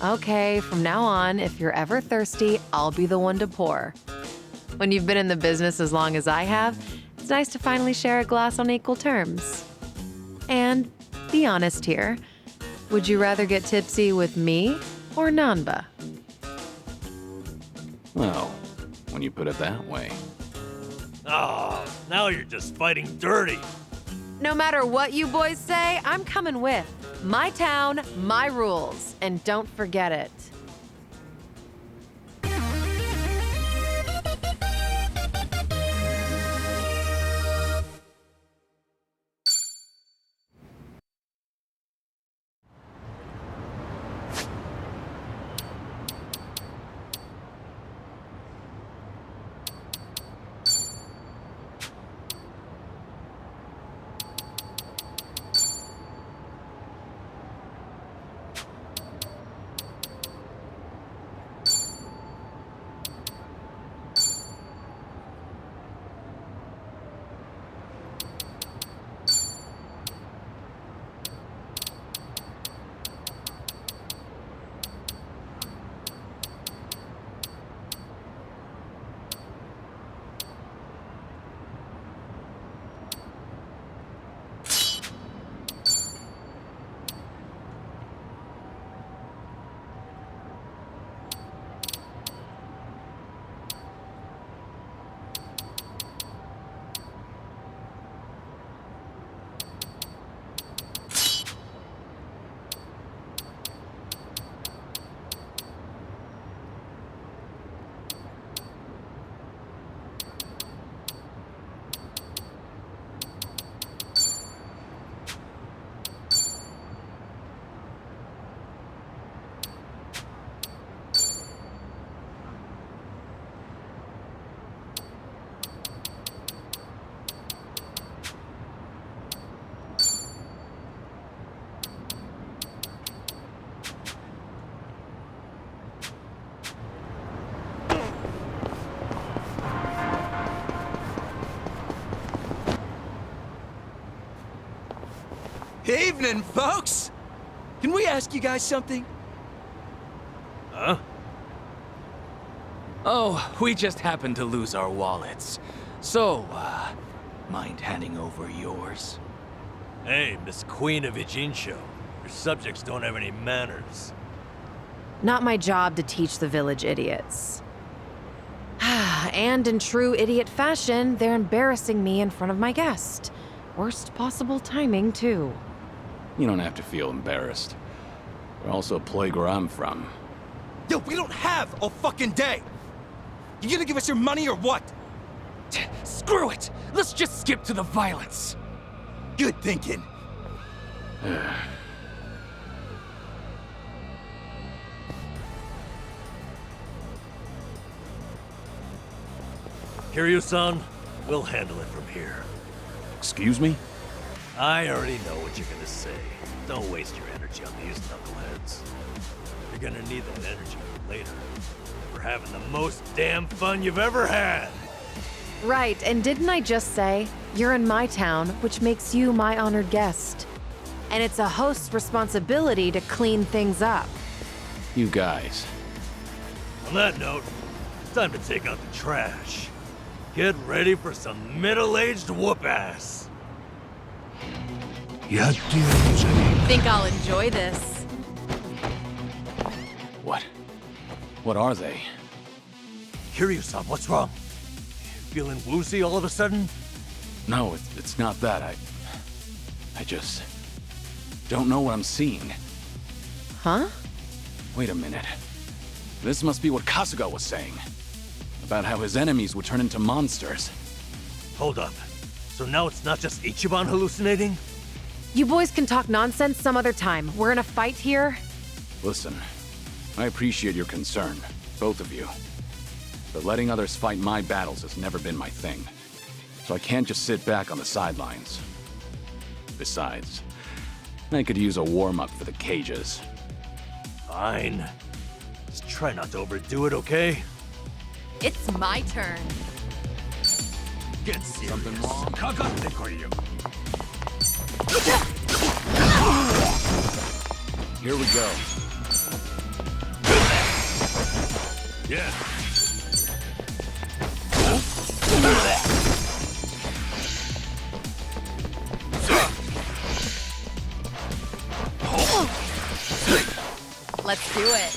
Okay, from now on, if you're ever thirsty, I'll be the one to pour. When you've been in the business as long as I have, it's nice to finally share a glass on equal terms. And be honest here, would you rather get tipsy with me or Nanba? Well, when you put it that way. Oh, now you're just fighting dirty. No matter what you boys say, I'm coming with. My town, my rules, and don't forget it. Evening, folks! Can we ask you guys something? Huh? Oh, we just happened to lose our wallets. So, mind handing over yours? Hey, Miss Queen of Ijinsho, your subjects don't have any manners. Not my job to teach the village idiots. And in true idiot fashion, they're embarrassing me in front of my guest. Worst possible timing, too. You don't have to feel embarrassed. We're also a place where I'm from. Yo, we don't have a fucking day! You gonna give us your money or what? Screw it! Let's just skip to the violence. Good thinking. Kiryu-san, we'll handle it from here. Excuse me? I already know what you're gonna say. Don't waste your energy on these knuckleheads. You're gonna need that energy for later. For having the most damn fun you've ever had! Right, and didn't I just say, you're in my town, which makes you my honored guest. And it's a host's responsibility to clean things up. You guys. On that note, it's time to take out the trash. Get ready for some middle-aged whoop-ass. Think I'll enjoy this. What? What are they? Kiryu-san, what's wrong? Feeling woozy all of a sudden? No, it's not that. I just don't know what I'm seeing. Huh? Wait a minute. This must be what Kasuga was saying. About how his enemies would turn into monsters. Hold up. So now it's not just Ichiban hallucinating? You boys can talk nonsense some other time. We're in a fight here. Listen, I appreciate your concern, both of you. But letting others fight my battles has never been my thing. So I can't just sit back on the sidelines. Besides, I could use a warm-up for the cages. Fine. Just try not to overdo it, okay? It's my turn. Get serious. Something wrong? Here we go. Yeah. Let's do it.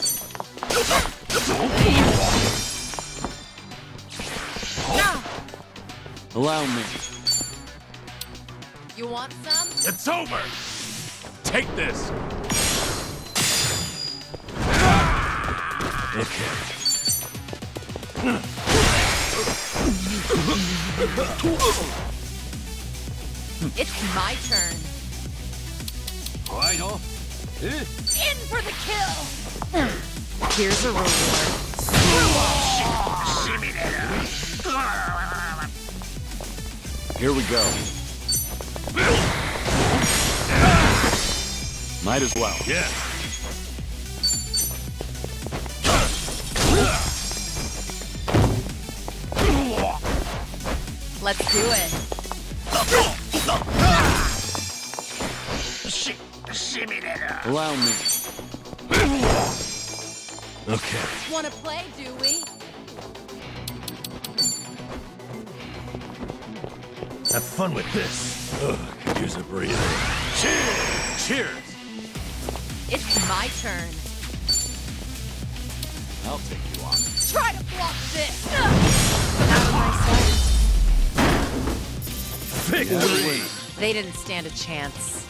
Allow me. You want some? It's over! Take this! Okay. It's my turn. Right on. In for the kill! Here's a reward. Here we go. Might as well. Yeah. Let's do it. Allow me. Okay. Wanna play, do we? Have fun with this. Ugh, could use a breather. Cheers! Cheers! It's my turn. I'll take you on. Try to block this! Out of my sight. Victory! They didn't stand a chance.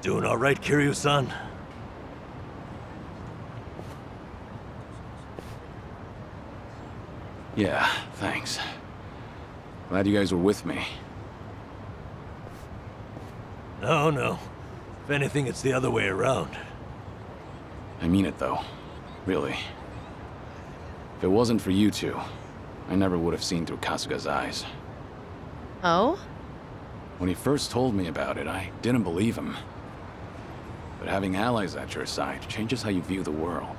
Doing all right, Kiryu-san? Yeah, thanks. Glad you guys were with me. No, no. If anything, it's the other way around. I mean it, though. Really. If it wasn't for you two, I never would have seen through Kasuga's eyes. Oh? When he first told me about it, I didn't believe him. But having allies at your side changes how you view the world.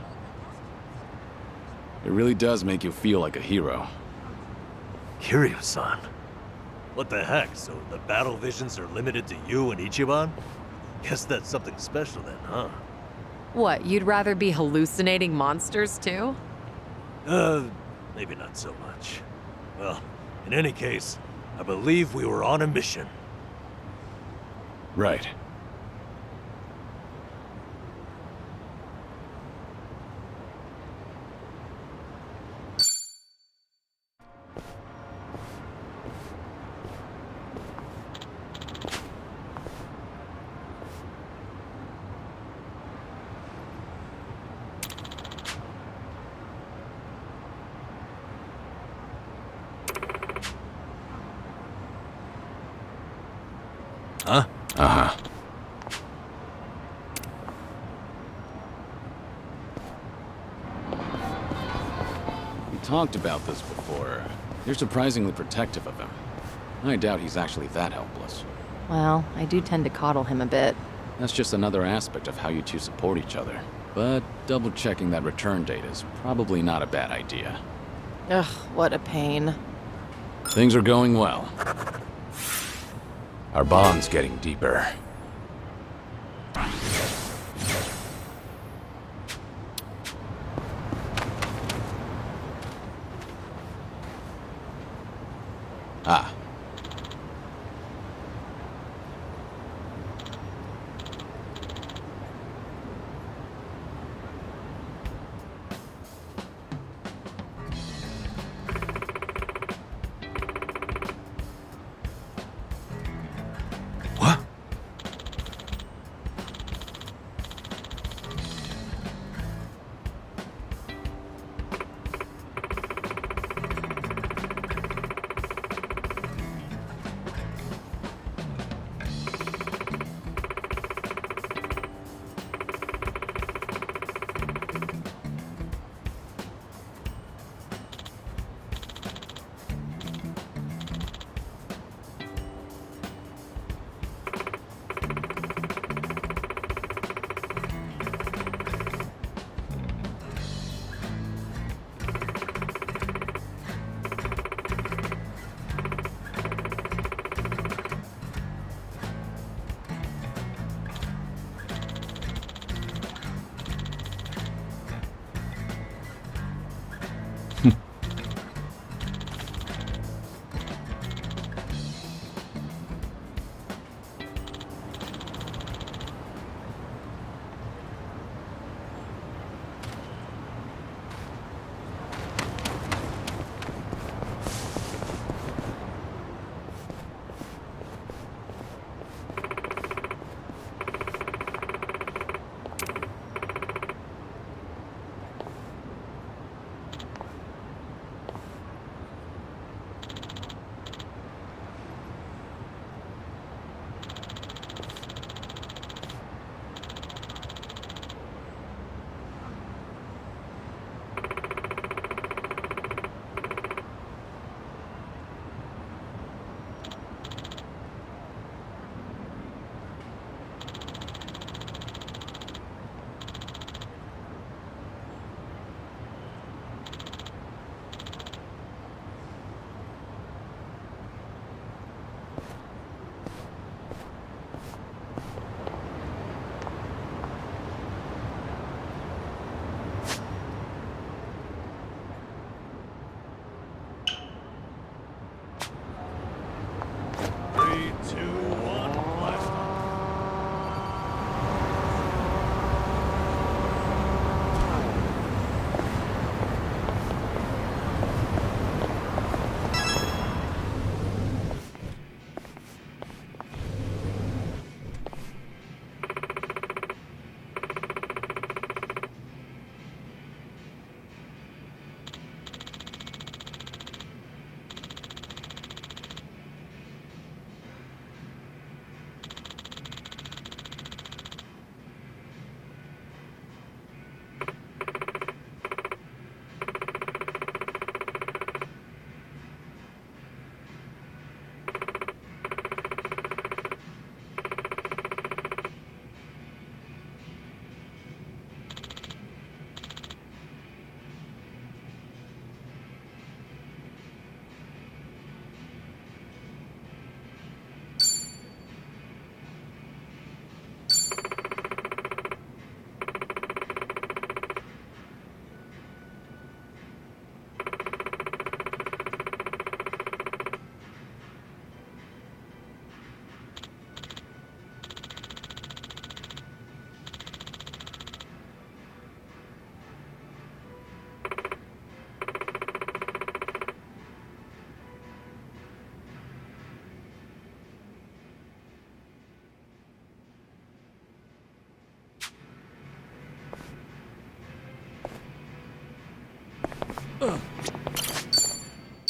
It really does make you feel like a hero. Kiryu-san? What the heck? So the battle visions are limited to you and Ichiban? Guess that's something special then, huh? What, you'd rather be hallucinating monsters too? Maybe not so much. Well, in any case, I believe we were on a mission. Right. Huh? Uh-huh. We talked about this before. You're surprisingly protective of him. I doubt he's actually that helpless. Well, I do tend to coddle him a bit. That's just another aspect of how you two support each other. But double-checking that return date is probably not a bad idea. Ugh, what a pain. Things are going well. Our bond's getting deeper. Ah.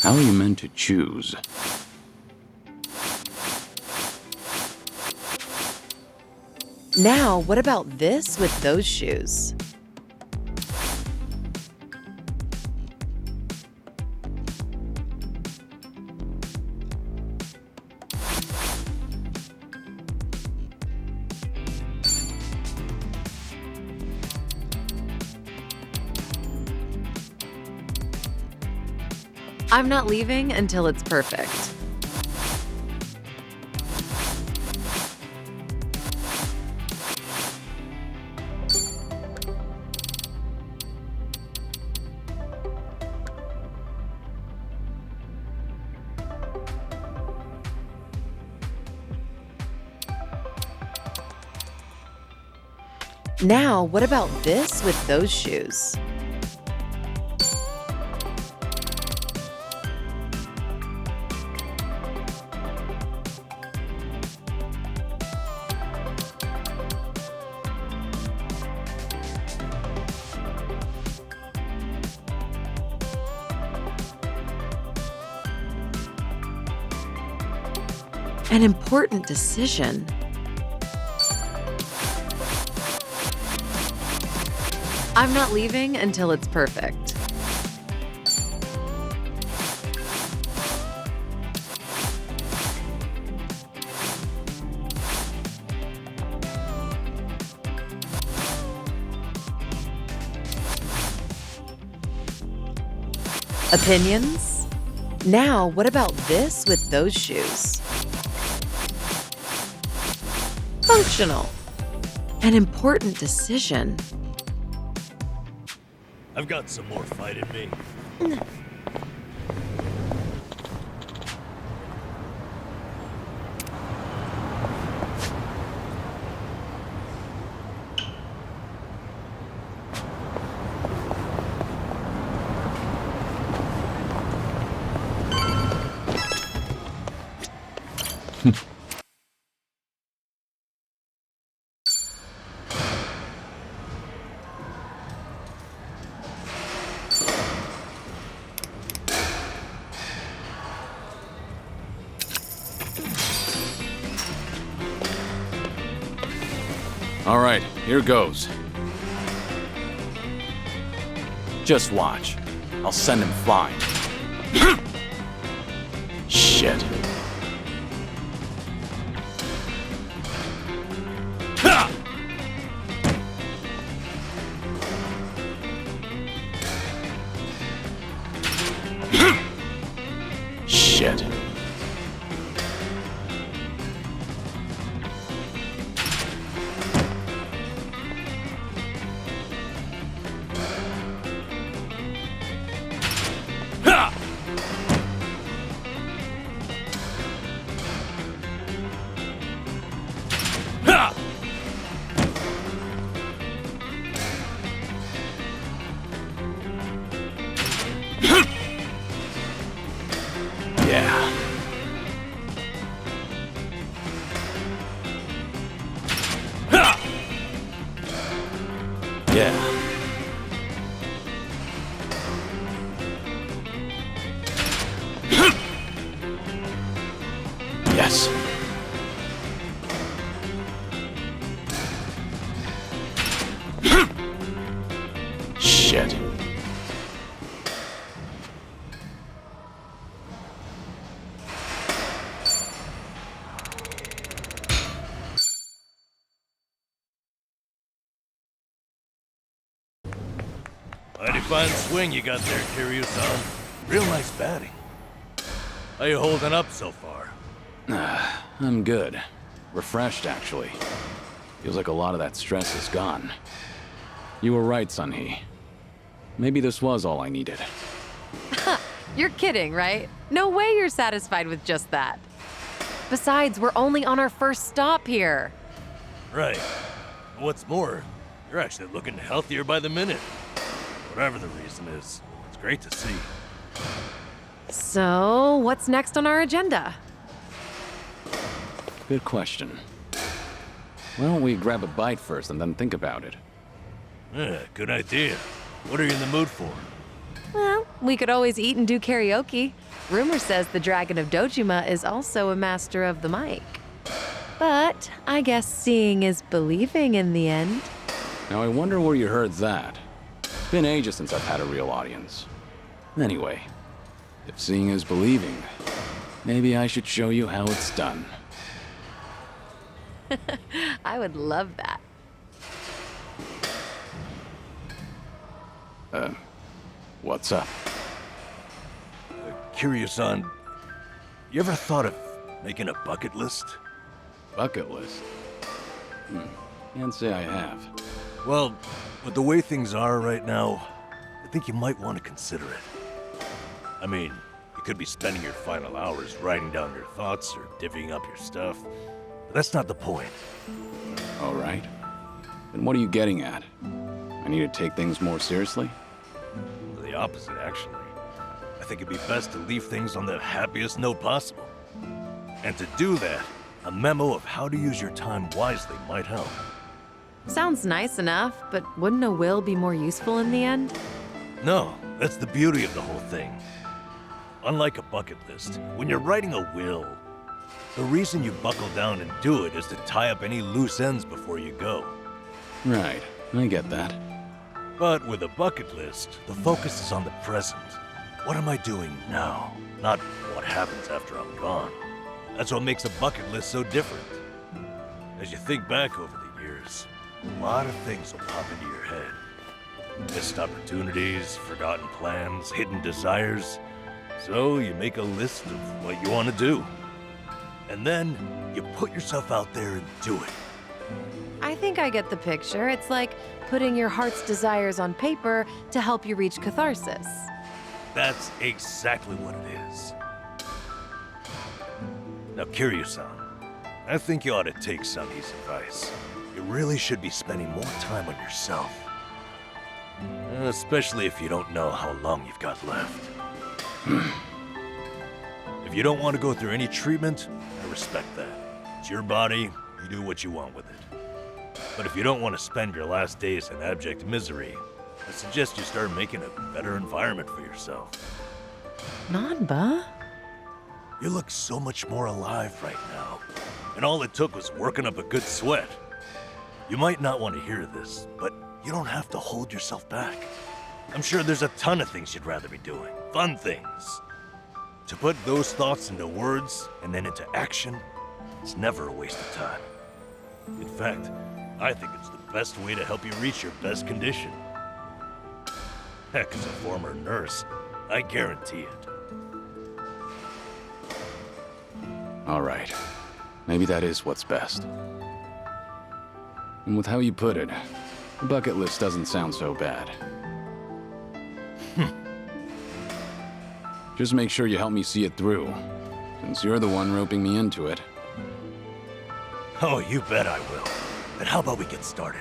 How are you meant to choose? Now, what about this with those shoes? I'm not leaving until it's perfect. Now, what about this with those shoes? An important decision. I'm not leaving until it's perfect. Opinions? Now, what about this with those shoes? Functional. An important decision. I've got some more fight in me. All right, here goes. Just watch. I'll send him flying. Shit. Shit. Yeah. Yeah. Yes. Shit. Mighty fine swing you got there, Kiryu-san. Real nice batting. How you holding up so far? I'm good. Refreshed, actually. Feels like a lot of that stress is gone. You were right, Sunhee. Maybe this was all I needed. You're kidding, right? No way you're satisfied with just that. Besides, we're only on our first stop here. Right. What's more, you're actually looking healthier by the minute. Whatever the reason is, it's great to see. So, what's next on our agenda? Good question. Why don't we grab a bite first and then think about it? Yeah, good idea. What are you in the mood for? Well, we could always eat and do karaoke. Rumor says the Dragon of Dojima is also a master of the mic. But I guess seeing is believing in the end. Now I wonder where you heard that. It's been ages since I've had a real audience. Anyway, if seeing is believing, maybe I should show you how it's done. I would love that. What's up? Kiryu-san, you ever thought of making a bucket list? Bucket list? Can't say I have. Well, with the way things are right now, I think you might want to consider it. I mean, you could be spending your final hours writing down your thoughts or divvying up your stuff, but that's not the point. All right. Then what are you getting at? I need to take things more seriously? The opposite, actually. I think it'd be best to leave things on the happiest note possible. And to do that, a memo of how to use your time wisely might help. Sounds nice enough, but wouldn't a will be more useful in the end? No, that's the beauty of the whole thing. Unlike a bucket list, when you're writing a will, the reason you buckle down and do it is to tie up any loose ends before you go. Right, I get that. But with a bucket list, the focus is on the present. What am I doing now? Not what happens after I'm gone. That's what makes a bucket list so different. As you think back over the years, a lot of things will pop into your head. Missed opportunities, forgotten plans, hidden desires. So you make a list of what you want to do. And then you put yourself out there and do it. I think I get the picture. It's like putting your heart's desires on paper to help you reach catharsis. That's exactly what it is. Now, Kiryu-san, I think you ought to take Sunny's advice. You really should be spending more time on yourself. Especially if you don't know how long you've got left. If you don't want to go through any treatment, I respect that. It's your body, you do what you want with it. But if you don't want to spend your last days in abject misery, I suggest you start making a better environment for yourself. Nanba? You look so much more alive right now. And all it took was working up a good sweat. You might not want to hear this, but you don't have to hold yourself back. I'm sure there's a ton of things you'd rather be doing. Fun things. To put those thoughts into words and then into action, it's never a waste of time. In fact, I think it's the best way to help you reach your best condition. Heck, as a former nurse, I guarantee it. All right. Maybe that is what's best. And with how you put it, the bucket list doesn't sound so bad. Just make sure you help me see it through, since you're the one roping me into it. Oh, you bet I will. Then how about we get started?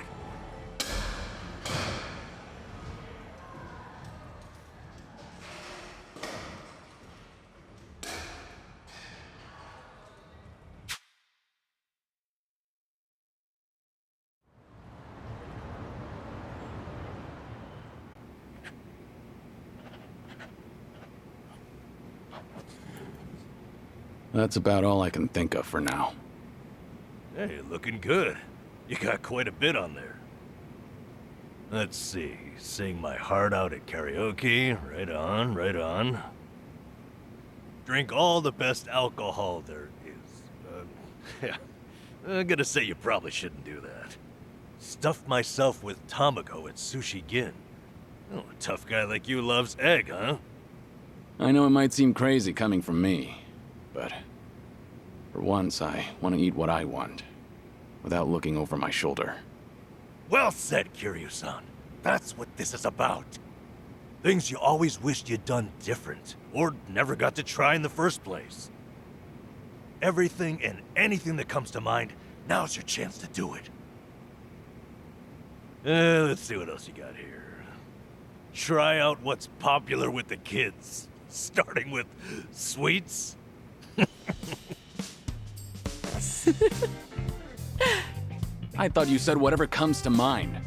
That's about all I can think of for now. Hey, looking good. You got quite a bit on there. Let's see. Sing my heart out at karaoke. Right on, right on. Drink all the best alcohol there is. Yeah. I'm gonna say you probably shouldn't do that. Stuff myself with tamago at Sushi Gin. Oh, a tough guy like you loves egg, huh? I know it might seem crazy coming from me, but for once I want to eat what I want, without looking over my shoulder. Well said, Kiryu-san. That's what this is about. Things you always wished you'd done different, or never got to try in the first place. Everything and anything that comes to mind, now's your chance to do it. Let's see what else you got here. Try out what's popular with the kids, starting with sweets. I thought you said whatever comes to mind.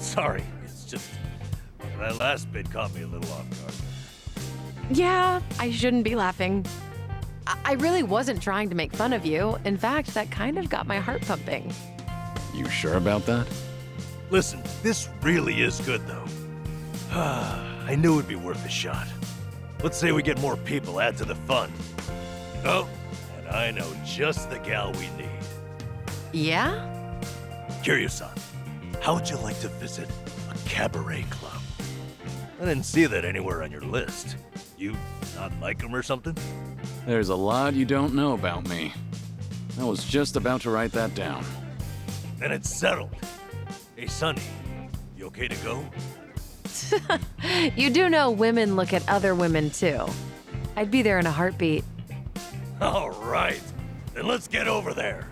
Sorry, it's just That last bit caught me a little off guard. Yeah, I shouldn't be laughing. I really wasn't trying to make fun of you. In fact, that kind of got my heart pumping. You sure about that? Listen, this really is good, though. I knew it'd be worth a shot. Let's say we get more people, add to the fun. Oh, and I know just the gal we need. Yeah? Kiryu-san, how would you like to visit a cabaret club? I didn't see that anywhere on your list. You not like them or something? There's a lot you don't know about me. I was just about to write that down. Then it's settled. Hey, Sonny, you okay to go? You do know women look at other women too. I'd be there in a heartbeat. All right, then let's get over there.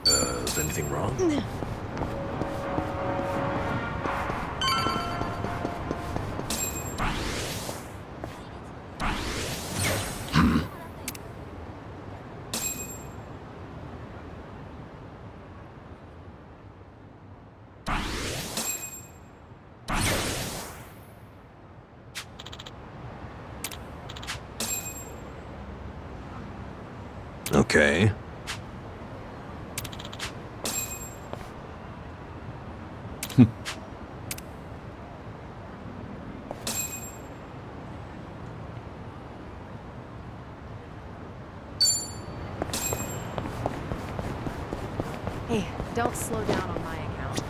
Is anything wrong? Okay. Hey, don't slow down on my account.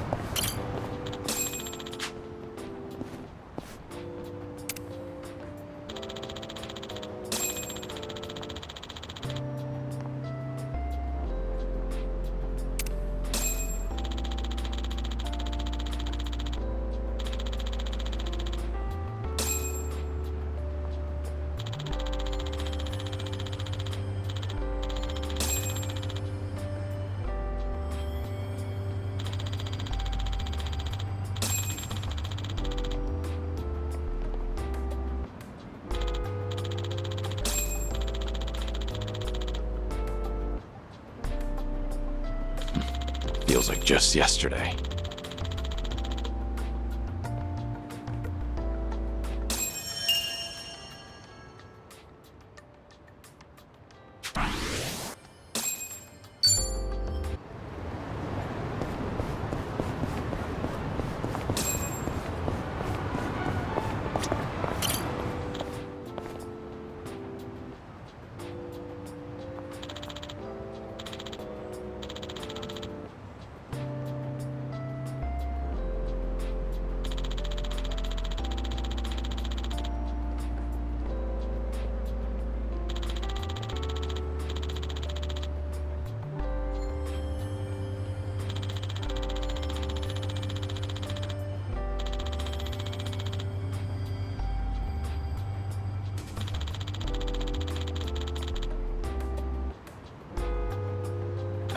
Feels like just yesterday.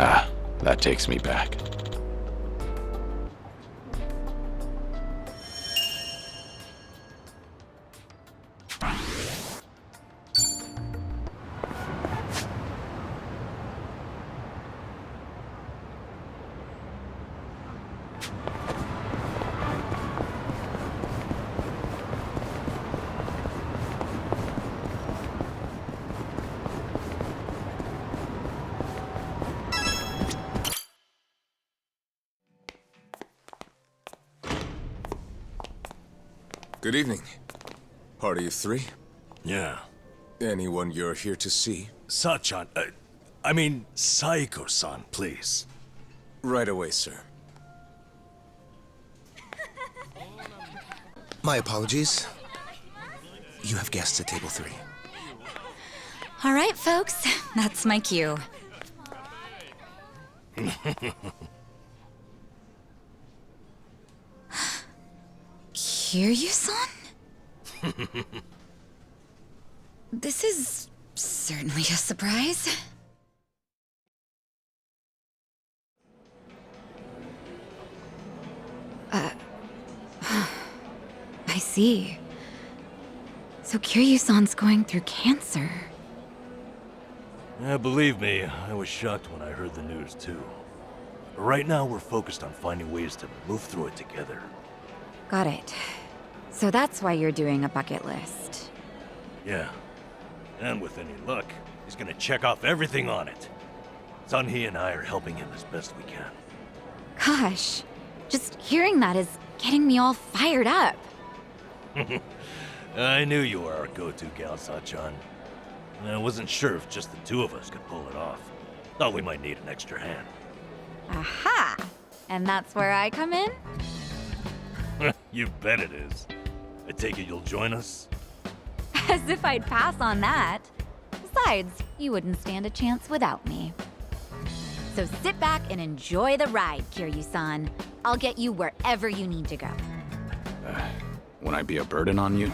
Ah, that takes me back. Good evening. Party of three? Yeah. Anyone you're here to see? Sachan, I mean, Saiko-san, please. Right away, sir. My apologies. You have guests at table 3. All right, folks. That's my cue. Kiryu-san? This is certainly a surprise. I see. So Kiryu-san's going through cancer. Yeah, believe me, I was shocked when I heard the news too. But right now we're focused on finding ways to move through it together. Got it. So that's why you're doing a bucket list. Yeah. And with any luck, he's gonna check off everything on it. Sunhee and I are helping him as best we can. Gosh, just hearing that is getting me all fired up. I knew you were our go-to gal, Sachan. I wasn't sure if just the two of us could pull it off. Thought we might need an extra hand. Aha! And that's where I come in? You bet it is. I take it you'll join us? As if I'd pass on that. Besides, you wouldn't stand a chance without me. So sit back and enjoy the ride, Kiryu-san. I'll get you wherever you need to go. Won't I be a burden on you?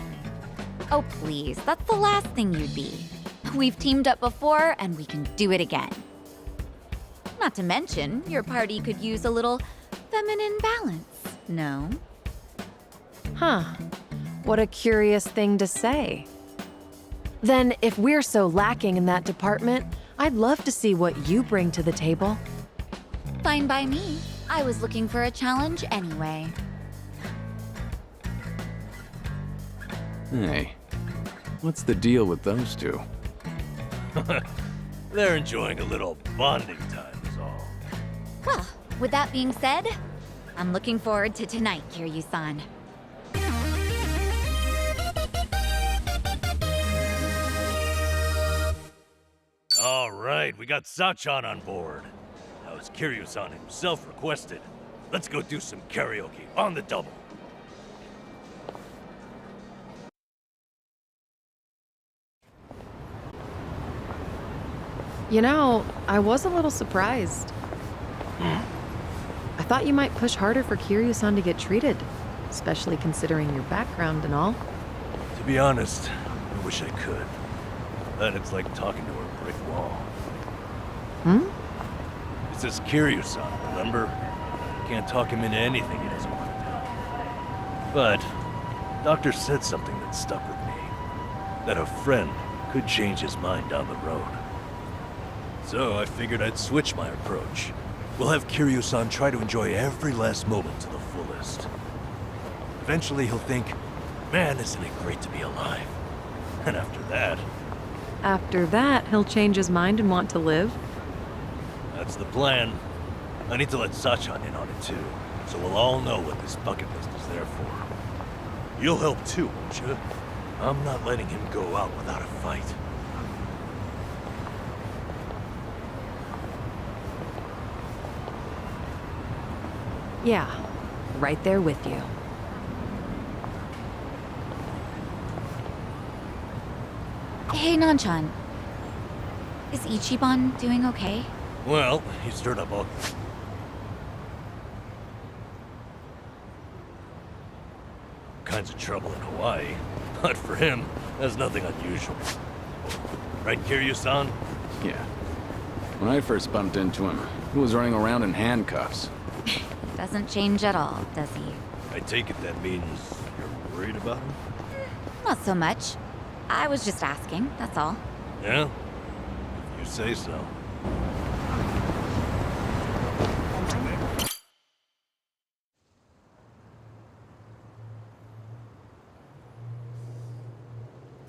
Oh, please. That's the last thing you'd be. We've teamed up before, and we can do it again. Not to mention, your party could use a little feminine balance, no? Huh. What a curious thing to say. Then, if we're so lacking in that department, I'd love to see what you bring to the table. Fine by me. I was looking for a challenge anyway. Hey, what's the deal with those two? They're enjoying a little bonding time is all. Well, with that being said, I'm looking forward to tonight, Kiryu-san. All right, we got Sachan on board. Now, as Kiryu-san himself requested, let's go do some karaoke on the double. You know, I was a little surprised. I thought you might push harder for Kiryu-san to get treated, especially considering your background and all. To be honest, I wish I could. But it's like talking to a brick wall. It's this Kiryu-san, remember? Can't talk him into anything he doesn't want to do. But, Doctor said something that stuck with me. That a friend could change his mind down the road. So I figured I'd switch my approach. We'll have Kiryu-san try to enjoy every last moment to the fullest. Eventually he'll think, man, isn't it great to be alive? And after that... After that, he'll change his mind and want to live? That's the plan. I need to let Sachan in on it too, so we'll all know what this bucket list is there for. You'll help too, won't you? I'm not letting him go out without a fight. Yeah, right there with you. Hey, Nanchan. Is Ichiban doing okay? Well, he stirred up all kinds of trouble in Hawaii, but for him, that's nothing unusual. Right, Kiryu-san? Yeah. When I first bumped into him, he was running around in handcuffs. Doesn't change at all, does he? I take it that means you're worried about him? Not so much. I was just asking, that's all. Yeah? If you say so.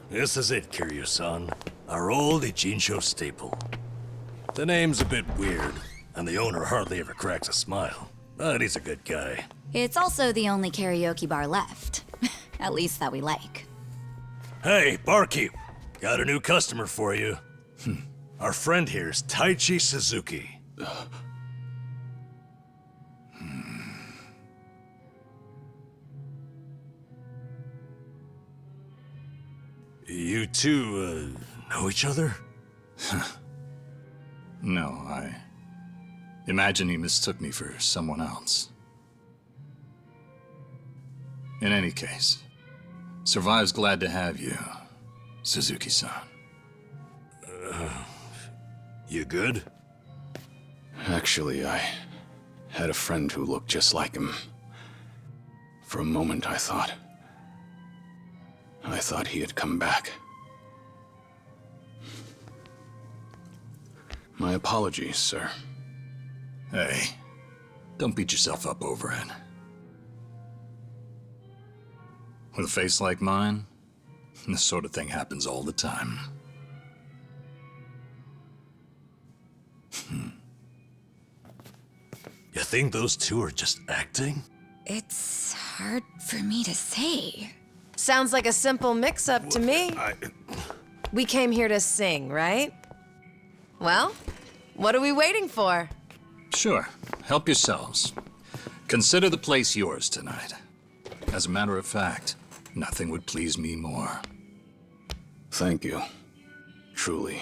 This is it, Kiryu-san. Our old Ichinsho staple. The name's a bit weird, and the owner hardly ever cracks a smile. But he's a good guy. It's also the only karaoke bar left. At least that we like. Hey, barkeep. Got a new customer for you. Our friend here's Taichi Suzuki. You two, know each other? No, Imagine he mistook me for someone else. In any case, Survive's glad to have you, Suzuki-san. You good? Actually, I had a friend who looked just like him. For a moment, I thought he had come back. My apologies, sir. Hey, don't beat yourself up over it. With a face like mine, this sort of thing happens all the time. You think those two are just acting? It's hard for me to say. Sounds like a simple mix-up to me. We came here to sing, right? Well, what are we waiting for? Sure, help yourselves. Consider the place yours tonight. As a matter of fact, nothing would please me more. Thank you. Truly.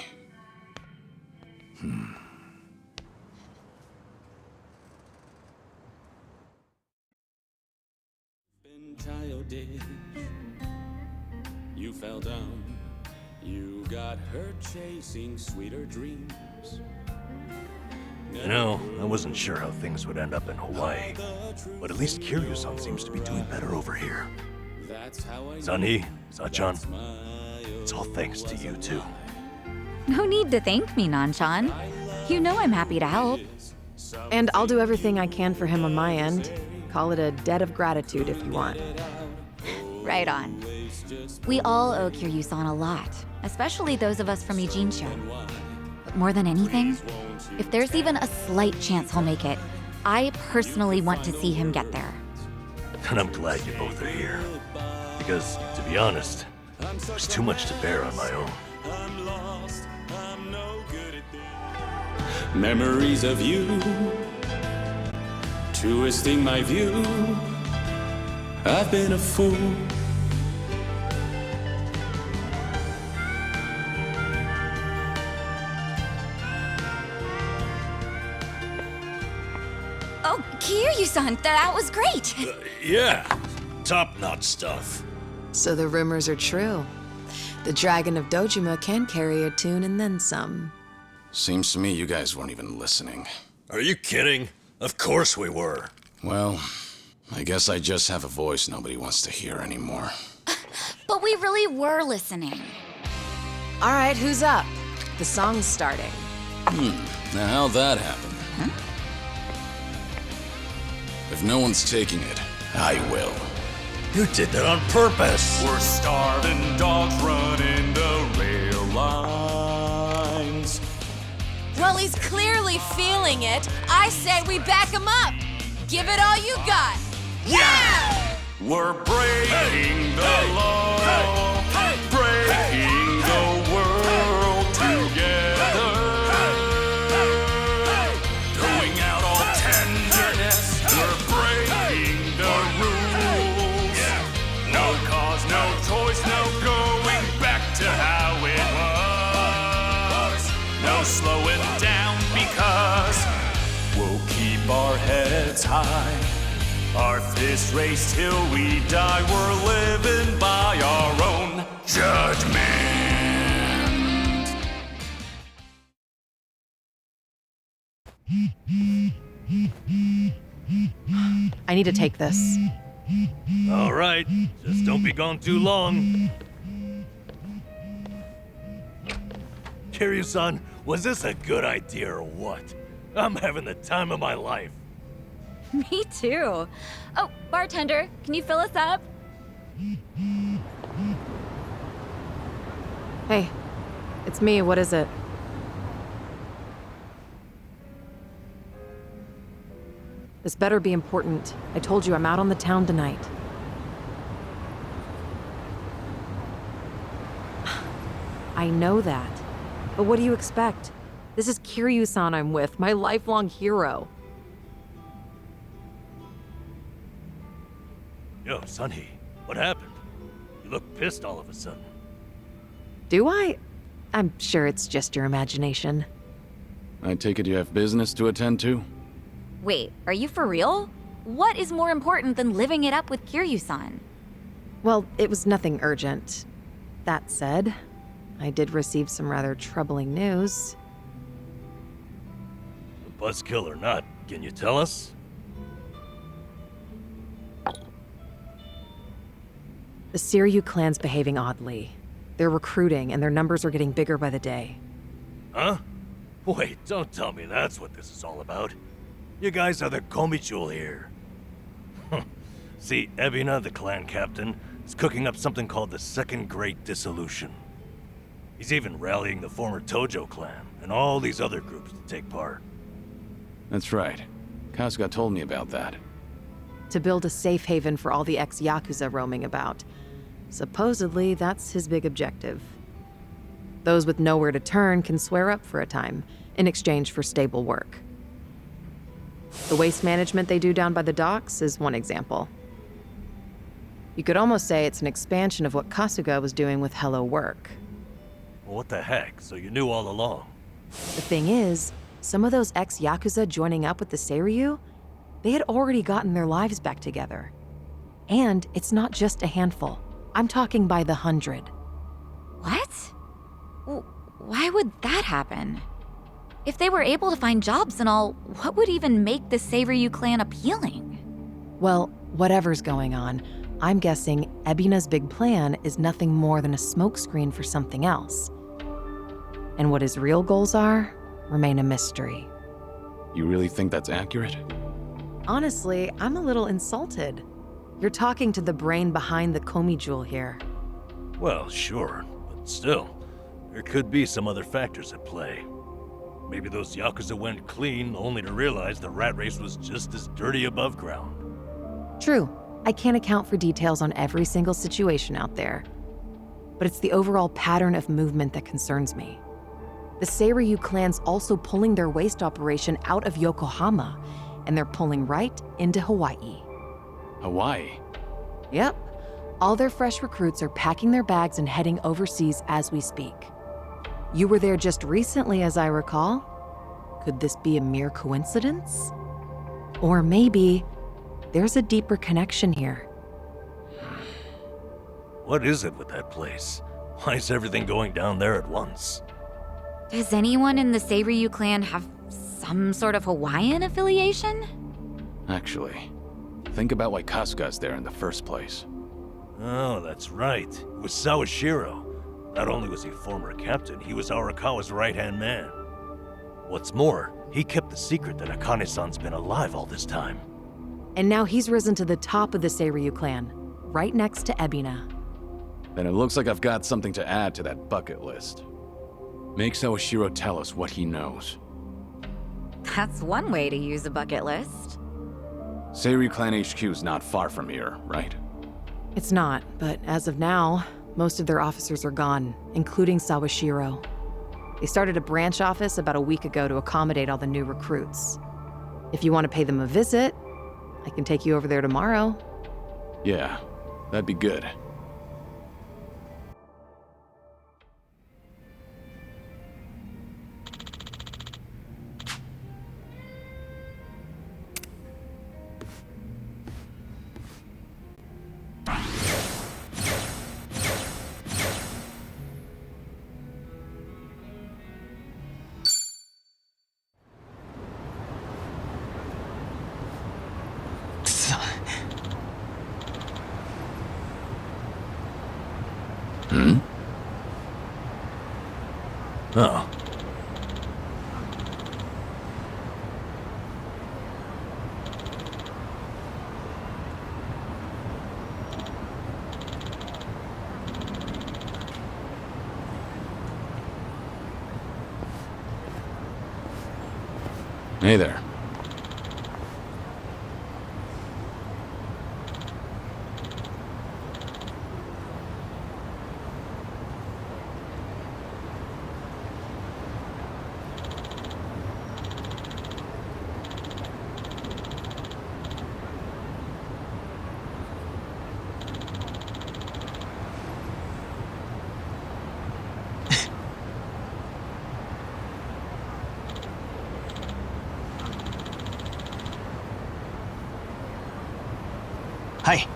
Childish, you fell down, you got hurt chasing sweeter dreams. You know, I wasn't sure how things would end up in Hawaii, but at least Kiryu-san seems to be doing better over here. Sunny, Sachan, it's all thanks to you two. No need to thank me, Nanchan. You know I'm happy to help. And I'll do everything I can for him on my end. Call it a debt of gratitude if you want. Right on. We all owe Kiryu-san a lot, especially those of us from Ijincho. But more than anything, if there's even a slight chance he'll make it, I personally want to see him get there. And I'm glad you both are here. Because, to be honest, there's too much to bear on my own. Memories of you, twisting my view. I've been a fool. Oh, Kiryu-san, that was great! Yeah, top-notch stuff. So the rumors are true. The Dragon of Dojima can carry a tune and then some. Seems to me you guys weren't even listening. Are you kidding? Of course we were. Well, I guess I just have a voice nobody wants to hear anymore. But we really were listening. All right, who's up? The song's starting. Now how'd that happen? If no one's taking it, I will. You did that on purpose. We're starving dogs running the rail lines. Well, he's clearly feeling it. I say we back him up. Give it all you got. Yeah! We're breaking the law, breaking the world together. Throwing out all tenderness, we're breaking the rules. No cause, no choice, no going back to how it was. No slowing down because we'll keep our heads high. Our fist raised till we die. We're living by our own judgment. I need to take this. All right, just don't be gone too long. Kiryu-san, was this a good idea or what? I'm having the time of my life. Me too. Oh, bartender, can you fill us up? Hey, it's me. What is it? This better be important. I told you I'm out on the town tonight. I know that. But what do you expect? This is Kiryu-san I'm with, my lifelong hero. Yo, Sunny, what happened? You look pissed all of a sudden. Do I? I'm sure it's just your imagination. I take it you have business to attend to? Wait, are you for real? What is more important than living it up with Kiryu-san? Well, it was nothing urgent. That said, I did receive some rather troubling news. Buzzkill or not, can you tell us? The Siryu clan's behaving oddly. They're recruiting, and their numbers are getting bigger by the day. Huh? Wait, don't tell me that's what this is all about. You guys are the Komichul here. See, Ebina, the clan captain, is cooking up something called the Second Great Dissolution. He's even rallying the former Tojo clan and all these other groups to take part. That's right. Kasuga told me about that. To build a safe haven for all the ex-Yakuza roaming about. Supposedly, that's his big objective. Those with nowhere to turn can swear up for a time, in exchange for stable work. The waste management they do down by the docks is one example. You could almost say it's an expansion of what Kasuga was doing with Hello Work. Well, what the heck? So you knew all along? The thing is, some of those ex-Yakuza joining up with the Seiryu, they had already gotten their lives back together. And it's not just a handful. I'm talking by the 100. What? Why would that happen? If they were able to find jobs and all, what would even make the Seiryu clan appealing? Well, whatever's going on, I'm guessing Ebina's big plan is nothing more than a smokescreen for something else. And what his real goals are remain a mystery. You really think that's accurate? Honestly, I'm a little insulted. You're talking to the brain behind the Komi-jewel here. Well, sure, but still, there could be some other factors at play. Maybe those Yakuza went clean only to realize the rat race was just as dirty above ground. True, I can't account for details on every single situation out there. But it's the overall pattern of movement that concerns me. The Seiryu clan's also pulling their waste operation out of Yokohama, and they're pulling right into Hawaii. Hawaii? Yep. All their fresh recruits are packing their bags and heading overseas as we speak. You were there just recently, as I recall. Could this be a mere coincidence? Or maybe there's a deeper connection here. What is it with that place? Why is everything going down there at once? Does anyone in the Seiryu clan have some sort of Hawaiian affiliation? Actually, think about why Kasuga's there in the first place. Oh, that's right. It was Sawashiro. Not only was he former captain, he was Arakawa's right-hand man. What's more, he kept the secret that Akane-san's been alive all this time. And now he's risen to the top of the Seiryu clan, right next to Ebina. Then it looks like I've got something to add to that bucket list. Make Sawashiro tell us what he knows. That's one way to use a bucket list. Seiryu Clan HQ's not far from here, right? It's not, but as of now, most of their officers are gone, including Sawashiro. They started a branch office about a week ago to accommodate all the new recruits. If you want to pay them a visit, I can take you over there tomorrow. Yeah, that'd be good. Oh. Hey there. はい。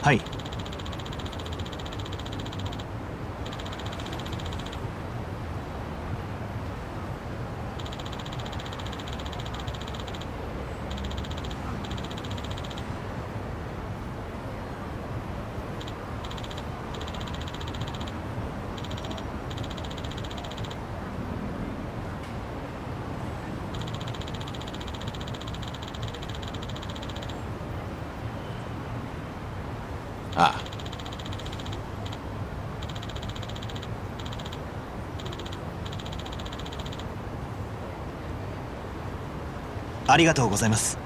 はい。Ah. ありがとうございます。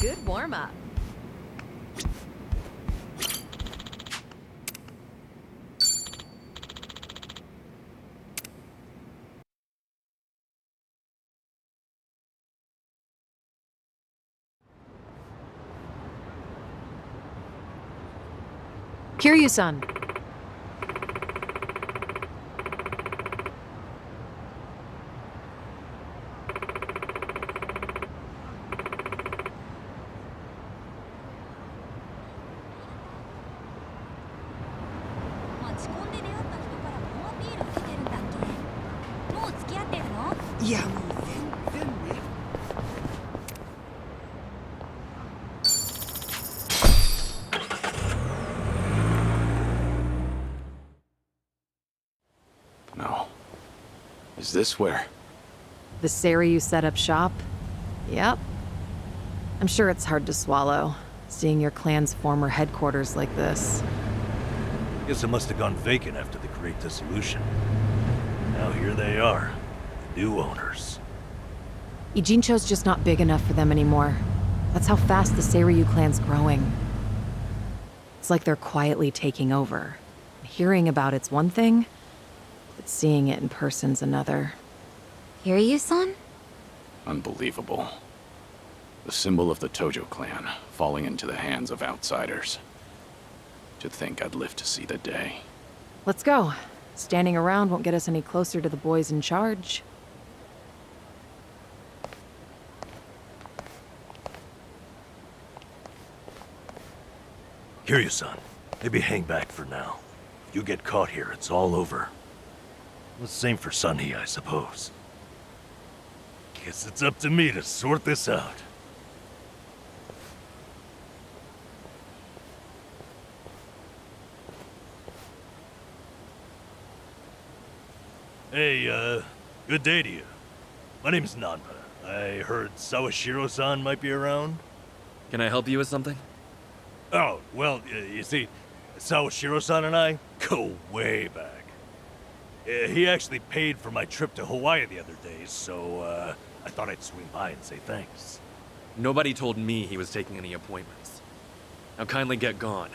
Good warm-up. Kiryu-san. No. Is this where? The Seiryu set up shop? Yep. I'm sure it's hard to swallow, seeing your clan's former headquarters like this. Guess it must have gone vacant after the Great Dissolution. Now here they are, the new owners. Ijincho's just not big enough for them anymore. That's how fast the Seiryu clan's growing. It's like they're quietly taking over. Hearing about it's one thing, but seeing it in person's another. Kiryu-san? Unbelievable. The symbol of the Tojo clan, falling into the hands of outsiders. To think I'd live to see the day. Let's go. Standing around won't get us any closer to the boys in charge. Kiryu-san, maybe hang back for now. If you get caught here, it's all over. The same for Sunny, I suppose. Guess it's up to me to sort this out. Hey, good day to you. My name's Nanpa. I heard Sawashiro-san might be around. Can I help you with something? Oh, well, you see, Sawashiro-san and I go way back. He actually paid for my trip to Hawaii the other day, so I thought I'd swing by and say thanks. Nobody told me he was taking any appointments. Now kindly get gone.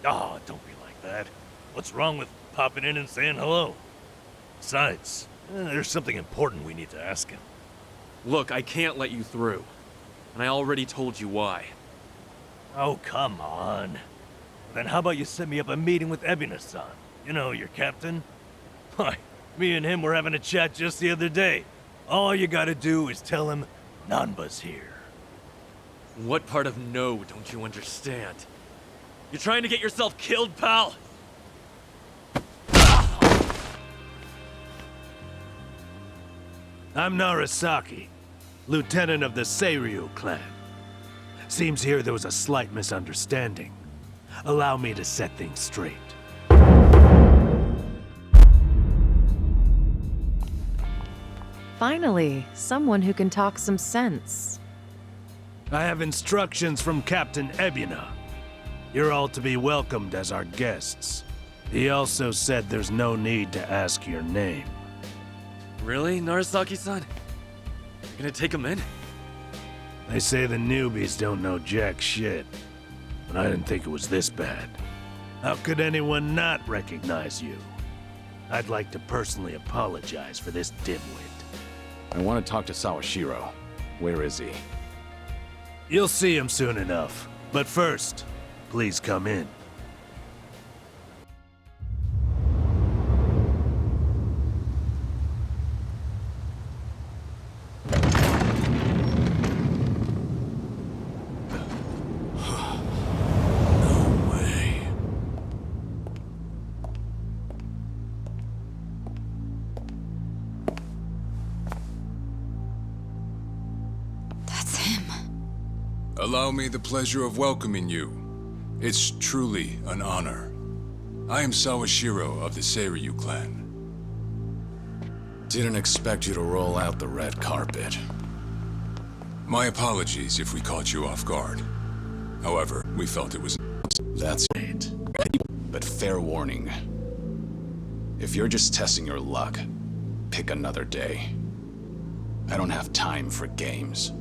Oh, don't be like that. What's wrong with popping in and saying hello? Besides, there's something important we need to ask him. Look, I can't let you through. And I already told you why. Oh, come on. Then how about you set me up a meeting with Ebina-san? You know, your captain? Why, Me and him were having a chat just the other day. All you gotta do is tell him Nanba's here. What part of no don't you understand? You're trying to get yourself killed, pal? I'm Narasaki, lieutenant of the Seiryu clan. Seems here there was a slight misunderstanding. Allow me to set things straight. Finally, someone who can talk some sense. I have instructions from Captain Ebuna. You're all to be welcomed as our guests. He also said there's no need to ask your name. Really, Narasaki-san? You're gonna take him in? They say the newbies don't know jack shit, but I didn't think it was this bad. How could anyone not recognize you? I'd like to personally apologize for this dimwit. I want to talk to Sawashiro. Where is he? You'll see him soon enough. But first, please come in. Allow me the pleasure of welcoming you. It's truly an honor. I am Sawashiro of the Seiryu clan. Didn't expect you to roll out the red carpet. My apologies if we caught you off guard. However, we felt it was... That's it. But fair warning. If you're just testing your luck, pick another day. I don't have time for games.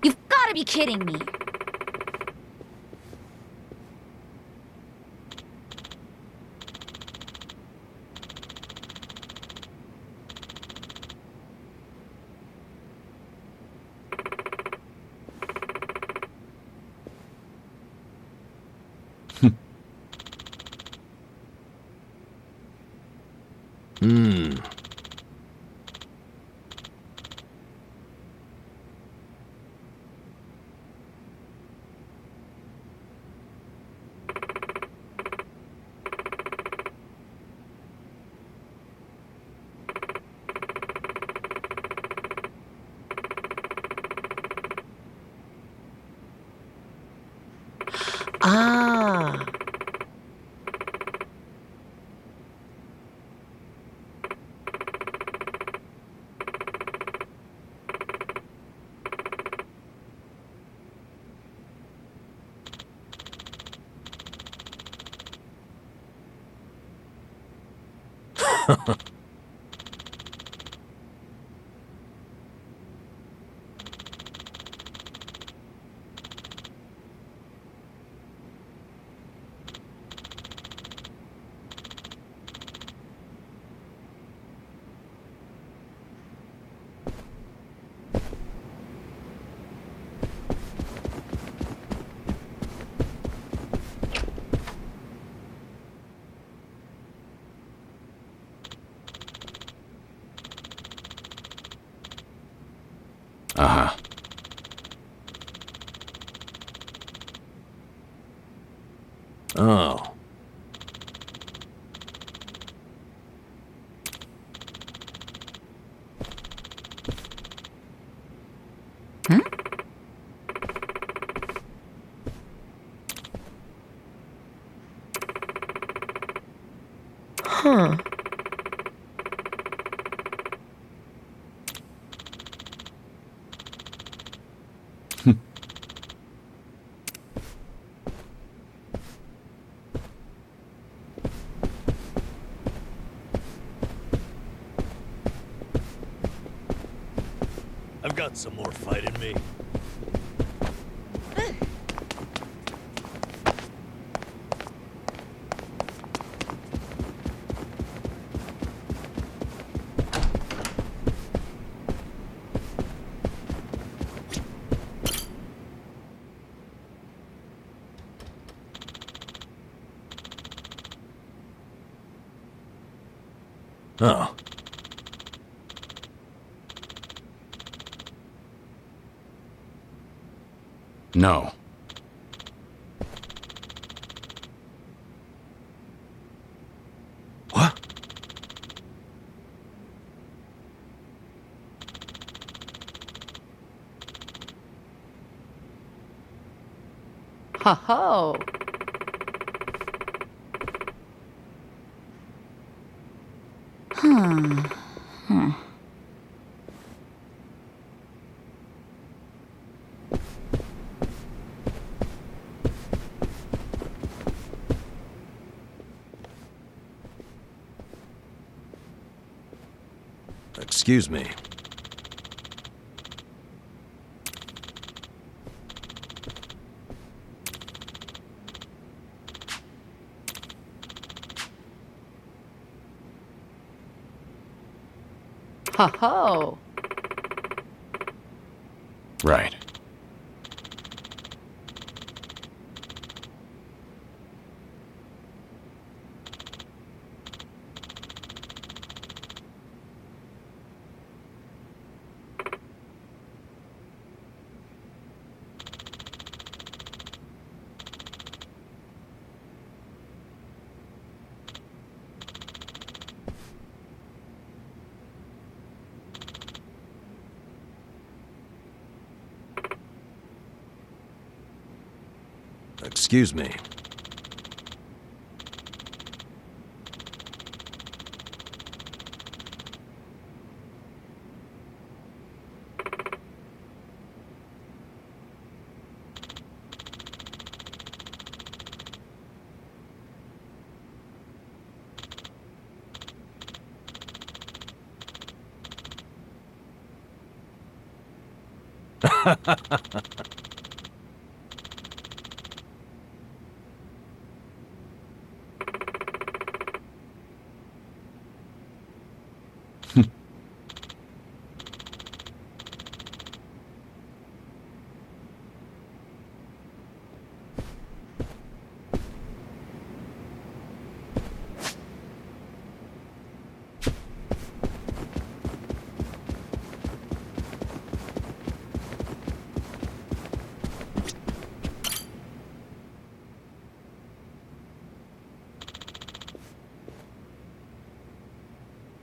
You've got to be kidding me. Ah. Uh-huh. Oh. Huh. I've got some more fight in me. Oh. No. What? Ho ho! Hmm. Excuse me. Ho ho! Right. Excuse me.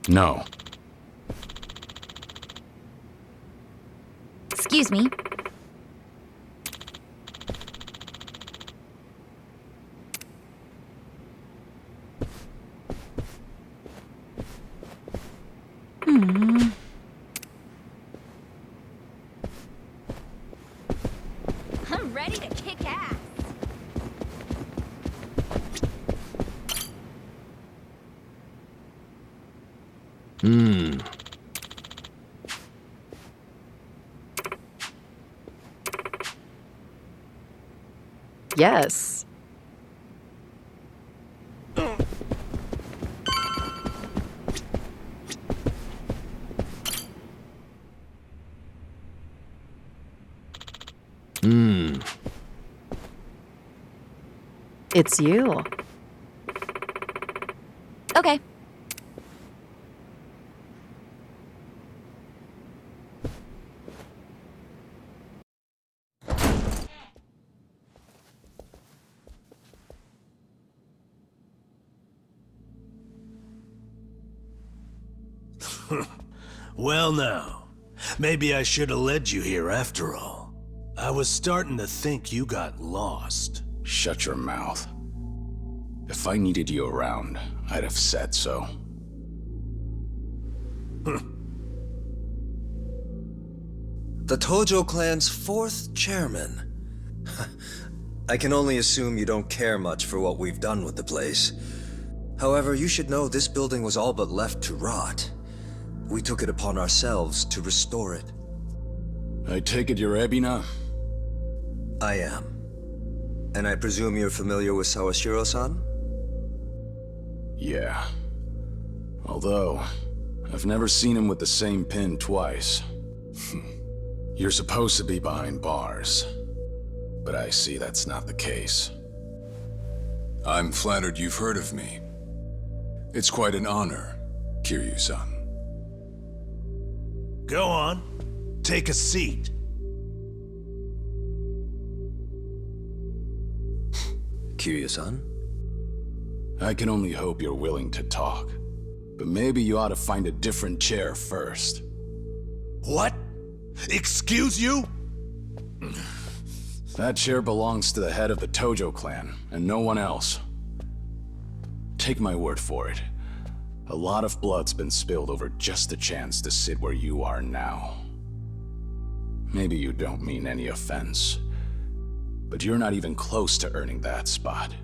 No. Excuse me. Hmm. I'm ready to kick ass. Hmm. Yes. Hmm. It's you. Okay. Well now, maybe I should have led you here after all. I was starting to think you got lost. Shut your mouth. If I needed you around, I'd have said so. The Tojo clan's 4th chairman. I can only assume you don't care much for what we've done with the place. However, you should know this building was all but left to rot. We took it upon ourselves to restore it. I take it you're Ebina? I am. And I presume you're familiar with Sawashiro-san? Yeah. Although, I've never seen him with the same pin twice. You're supposed to be behind bars. But I see that's not the case. I'm flattered you've heard of me. It's quite an honor. Kiryu-san. Go on. Take a seat. Kiryu-san? I can only hope you're willing to talk. But maybe you ought to find a different chair first. What? Excuse you? That chair belongs to the head of the Tojo clan, and no one else. Take my word for it. A lot of blood's been spilled over just a chance to sit where you are now. Maybe you don't mean any offense, but you're not even close to earning that spot.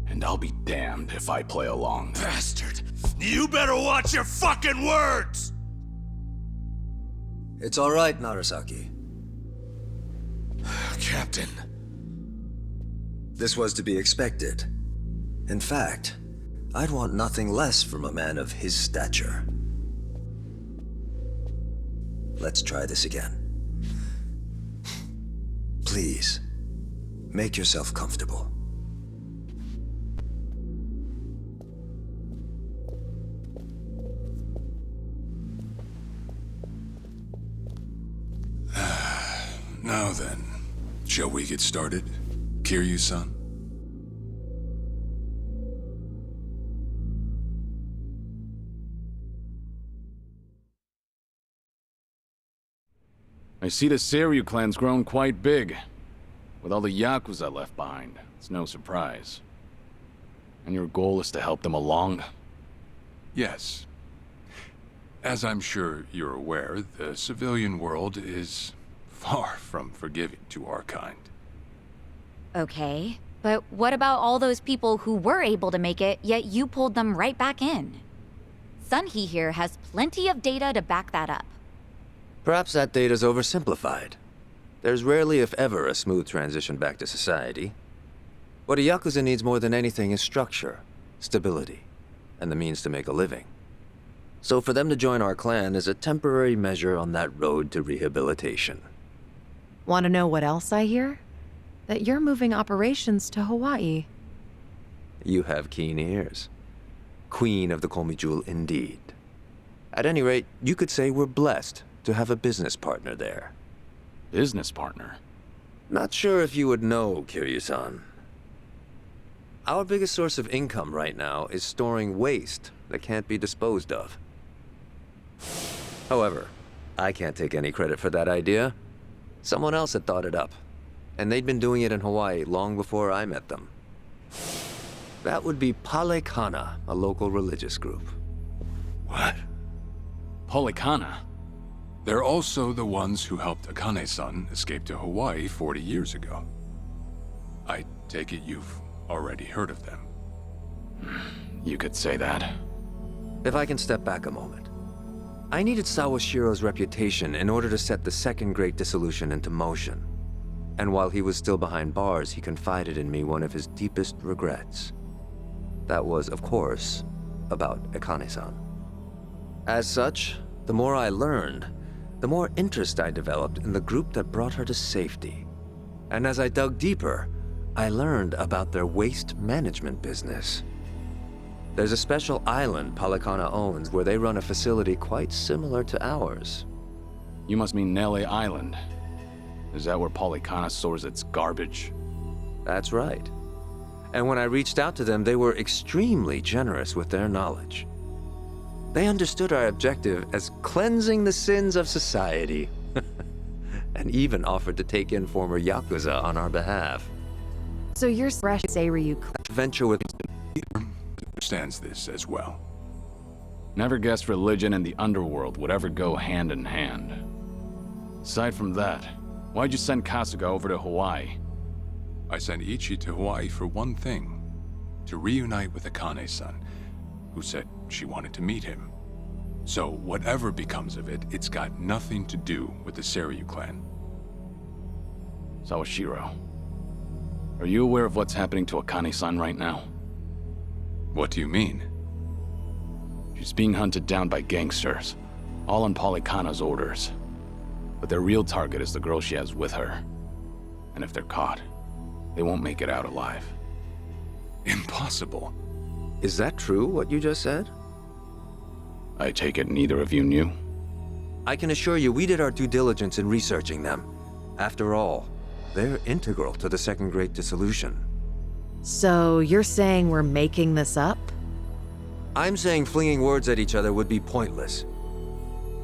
And I'll be damned if I play along. Bastard! You better watch your fucking words! It's all right, Narasaki. Captain. This was to be expected. In fact, I'd want nothing less from a man of his stature. Let's try this again. Please, make yourself comfortable. Now then, shall we get started, Kiryu-san? I see the Seiryu clan's grown quite big. With all the Yakuza left behind, it's no surprise. And your goal is to help them along? Yes. As I'm sure you're aware, the civilian world is far from forgiving to our kind. Okay, but what about all those people who were able to make it, yet you pulled them right back in? Sunhee here has plenty of data to back that up. Perhaps that data's oversimplified. There's rarely, if ever, a smooth transition back to society. What a Yakuza needs more than anything is structure, stability, and the means to make a living. So for them to join our clan is a temporary measure on that road to rehabilitation. Want to know what else I hear? That you're moving operations to Hawaii. You have keen ears. Queen of the Komi Jewel indeed. At any rate, you could say we're blessed to have a business partner there. Business partner? Not sure if you would know, Kiryu-san. Our biggest source of income right now is storing waste that can't be disposed of. However, I can't take any credit for that idea. Someone else had thought it up, and they'd been doing it in Hawaii long before I met them. That would be Palekana, a local religious group. What? Palekana? They're also the ones who helped Akane-san escape to Hawaii 40 years ago. I take it you've already heard of them. You could say that. If I can step back a moment. I needed Sawashiro's reputation in order to set the second great dissolution into motion. And while he was still behind bars, he confided in me one of his deepest regrets. That was, of course, about Akane-san. As such, the more I learned, the more interest I developed in the group that brought her to safety. And as I dug deeper, I learned about their waste management business. There's a special island Palekana owns where they run a facility quite similar to ours. You must mean Nele Island. Is that where Palekana stores its garbage? That's right. And when I reached out to them, they were extremely generous with their knowledge. They understood our objective as cleansing the sins of society, and even offered to take in former Yakuza on our behalf. So you're fresh Seiryu venture with understands this as well. Never guessed religion and the underworld would ever go hand in hand. Aside from that, why'd you send Kasuga over to Hawaii? I sent Ichi to Hawaii for one thing. To reunite with Akane-san, who said she wanted to meet him. So whatever becomes of it, it's got nothing to do with the Seiryu clan. Sawashiro, are you aware of what's happening to Akane-san right now? What do you mean? She's being hunted down by gangsters, all on Palekana's orders. But their real target is the girl she has with her. And if they're caught, they won't make it out alive. Impossible. Is that true, what you just said? I take it neither of you knew? I can assure you we did our due diligence in researching them. After all, they're integral to the Second Great Dissolution. So you're saying we're making this up? I'm saying flinging words at each other would be pointless.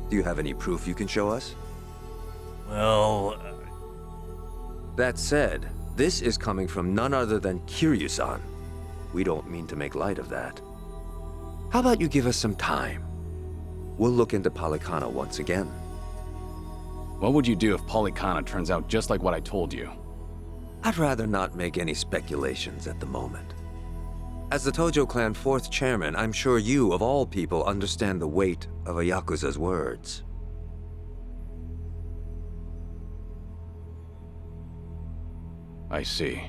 Do you have any proof you can show us? Well... That said, this is coming from none other than Kiryu-san. We don't mean to make light of that. How about you give us some time? We'll look into Polycana once again. What would you do if Polycana turns out just like what I told you? I'd rather not make any speculations at the moment. As the Tojo clan 4th chairman, I'm sure you, of all people, understand the weight of a Yakuza's words. I see.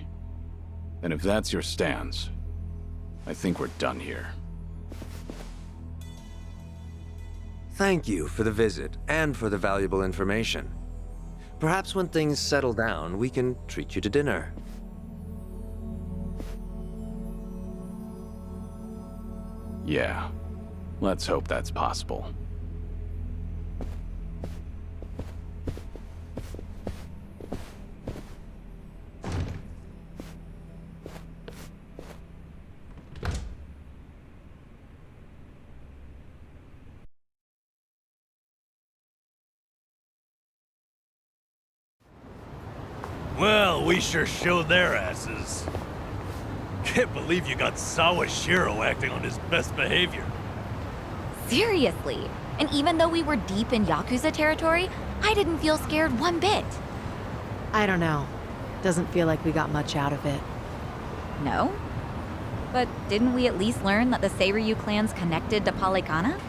And if that's your stance, I think we're done here. Thank you for the visit, and for the valuable information. Perhaps when things settle down, we can treat you to dinner. Yeah. Let's hope that's possible. Well, we sure showed their asses. Can't believe you got Sawashiro acting on his best behavior. Seriously. And even though we were deep in Yakuza territory, I didn't feel scared one bit. I don't know. Doesn't feel like we got much out of it. No? But didn't we at least learn that the Seiryu clan's connected to Polycana?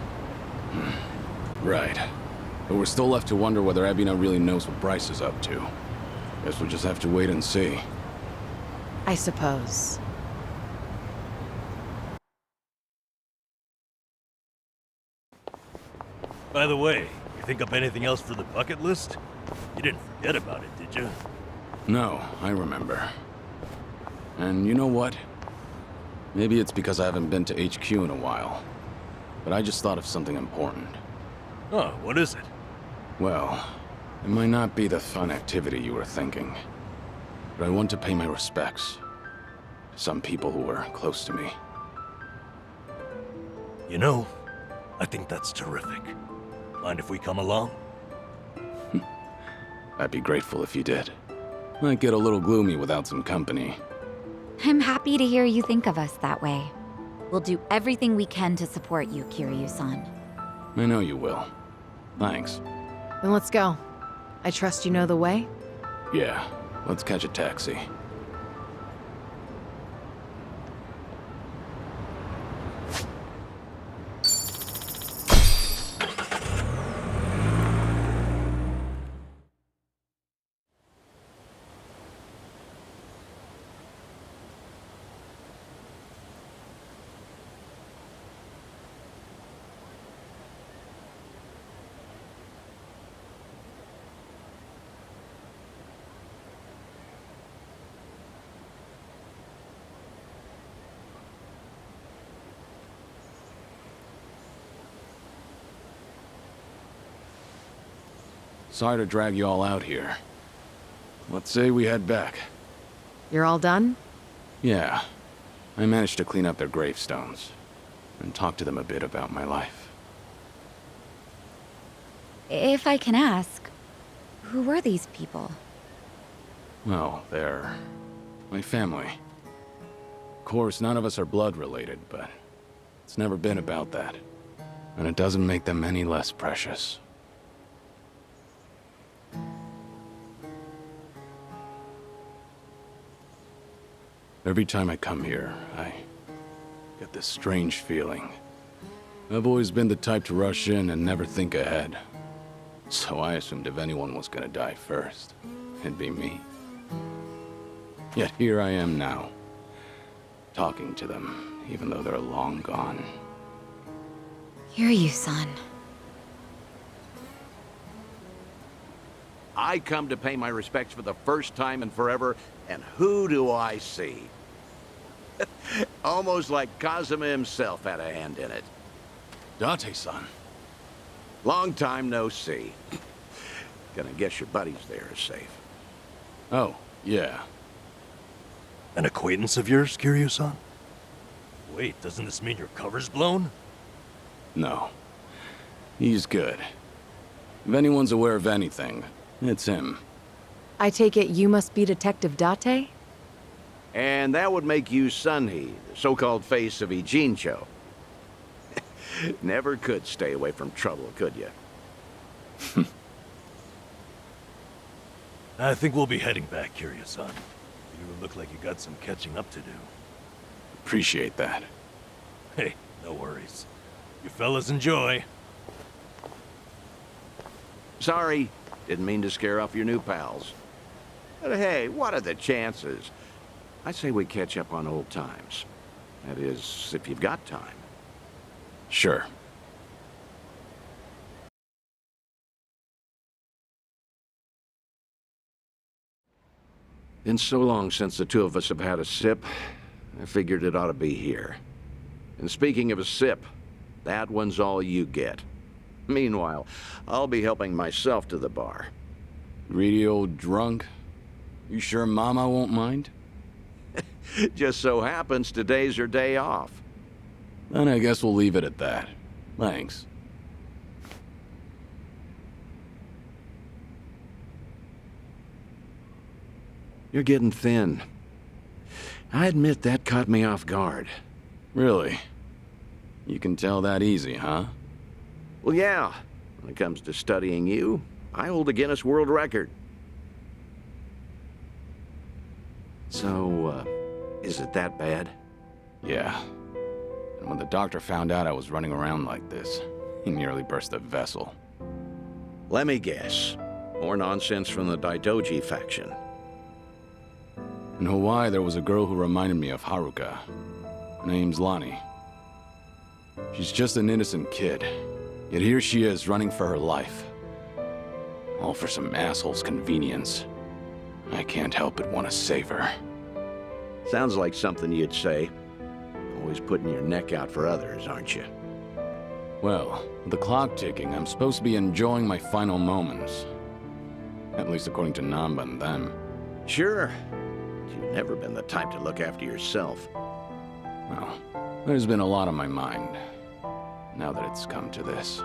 Right. But we're still left to wonder whether Ebina really knows what Bryce is up to. Guess we'll just have to wait and see. I suppose. By the way, you think up anything else for the bucket list? You didn't forget about it, did you? No, I remember. And you know what? Maybe it's because I haven't been to HQ in a while. But I just thought of something important. Oh, what is it? Well, it might not be the fun activity you were thinking. But I want to pay my respects to some people who were close to me. You know, I think that's terrific. Mind if we come along? I'd be grateful if you did. Might get a little gloomy without some company. I'm happy to hear you think of us that way. We'll do everything we can to support you, Kiryu-san. I know you will. Thanks. Then let's go. I trust you know the way? Yeah, let's catch a taxi. Sorry to drag you all out here. Let's say we head back. You're all done? Yeah. I managed to clean up their gravestones and talk to them a bit about my life. If I can ask, who were these people? Well, they're my family. Of course, none of us are blood related, but it's never been about that. And it doesn't make them any less precious. Every time I come here, I get this strange feeling. I've always been the type to rush in and never think ahead. So I assumed if anyone was gonna die first, it'd be me. Yet here I am now, talking to them, even though they're long gone. Kiryu-san. I come to pay my respects for the first time in forever, and who do I see? Almost like Kazuma himself had a hand in it. Date-san. Long time no see. Gonna guess your buddies there are safe. Oh, yeah. An acquaintance of yours, Kiryu-san? Wait, doesn't this mean your cover's blown? No. He's good. If anyone's aware of anything, it's him. I take it you must be Detective Date? And that would make you Sunhee, the so-called face of Ijincho. Never could stay away from trouble, could you? I think we'll be heading back, Kiryu-san. You look like you got some catching up to do. Appreciate that. Hey, no worries. You fellas enjoy. Sorry, didn't mean to scare off your new pals. But hey, what are the chances? I say we catch up on old times. That is, if you've got time. Sure. Been so long since the two of us have had a sip, I figured it ought to be here. And speaking of a sip, that one's all you get. Meanwhile, I'll be helping myself to the bar. Greedy old drunk? You sure Mama won't mind? Just so happens today's her day off. Then I guess we'll leave it at that. Thanks. You're getting thin. I admit that caught me off guard. Really? You can tell that easy, huh? Well, yeah. When it comes to studying you, I hold a Guinness World Record. So, is it that bad? Yeah. And when the doctor found out I was running around like this, he nearly burst a vessel. Let me guess. More nonsense from the Daidoji faction. In Hawaii, there was a girl who reminded me of Haruka. Her name's Lonnie. She's just an innocent kid. Yet here she is, running for her life. All for some asshole's convenience. I can't help but want to save her. Sounds like something you'd say. Always putting your neck out for others, aren't you? Well, with the clock ticking, I'm supposed to be enjoying my final moments. At least according to Namba and them. Sure. You've never been the type to look after yourself. Well, there's been a lot on my mind, now that it's come to this.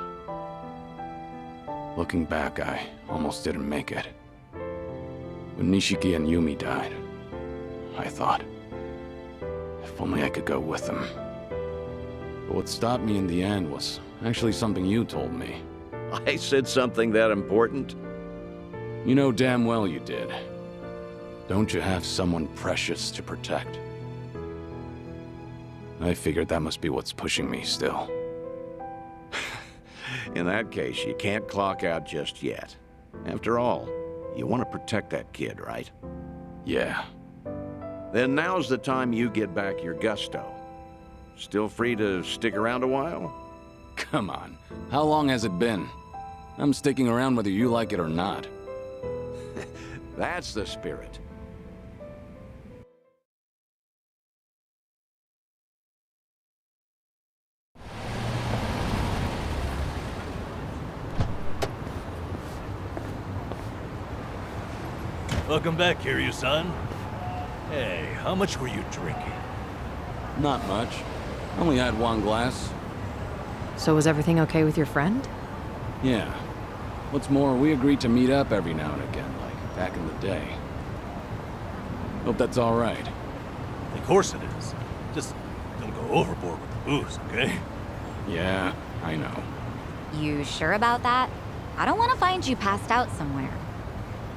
Looking back, I almost didn't make it. When Nishiki and Yumi died, I thought, if only I could go with them. But what stopped me in the end was actually something you told me. I said something that important? You know damn well you did. Don't you have someone precious to protect? I figured that must be what's pushing me still. In that case, you can't clock out just yet. After all, you want to protect that kid, right? Yeah. Then now's the time you get back your gusto. Still free to stick around a while? Come on. How long has it been? I'm sticking around whether you like it or not. That's the spirit. Welcome back, Kiryu-san. Hey, how much were you drinking? Not much. Only had one glass. So was everything okay with your friend? Yeah. What's more, we agreed to meet up every now and again, like back in the day. Hope that's all right. Of course it is. Just don't go overboard with the booze, okay? Yeah, I know. You sure about that? I don't want to find you passed out somewhere.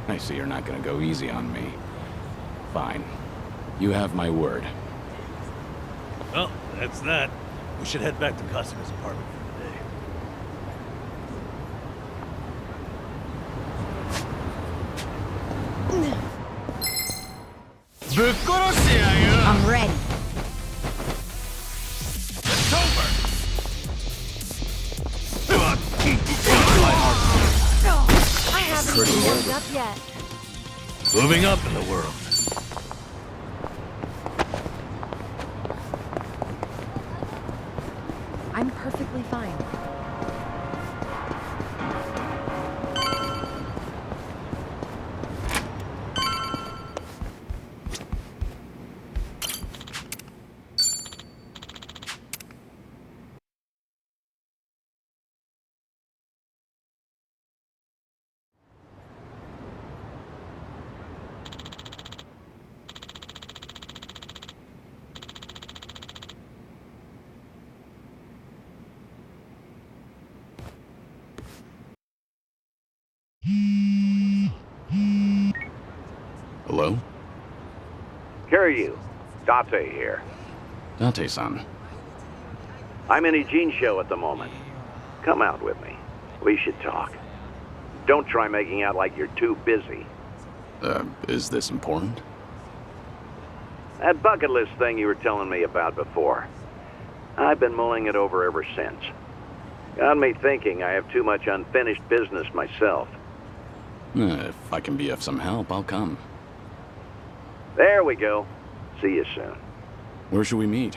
I see you're not gonna go easy on me. Fine. You have my word. Well, that's that. We should head back to Kasuga's apartment for the day. I'm ready. It's over! I haven't even warmed up yet. Moving up in the world. I'm perfectly perfectly fine. Hello? Kiryu, Date here. Date-san. I'm in Eugene show at the moment. Come out with me. We should talk. Don't try making out like you're too busy. Is this important? That bucket list thing you were telling me about before. I've been mulling it over ever since. Got me thinking I have too much unfinished business myself. If I can be of some help, I'll come. There we go. See you soon. Where should we meet?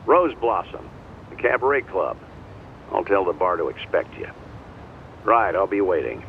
Rose Blossom, the cabaret club. I'll tell the bar to expect you. Right, I'll be waiting.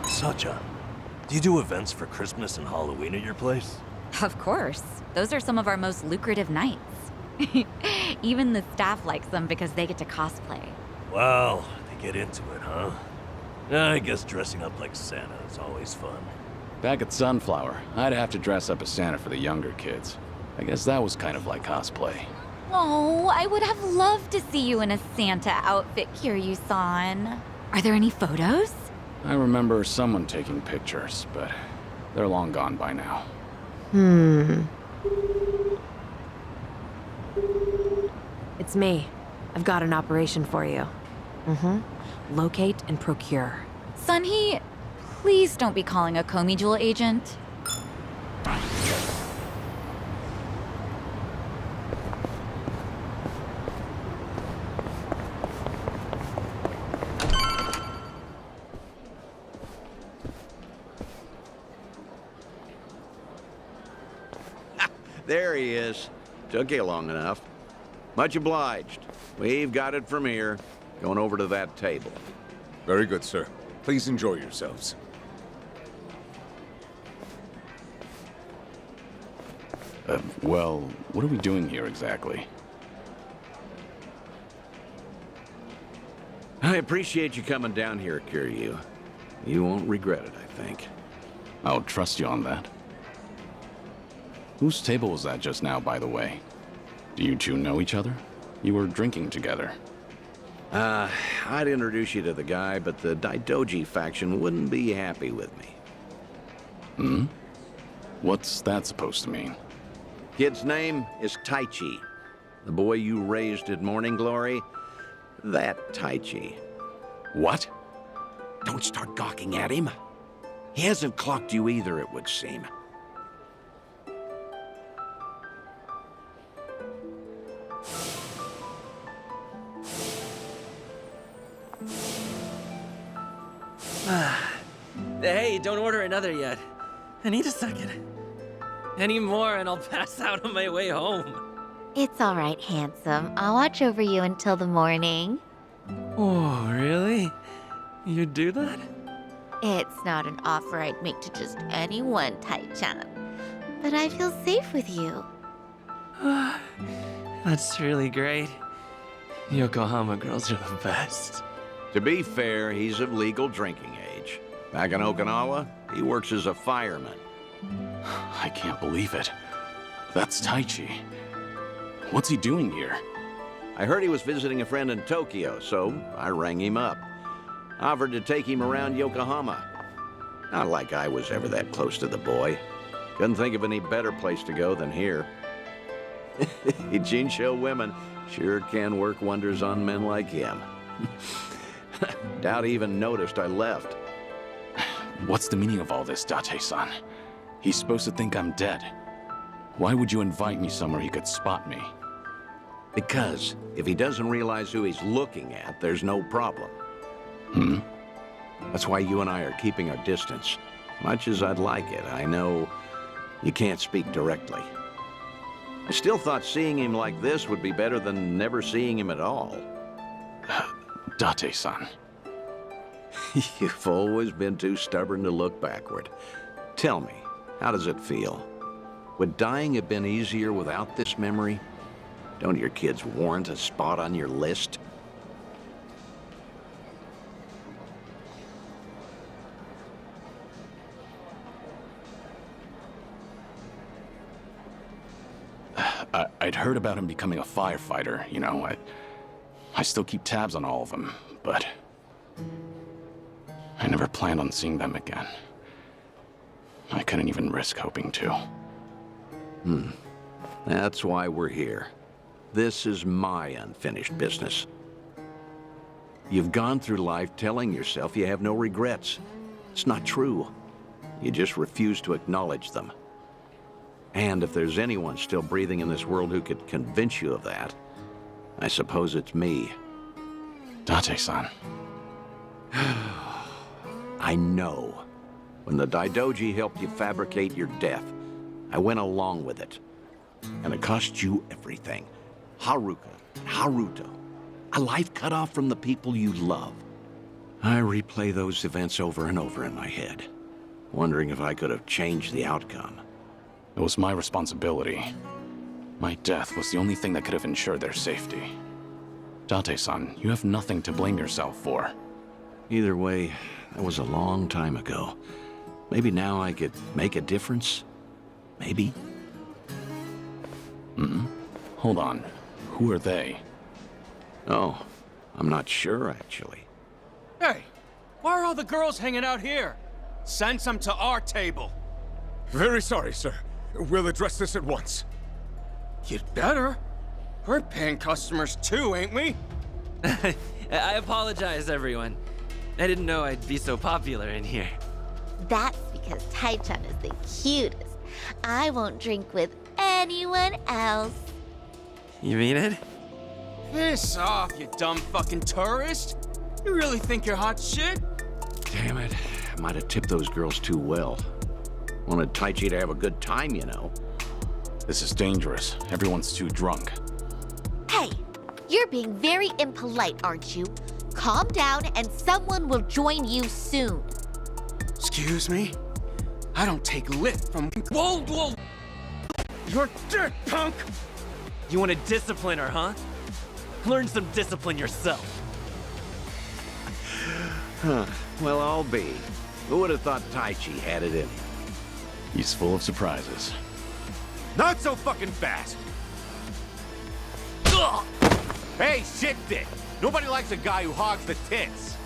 Sacha, do you do events for Christmas and Halloween at your place? Of course. Those are some of our most lucrative nights. Even the staff likes them because they get to cosplay. Wow, they get into it, huh? I guess dressing up like Santa is always fun. Back at Sunflower, I'd have to dress up as Santa for the younger kids. I guess that was kind of like cosplay. Oh, I would have loved to see you in a Santa outfit, Kiryu-san. Are there any photos? I remember someone taking pictures, but they're long gone by now. It's me. I've got an operation for you. Locate and procure. Sunhee, please don't be calling a Komi Jewel agent. There he is. Took you long enough. Much obliged. We've got it from here. Going over to that table. Very good, sir. Please enjoy yourselves. Well, what are we doing here exactly? I appreciate you coming down here, Kiryu. You won't regret it, I think. I'll trust you on that. Whose table was that just now, by the way? Do you two know each other? You were drinking together. I'd introduce you to the guy, but the Daidoji faction wouldn't be happy with me. What's that supposed to mean? Kid's name is Taichi. The boy you raised at Morning Glory, that Taichi. What? Don't start gawking at him. He hasn't clocked you either, it would seem. Hey, don't order another yet. I need a second. Any more and I'll pass out on my way home. It's all right, handsome. I'll watch over you until the morning. Oh, really? You'd do that? It's not an offer I'd make to just anyone, Tai-chan. But I feel safe with you. That's really great. Yokohama girls are the best. To be fair, he's of legal drinking age. Back in Okinawa, he works as a fireman. I can't believe it. That's Taichi. What's he doing here? I heard he was visiting a friend in Tokyo, so I rang him up. Offered to take him around Yokohama. Not like I was ever that close to the boy. Couldn't think of any better place to go than here. Jinsho women sure can work wonders on men like him. Doubt he even noticed I left. What's the meaning of all this, Date-san? He's supposed to think I'm dead. Why would you invite me somewhere he could spot me? Because if he doesn't realize who he's looking at, there's no problem. That's why you and I are keeping our distance. Much as I'd like it, I know you can't speak directly. I still thought seeing him like this would be better than never seeing him at all. Date-san. You've always been too stubborn to look backward. Tell me, how does it feel? Would dying have been easier without this memory? Don't your kids warrant a spot on your list? I'd heard about him becoming a firefighter, you know. I still keep tabs on all of them, but I never planned on seeing them again. I couldn't even risk hoping to. That's why we're here. This is my unfinished business. You've gone through life telling yourself you have no regrets. It's not true. You just refuse to acknowledge them. And if there's anyone still breathing in this world who could convince you of that, I suppose it's me. Date-san. I know. When the Daidoji helped you fabricate your death, I went along with it. And it cost you everything. Haruka, Haruto. A life cut off from the people you love. I replay those events over and over in my head, wondering if I could have changed the outcome. It was my responsibility. My death was the only thing that could have ensured their safety. Date-san, you have nothing to blame yourself for. Either way, that was a long time ago. Maybe now I could make a difference? Maybe? Hold on. Who are they? Oh, I'm not sure, actually. Hey, why are all the girls hanging out here? Send some to our table. Very sorry, sir. We'll address this at once. You'd better. We're paying customers too, ain't we? I apologize, everyone. I didn't know I'd be so popular in here. That's because Tai-chan is the cutest. I won't drink with anyone else. You mean it? Piss off, you dumb fucking tourist. You really think you're hot shit? Damn it. I might have tipped those girls too well. Wanted Taichi to have a good time, you know. This is dangerous. Everyone's too drunk. Hey, you're being very impolite, aren't you? Calm down and someone will join you soon. Excuse me? I don't take lit from whoa! You're dead, punk! You want to discipline her, huh? Learn some discipline yourself. Well, I'll be. Who would have thought Taichi had it in him? He's full of surprises. Not so fucking fast! Ugh. Hey, shit dick! Nobody likes a guy who hogs the tits!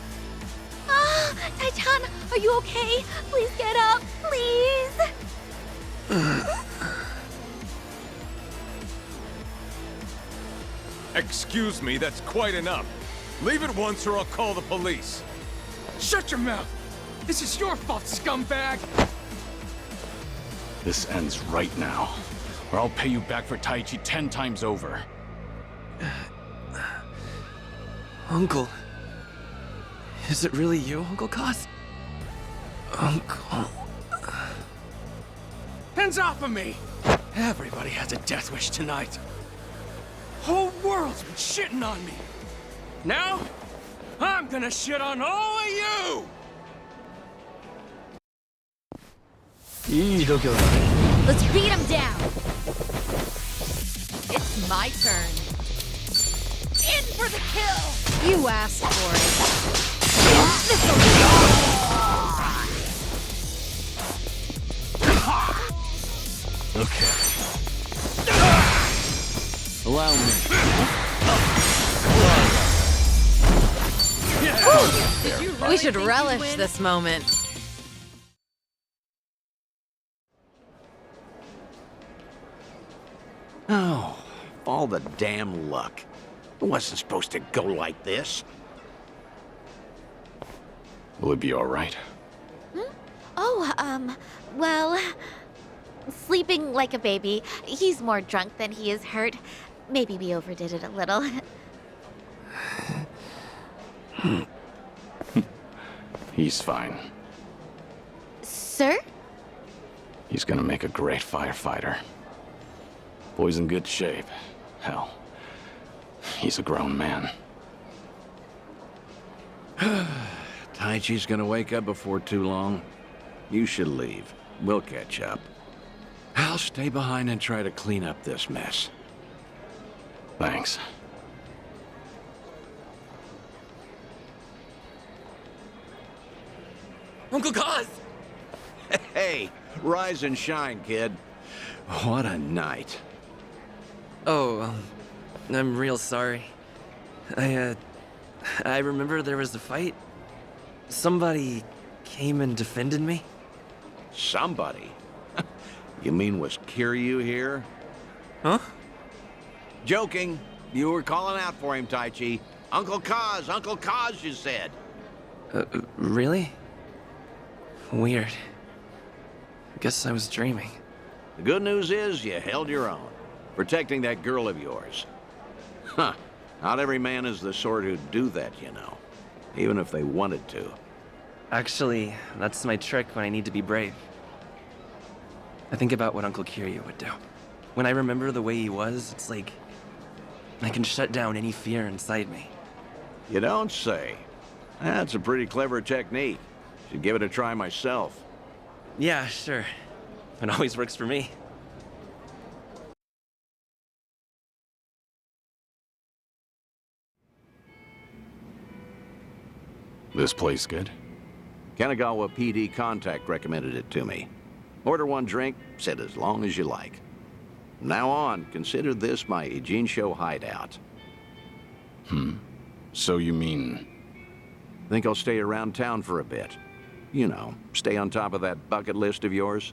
Ah, Tai-chan, are you okay? Please get up, please! Excuse me, that's quite enough. Leave it once or I'll call the police. Shut your mouth! This is your fault, scumbag! This ends right now, or I'll pay you back for Taichi 10 times over. Uncle. Is it really you, Uncle Cos? Uncle. Hands off of me! Everybody has a death wish tonight. Whole world's been shitting on me. Now, I'm gonna shit on all of you! Let's beat him down! It's my turn. In for the kill! You asked for Okay. Allow me. We should relish this moment. Oh, All the damn luck. It wasn't supposed to go like this. Will it be all right? Oh, well, sleeping like a baby. He's more drunk than he is hurt. Maybe we overdid it a little. He's fine. Sir? He's gonna make a great firefighter. Boy's in good shape. Hell, he's a grown man. Taichi's gonna wake up before too long. You should leave. We'll catch up. I'll stay behind and try to clean up this mess. Thanks. Uncle Kaz! Hey, rise and shine, kid. What a night. Oh, I'm real sorry. I remember there was a fight. Somebody came and defended me. Somebody? You mean was Kiryu here? Huh? Joking. You were calling out for him, Taichi. Uncle Kaz, you said. Really? Weird. Guess I was dreaming. The good news is you held your own, protecting that girl of yours. Huh. Not every man is the sort who'd do that, you know. Even if they wanted to. Actually, that's my trick when I need to be brave. I think about what Uncle Kiryu would do. When I remember the way he was, it's like I can shut down any fear inside me. You don't say. That's a pretty clever technique. Should give it a try myself. Yeah, sure. It always works for me. This place good? Kanagawa PD contact recommended it to me. Order one drink, sit as long as you like. From now on, consider this my Ijincho hideout. So you mean... Think I'll stay around town for a bit. You know, stay on top of that bucket list of yours.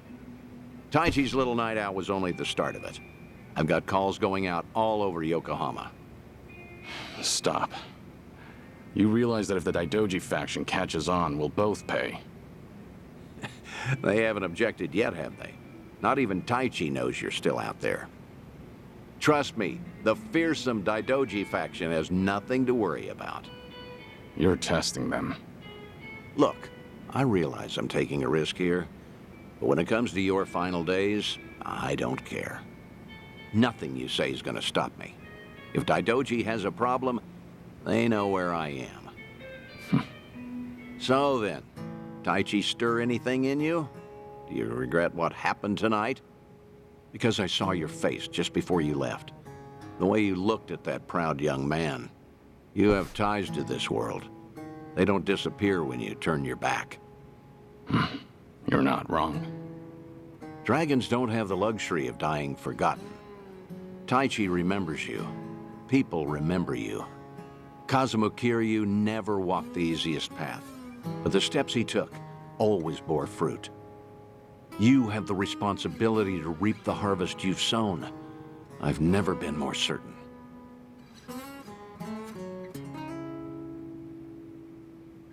Taichi's little night out was only the start of it. I've got calls going out all over Yokohama. Stop. You realize that if the Daidoji faction catches on, we'll both pay. They haven't objected yet, have they? Not even Taichi knows you're still out there. Trust me, the fearsome Daidoji faction has nothing to worry about. You're testing them. Look, I realize I'm taking a risk here, but when it comes to your final days, I don't care. Nothing you say is gonna stop me. If Daidoji has a problem, they know where I am. So then, Taichi stir anything in you? Do you regret what happened tonight? Because I saw your face just before you left. The way you looked at that proud young man. You have ties to this world. They don't disappear when you turn your back. You're not wrong. Dragons don't have the luxury of dying forgotten. Taichi remembers you. People remember you. Kazuma Kiryu never walked the easiest path, but the steps he took always bore fruit. You have the responsibility to reap the harvest you've sown. I've never been more certain.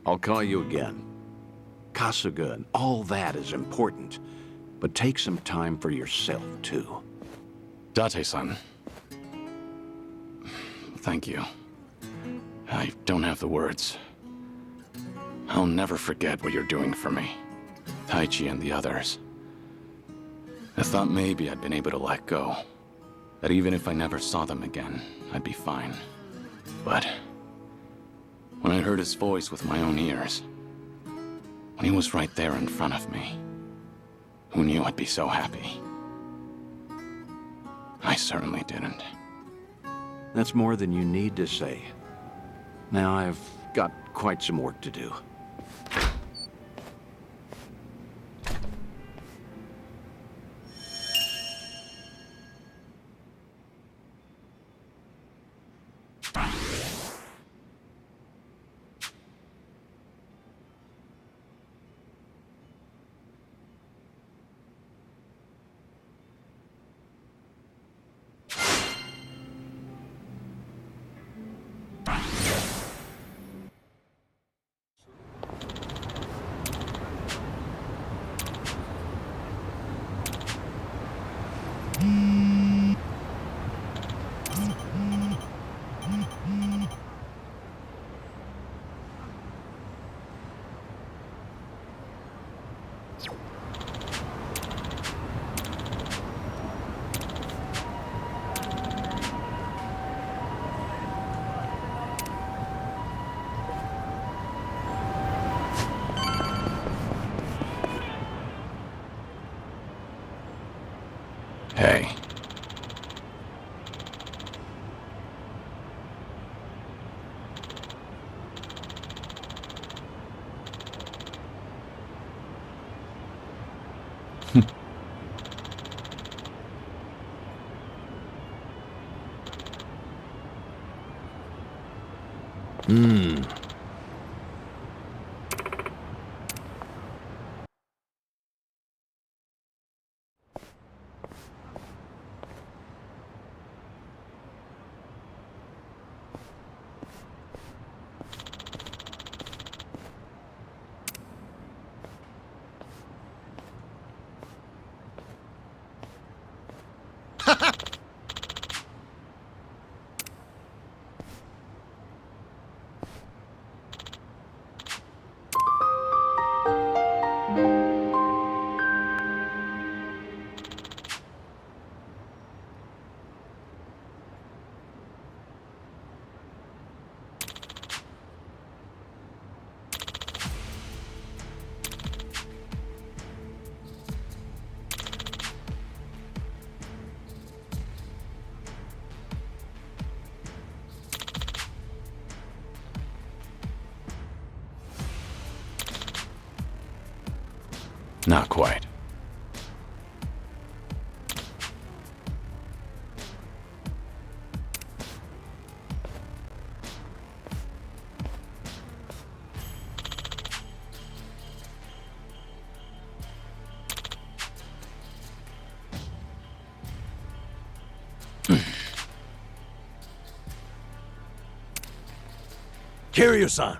I'll call you again. Kasuga and all that is important, but take some time for yourself, too. Date-san. Thank you. I don't have the words. I'll never forget what you're doing for me. Taichi and the others. I thought maybe I'd been able to let go. That even if I never saw them again, I'd be fine. But when I heard his voice with my own ears, when he was right there in front of me, who knew I'd be so happy? I certainly didn't. That's more than you need to say. Now I've got quite some work to do. Not quite. Kiryu-san!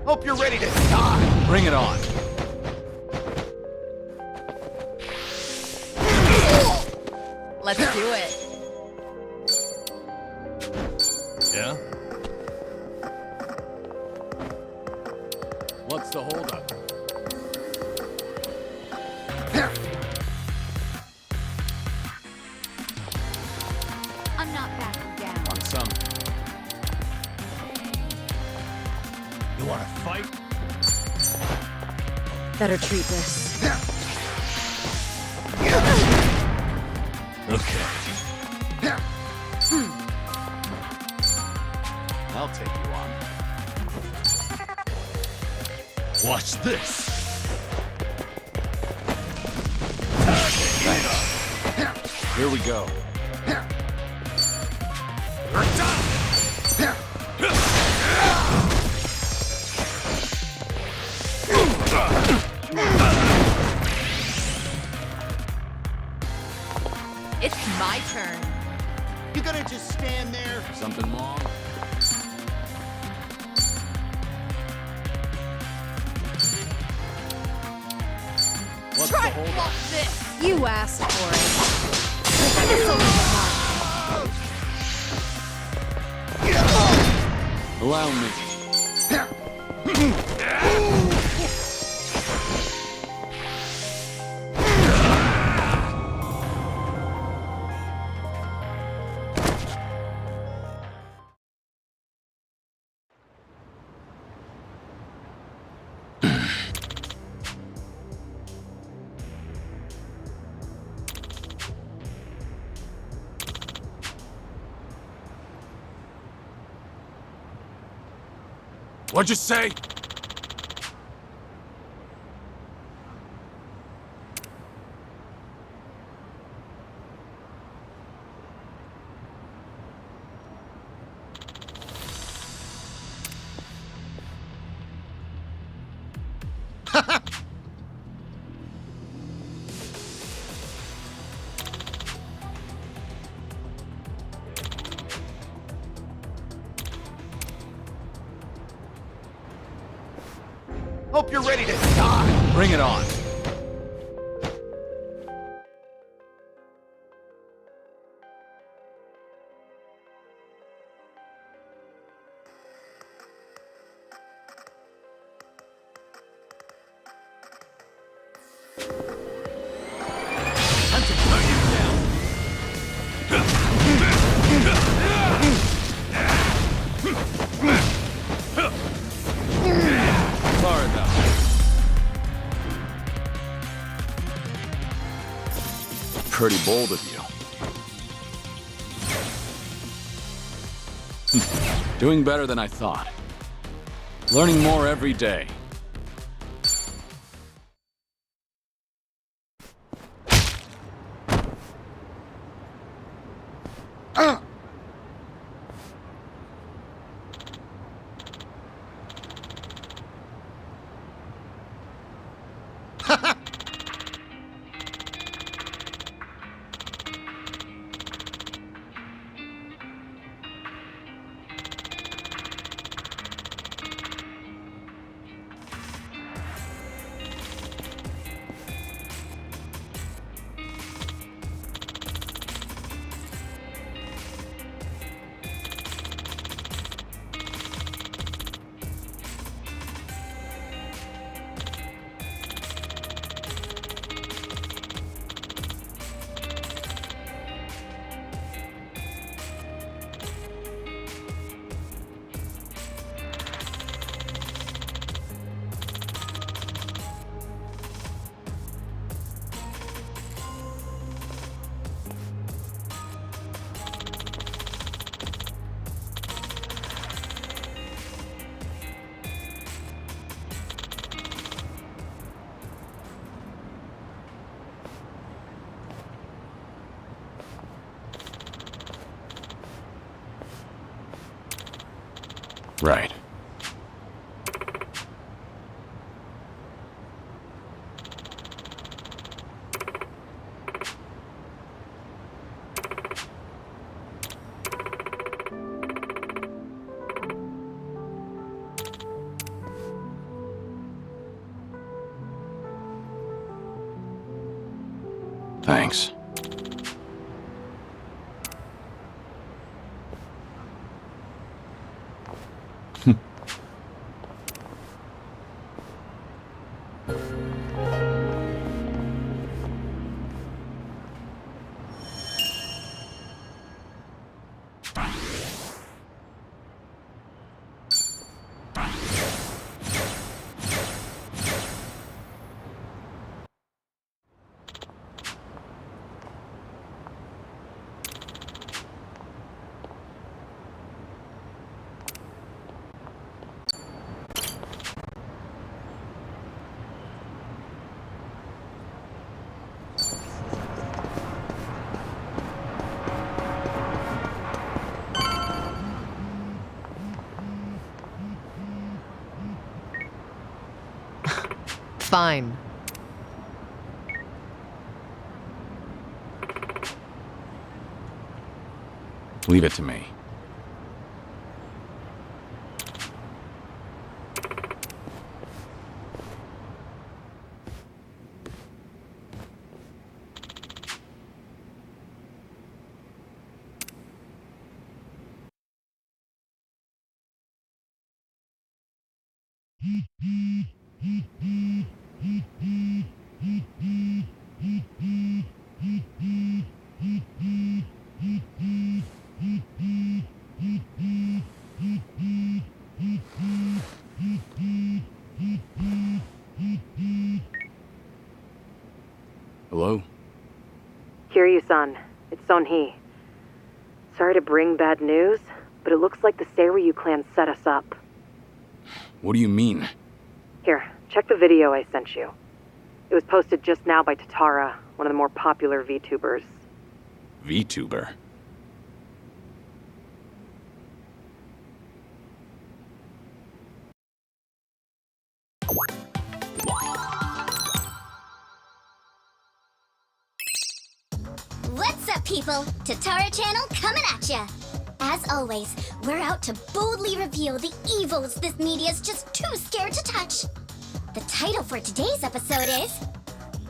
Hope you're ready to die. Bring it on. Let's do it. Yeah? What's the holdup? I'm not backing down. On some. You wanna fight? Better treat this. Okay. I'll take you on. Watch this. Thanks. Here we go. It's my turn. You gonna just stand there? Something wrong? What's Try the holdup? block this. You asked for it. Allow me. What'd you say? Hope you're ready to die. Bring it on. Time to burn pretty bold of you. Doing better than I thought. Learning more every day. Right. Thanks. Fine. Leave it to me. Hello? Kiryu-san, it's Son-hee. Sorry to bring bad news, but it looks like the Ryu clan set us up. What do you mean? Here, check the video I sent you. It was posted just now by Tatara, one of the more popular VTubers. VTuber? What's up, people? Tatara Channel coming at ya! As always, we're out to boldly reveal the evils this media's just too scared to touch. The title for today's episode is...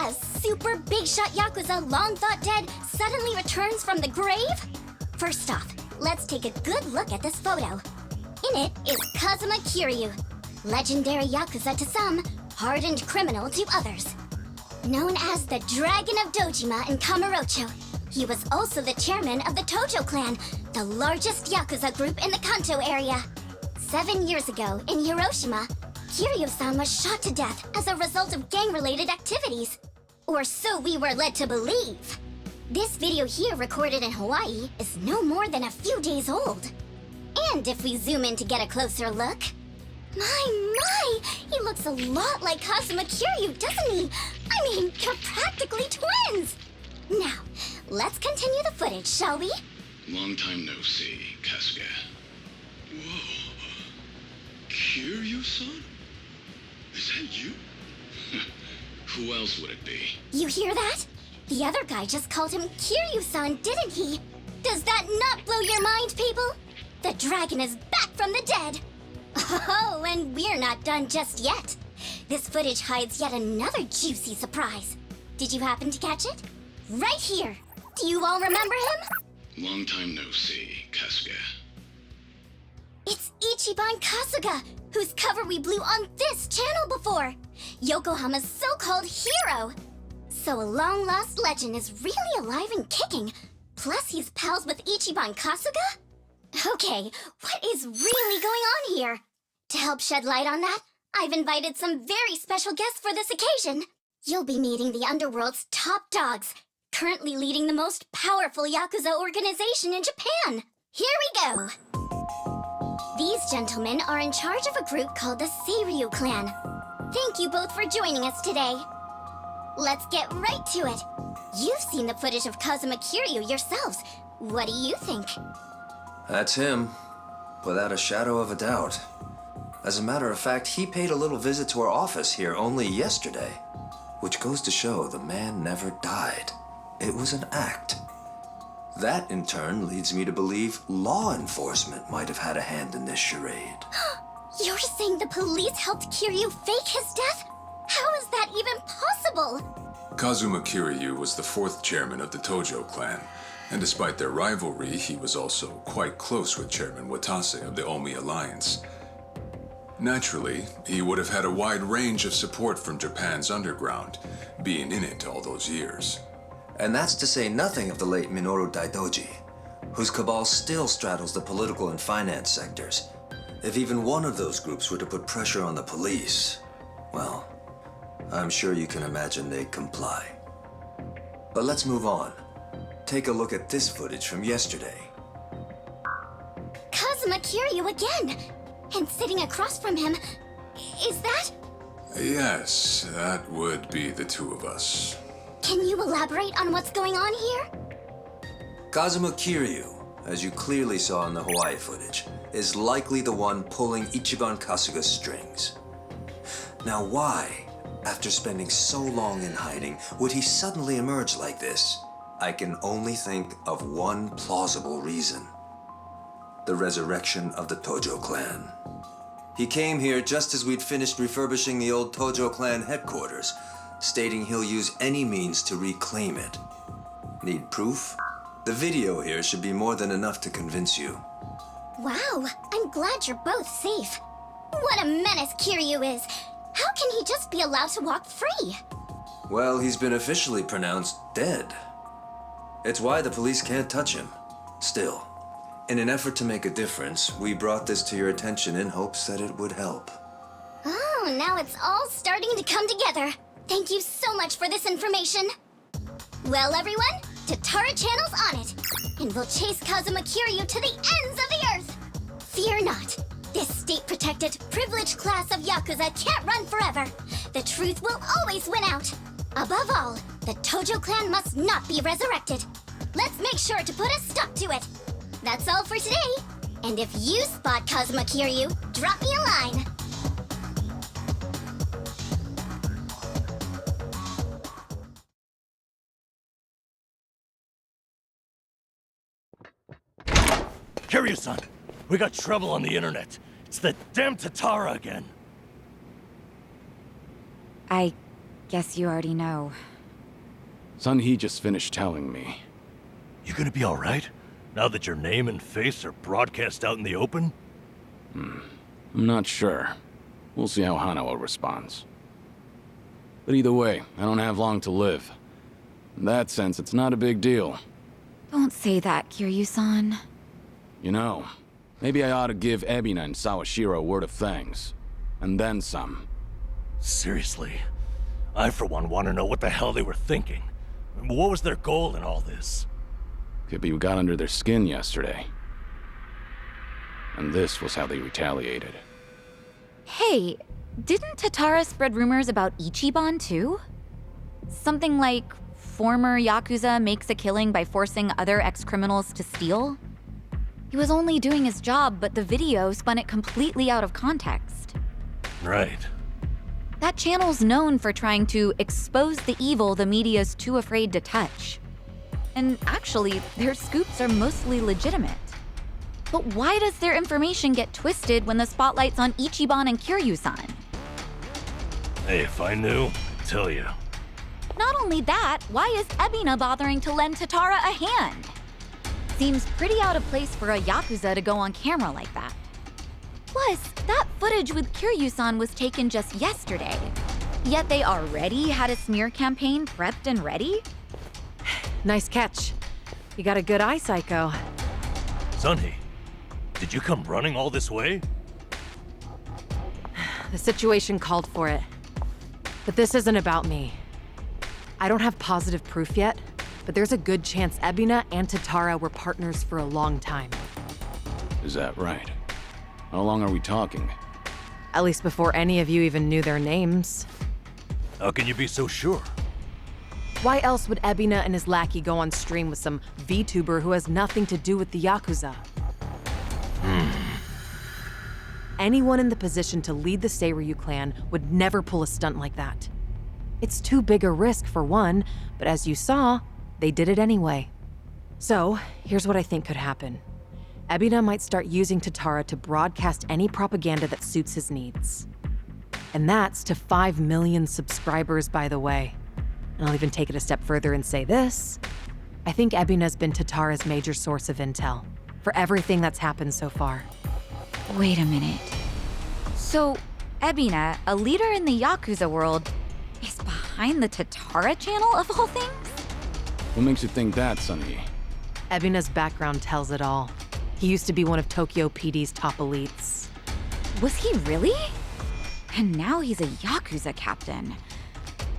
A super big shot Yakuza long thought dead suddenly returns from the grave? First off, let's take a good look at this photo. In it is Kazuma Kiryu, legendary Yakuza to some, hardened criminal to others. Known as the Dragon of Dojima in Kamurocho, he was also the chairman of the Tojo clan, the largest Yakuza group in the Kanto area. 7 years ago, in Hiroshima, Kiryu-san was shot to death as a result of gang-related activities. Or so we were led to believe. This video here recorded in Hawaii is no more than a few days old. And if we zoom in to get a closer look... My! He looks a lot like Kazuma Kiryu, doesn't he? I mean, they're practically twins! Now, let's continue the footage, shall we? Long time no see, Kasuga. Whoa. Kiryu-san? Is that you? Who else would it be? You hear that? The other guy just called him Kiryu-san, didn't he? Does that not blow your mind, people? The dragon is back from the dead! Oh, and we're not done just yet. This footage hides yet another juicy surprise. Did you happen to catch it? Right here. Do you all remember him? Long time no see, Kasuga. It's Ichiban Kasuga, whose cover we blew on this channel before. Yokohama's so-called hero. So a long-lost legend is really alive and kicking. Plus he's pals with Ichiban Kasuga? Okay, what is really going on here? To help shed light on that, I've invited some very special guests for this occasion. You'll be meeting the Underworld's top dogs, currently leading the most powerful Yakuza organization in Japan. Here we go! These gentlemen are in charge of a group called the Seiryu Clan. Thank you both for joining us today. Let's get right to it. You've seen the footage of Kazuma Kiryu yourselves. What do you think? That's him, without a shadow of a doubt. As a matter of fact, he paid a little visit to our office here only yesterday, which goes to show the man never died. It was an act. That, in turn, leads me to believe law enforcement might have had a hand in this charade. You're saying the police helped Kiryu fake his death? How is that even possible? Kazuma Kiryu was the fourth chairman of the Tojo clan, and despite their rivalry, he was also quite close with Chairman Watase of the Omi Alliance. Naturally, he would have had a wide range of support from Japan's underground, being in it all those years. And that's to say nothing of the late Minoru Daidoji, whose cabal still straddles the political and finance sectors. If even one of those groups were to put pressure on the police, well, I'm sure you can imagine they'd comply. But let's move on. Take a look at this footage from yesterday. Kazuma Kiryu again! And sitting across from him, is that? Yes, that would be the two of us. Can you elaborate on what's going on here? Kazuma Kiryu, as you clearly saw in the Hawaii footage, is likely the one pulling Ichiban Kasuga's strings. Now why, after spending so long in hiding, would he suddenly emerge like this? I can only think of one plausible reason. The resurrection of the Tojo clan. He came here just as we'd finished refurbishing the old Tojo clan headquarters, stating he'll use any means to reclaim it. Need proof? The video here should be more than enough to convince you. Wow, I'm glad you're both safe. What a menace Kiryu is. How can he just be allowed to walk free? Well, he's been officially pronounced dead. It's why the police can't touch him. Still, in an effort to make a difference, we brought this to your attention in hopes that it would help. Oh, now it's all starting to come together. Thank you so much for this information. Well, everyone, Tatara Channel's on it. And we'll chase Kazuma Kiryu to the ends of the earth. Fear not. This state-protected, privileged class of Yakuza can't run forever. The truth will always win out. Above all, the Tojo clan must not be resurrected. Let's make sure to put a stop to it. That's all for today. And if you spot Kazuma Kiryu, drop me a line. Kiryu-san, we got trouble on the internet. It's the damn Tatara again. I guess you already know. Sun-hee just finished telling me. You gonna be alright? Now that your name and face are broadcast out in the open? I'm not sure. We'll see how Hanawa responds. But either way, I don't have long to live. In that sense, it's not a big deal. Don't say that, Kiryu-san. You know, maybe I ought to give Ebina and Sawashiro a word of thanks. And then some. Seriously? I, for one, want to know what the hell they were thinking. What was their goal in all this? Could be we got under their skin yesterday. And this was how they retaliated. Hey, didn't Tatara spread rumors about Ichiban too? Something like former Yakuza makes a killing by forcing other ex-criminals to steal? He was only doing his job, but the video spun it completely out of context. Right. That channel's known for trying to expose the evil the media's too afraid to touch. And actually, their scoops are mostly legitimate. But why does their information get twisted when the spotlight's on Ichiban and Kiryu-san? Hey, if I knew, I'd tell you. Not only that, why is Ebina bothering to lend Tatara a hand? Seems pretty out of place for a Yakuza to go on camera like that. Plus, that footage with Kiryu-san was taken just yesterday. Yet they already had a smear campaign prepped and ready? Nice catch. You got a good eye, Psycho. Sunny, did you come running all this way? The situation called for it. But this isn't about me. I don't have positive proof yet, but there's a good chance Ebina and Tatara were partners for a long time. Is that right? How long are we talking? At least before any of you even knew their names. How can you be so sure? Why else would Ebina and his lackey go on stream with some VTuber who has nothing to do with the Yakuza? Anyone in the position to lead the Seiryu clan would never pull a stunt like that. It's too big a risk for one, but as you saw, they did it anyway. So, here's what I think could happen. Ebina might start using Tatara to broadcast any propaganda that suits his needs. And that's to 5 million subscribers, by the way. And I'll even take it a step further and say this. I think Ebina's been Tatara's major source of intel for everything that's happened so far. Wait a minute. So, Ebina, a leader in the Yakuza world, is behind the Tatara channel of all things? What makes you think that, Sunny? Ebina's background tells it all. He used to be one of Tokyo PD's top elites. Was he really? And now he's a Yakuza captain.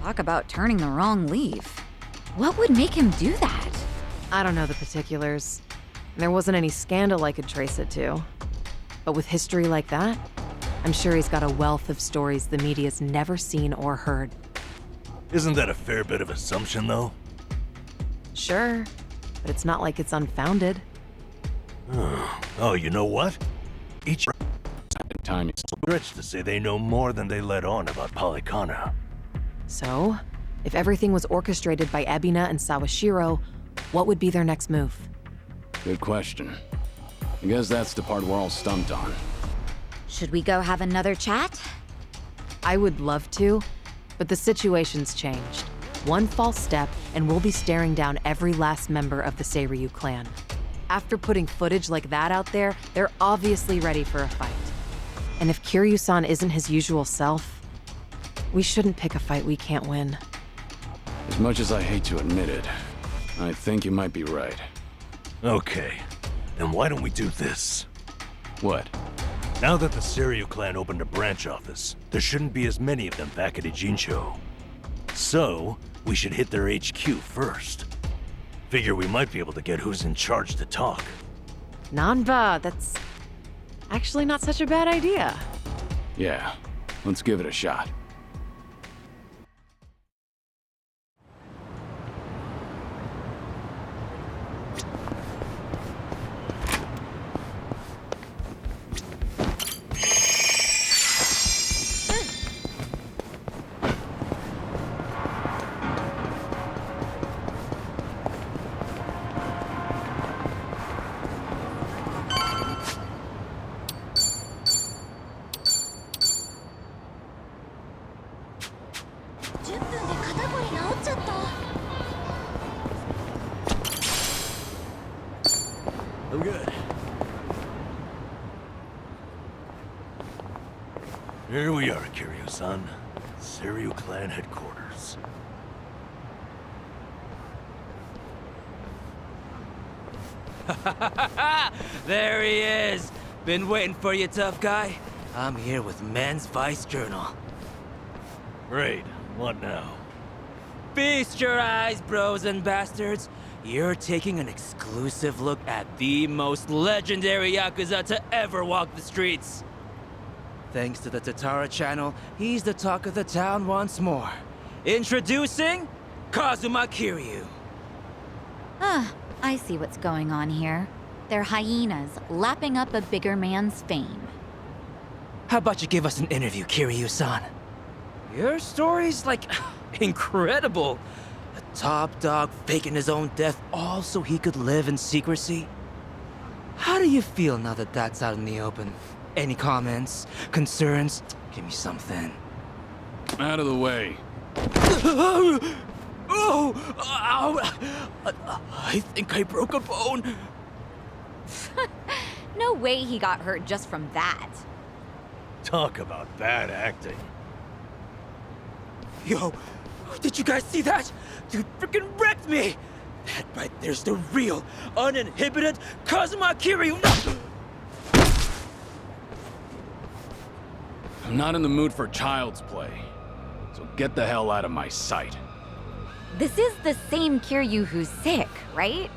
Talk about turning the wrong leaf. What would make him do that? I don't know the particulars. There wasn't any scandal I could trace it to. But with history like that, I'm sure he's got a wealth of stories the media's never seen or heard. Isn't that a fair bit of assumption, though? Sure, but it's not like it's unfounded. Oh, you know what? Each time it's stretch to say they know more than they let on about Polycana. So, if everything was orchestrated by Ebina and Sawashiro, what would be their next move? Good question. I guess that's the part we're all stumped on. Should we go have another chat? I would love to, but the situation's changed. One false step, and we'll be staring down every last member of the Seiryu clan. After putting footage like that out there, they're obviously ready for a fight. And if Kiryu-san isn't his usual self, we shouldn't pick a fight we can't win. As much as I hate to admit it, I think you might be right. Okay, then why don't we do this? What? Now that the Seiryu clan opened a branch office, there shouldn't be as many of them back at Ijincho. So, we should hit their HQ first. Figure we might be able to get who's in charge to talk. Nanba, that's actually not such a bad idea. Yeah, let's give it a shot. I'm good. Here we are, Kiryu-san. Seiryu clan headquarters. There he is! Been waiting for you, tough guy. I'm here with Men's Vice Journal. Great. What now? Feast your eyes, bros and bastards. You're taking an exclusive look at the most legendary Yakuza to ever walk the streets. Thanks to the Tatara channel, he's the talk of the town once more. Introducing Kazuma Kiryu. Ah, I see what's going on here. They're hyenas lapping up a bigger man's fame. How about you give us an interview, Kiryu-san? Your story's, like, incredible. A top dog faking his own death all so he could live in secrecy. How do you feel now that that's out in the open? Any comments? Concerns? Give me something. Out of the way. Oh! Ow! I think I broke a bone. No way he got hurt just from that. Talk about bad acting. Yo, did you guys see that? Dude freaking wrecked me! That right there's the real, uninhibited Kazuma Kiryu! No! I'm not in the mood for child's play, so get the hell out of my sight. This is the same Kiryu who's sick, right?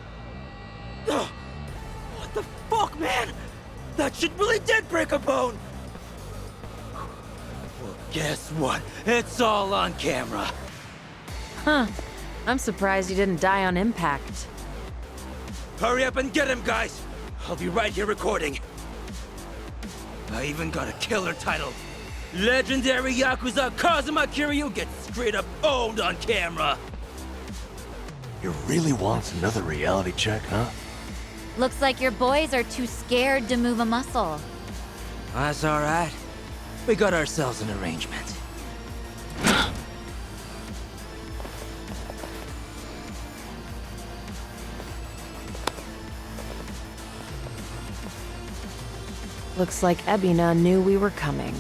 What the fuck, man? That shit really did break a bone! Well, guess what? It's all on camera. Huh. I'm surprised you didn't die on impact. Hurry up and get him, guys! I'll be right here recording. I even got a killer title. Legendary Yakuza Kazuma Kiryu gets straight up owned on camera. You really want another reality check, huh? Looks like your boys are too scared to move a muscle. That's alright. We got ourselves an arrangement. Looks like Ebina knew we were coming.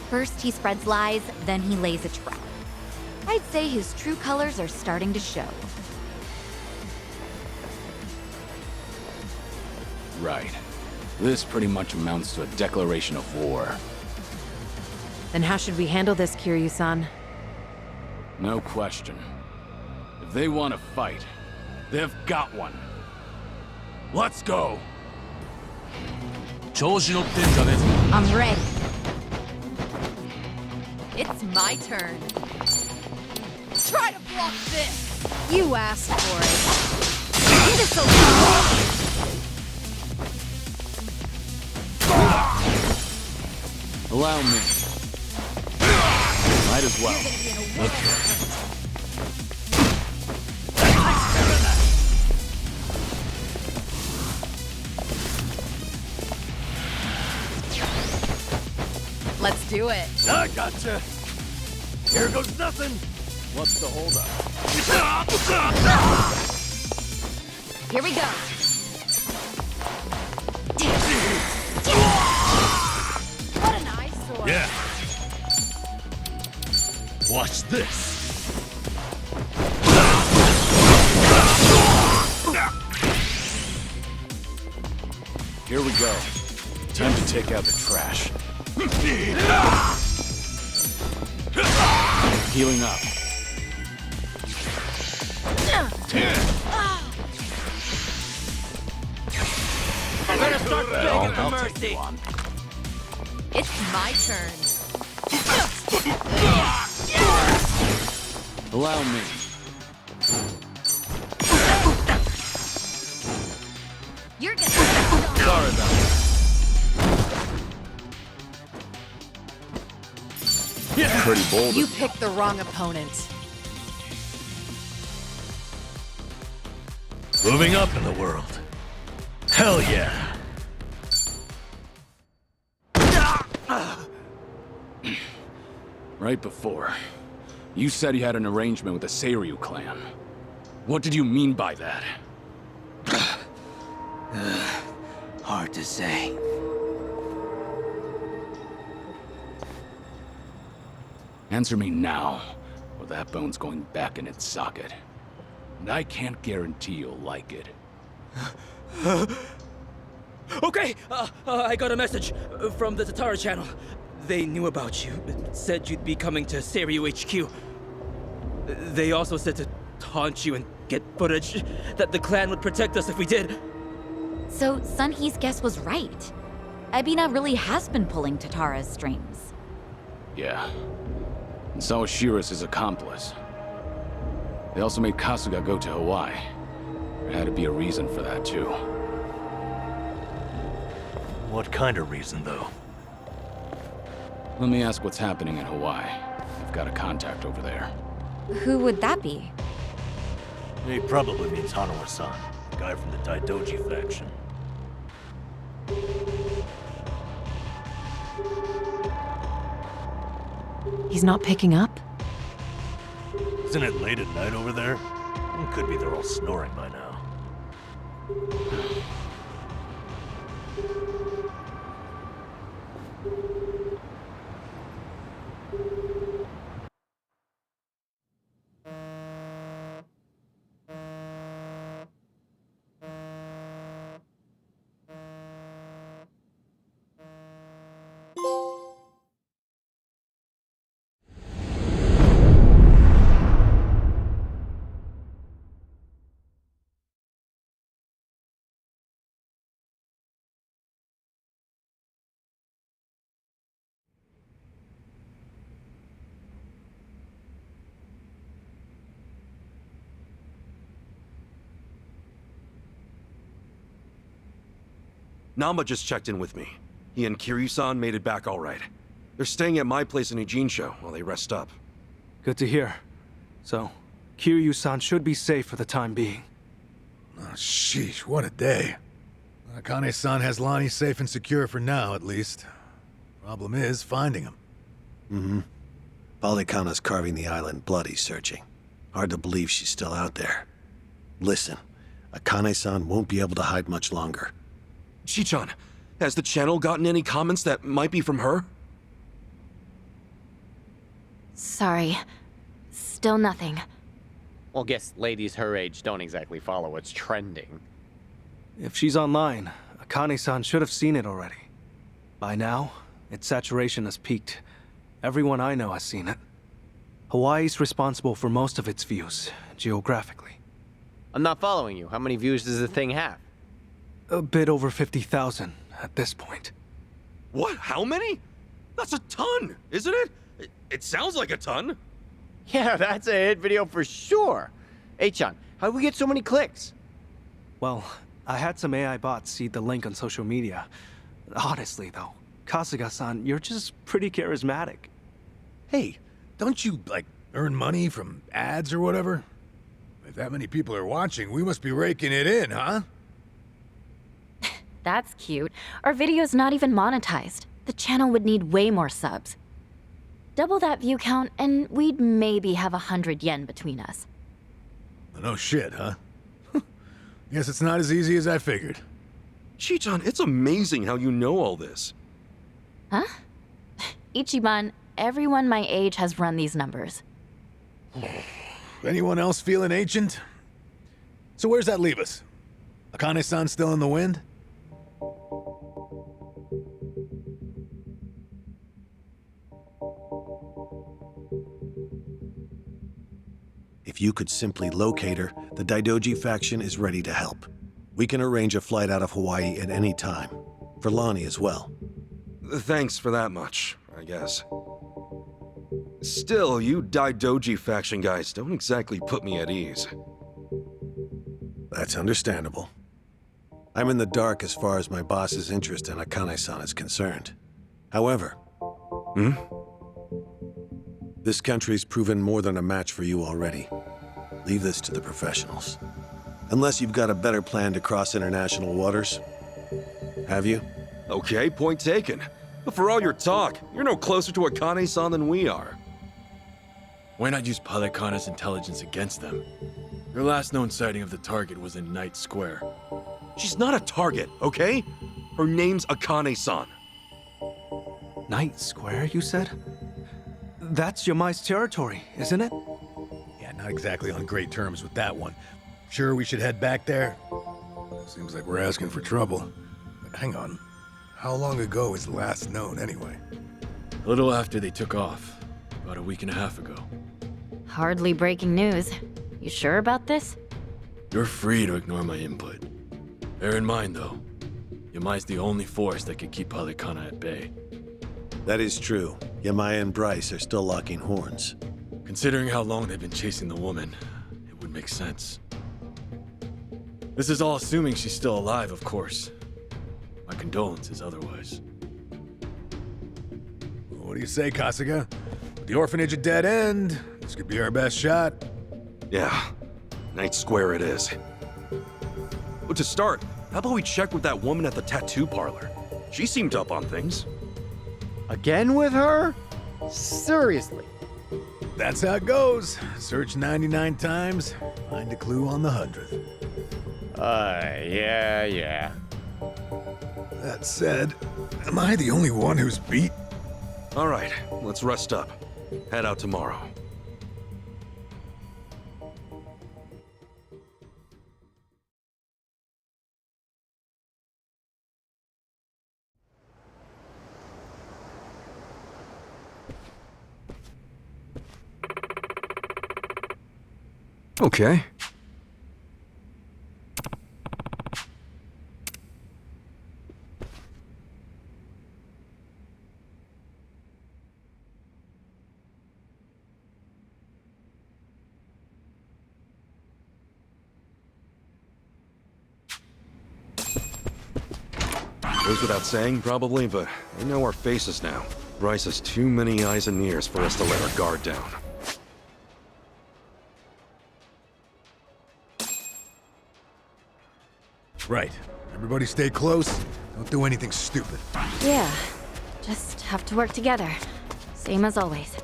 First he spreads lies, then he lays a trap. I'd say his true colors are starting to show. Right. This pretty much amounts to a declaration of war. Then how should we handle this, Kiryu-san? No question. If they want to fight, they've got one. Let's go! I'm ready. It's my turn. Try to block this! You asked for it. This'll Allow me. Might as well. Okay. Let's do it. I gotcha. Here goes nothing. What's the holdup? Here we go. What an eyesore. Yeah. Watch this. Here we go. Time to take out the trash. Healing up. Better start begging for mercy. It's my turn. Allow me. You're gonna Sorry about that. Pretty bold. You picked the wrong opponent. Moving up in the world. Hell yeah. Right before, you said you had an arrangement with the Seiryu clan. What did you mean by that? Hard to say. Answer me now, or that bone's going back in its socket. And I can't guarantee you'll like it. Okay, I got a message from the Tatara channel. They knew about you, said you'd be coming to Seiryu HQ. They also said to taunt you and get footage, that the clan would protect us if we did. So Sunhee's guess was right. Ebina really has been pulling Tatara's strings. Yeah. And so is Shira's his accomplice. They also made Kasuga go to Hawaii. There had to be a reason for that, too. What kind of reason, though? Let me ask what's happening in Hawaii. I've got a contact over there. Who would that be? He probably means Hanawa-san, the guy from the Daidoji faction. He's not picking up? Isn't it late at night over there? It could be they're all snoring by now. Namba just checked in with me. He and Kiryu-san made it back all right. They're staying at my place in Ijincho while they rest up. Good to hear. So, Kiryu-san should be safe for the time being. Oh, sheesh, what a day. Akane-san has Lonnie safe and secure for now, at least. Problem is, finding him. Mm-hmm. Balikana's carving the island bloody searching. Hard to believe she's still out there. Listen, Akane-san won't be able to hide much longer. Chichan, has the channel gotten any comments that might be from her? Sorry. Still nothing. Well, guess ladies her age don't exactly follow what's trending. If she's online, Akane-san should have seen it already. By now, its saturation has peaked. Everyone I know has seen it. Hawaii's responsible for most of its views, geographically. I'm not following you. How many views does the thing have? A bit over 50,000 at this point. What? How many? That's a ton, isn't it? It sounds like a ton. Yeah, that's a hit video for sure. Hey-chan, how'd we get so many clicks? Well, I had some AI bots seed the link on social media. Honestly, though, Kasuga-san, you're just pretty charismatic. Hey, don't you, like, earn money from ads or whatever? If that many people are watching, we must be raking it in, huh? That's cute. Our video's not even monetized. The channel would need way more subs. Double that view count, and we'd maybe have 100 yen between us. No shit, huh? Guess it's not as easy as I figured. Chichan, it's amazing how you know all this. Huh? Ichiban, everyone my age has run these numbers. Anyone else feeling ancient? So where's that leave us? Akane-san still in the wind? If you could simply locate her, the Daidoji faction is ready to help. We can arrange a flight out of Hawaii at any time. For Lonnie as well. Thanks for that much, I guess. Still, you Daidoji faction guys don't exactly put me at ease. That's understandable. I'm in the dark as far as my boss's interest in Akane-san is concerned. However... This country's proven more than a match for you already. Leave this to the professionals. Unless you've got a better plan to cross international waters. Have you? Okay, point taken. But for all your talk, you're no closer to Akane-san than we are. Why not use Palekana's intelligence against them? Their last known sighting of the target was in Night Square. She's not a target, okay? Her name's Akane-san. Night Square, you said? That's Yamai's territory, isn't it? Yeah, not exactly on great terms with that one. Sure we should head back there? Seems like we're asking for trouble. But hang on. How long ago is last known, anyway? A little after they took off. About a week and a half ago. Hardly breaking news. You sure about this? You're free to ignore my input. Bear in mind, though, Yamai's the only force that can keep Palikana at bay. That is true. Yamai and Bryce are still locking horns. Considering how long they've been chasing the woman, it would make sense. This is all assuming she's still alive, of course. My condolences otherwise. What do you say, Kasuga? With the orphanage a dead end, this could be our best shot. Yeah, Night Square it is. But to start, how about we check with that woman at the tattoo parlor? She seemed up on things. Again with her? Seriously? That's how it goes. Search 99 times, find a clue on the 100th. Yeah. That said, am I the only one who's beat? All right, let's rest up. Head out tomorrow. Okay. Goes without saying, probably, but they know our faces now. Bryce has too many eyes and ears for us to let our guard down. Right. Everybody stay close. Don't do anything stupid. Yeah. Just have to work together. Same as always.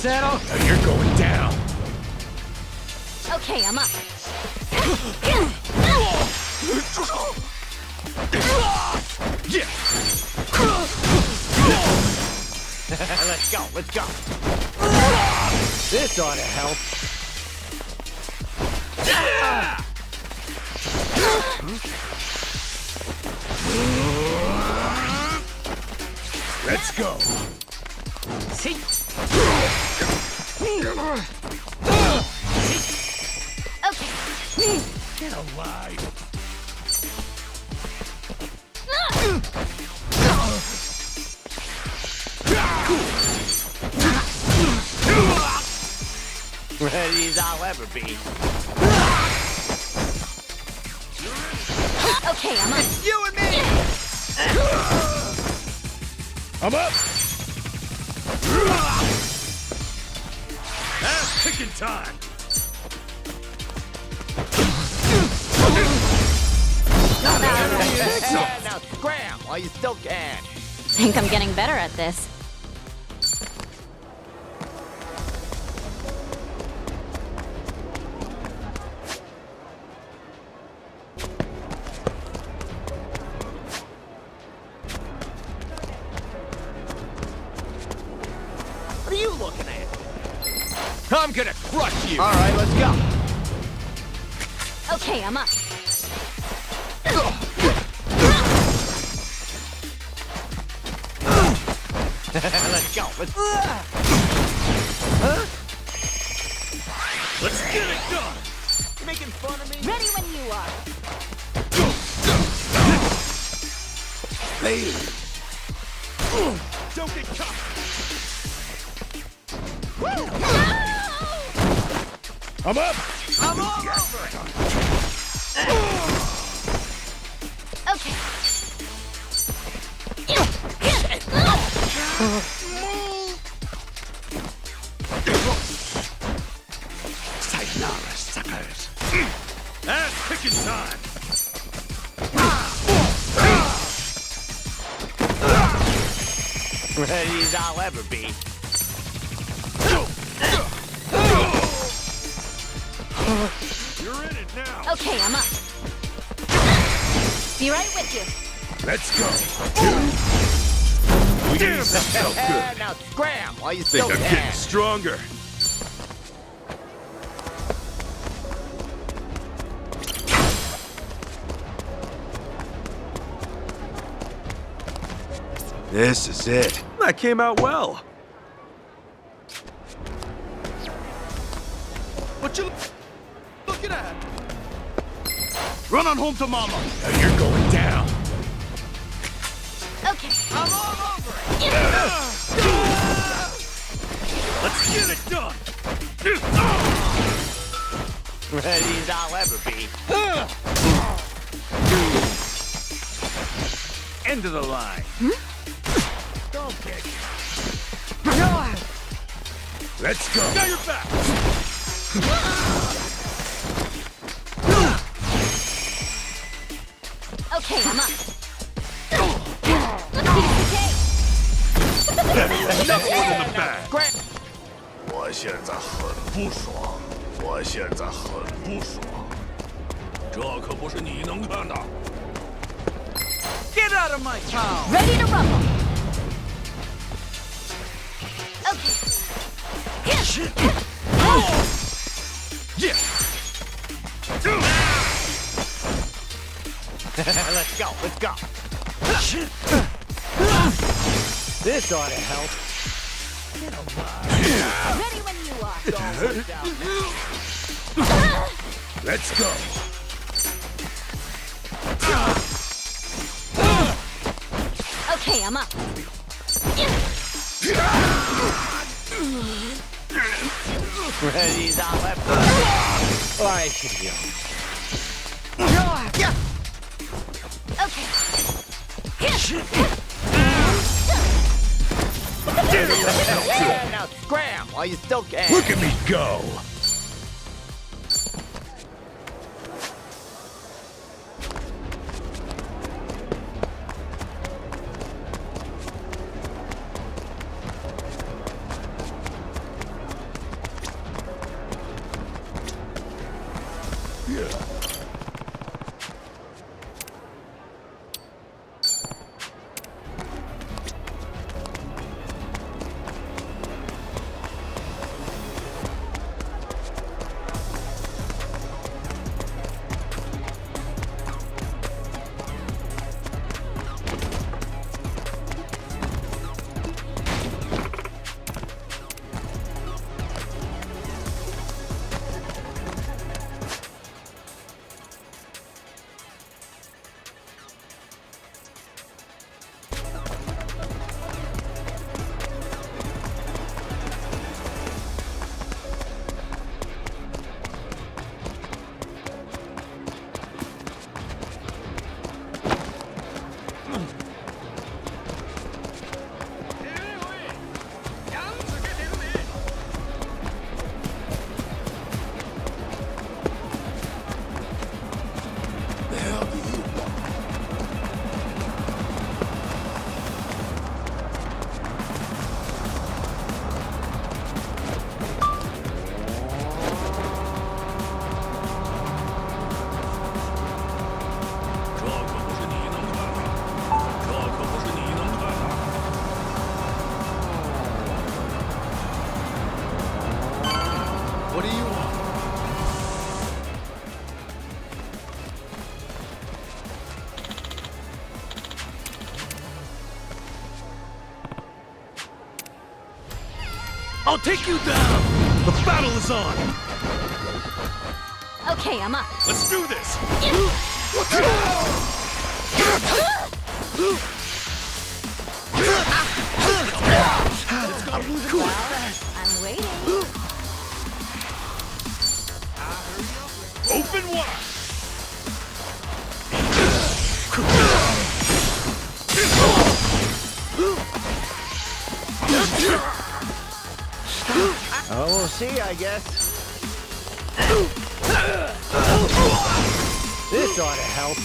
Now you're going down. Okay, I'm up. Let's go. This ought to help. Let's go. See? Okay. Get alive. Ready as I'll ever be. Okay, I'm up. You and me! I'm up! Ass kicking time! Now scram while you still can. Think I'm getting better at this. What are you looking at? I'm gonna crush you. All right, let's go. Okay, I'm up. Let's go. Let's get it done! You making fun of me? Ready when you are. Don't get caught! I'm up! I'm all over it! Okay. Sayonara, suckers. Ass kicking time! Ready as I'll ever be. You're in it now! Okay, I'm up. Be right with you. Let's go. Damn, that felt good. Now scram while you Think still I'm can. getting stronger. This is it. That came out well. What you looking at? Run on home to mama. Now you're going down. Okay. I'm all over it. Let's get it done. Ready as I'll ever be. End of the line. Don't kick. Let's go. Got your back. Okay, I'm up. Let's see the cake. Enough one in the bag. 我现在很不爽，我现在很不爽，这可不是你能看的。 Get out of my town. Ready to rumble. Okay. Yeah. Let's go. Let's go. This ought to help. Ready when you are. Let's go. Okay, I'm up. Ready as I'll ever be. I should be Okay. Now scram while you still can. Look at me go. What do you want? I'll take you down. The battle is on. Okay, I'm up. Let's do this. I'm waiting. Open wide. Oh, we'll see, I guess. This ought to help.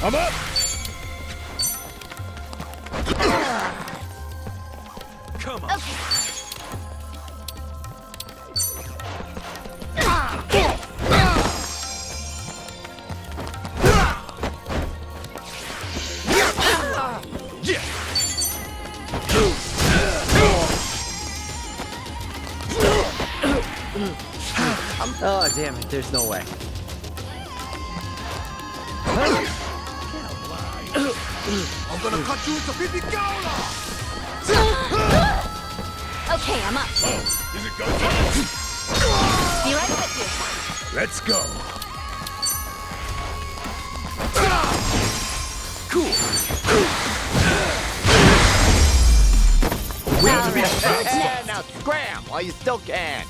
I'm up. Come on. Okay. damn it, there's no way. I'm gonna cut you into baby gola! Okay, I'm up. Oh, is it go time? Be right with you. Let's go. Cool. Now scram while you still can.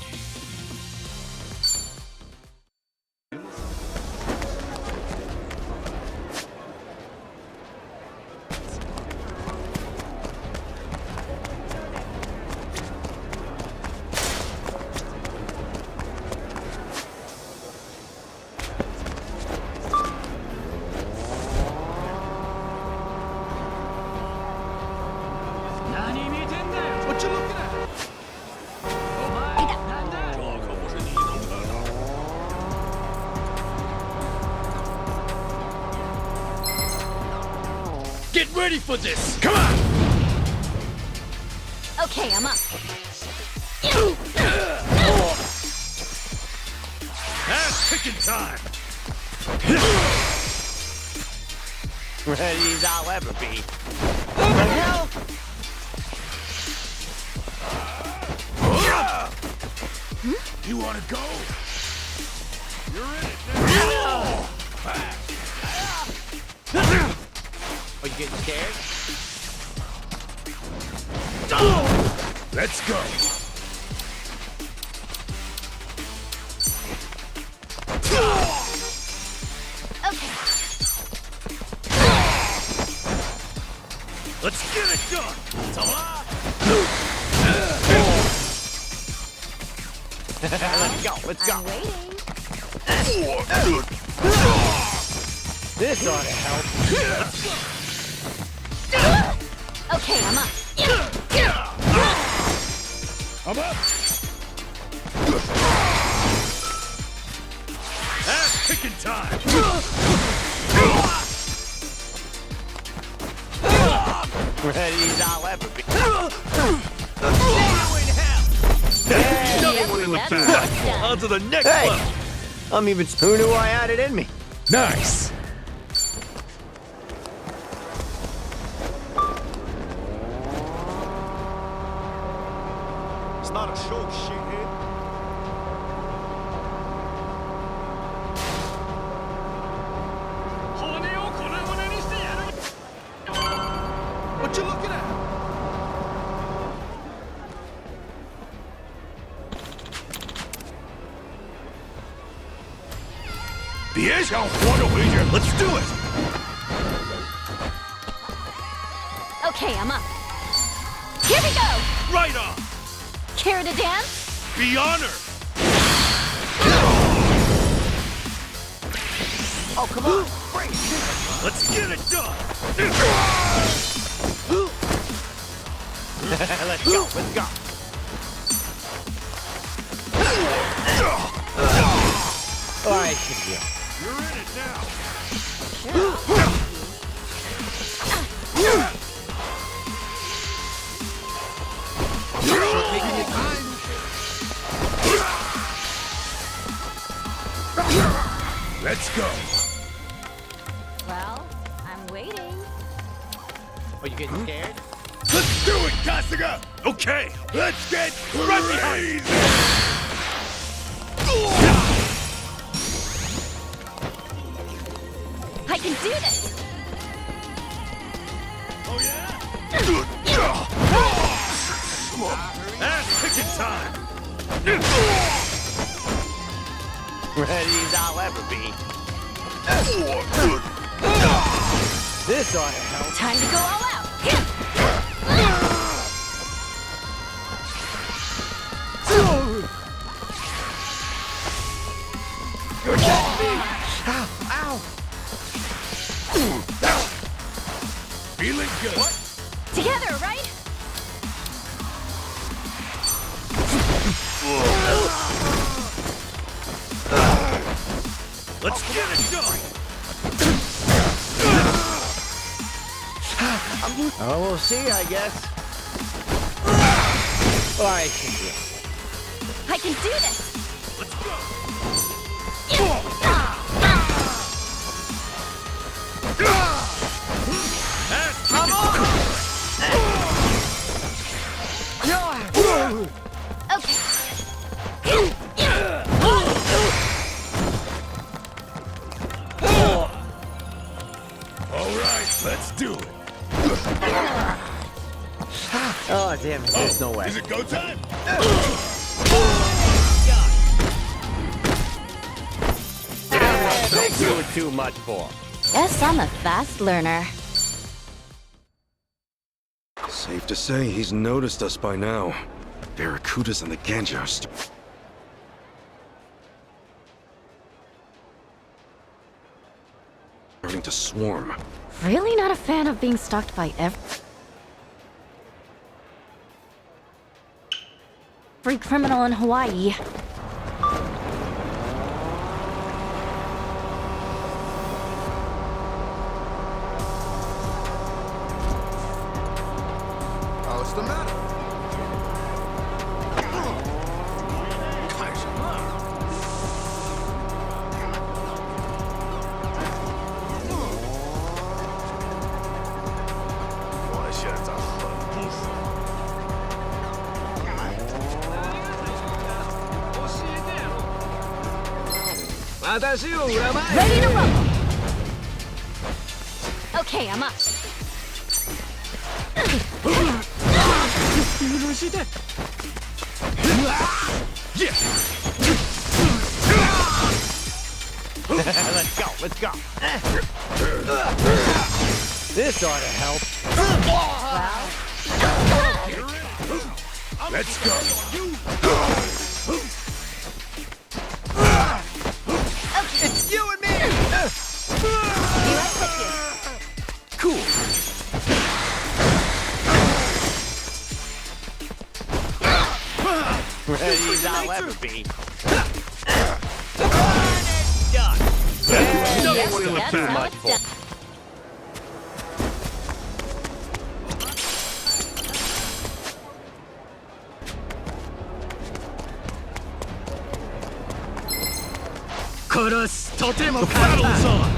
What you looking at? Get ready for this! Come on! Okay, I'm up. Ass kicking time! Ready as I'll ever be. What the hell? You wanna go? You're in it now! Are you getting scared? Let's go. Okay. Let's get it done! Let's go, let's go. I'm waiting. This ought to help. Okay, I'm up. I'm up. Ass kicking time! Ready as I'll ever be. Nothing in the back! On to the next level! I'm even. Who knew I had it in me? Nice. It's not a show, shithead. What you looking at? Let's do it! Okay, I'm up. Here we go! Right on! Care to dance? Be honored! Oh, come on. Bring it. Let's get it done! Let's go, let's go. All right, kid. You're in it now! Taking your time. Let's go. Well, I'm waiting. Are you getting scared? Let's do it, Kasuga. Okay! Let's get crazy. I can do this! Oh yeah? Ass kicking time! Ready as I'll ever be. This ought to help. Time to go all out! Ow! Feeling good. What? Together, right? Let's get it done! Oh, we'll see, I guess. All right, I can do this! Let's go! Let's do it. Oh, damn it. There's no way. Is it go time? Don't do it too much for. Guess I'm a fast learner. Safe to say he's noticed us by now. Barracudas and the Ganja are starting to swarm. Really not a fan of being stalked by every criminal in Hawaii. What's the matter? Ready to rumble! Okay, I'm up. Let's go, let's go. This ought to help. Let's go. It's you and me! Cool. Ready as I'll ever be. Yes, Don't do that's too how much it's for. done. The battle's on!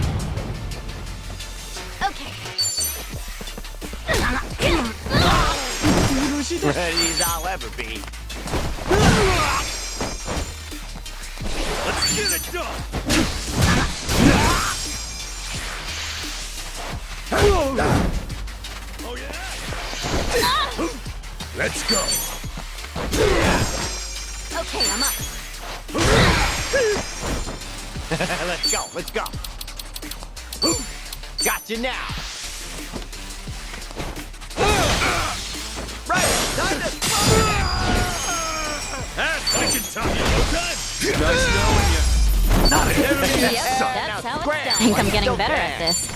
Okay. Ready as I'll ever be. Let's get it done! Oh yeah! Let's go. Okay, I'm up. Let's go, let's go. Got you now. Right, time to... Taking time, okay? Nice knowing you. Not an enemy. Yep, that's how it's done. I think I'm getting better at this.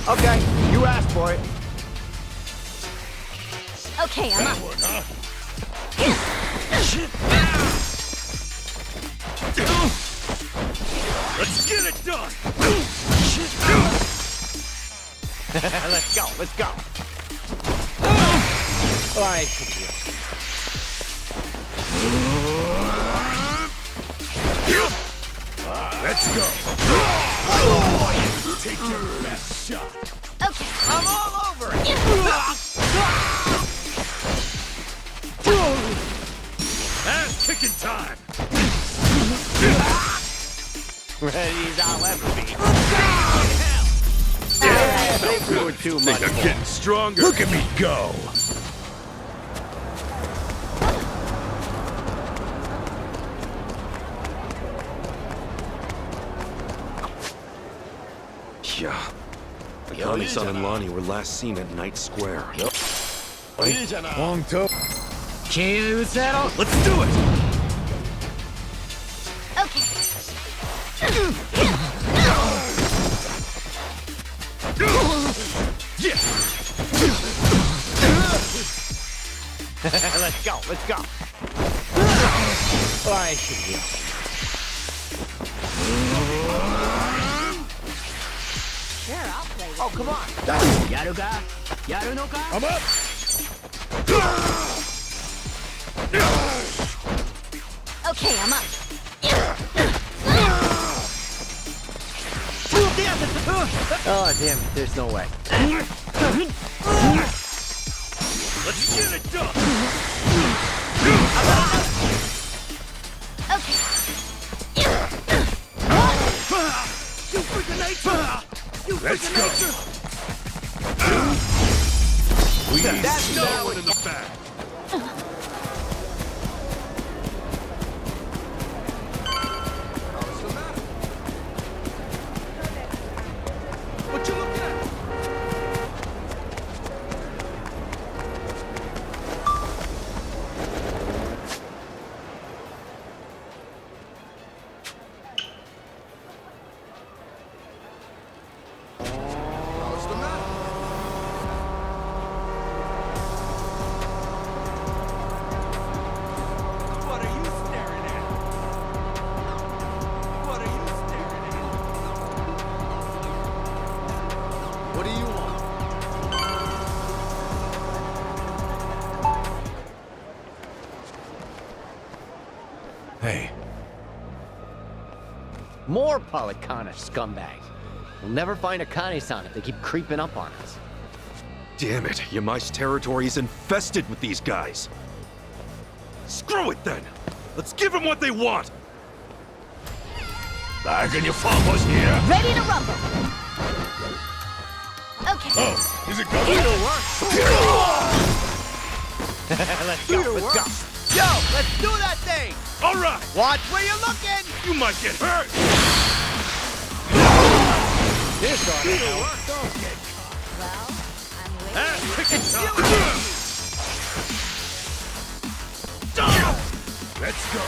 Okay, you asked for it. Okay, I'm up. Let's get it done! Let's go, let's go. All right. Let's go. Take your best shot. Okay. I'm all over it. Ass kicking time! Ready as I'll ever be. Don't do it too much. I'm getting stronger. Look at me go. Yeah. Akane-san and Lonnie were last seen at Night Square. Long toe. Let's do it! Okay. Yeah! Let's go, let's go. All right, should heal. Sure, I'll play with Oh, come on. Yaruga? Yarunoka? I'm up! Okay, I'm up. Oh, damn it, there's no way. Let's get it done! Okay. You freaking nature! Let's go! That's no one in the back! What you looking at? What's the matter? What are you staring at? What are you staring at? What do you want? Hey. More Polycana scumbags. We'll never find Akane-san if they keep creeping up on us. Damn it, Yamai's territory is infested with these guys. Screw it then! Let's give them what they want! Back in your father's here! Ready to rumble. Okay. Oh, is it coming? Let's go, let's go. Yo, let's do that thing! All right! Watch where you're looking! You might get hurt! This ought to help. Don't get Well, I'm waiting. ass kicking time! Let's go!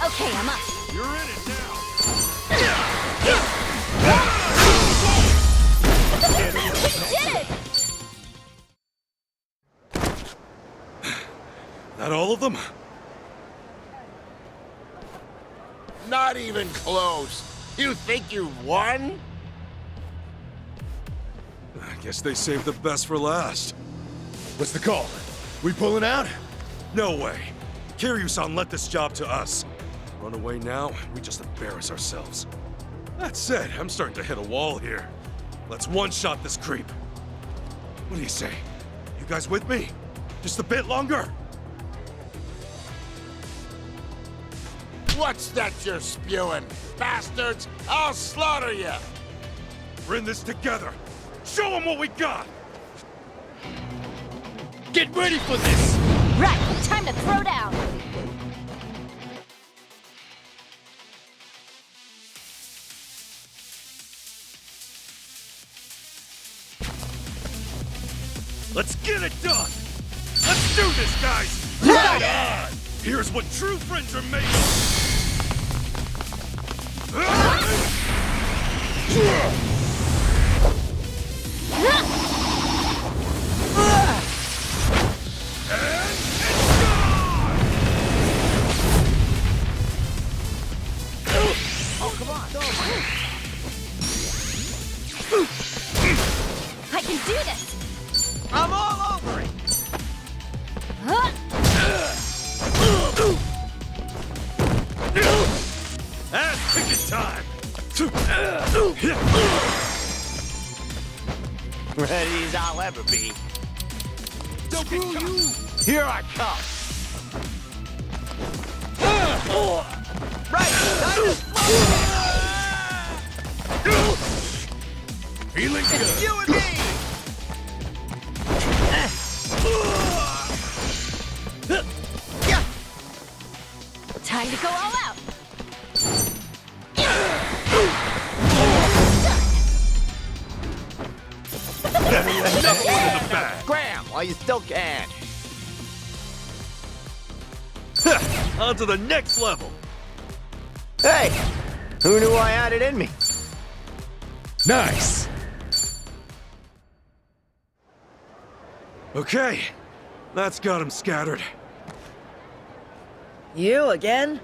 Okay, I'm up. You're in it now! We did it! That all of them? Not even close. You think you've won? I guess they saved the best for last. What's the call? We pulling out? No way. Kiryu-san let this job to us. Run away now, we just embarrass ourselves. That said, I'm starting to hit a wall here. Let's one-shot this creep. What do you say? You guys with me? Just a bit longer? What's that you're spewing? Bastards! I'll slaughter you! We're in this together. Show them what we got! Get ready for this! Right, time to throw down. Let's get it done! Let's do this, guys! Right on! Here's what true friends are made Oh, come on. I can do this. I'm all over it! ass kicking time! Ready as I'll ever be. Screw you! Here I come! Right! Time to Feeling It's good! you and me! Time to go all out. Another one in the back! Scram while you still can! On to the next level! Hey! Who knew I had it in me? Nice! Okay, that's got him scattered. You again?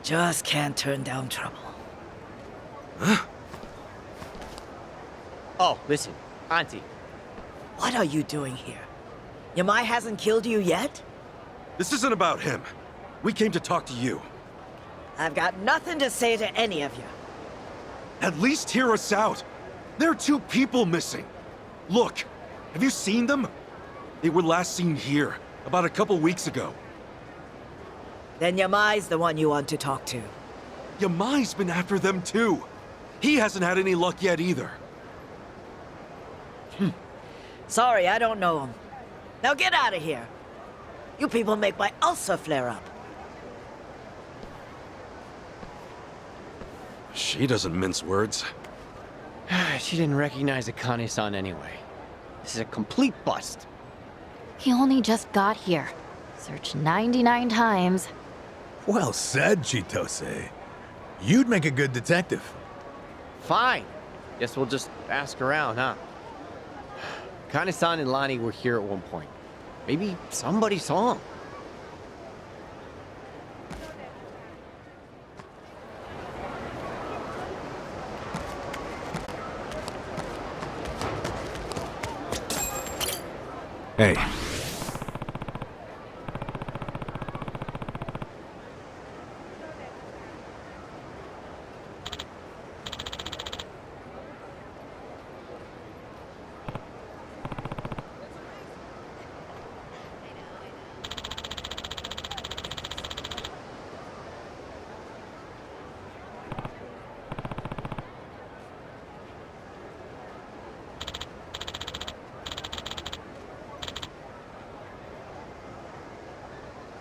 Just can't turn down trouble. Huh? Oh, listen, Auntie. What are you doing here? Yamai hasn't killed you yet? This isn't about him. We came to talk to you. I've got nothing to say to any of you. At least hear us out. There are 2 people missing. Look, have you seen them? They were last seen here, about a couple weeks ago. Then Yamai's the one you want to talk to. Yamai's been after them too. He hasn't had any luck yet either. Sorry, I don't know him. Now get out of here. You people make my ulcer flare up. She doesn't mince words. She didn't recognize Akane-san anyway. This is a complete bust. He only just got here. Searched 99 times. Well said, Chitose. You'd make a good detective. Fine. Guess we'll just ask around, huh? Akane-san and Lani were here at one point. Maybe somebody saw him. Hey.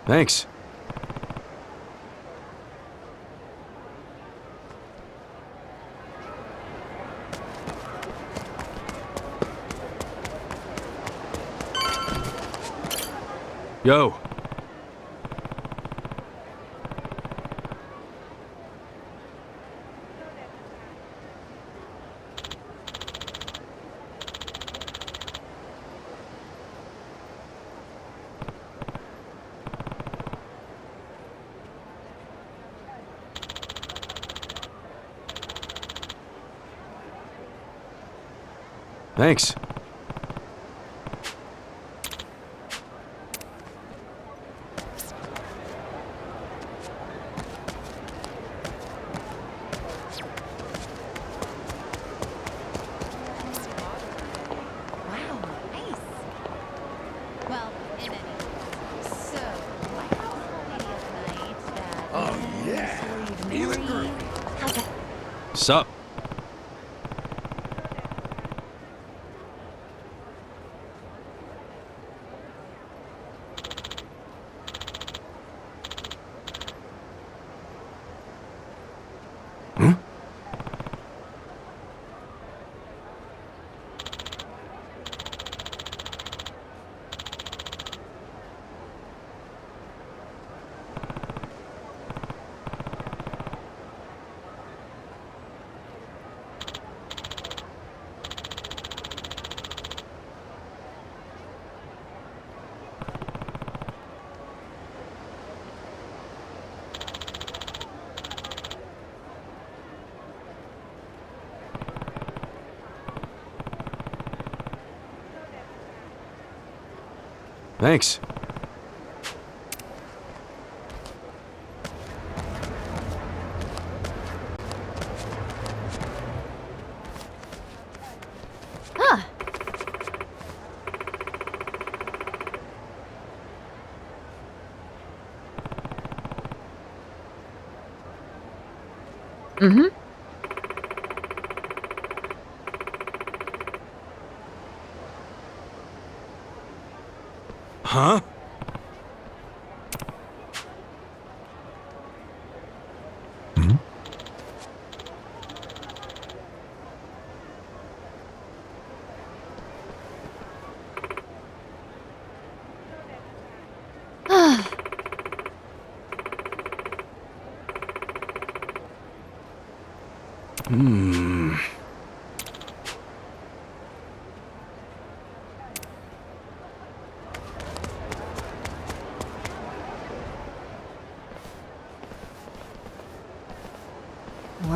Thanks. Yo. Thanks. Well, in any so, Oh, yeah. Feeling groovy. how's that? Sup? Thanks. Huh. Mm-hmm. Huh? More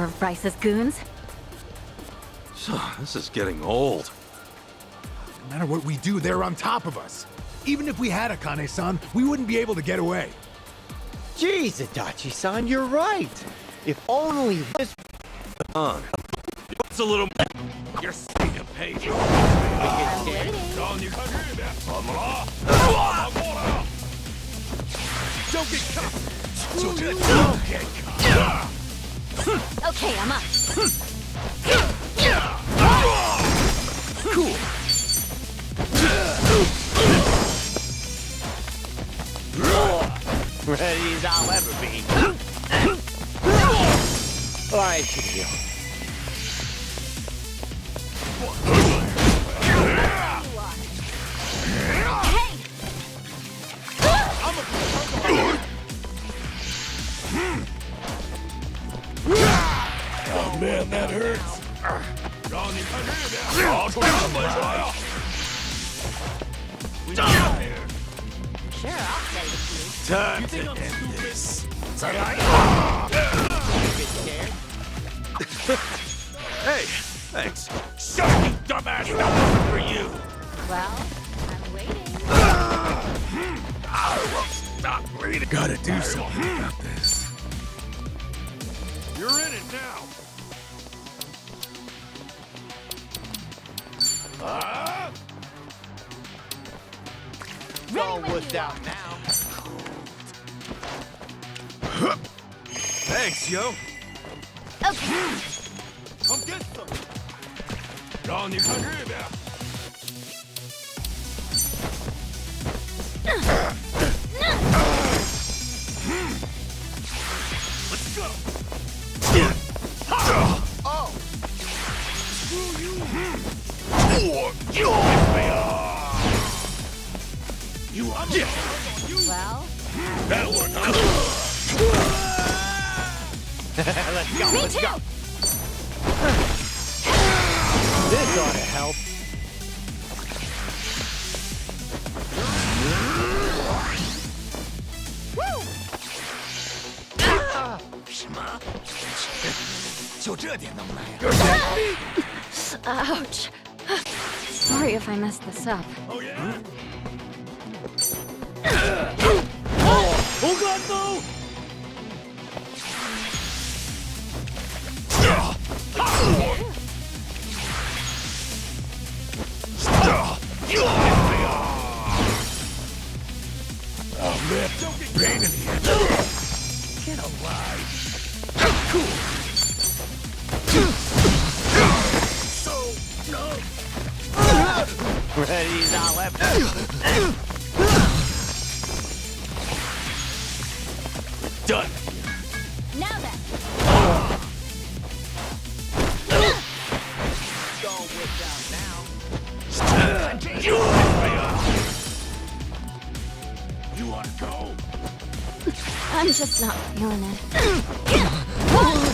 of Bryce's goons? This is getting old. No matter what we do, they're on top of us. Even if we had Akane-san, we wouldn't be able to get away. Jeez, Adachi-san, you're right. If only this... On. It's a little... You're seeing a page. Don't get caught. Don't get caught. Okay, I'm up. Cool. Ready as I'll ever be. Alright, Shakil. Oh man, that hurts. Sure, I'll play with you. Time to end this. Hey, thanks. Shut up, you dumbass! Nothing for you. Well, I'm waiting. I won't stop reading. Gotta do something about this. You're in it now. All wussed out now. Thanks, yo. Okay. Come get some. Gone, you hungry now? Let's go. Oh! Screw you. You are. Well, That'll work, huh? Let's go, me let's too. go. This ought to help. Ouch. Sorry if I messed this up. Oh, yeah? Oh, God, no! Oh, man, don't get pain in the head. Get alive. Cool. So, no. Ready as I'll ever. Done. Now then. Don't whip out now. You want to go? I'm just not feeling it. Done.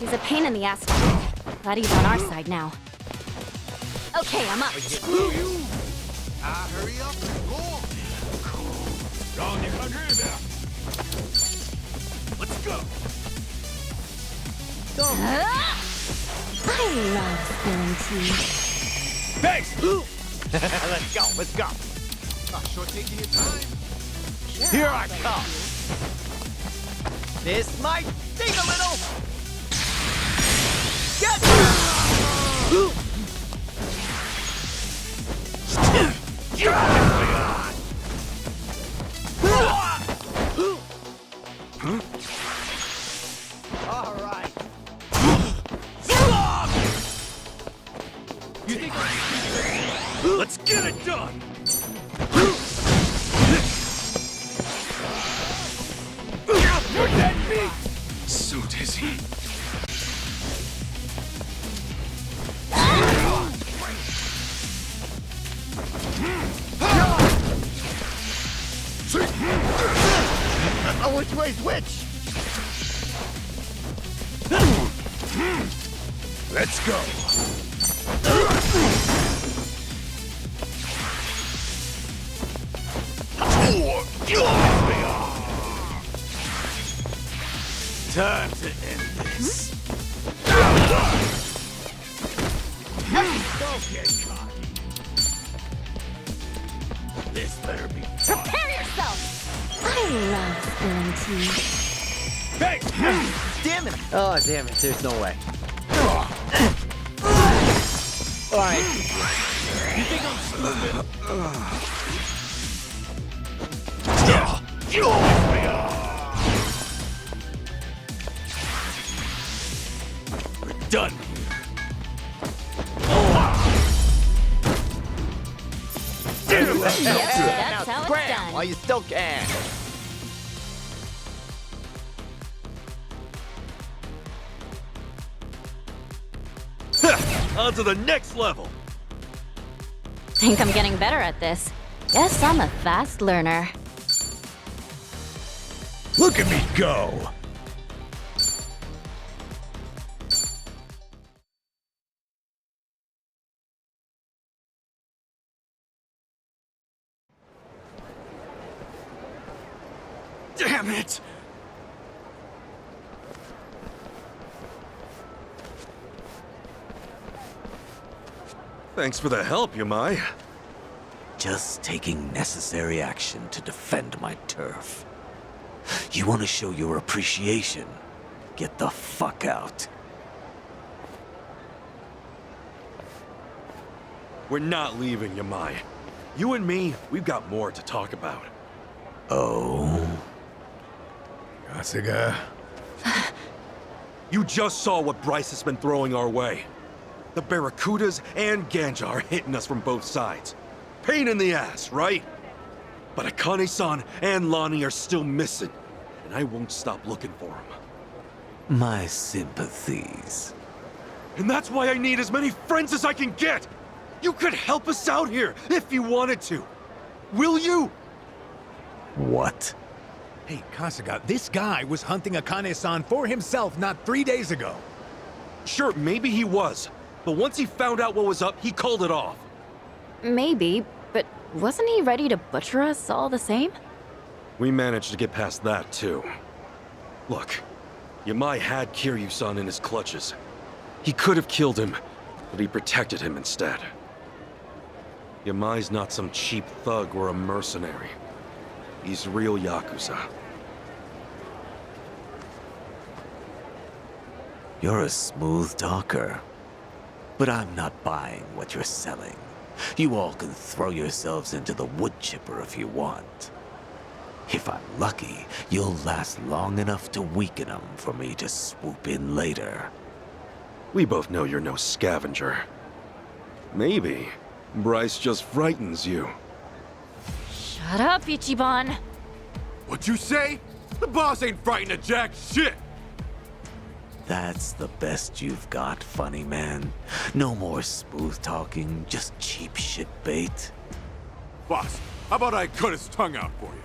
He's a pain in the ass. Glad he's on our side now. Okay, I'm up. Screw you! Hurry up and go! Cool. On your hungry now. Let's go! I love spilling tea. Thanks! Let's go, let's go. Sure taking your time. Here I come. This might sting a little. Get Let's get it done! You're dead meat! So dizzy. Oh, which way's which? Let's go. Time to end this. Don't get cocky. This better be fun. Prepare yourself! I love spilling tea. Hey! Damn it! Oh, damn it. There's no way. Alright. You think I'm stupid? We're done. That's how it's done. While you still can. On to the next level. Think I'm getting better at this. Guess I'm a fast learner. Look at me go! Damn it! Thanks for the help, Yamai. Just taking necessary action to defend my turf. You want to show your appreciation? Get the fuck out. We're not leaving, Yamai. You and me, we've got more to talk about. Oh? Sega. You just saw what Bryce has been throwing our way. The Barracudas and Ganja are hitting us from both sides. Pain in the ass, right? But Akane-san and Lonnie are still missing, and I won't stop looking for them. My sympathies. And that's why I need as many friends as I can get! You could help us out here, if you wanted to. Will you? What? Hey, Kasuga, this guy was hunting Akane-san for himself not 3 days ago. Sure, maybe he was. But once he found out what was up, he called it off. Maybe, but wasn't he ready to butcher us all the same? We managed to get past that, too. Look, Yamai had Kiryu-san in his clutches. He could have killed him, but he protected him instead. Yamai's not some cheap thug or a mercenary. He's real Yakuza. You're a smooth talker. But I'm not buying what you're selling. You all can throw yourselves into the wood chipper if you want. If I'm lucky, you'll last long enough to weaken them for me to swoop in later. We both know you're no scavenger. Maybe Bryce just frightens you. Shut up, Ichiban. What you say? The boss ain't frightened of jack shit! That's the best you've got, funny man. No more smooth talking, just cheap shit bait. Boss, how about I cut his tongue out for you?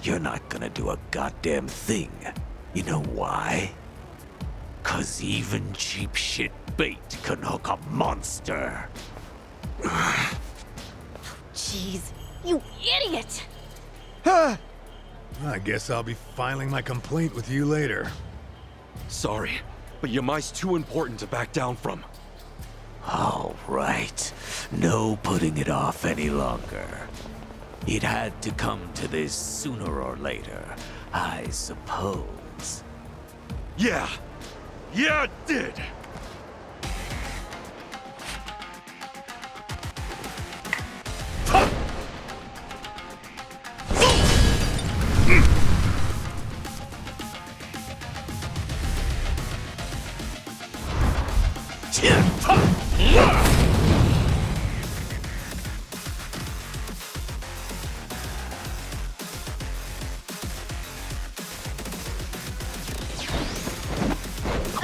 You're not gonna do a goddamn thing. You know why? 'Cause even cheap shit bait can hook a monster. Jeez, you idiot! I guess I'll be filing my complaint with you later. Sorry, but Yamai's too important to back down from. All right. No putting it off any longer. It had to come to this sooner or later, I suppose. Yeah! Yeah, it did!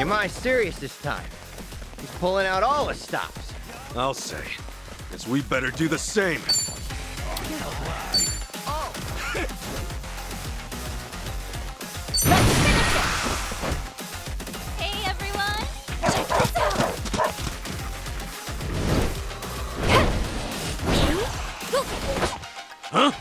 Your mind's serious this time. He's pulling out all the stops. I'll say. Guess we better do the same. Hey, everyone! Check this out! Huh?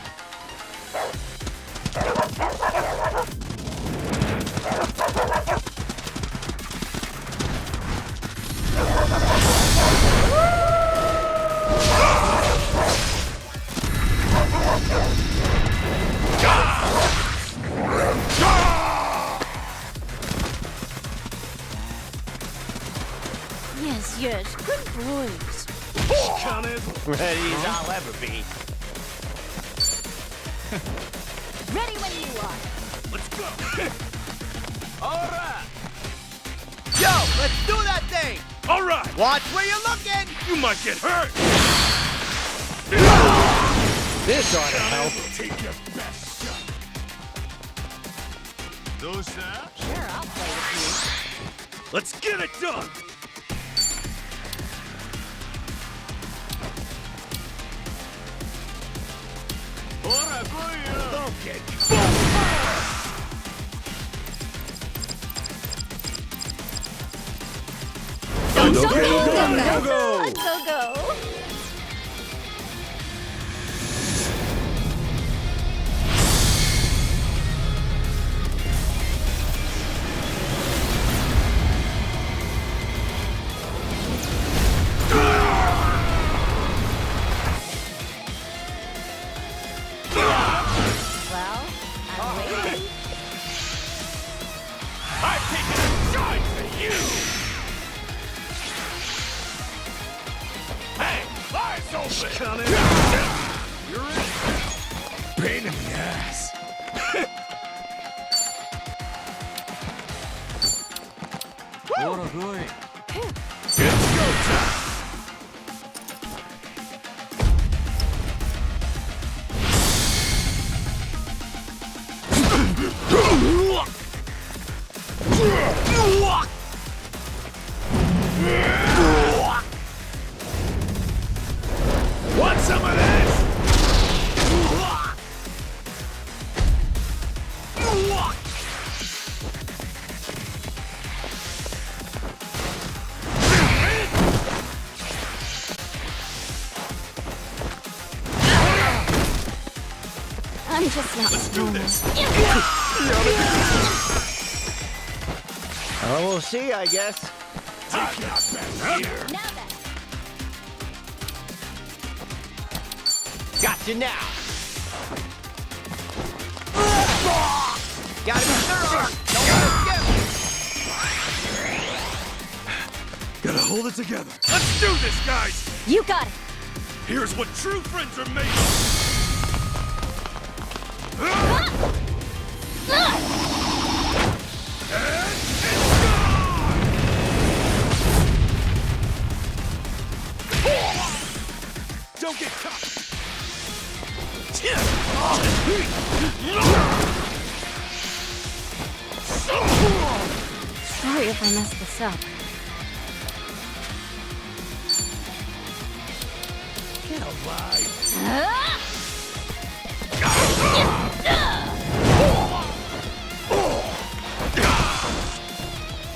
Yes, good boys. Ready as I'll ever be. Ready when you are. Let's go! Alright! Yo, let's do that thing! Alright! Watch where you're looking! You might get hurt! This ought to help. Take your best shot. Those Sure, I'll play with Let's get it done! Don't get you. Go! Go! Well, I'm waiting. I'm taking a shot for you! Hey, eyes open! You're in. Pain in the ass. It's go time! Want some of this? I'm just not. Let's do this. Oh, we'll see, I guess. Take your best here. Now then. Gotcha now. Gotta be thorough. Don't let us Gotta hold it together. Let's do this, guys! You got it. Here's what true friends are made of! Don't get caught! Sorry if I messed this up. Get alive!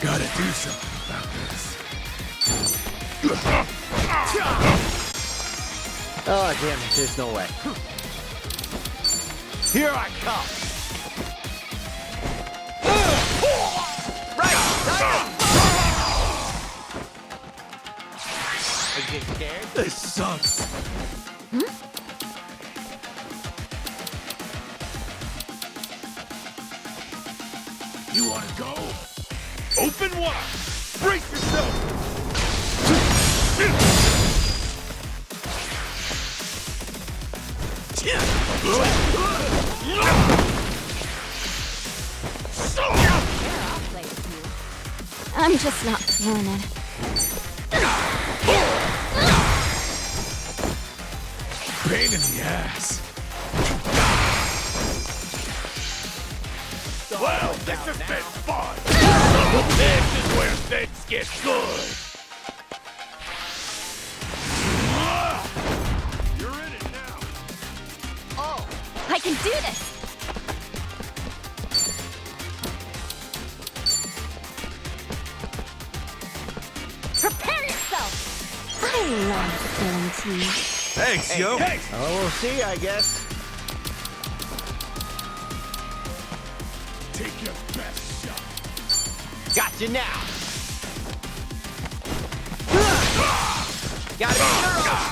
Gotta do something about this. Oh, damn it, there's no way. Here I come! Right! Are you getting scared? This sucks. You wanna go? Open wide! Brace yourself! I'm just not feeling it. Pain in the ass. Well, this has been fun! This is where things get good! You're in it now! Oh, I can do this! Prepare yourself! I love spilling tea. Thanks, yo! Hey. Oh, we'll see, I guess. Take your best shot! Gotcha now! Got it, girl!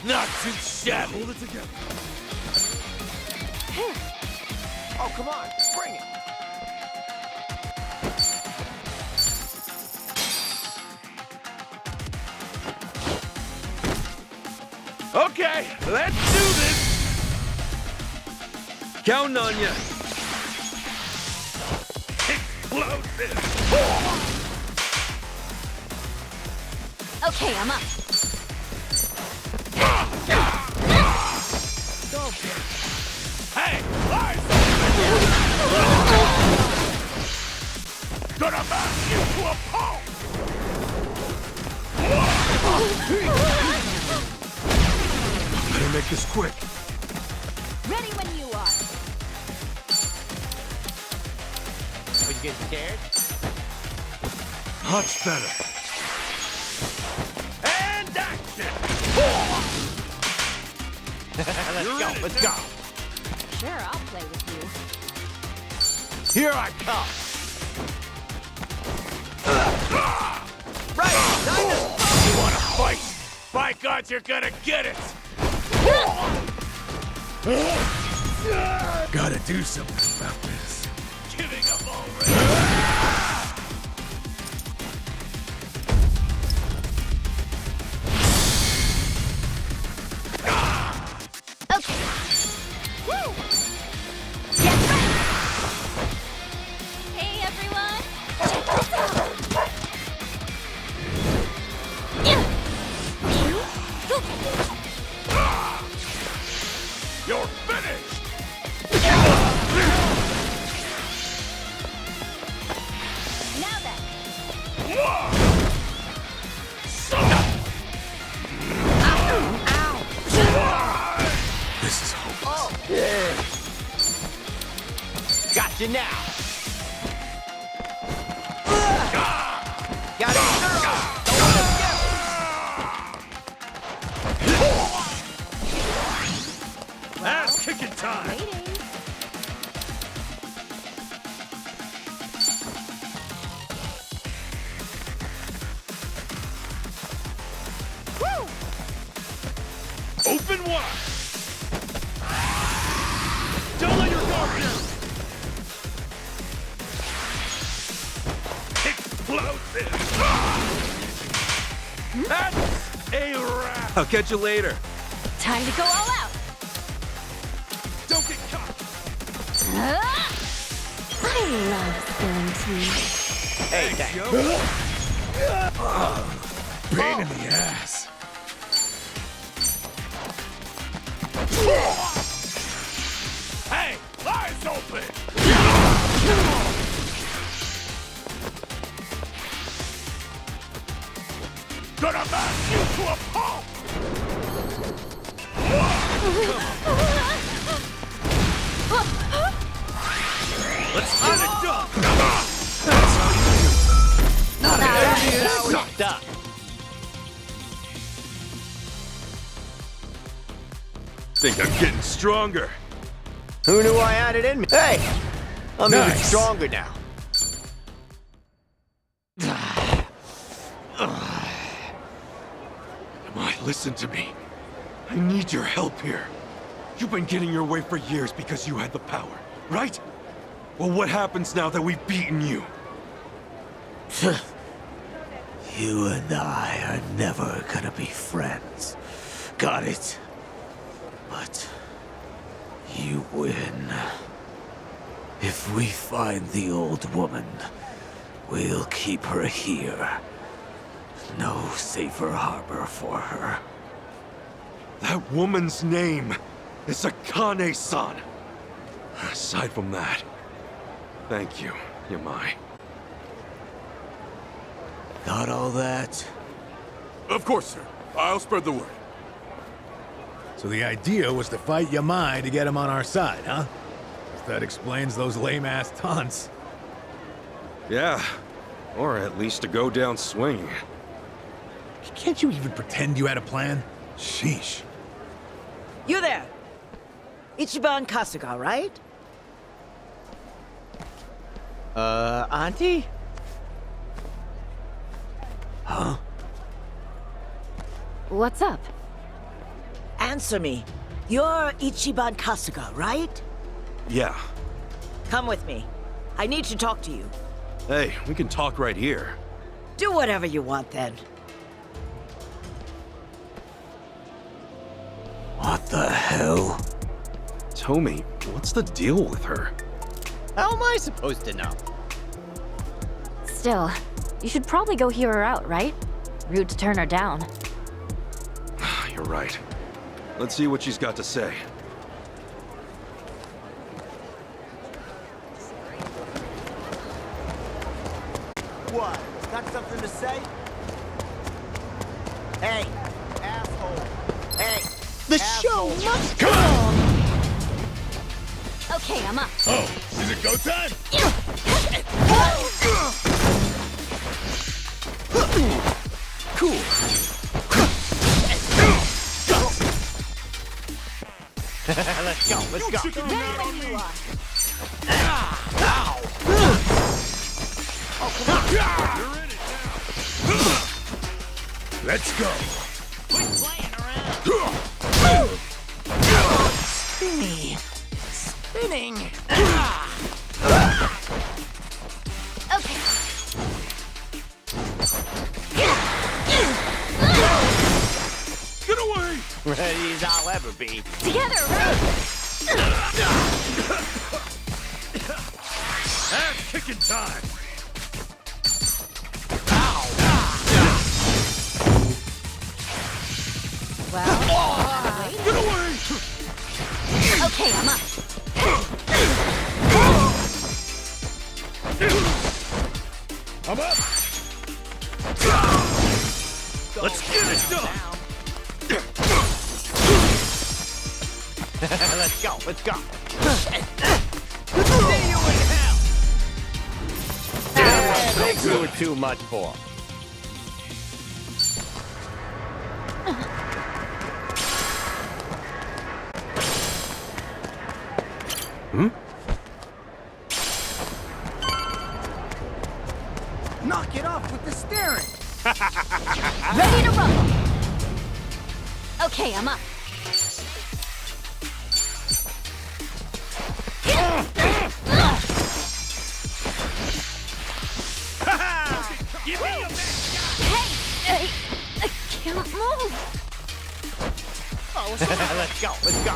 Not too shabby! Hold it together! Oh, come on, bring it! Okay, let's do this! Counting on you. Explosive! Okay, I'm up. Hey, eyes Gonna mash you to a pulp! Better make this quick. Ready when you are. Are you getting scared? Much better. And action! Let's go! Sure, I'll play with you. Here I come! Right! You wanna fight? By God, you're gonna get it! Gotta do something about this. Giving up already! Okay. Woo! Get ready! Hey, everyone! Check this out! You're finished! Now then. This is hopeless. Yeah. Gotcha now! Got it, girl! Ass kicking time! Woo! Open wide! Don't let your guard down! Explosive! That's a wrap! I'll catch you later. Time to go all out! Don't get caught! I love spilling tea. Hey, yo! Pain in the ass. Hey, eyes open! Gonna mash you to a pulp! Let's get it done! Not a done. Think I'm getting stronger. Who knew I had it in me? Hey! I'm even Nice. stronger now. Come on, listen to me. I need your help here. You've been getting your way for years because you had the power, right? Well, what happens now that we've beaten you? You and I are never gonna be friends. Got it? But you win. If we find the old woman, we'll keep her here. No safer harbor for her. That woman's name is Akane-san. Aside from that, thank you, Yamai. Got all that? Of course, sir. I'll spread the word. So the idea was to fight Yamai to get him on our side, huh? That explains those lame-ass taunts. Yeah, or at least to go down swinging. Can't you even pretend you had a plan? Sheesh. You there! Ichiban Kasuga, right? Auntie? Huh? What's up? Answer me. You're Ichiban Kasuga, right? Yeah. Come with me. I need to talk to you. Hey, we can talk right here. Do whatever you want, then. What the hell? Tommy, what's the deal with her? How am I supposed to know? Still, you should probably go hear her out, right? Rude to turn her down. You're right. Let's see what she's got to say. What? Got something to say? Hey, asshole. Hey, the show must go on. Okay, I'm up. Oh, is it go time? Cool. Let's go, let's go. Ow! Oh, come on. You're in it now. Let's go. Quit playing around. Spinning. Spinning. Okay. Get away! Ready as I'll ever be. Together, right? Ass kicking time! Well, Get away! okay, I'm up. I'm up. Let's get it done! Let's go, let's go. See you in hell! Thanks you were too much for. Hmm? Knock it off with the steering! Ready to rumble. Okay, I'm up. Give me your best shot! Hey, I can't move. Oh, let's go, let's go.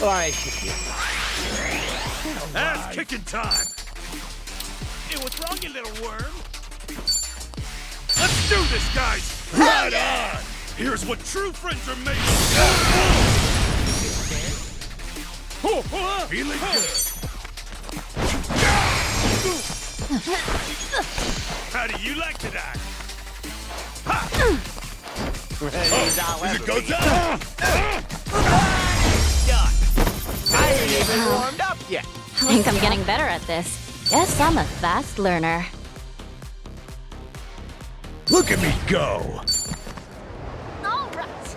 I should be. Ass kicking time! Hey, what's wrong, you little worm? Let's do this, guys! Right on! Here's what true friends are made of! Feeling good! How do you like to die? Is it go time? I ain't even warmed up yet. I think I'm getting better at this. Guess I'm a fast learner. Look at me go! All right.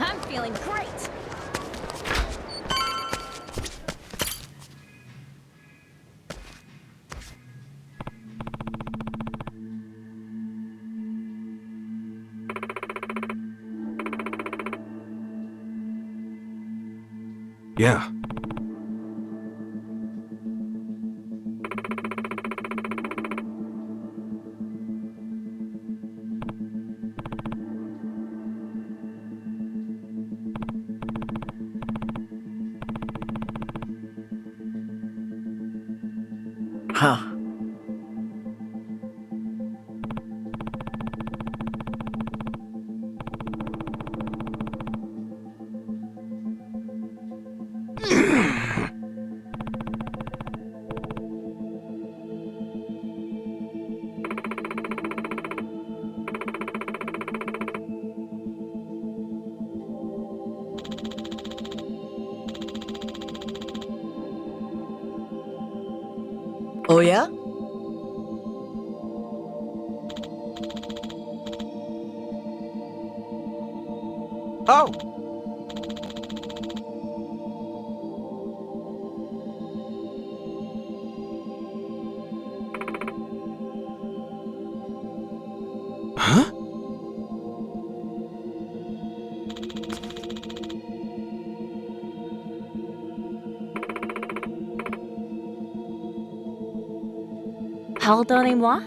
I'm feeling great. Yeah. Huh. Oh, yeah? Oh! Huh? Pardonnez-moi?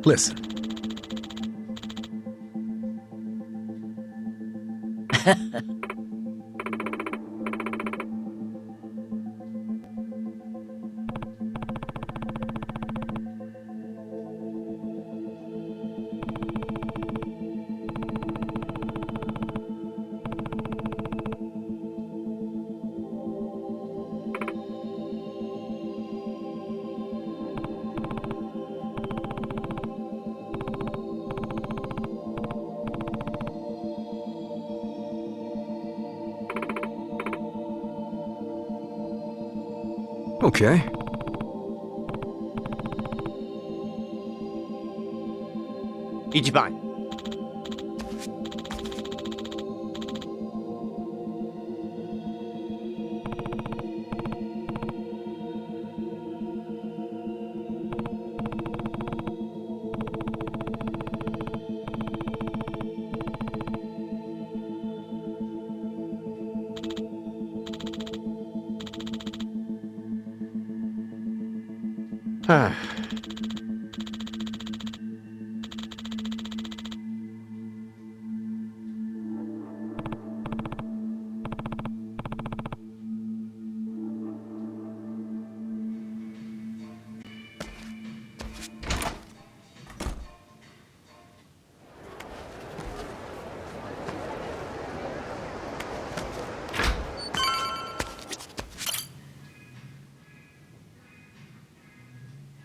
Listen. Okay. Ichiban.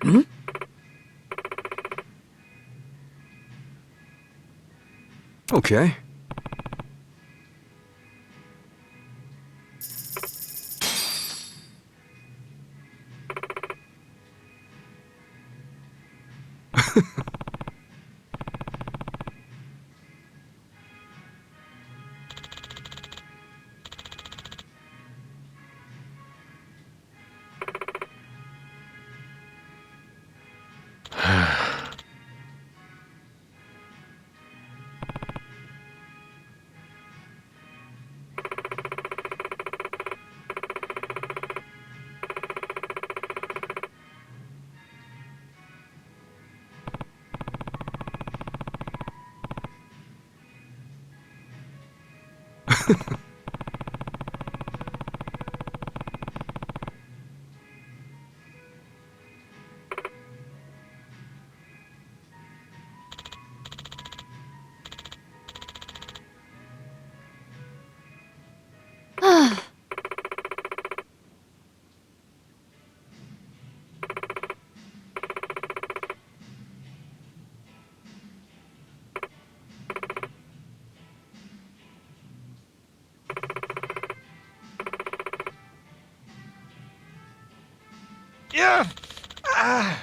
Hmm? Okay. Yeah! Ah!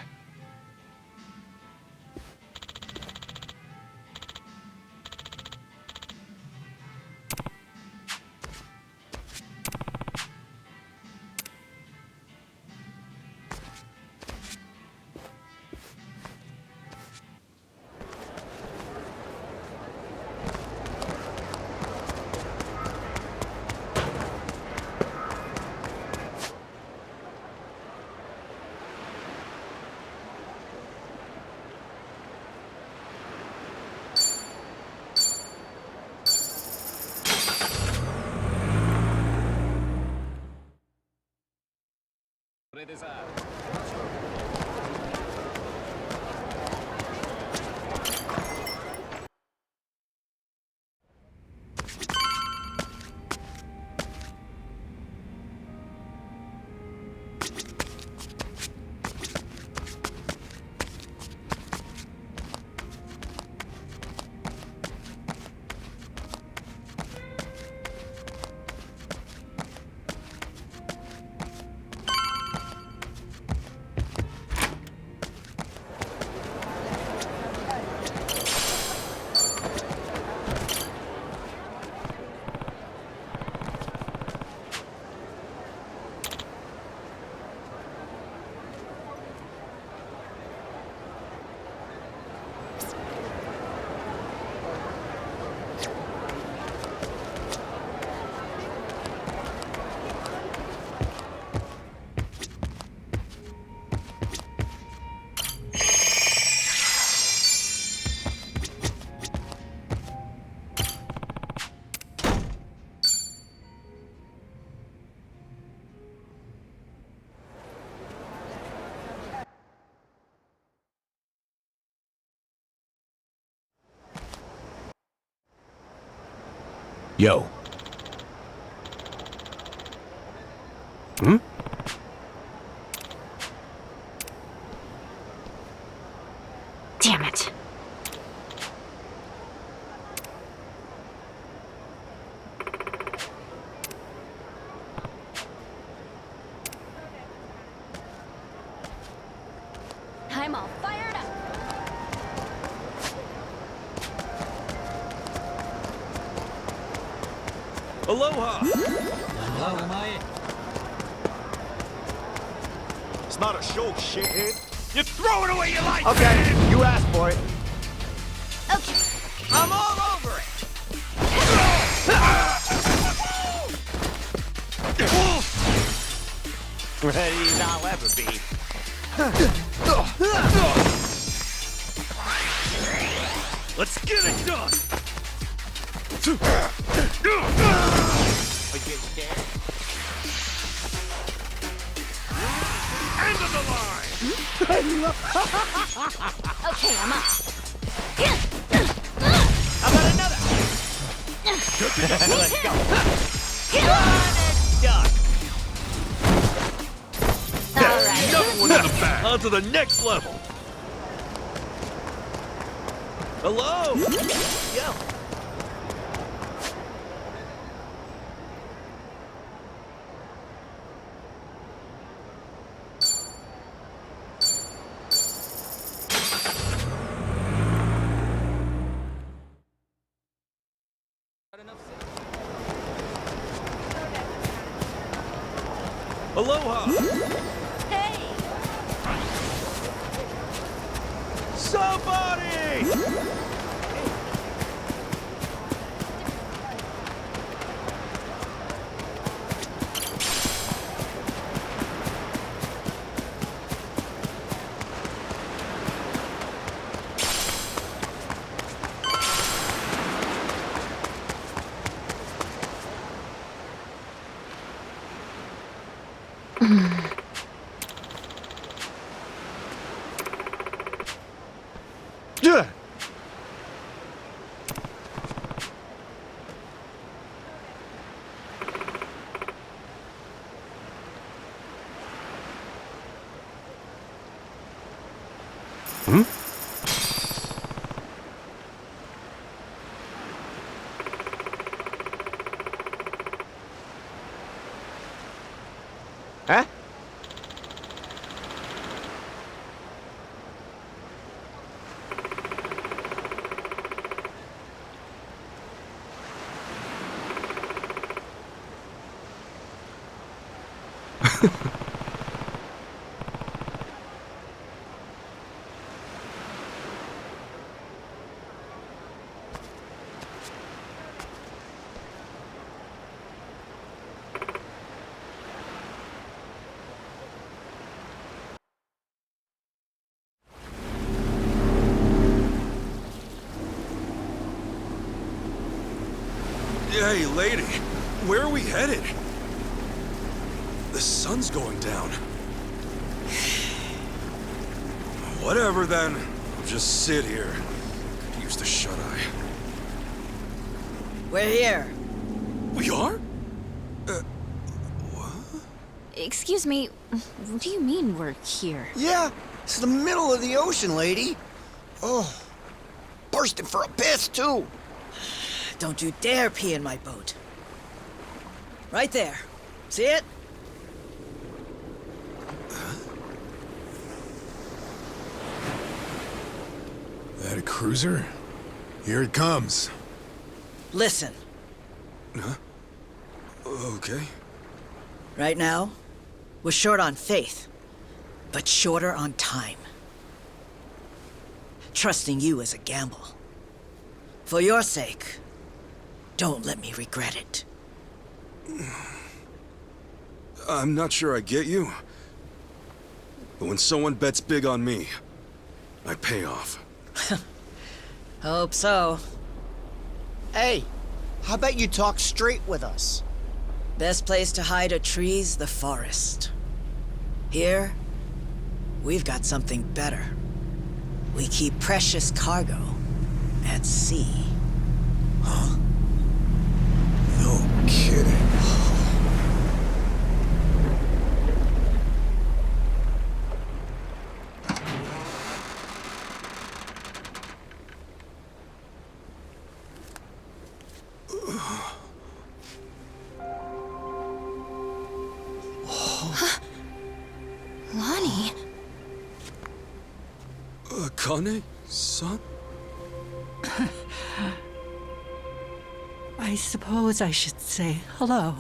Yo. Hmm? Damn it. I'm all fired up. Aloha! It's not a show, shithead. You throw it away you like! Okay, you asked for it. Okay. I'm all over it. Ready as I'll ever be. Let's get it done! Are you getting scared? End of the line! Okay, I'm up. How about another? Let's go. Done and done. Another one in the back. On to the next level. Hello? Yo. Aloha! Hey! Somebody! Yeah. Hmm? Huh? Hey, lady, where are we headed? The sun's going down. Whatever then. I'll just sit here. Could use the shut-eye. We're here. We are? Excuse me, what do you mean we're here? Yeah, it's the middle of the ocean, lady. Oh, bursting for a piss, too. Don't you dare pee in my boat. Right there. See it? That a cruiser? Here it comes. Listen. Huh? Okay. Right now, we're short on faith, but shorter on time. Trusting you is a gamble. For your sake, don't let me regret it. I'm not sure I get you. But when someone bets big on me, I pay off. Hope so. Hey, how about you talk straight with us? Best place to hide a tree's the forest. Here, we've got something better. We keep precious cargo at sea. Huh? No kidding. Lonnie? Akane-san? I suppose I should say hello.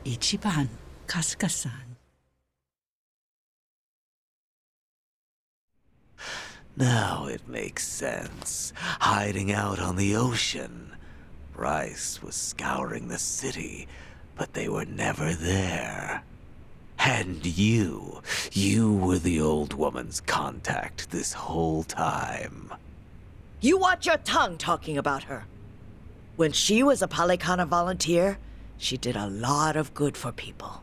Ichiban Kasuga-san. Now it makes sense. Hiding out on the ocean. Bryce was scouring the city, but they were never there. And you were the old woman's contact this whole time. You watch your tongue talking about her. When she was a Palikana volunteer, she did a lot of good for people.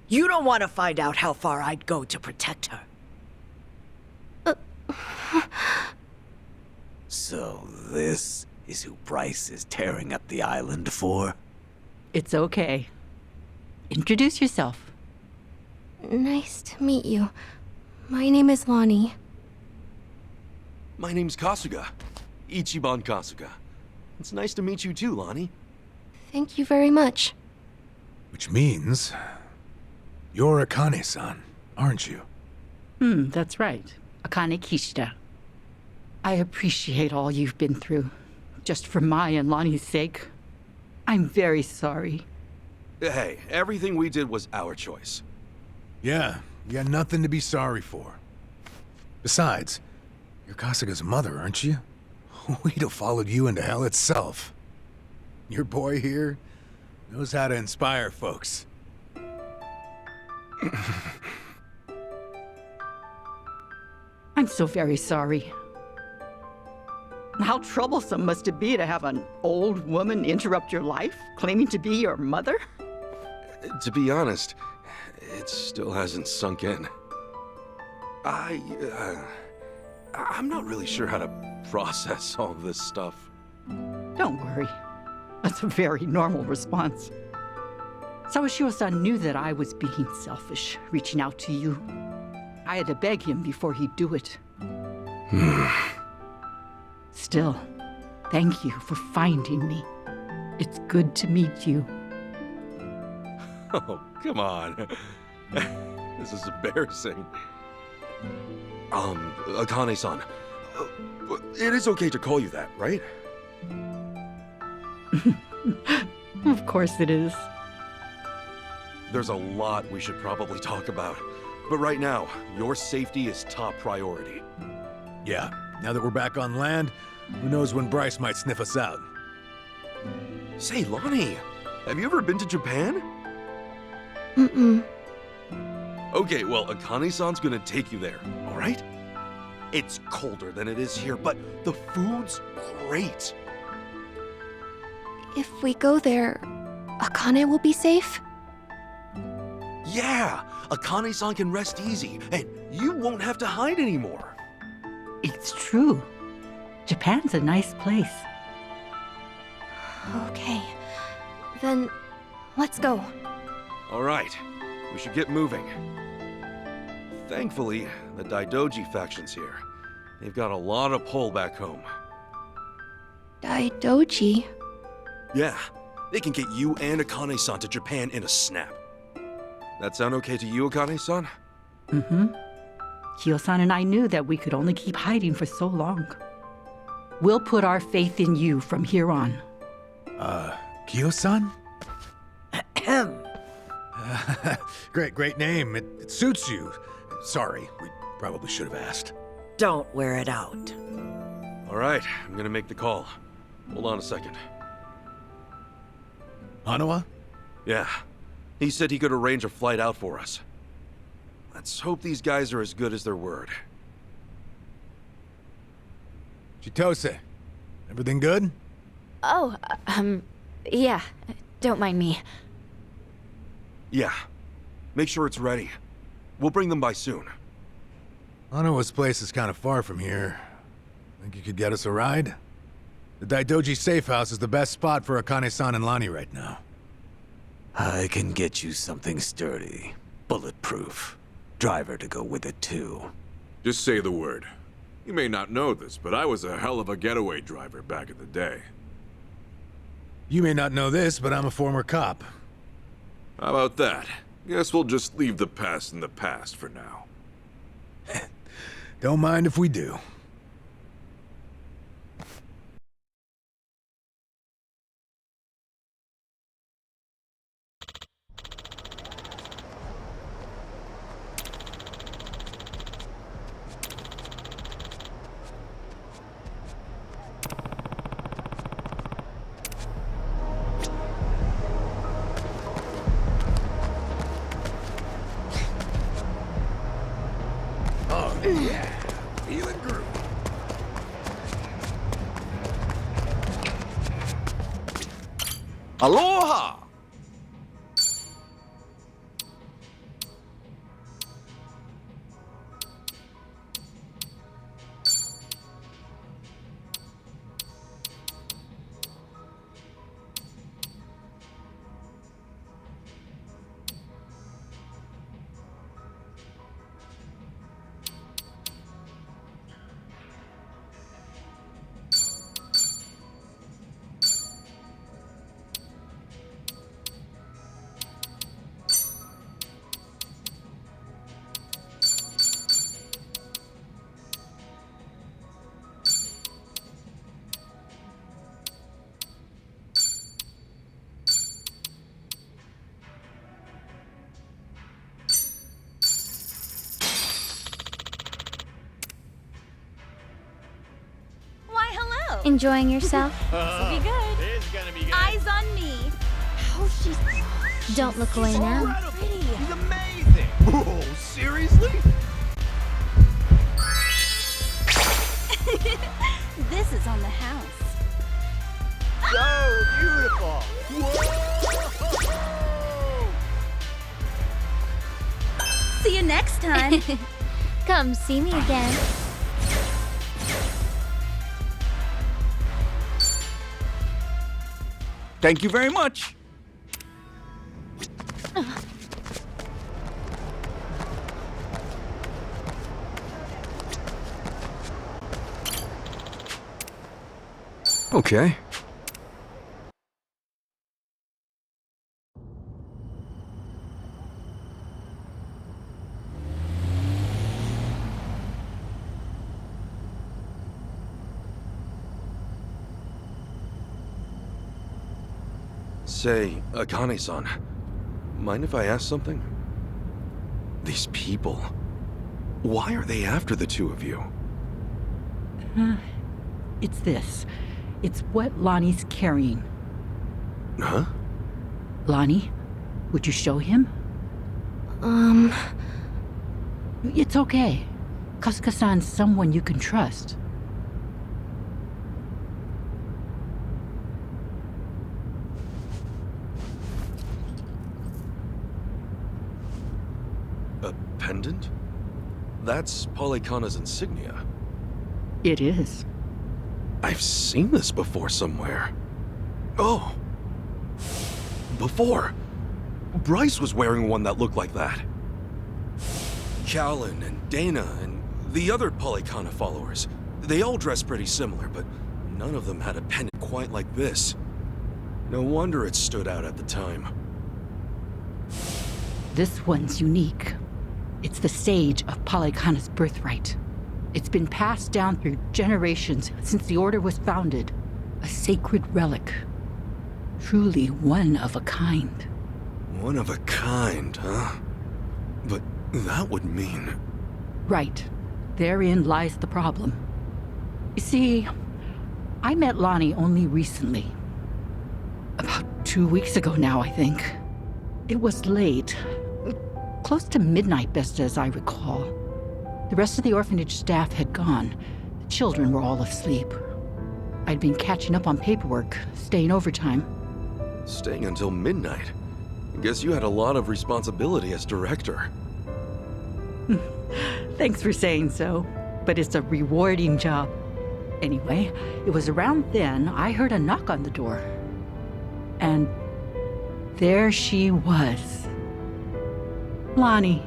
You don't want to find out how far I'd go to protect her. So this is who Bryce is tearing up the island for? It's okay. Introduce yourself. Nice to meet you. My name is Lonnie. My name's Kasuga. Ichiban Kasuga. It's nice to meet you too, Lonnie. Thank you very much. Which means... you're Akane-san, aren't you? That's right. Akane Kishida. I appreciate all you've been through. Just for my and Lonnie's sake. I'm very sorry. Hey, everything we did was our choice. Yeah, you got nothing to be sorry for. Besides, you're Kasuga's mother, aren't you? We'd have followed you into hell itself. Your boy here knows how to inspire folks. I'm so very sorry. How troublesome must it be to have an old woman interrupt your life, claiming to be your mother? To be honest, it still hasn't sunk in. I'm not really sure how to process all of this stuff. Don't worry. That's a very normal response. Sawashiro-san knew that I was being selfish, reaching out to you. I had to beg him before he'd do it. Still, thank you for finding me. It's good to meet you. Oh, come on. This is embarrassing. Akane-san, it is okay to call you that, right? Of course it is. there's a lot we should probably talk about. But right now, your safety is top priority. Yeah, now that we're back on land, who knows when Bryce might sniff us out. Say, Lonnie, have you ever been to Japan? Mm-mm. Okay, well, Akane-san's gonna take you there, all right? It's colder than it is here, but the food's great. If we go there, Akane will be safe? Yeah, Akane-san can rest easy, and you won't have to hide anymore. It's true. Japan's a nice place. Okay. Then, let's go. All right, we should get moving. Thankfully, the Daidoji faction's here. They've got a lot of pull back home. Daidoji? Yeah, they can get you and Akane-san to Japan in a snap. That sound okay to you, Akane-san? Mm-hmm. Kyo-san and I knew that we could only keep hiding for so long. We'll put our faith in you from here on. Kyo-san? Great name. It suits you. Sorry, we probably should have asked. Don't wear it out. All right, I'm gonna make the call. Hold on a second. Hanawa? Yeah, he said he could arrange a flight out for us. Let's hope these guys are as good as their word. Chitose, everything good? Oh, yeah. Don't mind me. Yeah, make sure it's ready. We'll bring them by soon. Hanawa's place is kind of far from here. Think you could get us a ride? The Daidoji safe house is the best spot for Akane-san and Lonnie right now. I can get you something sturdy, bulletproof. Driver to go with it too. Just say the word. You may not know this, but I was a hell of a getaway driver back in the day. You may not know this, but I'm a former cop. How about that? Guess we'll just leave the past in the past for now. Don't mind if we do. Yeah, feeling groovy. Aloha! Enjoying yourself? This'll be good. This is gonna be good. Eyes on me. Oh, she's... Don't look away now. Pretty. She's amazing. Whoa, seriously? This is on the house. So beautiful. See you next time. Come see me again. Thank you very much. Okay. Say, Akane-san, mind if I ask something? These people, why are they after the two of you? It's this. It's what Lonnie's carrying. Huh? Lonnie, would you show him? It's okay. Kasuka-san's someone you can trust. A pendant? That's Polykhana's insignia. It is. I've seen this before somewhere. Oh! Before! Bryce was wearing one that looked like that. Callan and Dana and the other Polykhana followers, they all dressed pretty similar, but none of them had a pendant quite like this. No wonder it stood out at the time. This one's unique. It's the sage of Polykhana's birthright. It's been passed down through generations since the Order was founded. A sacred relic. Truly one of a kind. One of a kind, huh? But that would mean... Right. Therein lies the problem. You see, I met Lonnie only recently. About 2 weeks ago now, I think. It was late. Close to midnight, best as I recall. The rest of the orphanage staff had gone. The children were all asleep. I'd been catching up on paperwork, staying overtime. Staying until midnight? I guess you had a lot of responsibility as director. Thanks for saying so, but it's a rewarding job. Anyway, it was around then I heard a knock on the door. And there she was. Lonnie.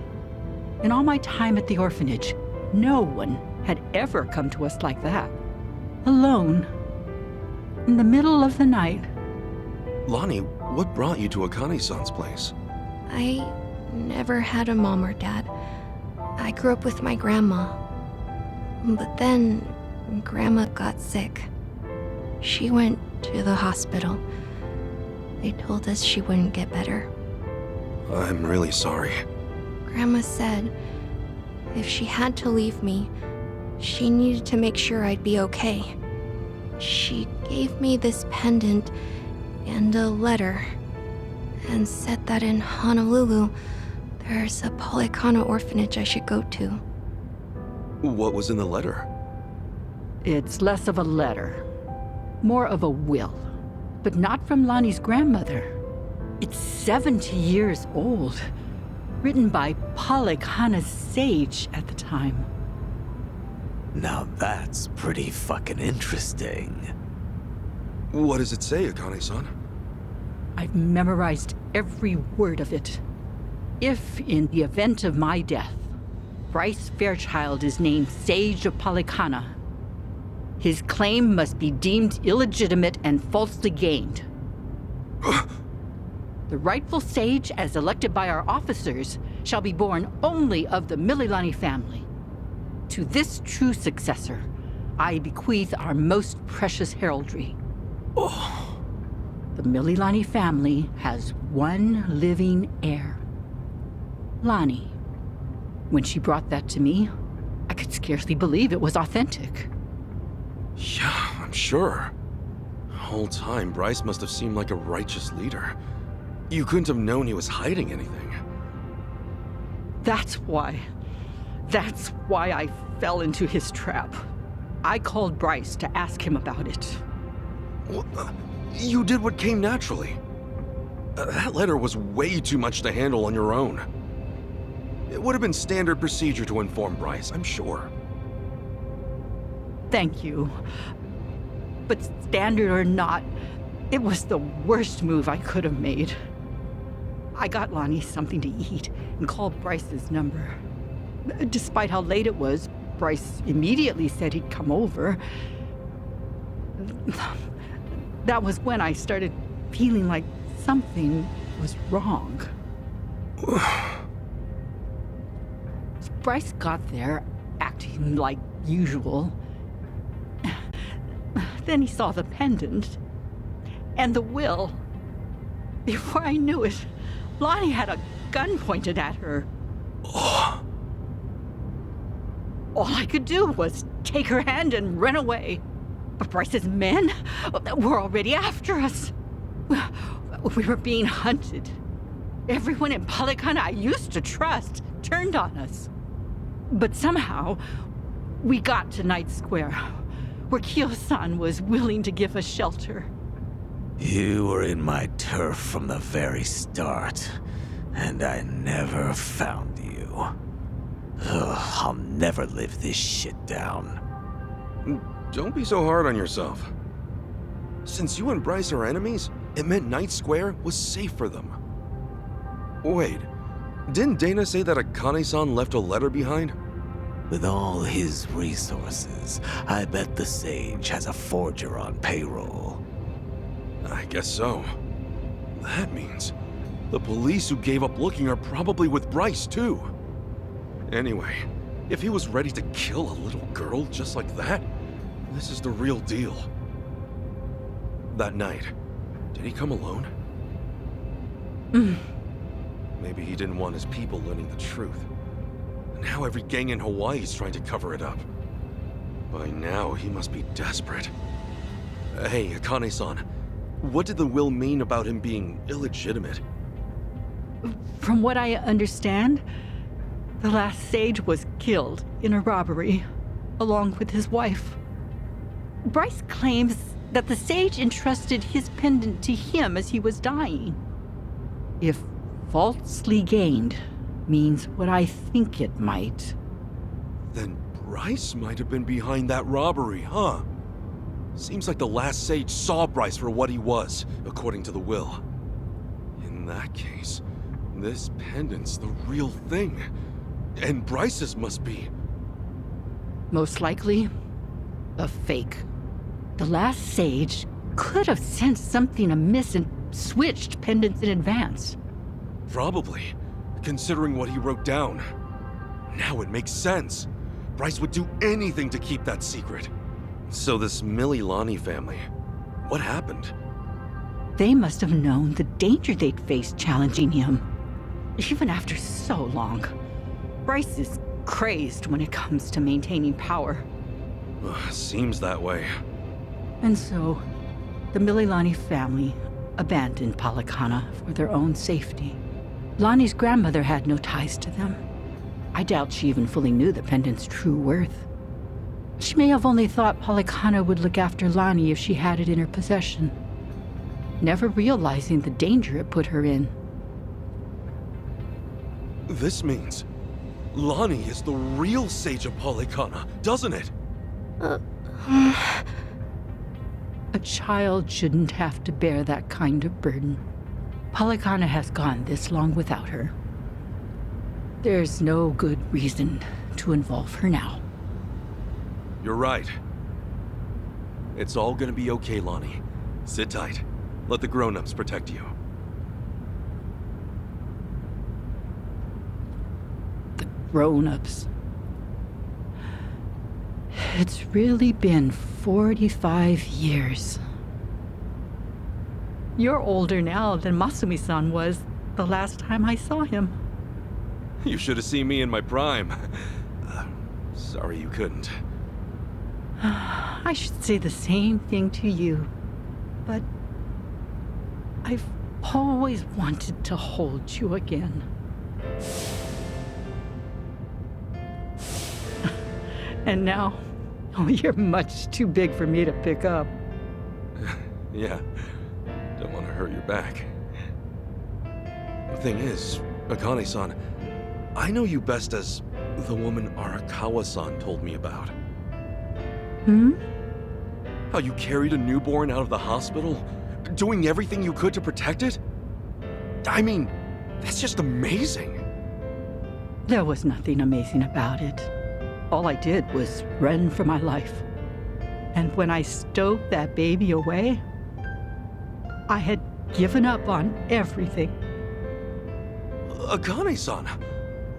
In all my time at the orphanage, no one had ever come to us like that. Alone. In the middle of the night. Lonnie, what brought you to Akane-san's place? I never had a mom or dad. I grew up with my grandma. But then, Grandma got sick. She went to the hospital. They told us she wouldn't get better. I'm really sorry. Grandma said if she had to leave me, she needed to make sure I'd be okay. She gave me this pendant and a letter, and said that in Honolulu, there's a Polykhana orphanage I should go to. What was in the letter? It's less of a letter, more of a will, but not from Lonnie's grandmother. It's 70 years old, written by Polykhana's sage at the time. Now that's pretty fucking interesting. What does it say, Akane-san? I've memorized every word of it. If, in the event of my death, Bryce Fairchild is named Sage of Polykhana, his claim must be deemed illegitimate and falsely gained. The rightful sage, as elected by our officers, shall be born only of the Mililani family. To this true successor, I bequeath our most precious heraldry. Oh. The Mililani family has one living heir. Lonnie. When she brought that to me, I could scarcely believe it was authentic. Yeah, I'm sure. The whole time, Bryce must have seemed like a righteous leader. You couldn't have known he was hiding anything. That's why I fell into his trap. I called Bryce to ask him about it. Well, you did what came naturally. That letter was way too much to handle on your own. It would have been standard procedure to inform Bryce, I'm sure. Thank you. But standard or not, it was the worst move I could have made. I got Lonnie something to eat and called Bryce's number. Despite how late it was, Bryce immediately said he'd come over. That was when I started feeling like something was wrong. Bryce got there, acting like usual. Then he saw the pendant and the will. Before I knew it, Lonnie had a gun pointed at her. Oh. All I could do was take her hand and run away. But Bryce's men were already after us. We were being hunted. Everyone in Polycana I used to trust turned on us. But somehow, we got to Night Square, where Kyo-san was willing to give us shelter. You were in my turf from the very start, and I never found you. Ugh, I'll never live this shit down. Don't be so hard on yourself. Since you and Bryce are enemies, it meant Night Square was safe for them. Wait, didn't Dana say that Akane-san left a letter behind? With all his resources, I bet the Sage has a forger on payroll. I guess so. That means the police who gave up looking are probably with Bryce, too. Anyway, if he was ready to kill a little girl just like that, this is the real deal. That night, did he come alone? Maybe he didn't want his people learning the truth. Now every gang in Hawaii is trying to cover it up. By now, he must be desperate. Hey, Akane-san, what did the will mean about him being illegitimate? From what I understand, the last Sage was killed in a robbery, along with his wife. Bryce claims that the Sage entrusted his pendant to him as he was dying. If falsely gained means what I think it might. Then Bryce might have been behind that robbery, huh? Seems like the last Sage saw Bryce for what he was, according to the will. In that case, this pendant's the real thing. And Bryce's must be. Most likely, a fake. The last Sage could have sensed something amiss and switched pendants in advance. Probably, considering what he wrote down. Now it makes sense. Bryce would do anything to keep that secret. So this Mililani family, what happened? They must have known the danger they'd face challenging him. Even after so long. Bryce is crazed when it comes to maintaining power. Seems that way. And so, the Mililani family abandoned Polycana for their own safety. Lonnie's grandmother had no ties to them. I doubt she even fully knew the pendant's true worth. She may have only thought Polycana would look after Lonnie if she had it in her possession, never realizing the danger it put her in. This means Lonnie is the real Sage of Polycana, doesn't it? A child shouldn't have to bear that kind of burden. Polycana has gone this long without her. There's no good reason to involve her now. You're right. It's all gonna be okay, Lonnie. Sit tight. Let the grown-ups protect you. The grown-ups. It's really been 45 years. You're older now than Masumi-san was the last time I saw him. You should have seen me in my prime. Sorry you couldn't. I should say the same thing to you, but I've always wanted to hold you again. And now, you're much too big for me to pick up. Yeah, don't want to hurt your back. The thing is, Akane-san, I know you best as the woman Arakawa-san told me about. How you carried a newborn out of the hospital, doing everything you could to protect it? I mean, that's just amazing. There was nothing amazing about it. All I did was run for my life. And when I stowed that baby away, I had given up on everything. Akane-san,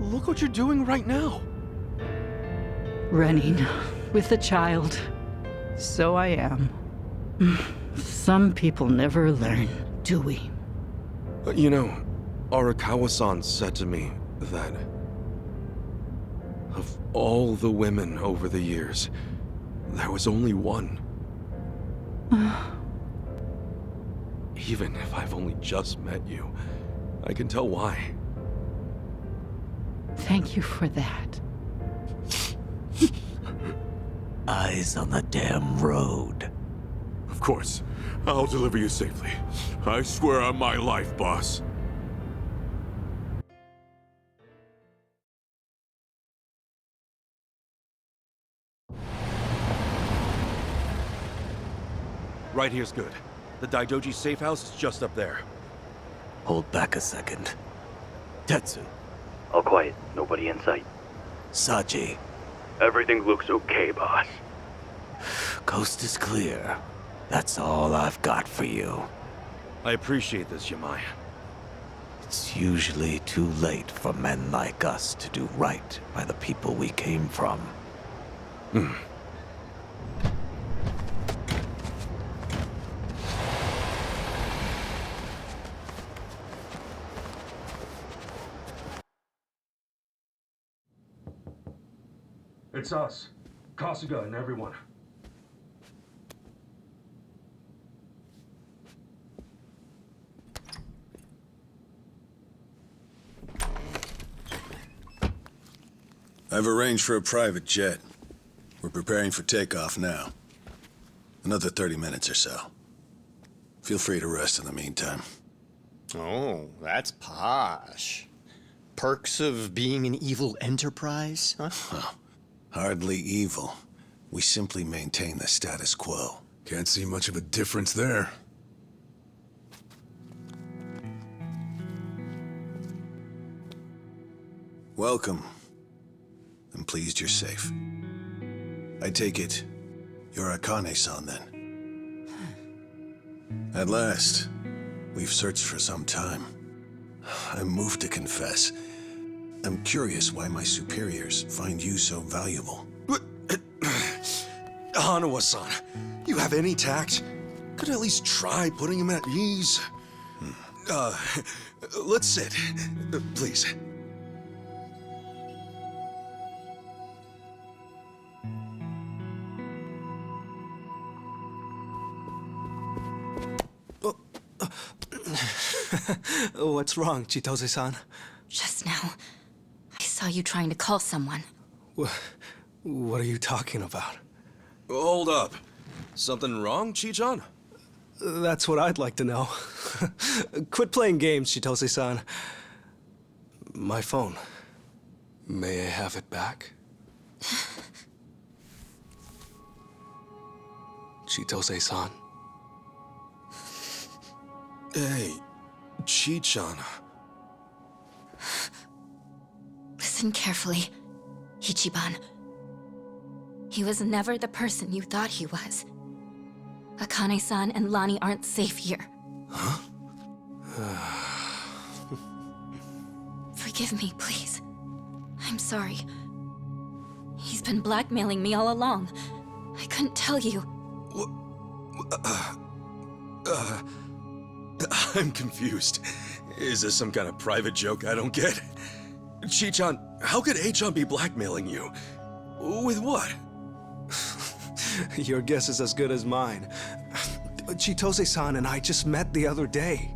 look what you're doing right now. Running with a child. So I am. Some people never learn, do we? You know, Arakawa-san said to me that of all the women over the years, there was only one. Even if I've only just met you, I can tell why. Thank you for that. Eyes on the damn road. Of course. I'll deliver you safely. I swear on my life, boss. Right here's good. The Daidoji safe house is just up there. Hold back a second. Tetsu. All quiet. Nobody in sight. Saji. Everything looks okay, boss. Coast is clear. That's all I've got for you. I appreciate this, Yamai. It's usually too late for men like us to do right by the people we came from. It's us. Kasuga and everyone. I've arranged for a private jet. We're preparing for takeoff now. Another 30 minutes or so. Feel free to rest in the meantime. Oh, that's posh. Perks of being an evil enterprise, huh? Oh, hardly evil. We simply maintain the status quo. Can't see much of a difference there. Welcome. I'm pleased you're safe. I take it you're Akane-san then. At last, we've searched for some time. I'm moved to confess. I'm curious why my superiors find you so valuable. Hanawa-san, you have any tact? Could at least try putting him at ease. Let's sit, please. What's wrong, Chitose-san? Just now, I saw you trying to call someone. What are you talking about? Hold up. Something wrong, Chi-chan? That's what I'd like to know. Quit playing games, Chitose-san. My phone. May I have it back? Chitose-san. Hey, Chi-chan. Listen carefully, Ichiban. He was never the person you thought he was. Akane-san and Lani aren't safe here. Huh? Forgive me, please. I'm sorry. He's been blackmailing me all along. I couldn't tell you. I'm confused. Is this some kind of private joke I don't get? Chi-chan, how could A-chan be blackmailing you? With what? Your guess is as good as mine. Chitose-san and I just met the other day.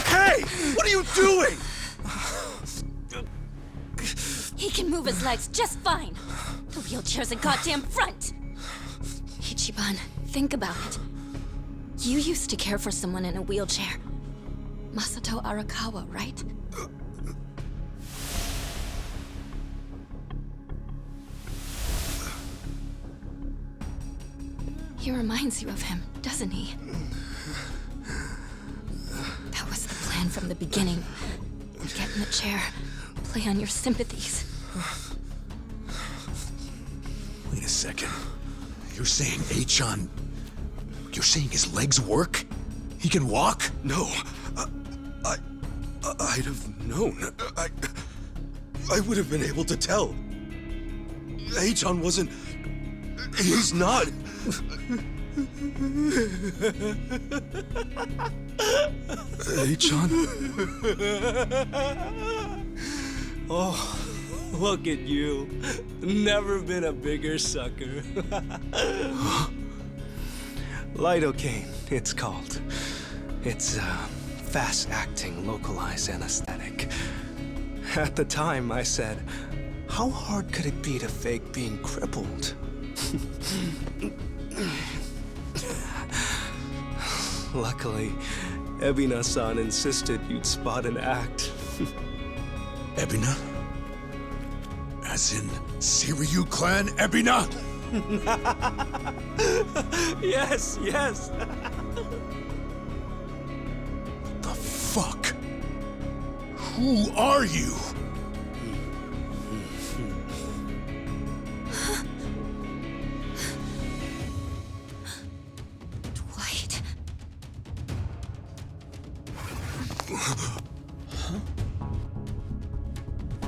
Hey! What are you doing? He can move his legs just fine. The wheelchair's a goddamn front. Ichiban, think about it. You used to care for someone in a wheelchair. Masato Arakawa, right? He reminds you of him, doesn't he? That was the plan from the beginning. Get in the chair, play on your sympathies. Wait a second. You're saying A-chan... You're saying his legs work? He can walk? No. I'd have known. I would have been able to tell. A-chan wasn't... He's not... Hey, John. Oh, look at you. Never been a bigger sucker. Lidocaine, it's called. It's a fast-acting, localized anesthetic. At the time, I said, how hard could it be to fake being crippled? Luckily, Ebina-san insisted you'd spot an act. Ebina? As in, Ryu Clan Ebina? Yes, yes. The fuck? Who are you? Dwight.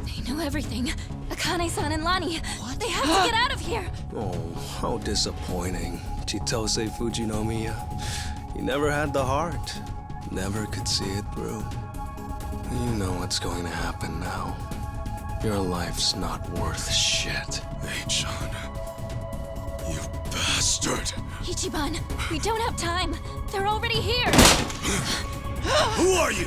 They know everything. Akane-san and Lani. They have to get out of here. Oh, how disappointing. Chitose Fujinomiya. He never had the heart. Never could see it through. You know what's going to happen now. Your life's not worth shit. Hey, John. You bastard. Ichiban, we don't have time. They're already here. Who are you?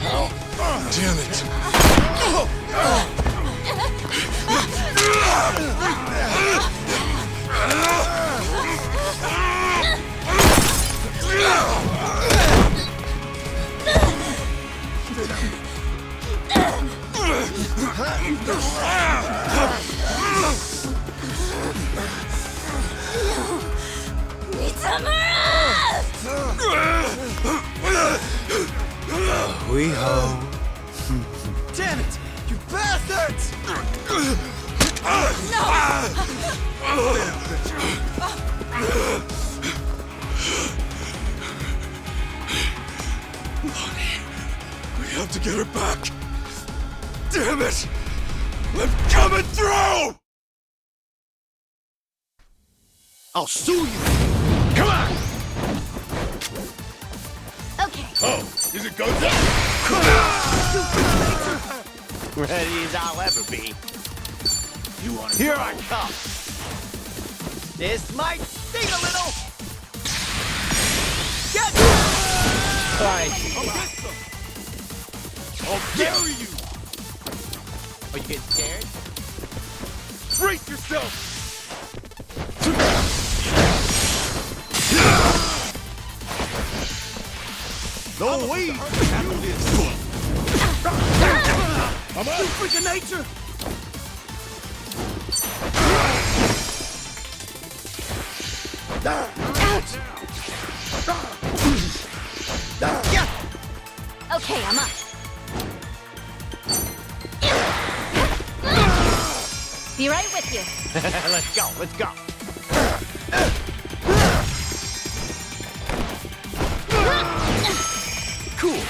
No! Damn it. We ho. Damn it! You bastards! Lonnie, we have to get her back. Damn it! I'm coming through! I'll sue you! Come on! Okay. Oh, is it Goza? Ready as I'll ever be. You want Here I come. This might sting a little. Get Right. I'll bury you! Are you getting scared? Brace yourself! No way! Handle this! I'm out! Freak of nature! Okay, I'm up. Be right with you. Let's go, let's go. Cool.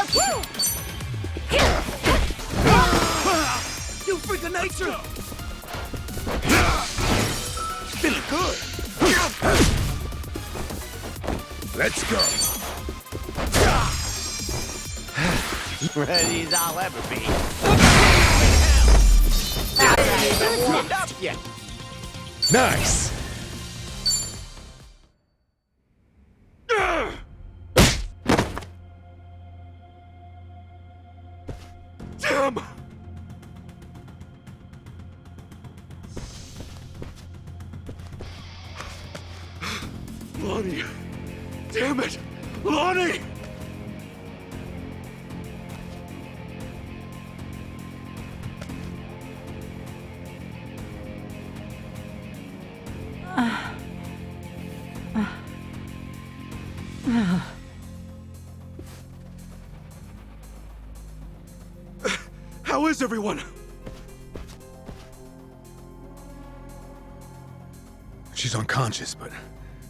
Okay. You freak of nature! Feeling good! Let's go! Ready as I'll ever be. Warmed up yet. Nice! Damn! Lonnie! Damn it! Lonnie! How is everyone? she's unconscious, but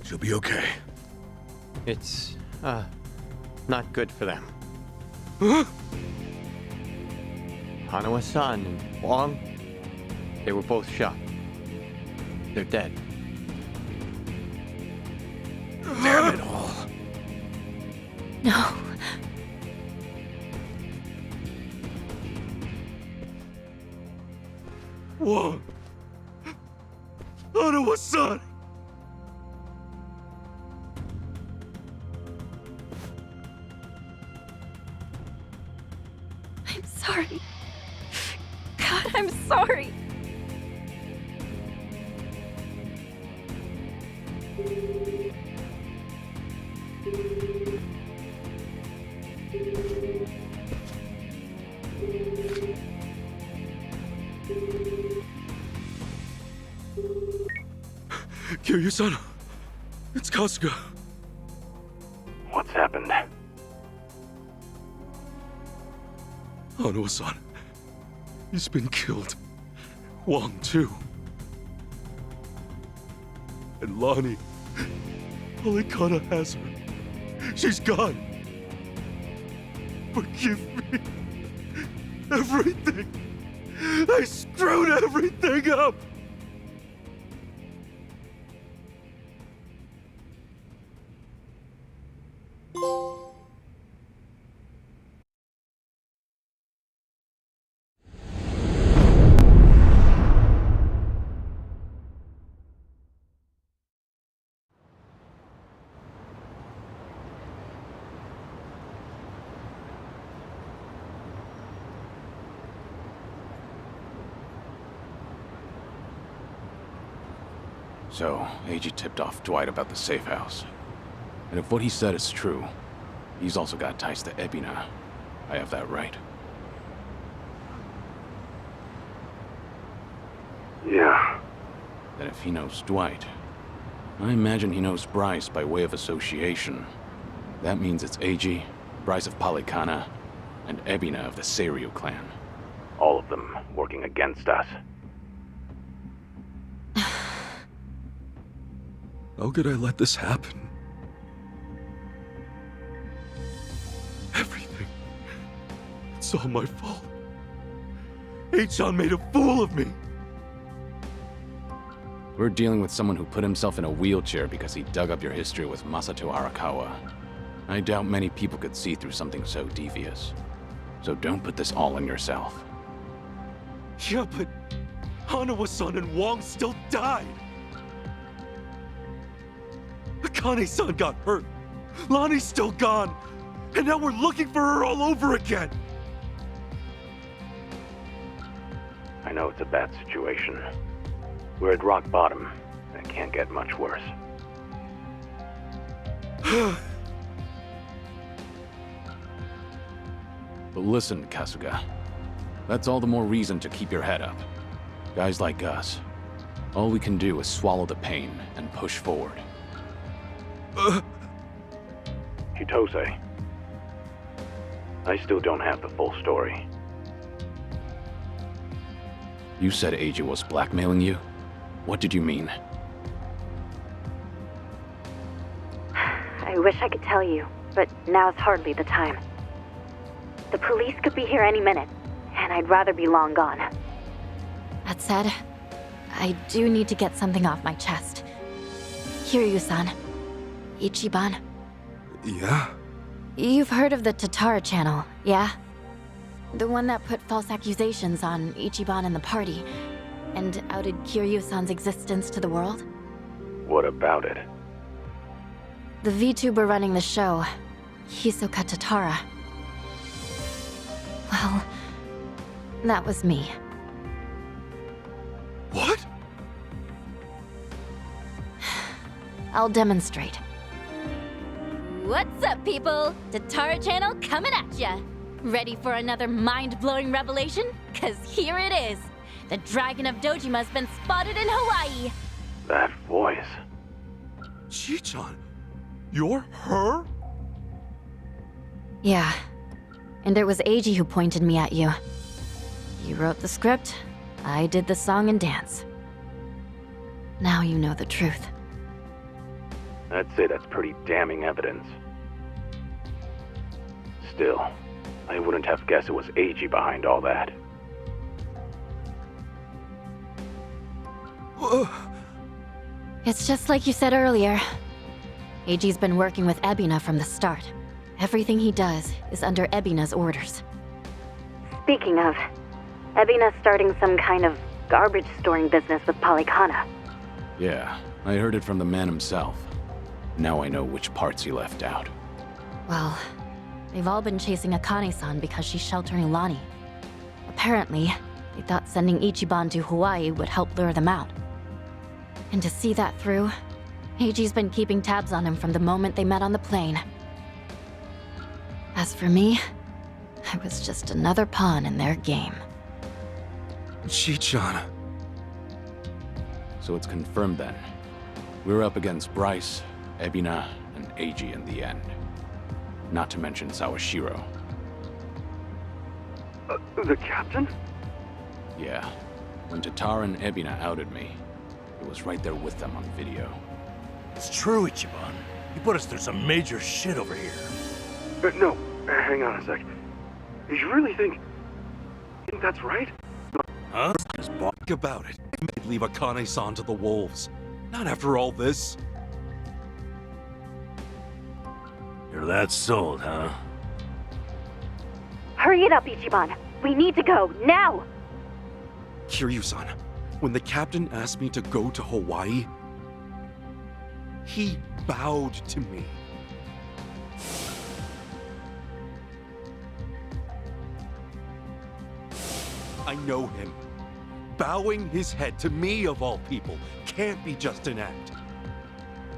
she'll be okay. It's, not good for them. Huh? Hanawa-san and Wong, they were both shot. They're dead. Damn it all. No. Whoa! Hanawa-san! I'm sorry. God, I'm sorry. Kiryu-san, it's Kasuga. What's happened? Hanawa-san, he's been killed. Wong, too. And Lonnie, Alikana has her. She's gone. Forgive me. Everything. I screwed everything up. So, Eiji tipped off Dwight about the safe house. And if what he said is true, he's also got ties to Ebina. I have that right. Yeah. Then if he knows Dwight, I imagine he knows Bryce by way of association. That means it's Eiji, Bryce of Palikana, and Ebina of the Seiryu clan. All of them working against us. How could I let this happen? Everything. It's all my fault. H-chan made a fool of me. We're dealing with someone who put himself in a wheelchair because he dug up your history with Masato Arakawa. I doubt many people could see through something so devious. So don't put this all on yourself. Yeah, but Hanawa-san and Wong still died. Akane-san got hurt. Lonnie's still gone. And now we're looking for her all over again. I know it's a bad situation. We're at rock bottom, and it can't get much worse. But listen, Kasuga. That's all the more reason to keep your head up. Guys like us, all we can do is swallow the pain and push forward. Hitose. I still don't have the full story. You said Eiji was blackmailing you? What did you mean? I wish I could tell you, but now's hardly the time. The police could be here any minute, and I'd rather be long gone. That said, I do need to get something off my chest. Kiryu-san. Ichiban. Yeah? You've heard of the Tatara channel, yeah? The one that put false accusations on Ichiban and the party, and outed Kiryu-san's existence to the world? What about it? The VTuber running the show, Hisoka Tatara. Well, that was me. What? I'll demonstrate. What's up, people? Tatara channel coming at ya! Ready for another mind-blowing revelation? 'Cause here it is! The Dragon of Dojima's been spotted in Hawaii! That voice. Chi-chan, you're her? Yeah. And it was Eiji who pointed me at you. You wrote the script, I did the song and dance. Now you know the truth. I'd say that's pretty damning evidence. Still, I wouldn't have guessed it was Eiji behind all that. It's just like you said earlier. Eiji's been working with Ebina from the start. Everything he does is under Ebina's orders. Speaking of, Ebina's starting some kind of garbage storing business with Polycana. Yeah, I heard it from the man himself. Now I know which parts he left out. Well, they've all been chasing Akane-san because she's sheltering Lonnie. Apparently, they thought sending Ichiban to Hawaii would help lure them out. And to see that through, Eiji's been keeping tabs on him from the moment they met on the plane. As for me, I was just another pawn in their game. Ichi-chan. So it's confirmed then. We're up against Bryce, Ebina, and Eiji in the end. Not to mention Sawashiro. The captain? Yeah. When Tatara and Ebina outed me, it was right there with them on video. It's true, Ichiban. You put us through some major shit over here. No, hang on a sec. You really think that's right? Huh? Think about it. They'd leave Akane-san to the wolves. Not after all this. You're that sold, huh? Hurry it up, Ichiban. We need to go, now! Kiryu-san, when the captain asked me to go to Hawaii, he bowed to me. I know him. Bowing his head to me, of all people, can't be just an act.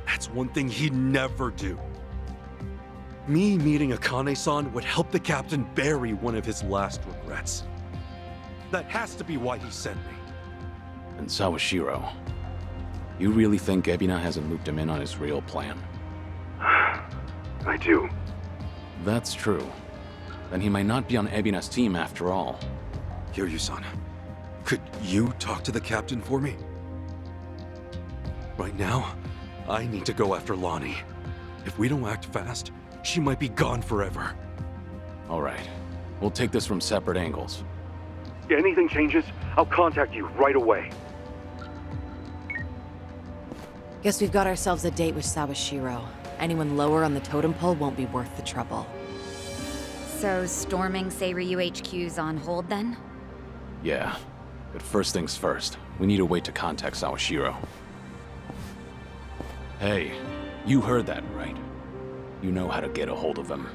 That's one thing he'd never do. Me meeting Akane-san would help the captain bury one of his last regrets. That has to be why he sent me. And Sawashiro, you really think Ebina hasn't looped him in on his real plan? I do. That's true. Then he might not be on Ebina's team after all. Kiryu-san, could you talk to the captain for me? Right now, I need to go after Lonnie. If we don't act fast, she might be gone forever. All right. We'll take this from separate angles. Anything changes, I'll contact you right away. Guess we've got ourselves a date with Sawashiro. Anyone lower on the totem pole won't be worth the trouble. So storming Ryu HQ's on hold then? Yeah. But first things first, we need a way to contact Sawashiro. Hey, you heard that, right? You know how to get a hold of him.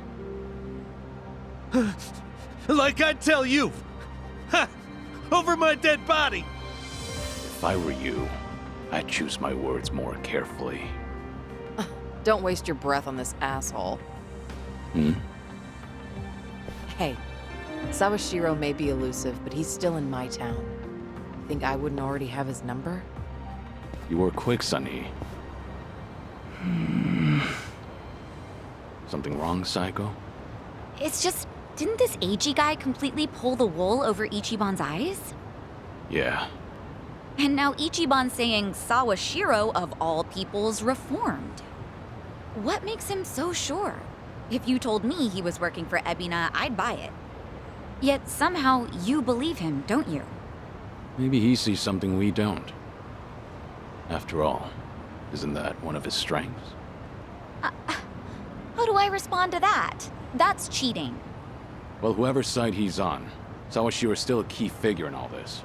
Like I'd tell you! Ha! Over my dead body! If I were you, I'd choose my words more carefully. Don't waste your breath on this asshole. Hmm? Hey, Sawashiro may be elusive, but he's still in my town. Think I wouldn't already have his number? You were quick, Sonny. Something wrong, Psycho? It's just, didn't this Eiji guy completely pull the wool over Ichiban's eyes? Yeah. And now Ichiban's saying Sawashiro, of all people's, reformed. What makes him so sure? If you told me he was working for Ebina, I'd buy it. Yet somehow you believe him, don't you? Maybe he sees something we don't. After all, isn't that one of his strengths? How do I respond to that? That's cheating. Well, whoever's side he's on, Sawashiro is still a key figure in all this.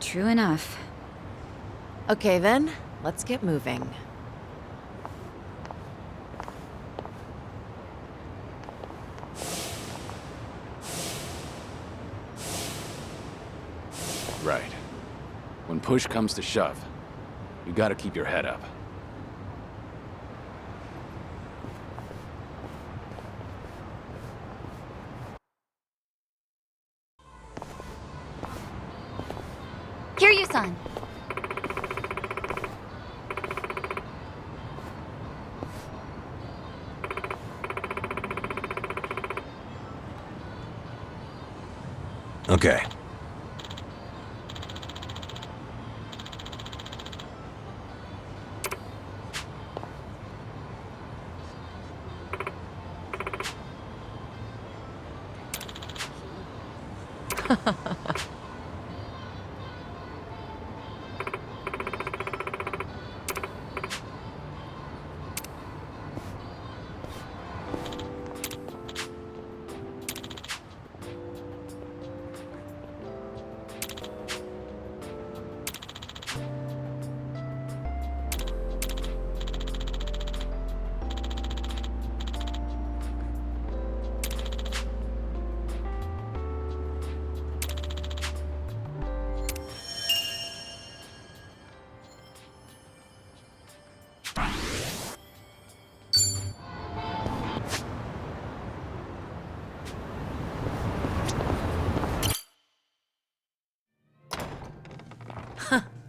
True enough. Okay then, let's get moving. Right. When push comes to shove, you gotta keep your head up. Kiryu-san. Okay.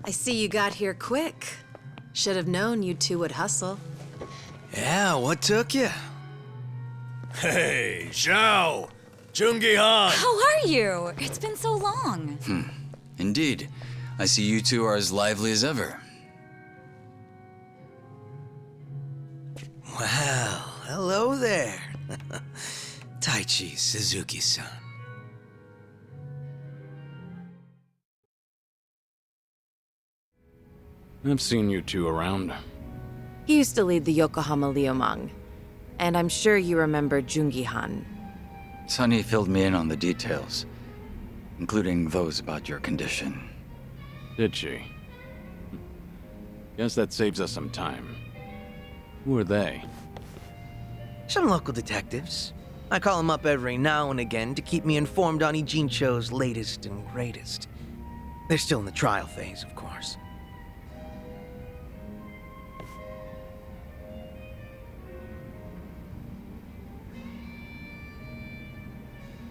I see you got here quick. Should have known you two would hustle. Yeah, what took you? Hey, Zhao! Jungi Han! How are you? It's been so long. Indeed. I see you two are as lively as ever. Well, hello there. Taichi Suzuki-san. I've seen you two around. He used to lead the Yokohama Liumang, and I'm sure you remember Jungi Han. Sunny filled me in on the details, including those about your condition. Did she? Guess that saves us some time. Who are they? Some local detectives. I call them up every now and again to keep me informed on Ijincho's latest and greatest. They're still in the trial phase, of course.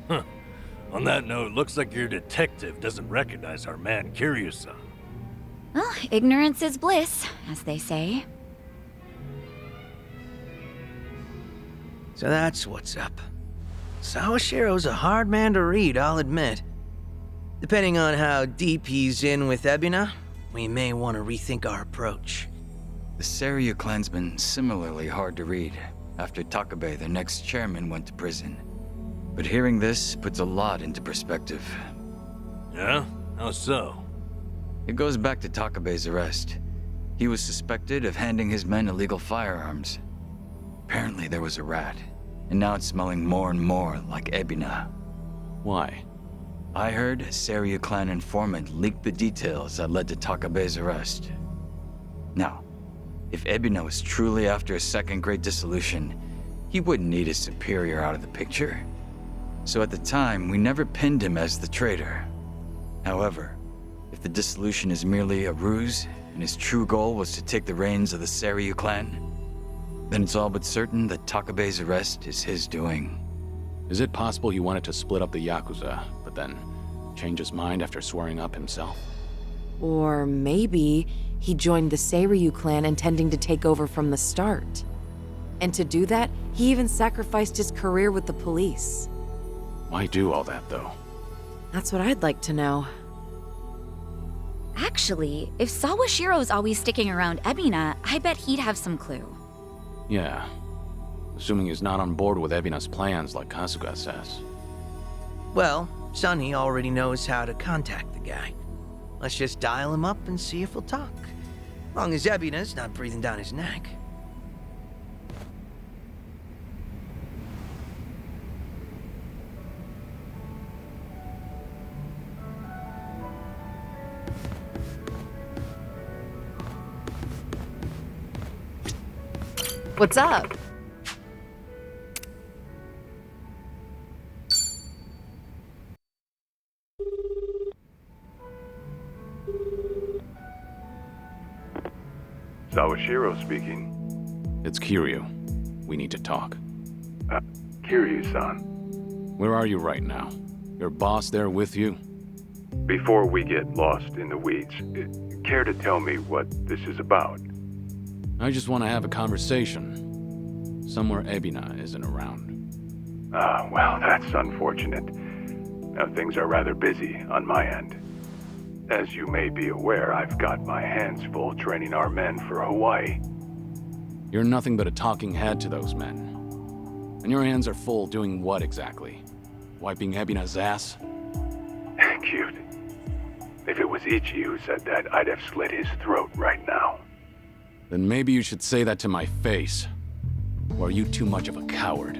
Huh. On that note, looks like your detective doesn't recognize our man Kiryu-san. Well, ignorance is bliss, as they say. So that's what's up. Sawashiro's a hard man to read, I'll admit. Depending on how deep he's in with Ebina, we may want to rethink our approach. The Seiryu clan's been similarly hard to read after Takabe, their next chairman, went to prison. But hearing this puts a lot into perspective. Yeah? How so? It goes back to Takabe's arrest. He was suspected of handing his men illegal firearms. Apparently there was a rat, and now it's smelling more and more like Ebina. Why? I heard a Seiryu clan informant leaked the details that led to Takabe's arrest. Now, if Ebina was truly after a second-grade dissolution, he wouldn't need his superior out of the picture. So at the time, we never pinned him as the traitor. However, if the dissolution is merely a ruse, and his true goal was to take the reins of the Seiryu clan, then it's all but certain that Takabe's arrest is his doing. Is it possible he wanted to split up the Yakuza, but then change his mind after swearing up himself? Or maybe he joined the Seiryu clan intending to take over from the start. And to do that, he even sacrificed his career with the police. Why do all that, though? That's what I'd like to know. Actually, if Sawashiro's always sticking around Ebina, I bet he'd have some clue. Yeah. Assuming he's not on board with Ebina's plans like Kasuga says. Well, Sunny already knows how to contact the guy. Let's just dial him up and see if he'll talk. Long as Ebina's not breathing down his neck. What's up? Sawashiro speaking. It's Kiryu. We need to talk. Kiryu-san. Where are you right now? Your boss there with you? Before we get lost in the weeds, care to tell me what this is about? I just want to have a conversation. Somewhere Ebina isn't around. Well, that's unfortunate. Now, things are rather busy on my end. As you may be aware, I've got my hands full training our men for Hawaii. You're nothing but a talking head to those men. And your hands are full doing what exactly? Wiping Ebina's ass? cute. If it was Ichi who said that, I'd have slit his throat right now. Then maybe you should say that to my face. Or are you too much of a coward?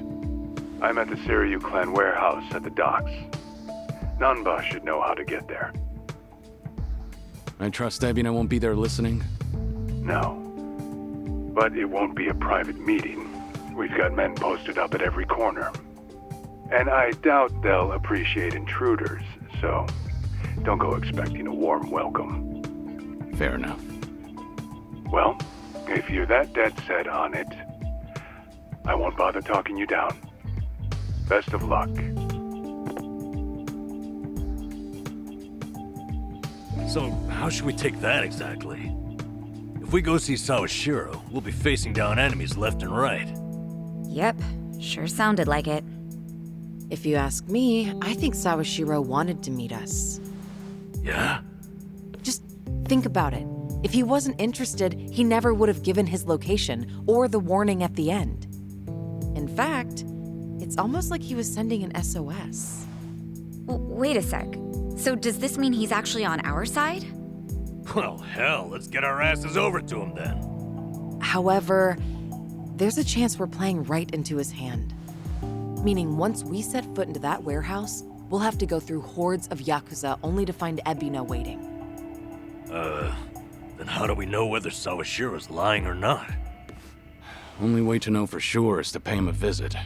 I'm at the Ryu clan warehouse at the docks. Nanba should know how to get there. I trust Ebina won't be there listening? No. But it won't be a private meeting. We've got men posted up at every corner. And I doubt they'll appreciate intruders, so don't go expecting a warm welcome. Fair enough. Well, if you're that dead set on it, I won't bother talking you down. Best of luck. So, how should we take that exactly? If we go see Sawashiro, we'll be facing down enemies left and right. Yep, sure sounded like it. If you ask me, I think Sawashiro wanted to meet us. Yeah? Just think about it. If he wasn't interested, he never would have given his location or the warning at the end. In fact, it's almost like he was sending an SOS. Wait a sec. So does this mean he's actually on our side? Well, hell, let's get our asses over to him then. However, there's a chance we're playing right into his hand. Meaning once we set foot into that warehouse, we'll have to go through hordes of Yakuza only to find Ebina waiting. Then how do we know whether Sawashiro's lying or not? Only way to know for sure is to pay him a visit.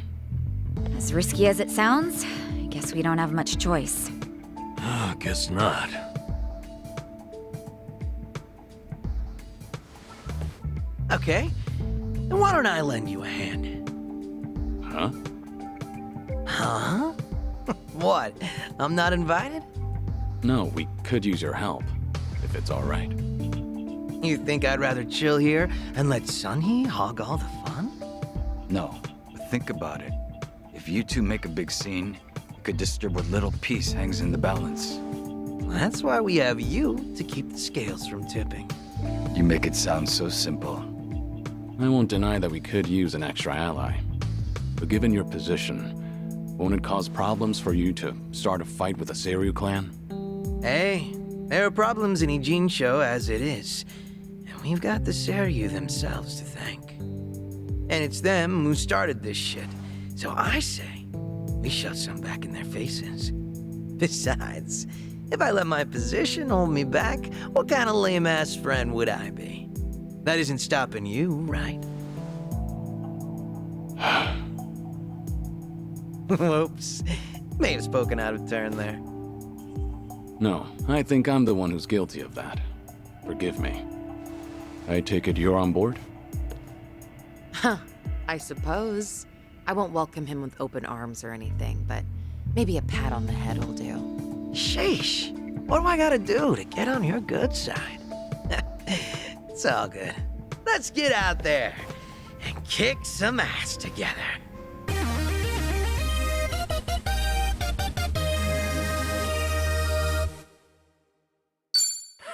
As risky as it sounds, I guess we don't have much choice. Guess not. Okay, then why don't I lend you a hand? Huh? Huh? What? I'm not invited? No, we could use your help, if it's all right. You think I'd rather chill here and let Sunhee hog all the fun? No, but think about it. If you two make a big scene, it could disturb what little peace hangs in the balance. That's why we have you to keep the scales from tipping. You make it sound so simple. I won't deny that we could use an extra ally. But given your position, won't it cause problems for you to start a fight with the Seiryu clan? Hey, there are problems in Ijincho as it is. And we've got the Seiryu themselves to thank. And it's them who started this shit. So I say, we shove some back in their faces. Besides, if I let my position hold me back, what kind of lame-ass friend would I be? That isn't stopping you, right? Whoops. May have spoken out of turn there. No, I think I'm the one who's guilty of that. Forgive me. I take it you're on board? Huh, I suppose. I won't welcome him with open arms or anything, but maybe a pat on the head will do. Sheesh. What do I gotta do to get on your good side? It's all good. Let's get out there and kick some ass together.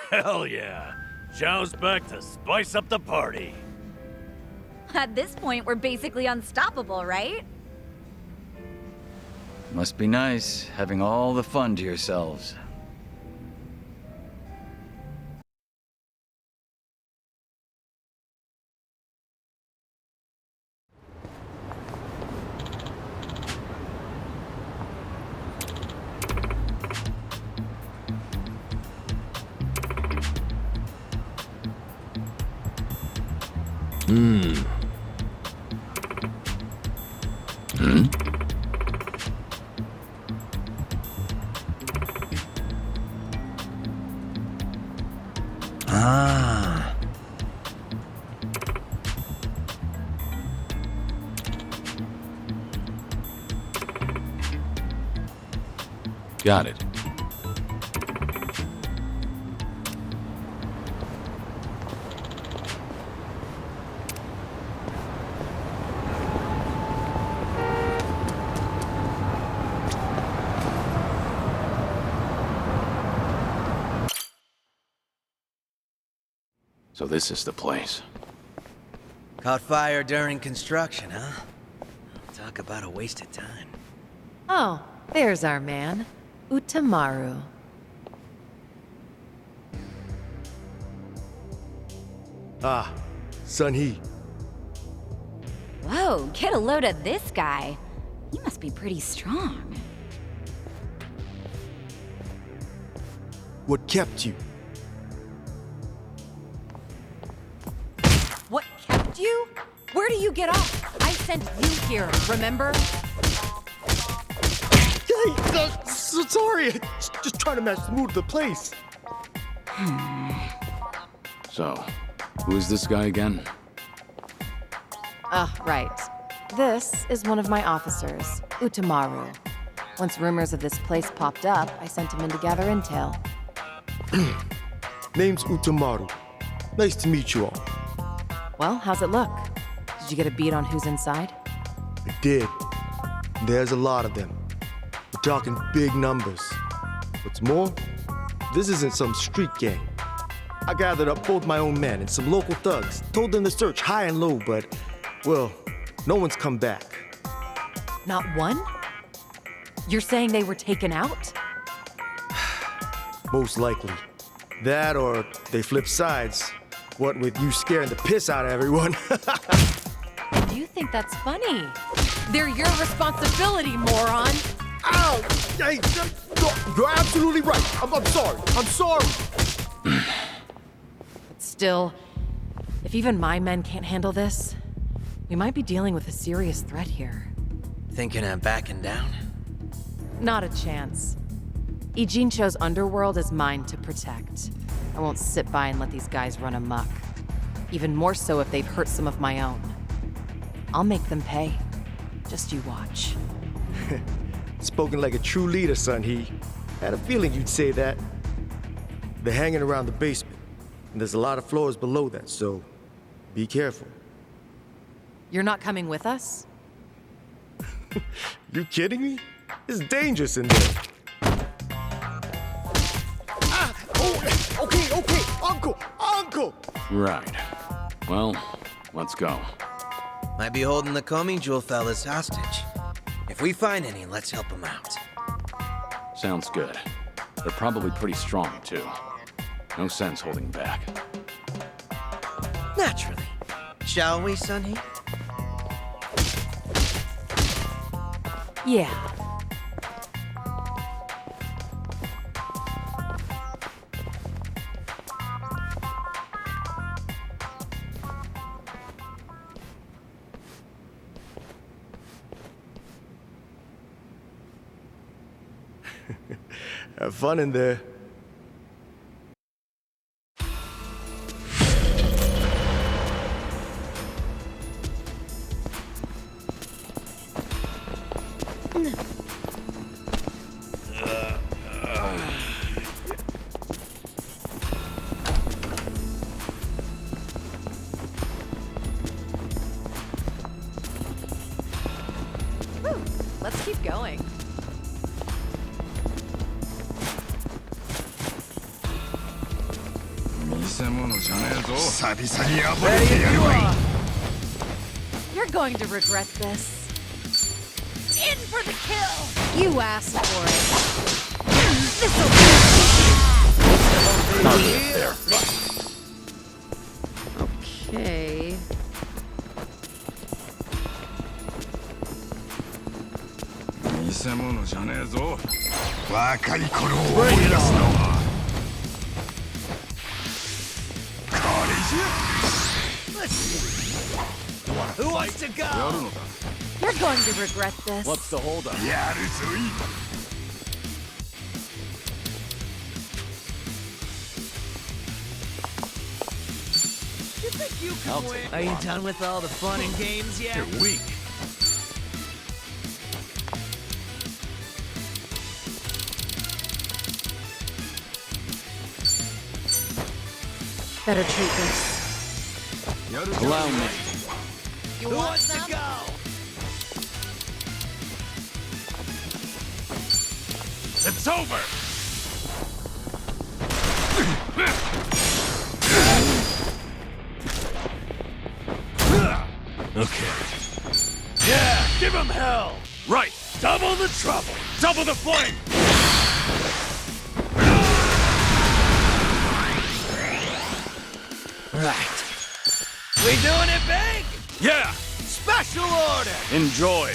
Hell yeah. Zhao's back to spice up the party. At this point, we're basically unstoppable, right? Must be nice, having all the fun to yourselves. Hmm? Ah. Got it. So this is the place. Caught fire during construction, huh? Talk about a waste of time. Oh, there's our man, Utamaru. Ah, Sun-hee. Whoa, get a load of this guy. He must be pretty strong. What kept you? What kept you? Where do you get off? I sent you here, remember? Hey, so sorry. Just trying to match the mood of the place. So, who is this guy again? Right. This is one of my officers, Utamaru. Once rumors of this place popped up, I sent him in to gather intel. Name's Utamaru. Nice to meet you all. Well, how's it look? Did you get a beat on who's inside? I did. There's a lot of them. We're talking big numbers. What's more, this isn't some street gang. I gathered up both my own men and some local thugs, told them to search high and low, but, well, no one's come back. Not one? You're saying they were taken out? Most likely. That or they flip sides. What with you scaring the piss out of everyone. You think that's funny? They're your responsibility, moron! Ow! Hey, you're absolutely right. I'm sorry. I'm sorry. But still, if even my men can't handle this, we might be dealing with a serious threat here. Thinking of backing down? Not a chance. Ijincho's underworld is mine to protect. I won't sit by and let these guys run amok. Even more so if they've hurt some of my own. I'll make them pay. Just you watch. Spoken like a true leader, Sun-hee. Had a feeling you'd say that. They're hanging around the basement, and there's a lot of floors below that, so be careful. You're not coming with us? You kidding me? It's dangerous in there. Okay, Uncle! Right. Well, let's go. Might be holding the Comey Jewel fellas hostage. If we find any, let's help them out. Sounds good. They're probably pretty strong, too. No sense holding back. Naturally. Shall we, Sun-hee? Yeah. Have fun in there. Let's keep going. You're going to regret this. In for the kill! You asked for it. This'll be okay. Who wants to go? You're going to regret this. What's the holdup? You think you can win? Are you done with all the fun and games yet? You're weak. Better treat this. Allow me. Who wants to go? It's over! Okay. Yeah, give him hell! Right! Double the trouble! Double the flame! Right. We doing it big? Yeah! Special order! Enjoy!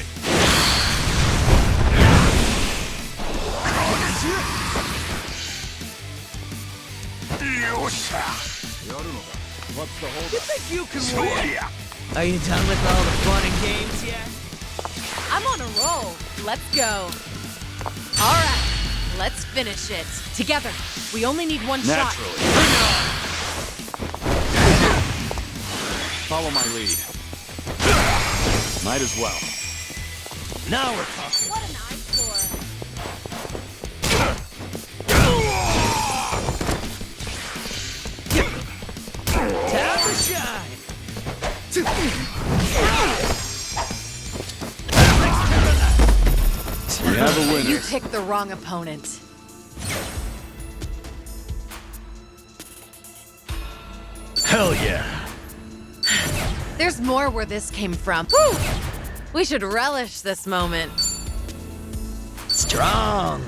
What's the hold? You think you can win? Are you done with all the fun and games yet? I'm on a roll. Let's go. All right, let's finish it. Together. We only need one shot. Naturally. Bring it on! Follow my lead. Might as well. Now we're talking. What an eyesore. Time to shine. We have a winner. You picked the wrong opponent. Hell yeah. There's more where this came from. Whew! We should relish this moment. Strong.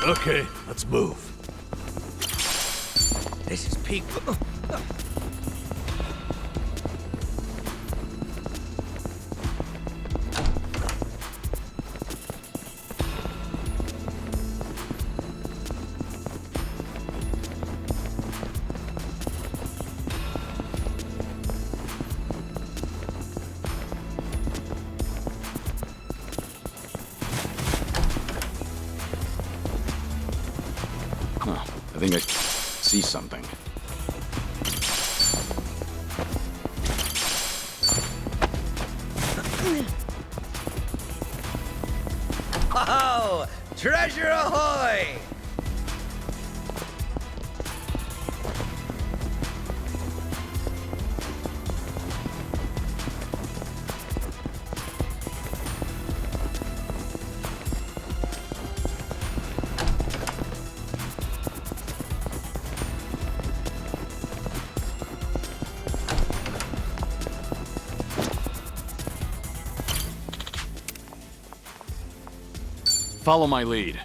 Okay, let's move. This is peak. I think I see something. Oh, treasure ahoy! Follow my lead.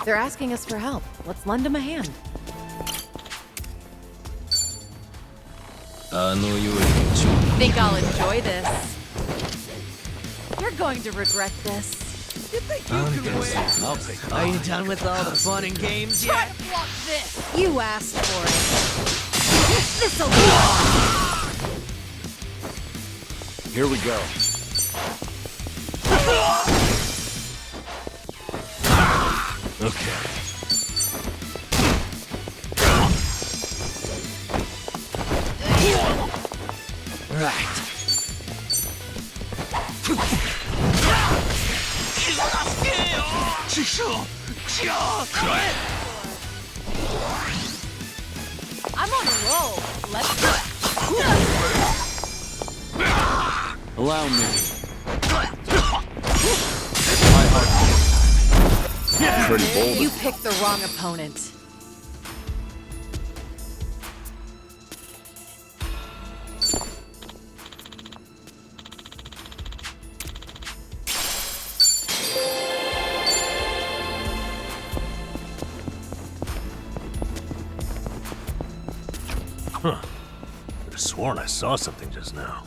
They're asking us for help. Let's lend them a hand. Think I'll enjoy this. You're going to regret this. You think you can win? I'll take Are you done with all the fun and games Try yet? to block this. You asked for it. This'll be Here we go. Okay. Right. I'm on a roll. Let's go. Allow me. My heart. Pretty bold. You picked the wrong opponent. Huh. Could have sworn I saw something just now.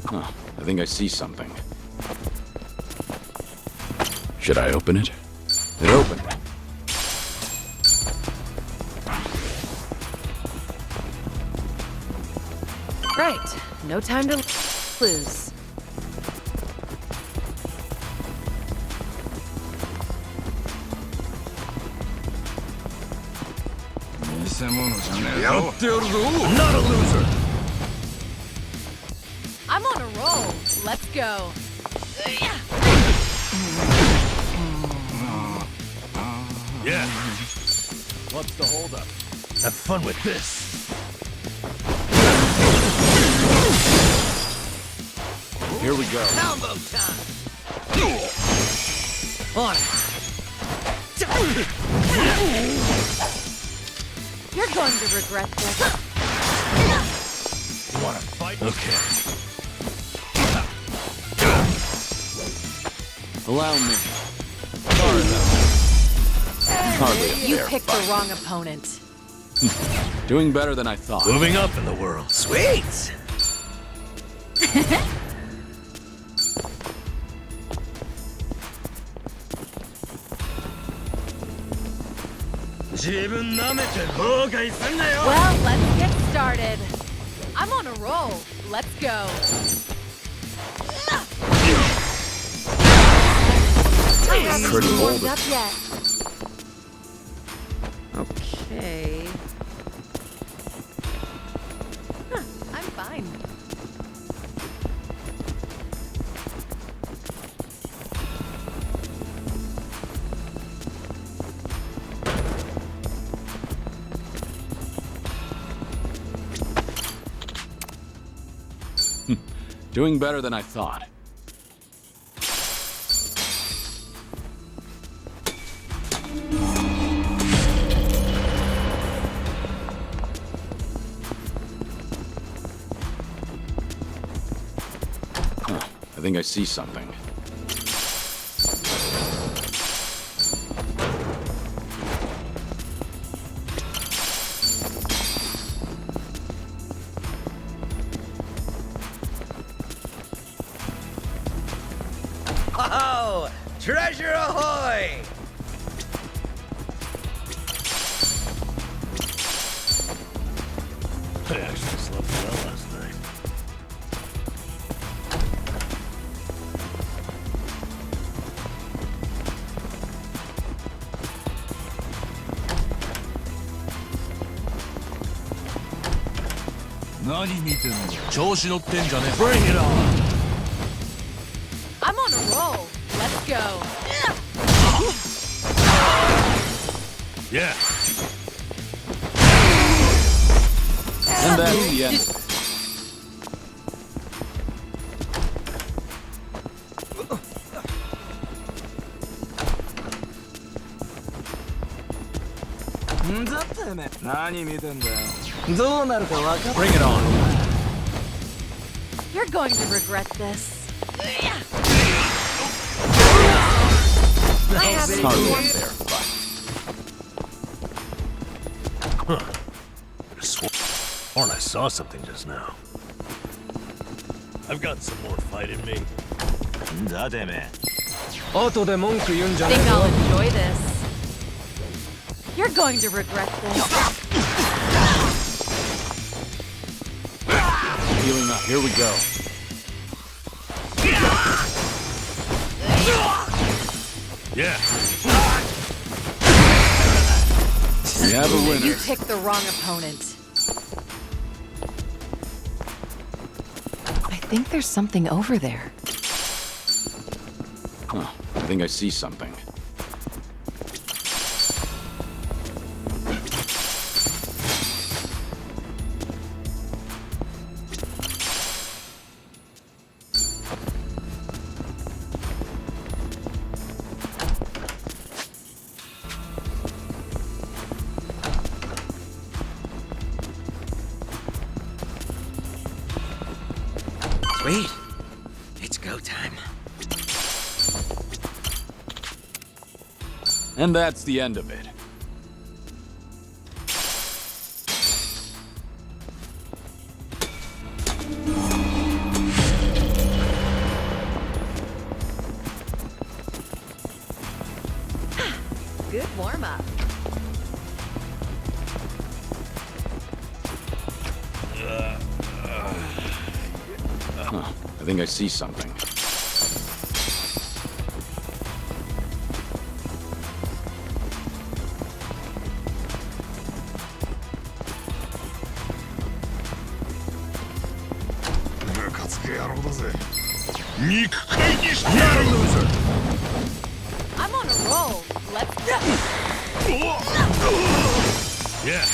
Huh. I think I see something. Should I open it? It opened. Right. No time to lose. Not a loser! I'm on a roll. Let's go. Yeah. What's the holdup? Have fun with this. Here we go. Combo time. On. You're going to regret this. You wanna fight? Okay. Allow me. Hardly You a fair picked fight. the wrong opponent. Doing better than I thought. Moving up in the world. Sweet. Well, let's get started. I'm on a roll. Let's go. I haven't Pretty warmed old. up yet. Okay. Huh, I'm fine. Doing better than I thought. I think I see something. Oh, treasure ahoy! I actually slept well last night. Bring it on! I'm on a roll. Let's go. Yeah. And that's the end. Bring it on. You're going to regret this. I haven't Hardly a warmed fair fight. Huh. I sworn I saw something just now. I've got some more fight in me. Think I'll enjoy this. You're going to regret this. Healing up. Here we go. Yeah. We have a winner. You picked the wrong opponent. I think there's something over there. Huh. I think I see something. Sweet. It's go time. And that's the end of it. Good warm-up. Huh. I think I see something. Not a loser! I'm on a roll. Let's go. Yeah.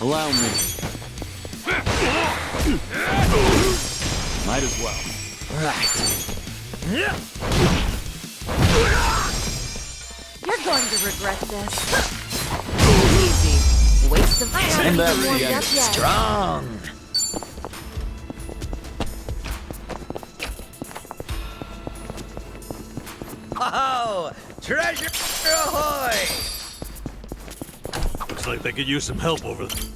Allow me. Might as well. Right. You're going to regret this. Easy. Waste of time. Send that Warmed again. up yet. Strong. Oh, treasure ahoy! Looks like they could use some help over there.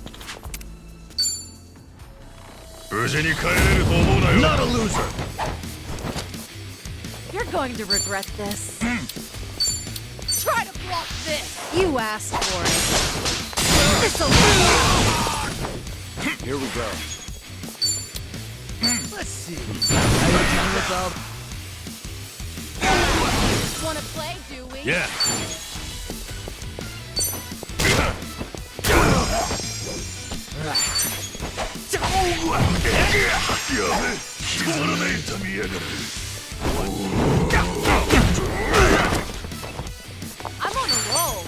Not a loser! You're going to regret this. Try to block this. You asked for it. This'll Here we go. Let's see. Are you done with all... wanna play, do we? Yeah. I'm on a roll.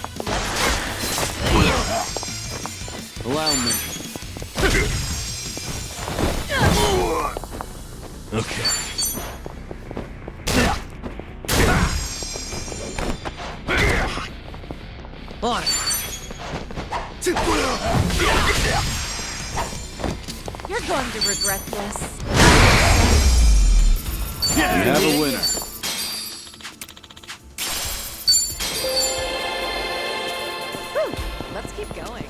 Allow me. Okay. On it. You're going to regret this. We have a winner. Whew. Let's keep going.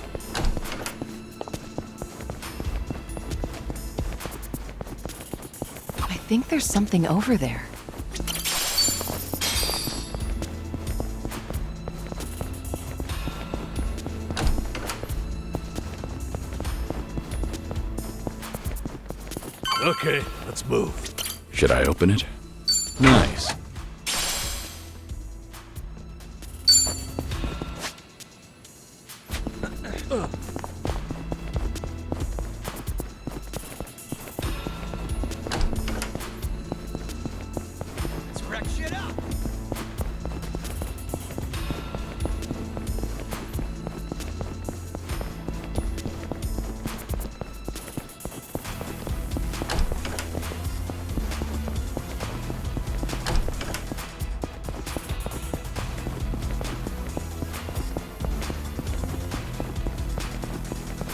I think there's something over there. Okay, let's move. Should I open it? Nice. Let's wreck shit up.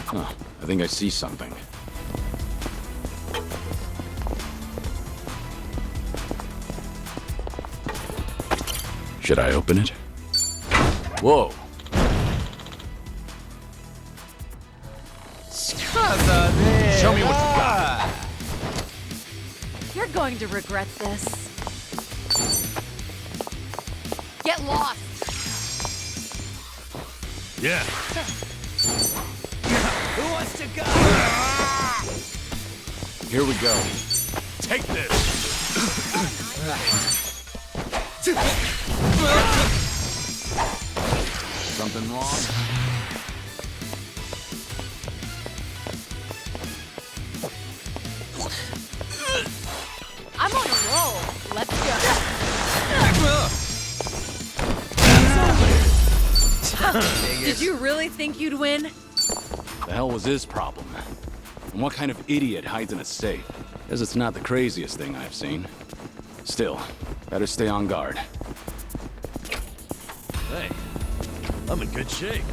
Huh. I think I see something. Should I open it? Whoa. Show me what you got. You're going to regret this. Get lost. Yeah. Who wants to go? Here we go. Take this. Something wrong? I'm on a roll. Let's go. Did you really think you'd win? The hell was his problem? And what kind of idiot hides in a safe? Because it's not the craziest thing I've seen. Still, better stay on guard. Hey, I'm in good shape.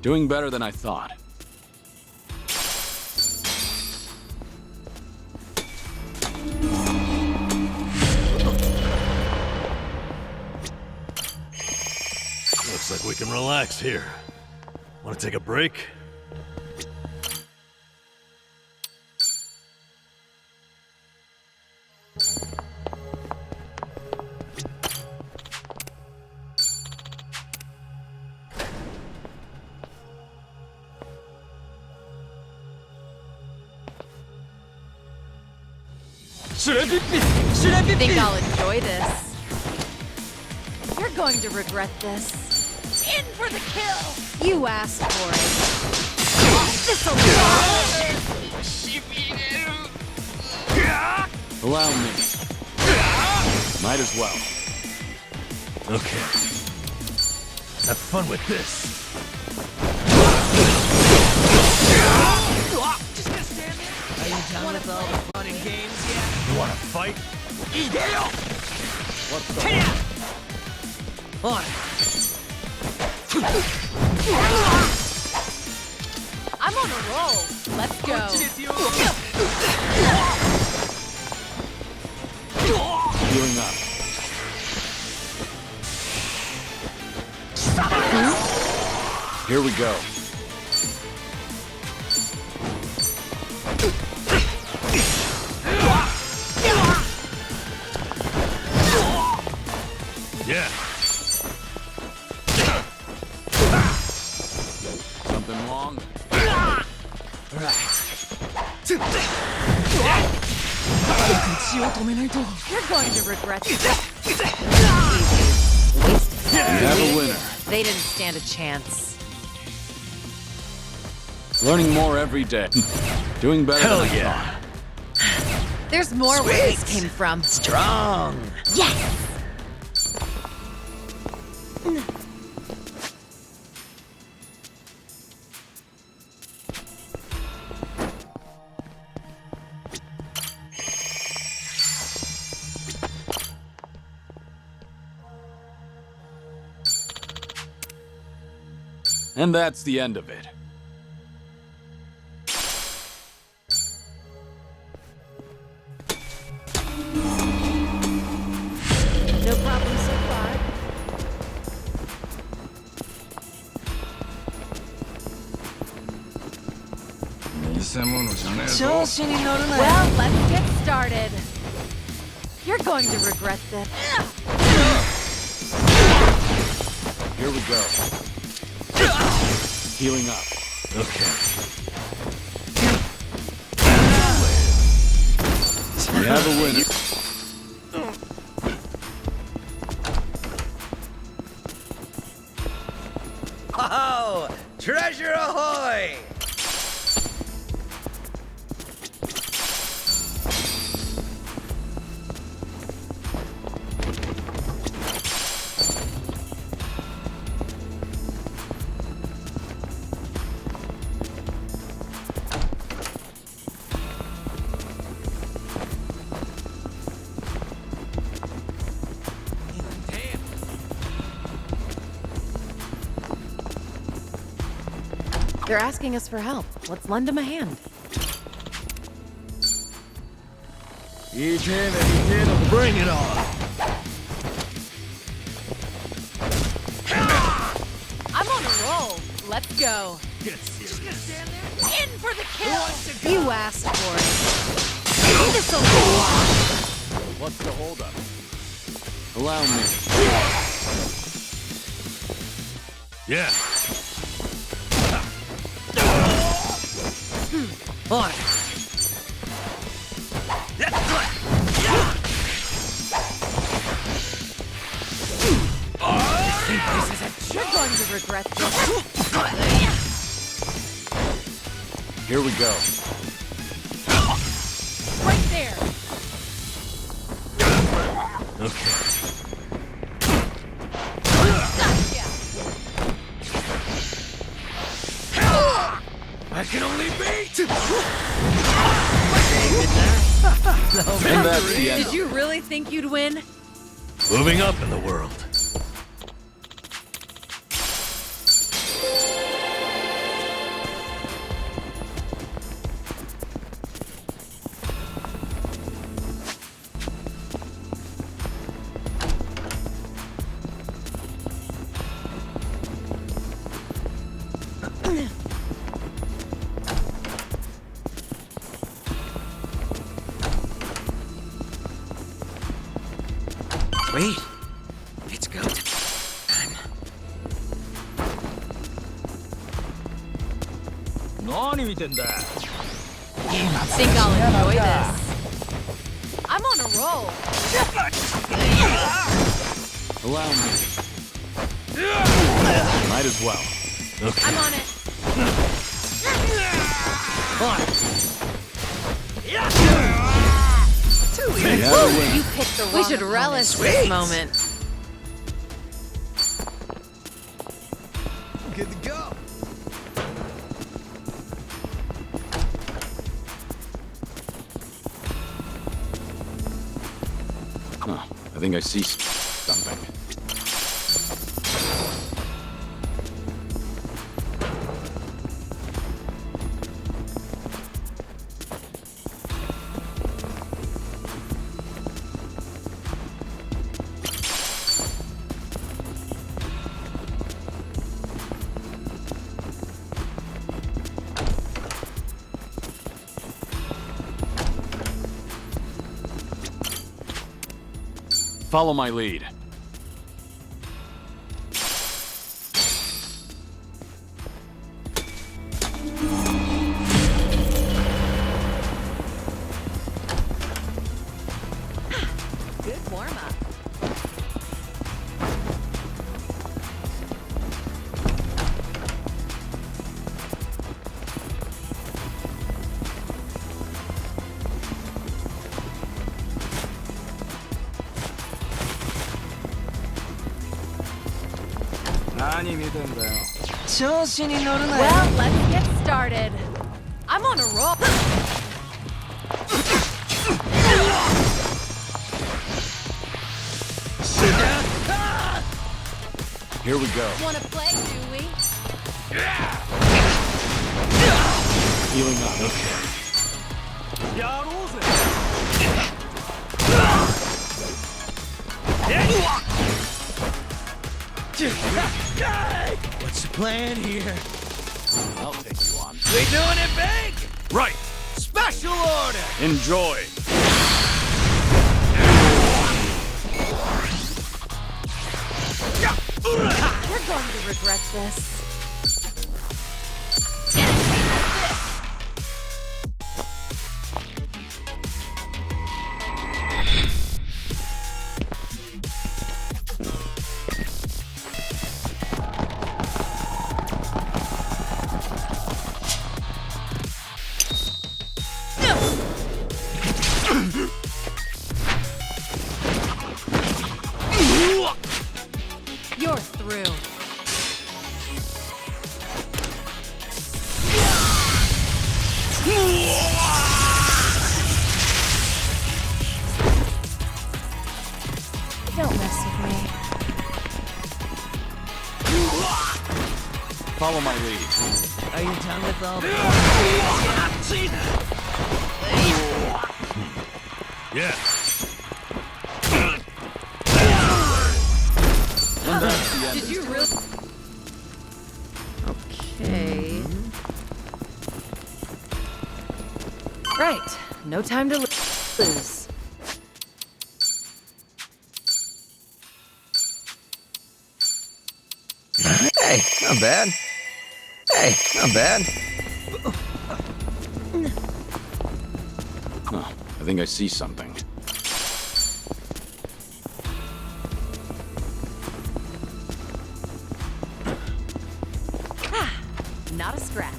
Doing better than I thought. Looks like we can relax here. Want to take a break? Think I'll enjoy this? You're going to regret this. In for the kill! You asked for it. This'll Allow me. Might as well. Okay. Have fun with this. Just gonna stand there? Are you done with all the fun and games yet? You wanna fight? What's the on. I'm on a roll. Let's go. Healing up. Here we go. Yeah. Something wrong? You're going to regret this. We have a winner. They didn't stand a chance. Learning more every day. Doing better Hell than I yeah. thought. There's more where this came from. Strong. Yes! And that's the end of it. No problem so far. Well, let's get started. You're going to regret this. Here we go. Healing up. Okay. We have a winner. Oh, treasure ahoy! They're asking us for help. Let's lend them a hand. Bring it on. I'm on a roll. Let's go. Get serious. In for the kill! You asked for it. This'll What's the holdup? Allow me. Yeah. On. You're going to regret this. Here we go. Right there. Okay. I can only beat. And that's the end. Did you really think you'd win? Moving up in the world. Wait. It's go time. Think I'll enjoy this? I'm roll. Allow me. Might as well. Okay. I'm on it. Too easy. You picked the wrong We should relish this moment. Good to go. Huh, I think I see something. Follow my lead. Good warm-up. Well, let's get started. I'm on a roll. Here we go. Wanna play, do we? Healing up. What's the plan here? I'll take you on. We doing it big? Right. Special order! Enjoy. You're going to regret this. You're through. Don't mess with me. Follow my lead. Are you done with all the... Yeah. Did you really? Okay. Right. No time to lose. Hey, not bad. Hey, not bad. Huh, I think I see something. Not a scratch.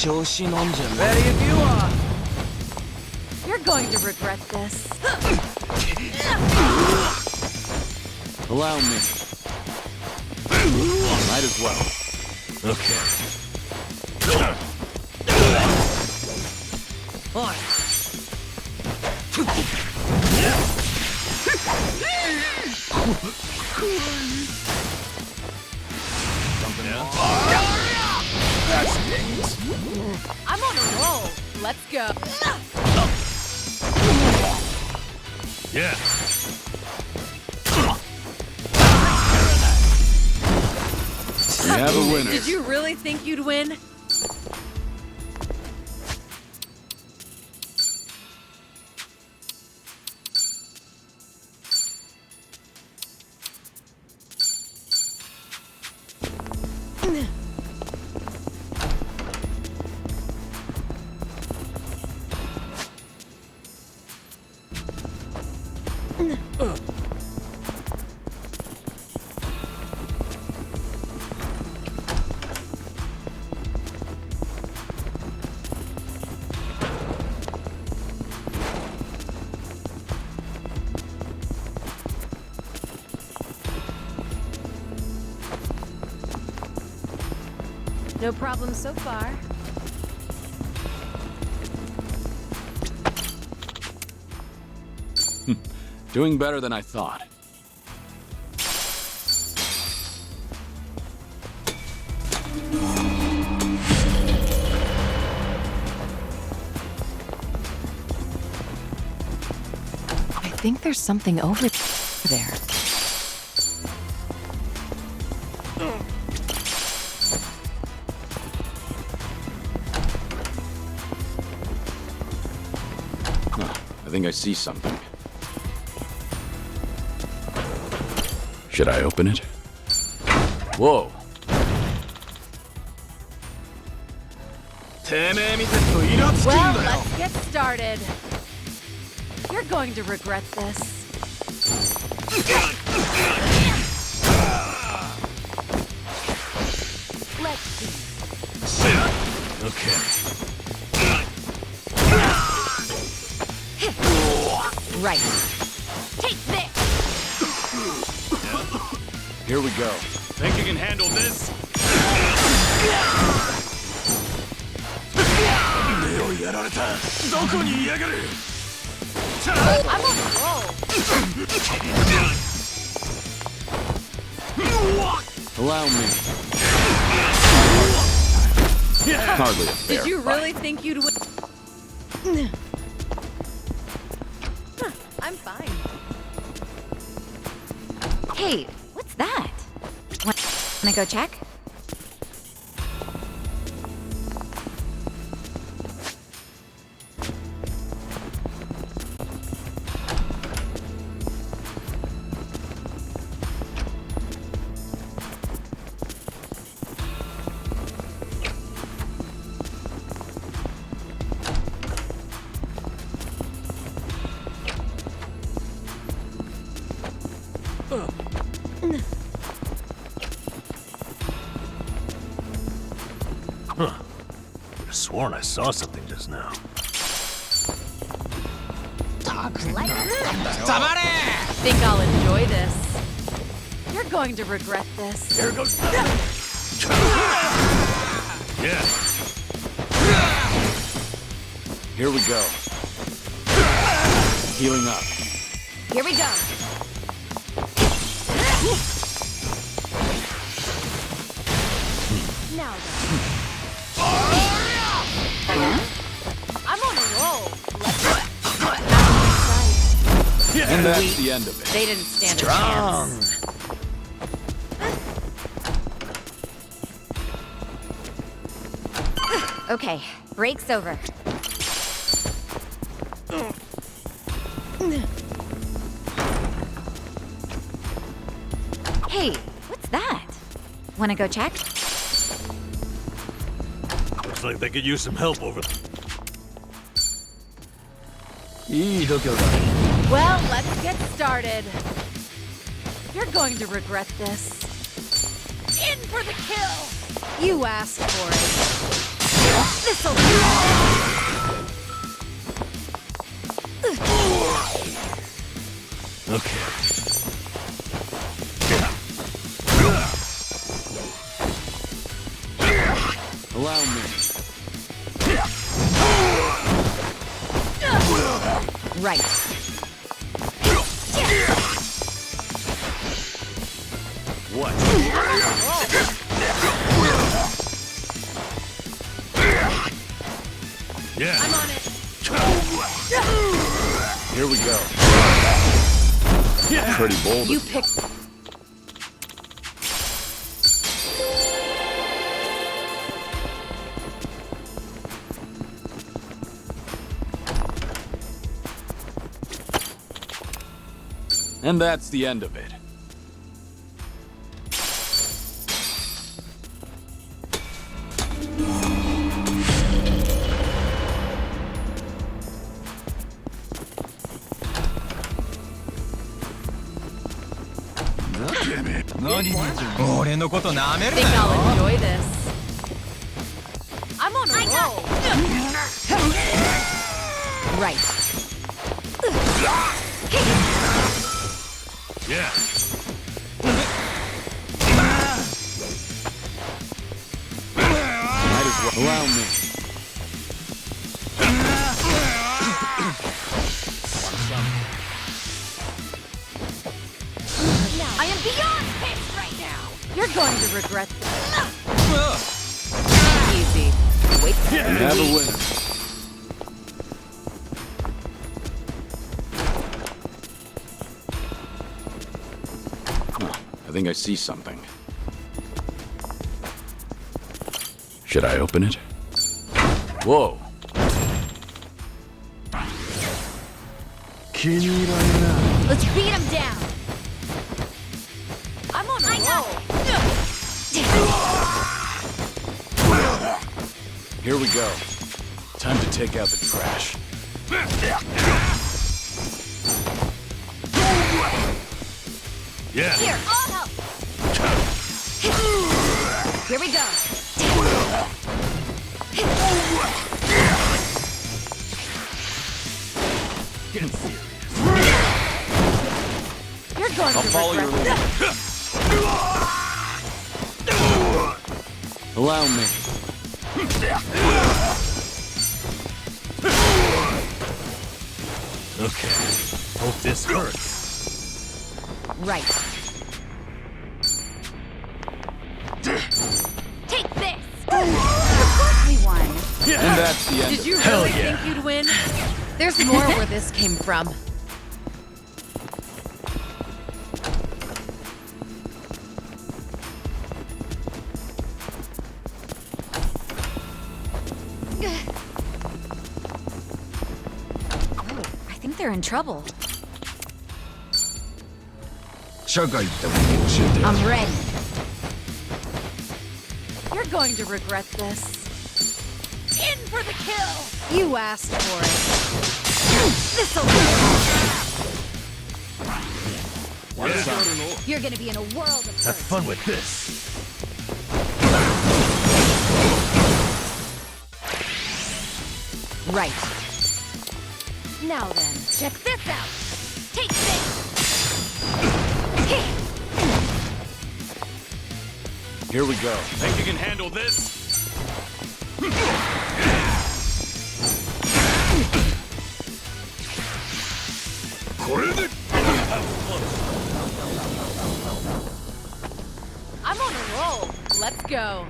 Ready if you are. You're going to regret this. Allow me. Might as well. Okay. I'm on a roll. Let's go. Yeah. We have a winner. Did you really think you'd win? No problem so far. Doing better than I thought. I think there's something over there. I think I see something. Should I open it? Whoa. Well, let's get started. You're going to regret this. Let's see. Okay. Right. Take this! Here we go. Think you can handle this? I'm on a roll. Allow me. Hardly a fair Did you fight. really think you'd win? Huh, I'm fine. Hey, what's that? Wanna go check? Huh. Could have sworn I saw something just now. Think I'll enjoy this. You're going to regret this. Here goes Yeah. Here we go. Healing up. Here we go. Now then. I'm on a roll. And that's the end of it. They didn't stand Strong. a chance. Okay, break's over. Hey, what's that? Wanna go check? Looks like they could use some help over there. Well, let's get started. You're going to regret this. In for the kill! You asked for it. This'll do. Okay. Allow me. Right. What? Yeah. I'm on it. Here we go. Pretty bold. You picked. And that's the end of it. 俺のこと舐める Think なよ I'll enjoy this. I'm on a roll. Right. Yeah. Might as well allow me. I am beyond pissed right now. You're going to regret this. Easy. Wait. Have a winner. I think I see something. Should I open it? Whoa. Let's beat him down. I'm on a roll. Here we go. Time to take out the trash. Yeah. Here, I'll help. Here we go. Getting serious. You're going I'll to follow your regret lead. Allow me. Okay. Hope this hurts. Right. Take this. Of course we won. And that's the end. Did you Hell really yeah. think you'd win? There's more where this came from. I think they're in trouble. I'm ready. You're going to regret this. In for the kill! You asked for it. This'll be You're gonna be in a world of Have hurt. fun with this. right. Now then, check this out. Take this. Here we go. Think you can handle this? I'm on a roll. Let's go.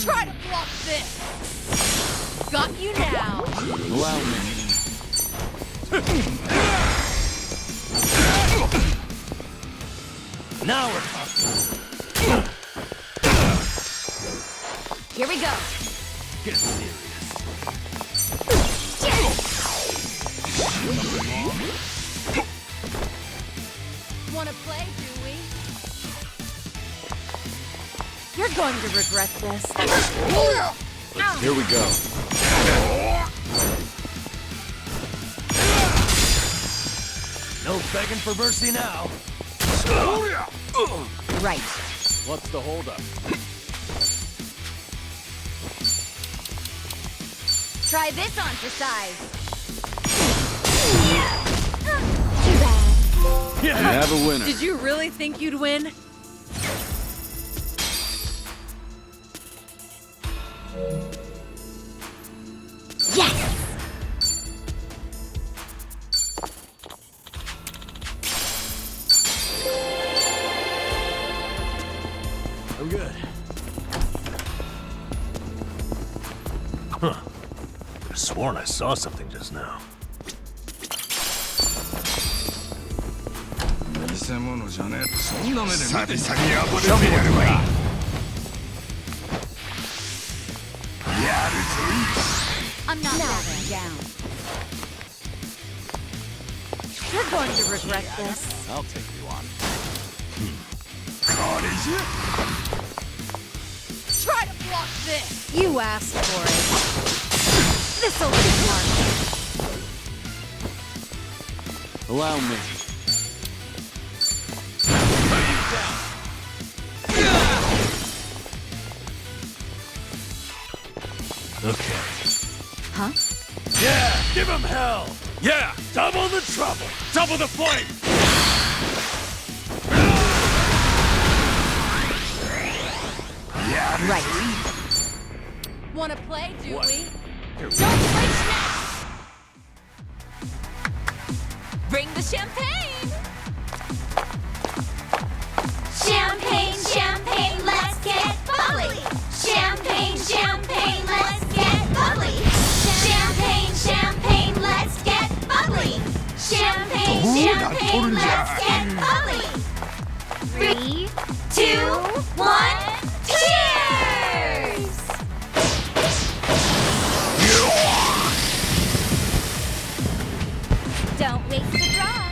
Try to block this. Got you now. Allow me. Now we're talking. Here we go. Get serious. Wanna play, do we? You're going to regret this. Here we go. No begging for mercy now. Right. What's the holdup? Try this on for size. Too bad. You have a winner. Did you really think you'd win? Yes! I'm good. Huh. Could have sworn I saw something just now. I'm not backing down. You're going to regret this. I'll take you on. Try to block this. You asked for it. This'll be hard. Allow me. Okay. Huh? Yeah, give him hell! Yeah, double the trouble! Double the flame! Yeah, right. Wanna play, do we? Here we Don't switch now! Bring the champagne! Champagne, champagne, let's get bubbly. Champagne, champagne, let's get bubbly. Champagne, champagne, let's get bubbly. Champagne, champagne, let's get bubbly. 3, 2, 1, cheers! Don't waste a drop.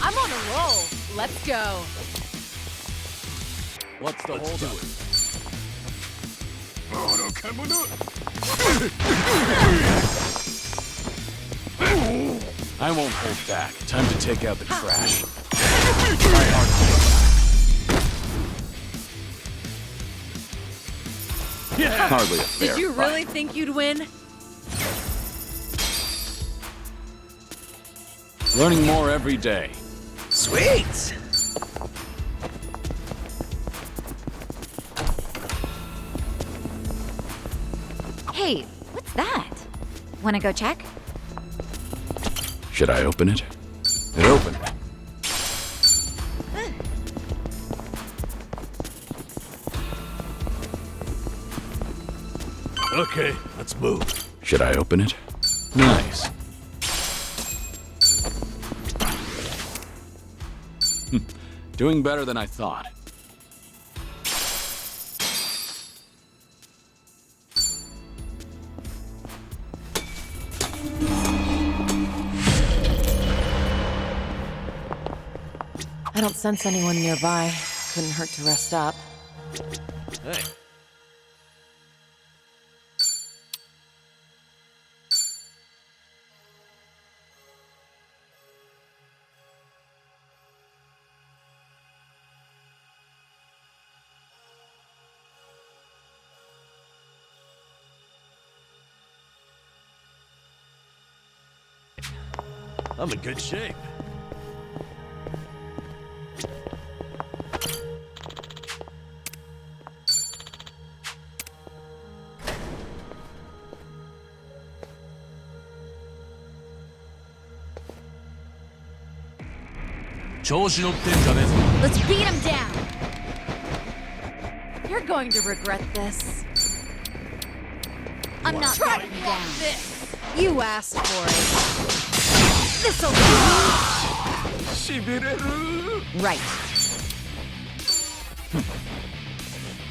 I'm on a roll. Let's go. What's the holdup? I won't hold back. Time to take out the trash. Yeah. Hardly a fair Did you fight. really think you'd win? Learning more every day. Sweet! Hey, what's that? Wanna go check? Should I open it? It opened. Okay, let's move. Should I open it? Nice. Doing better than I thought. I don't sense anyone nearby. Couldn't hurt to rest up. Hey. I'm in good shape. Let's beat him down. You're going to regret this. I'm not Try backing down. this. You asked for it. This'll do. Right.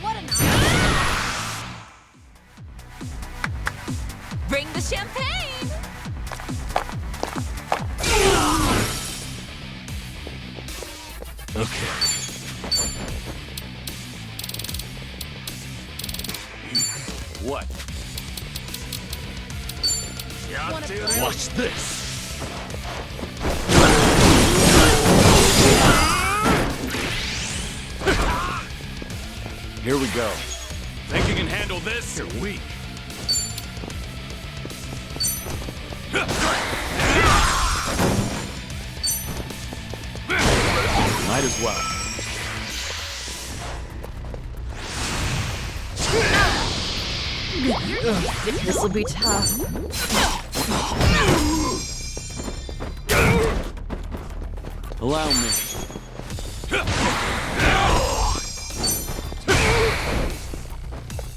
What an Bring the champagne. Okay. What? Watch this. Here we go. Think you can handle this? You're weak. Might as well. This'll be tough. Allow me.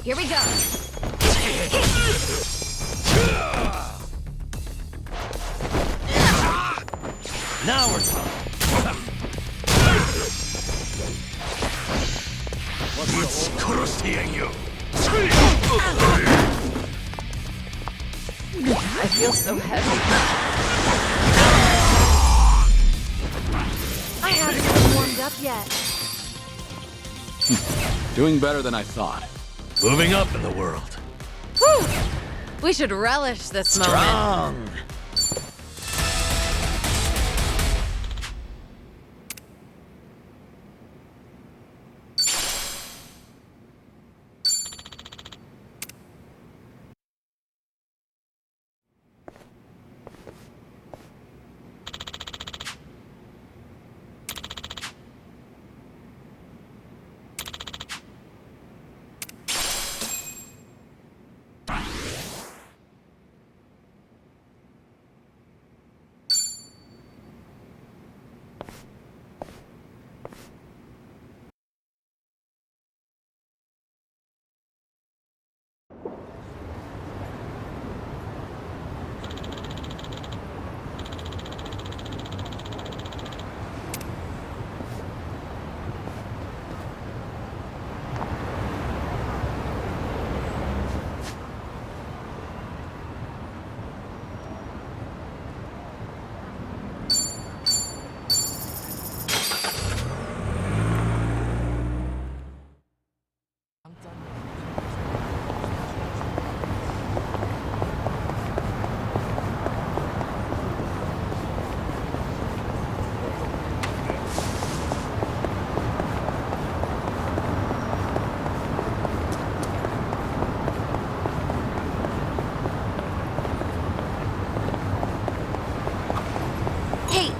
Here we go. Now we're talking. I feel so heavy. I haven't even warmed up yet. Doing better than I thought. Moving up in the world. Whew. We should relish this moment. Strong!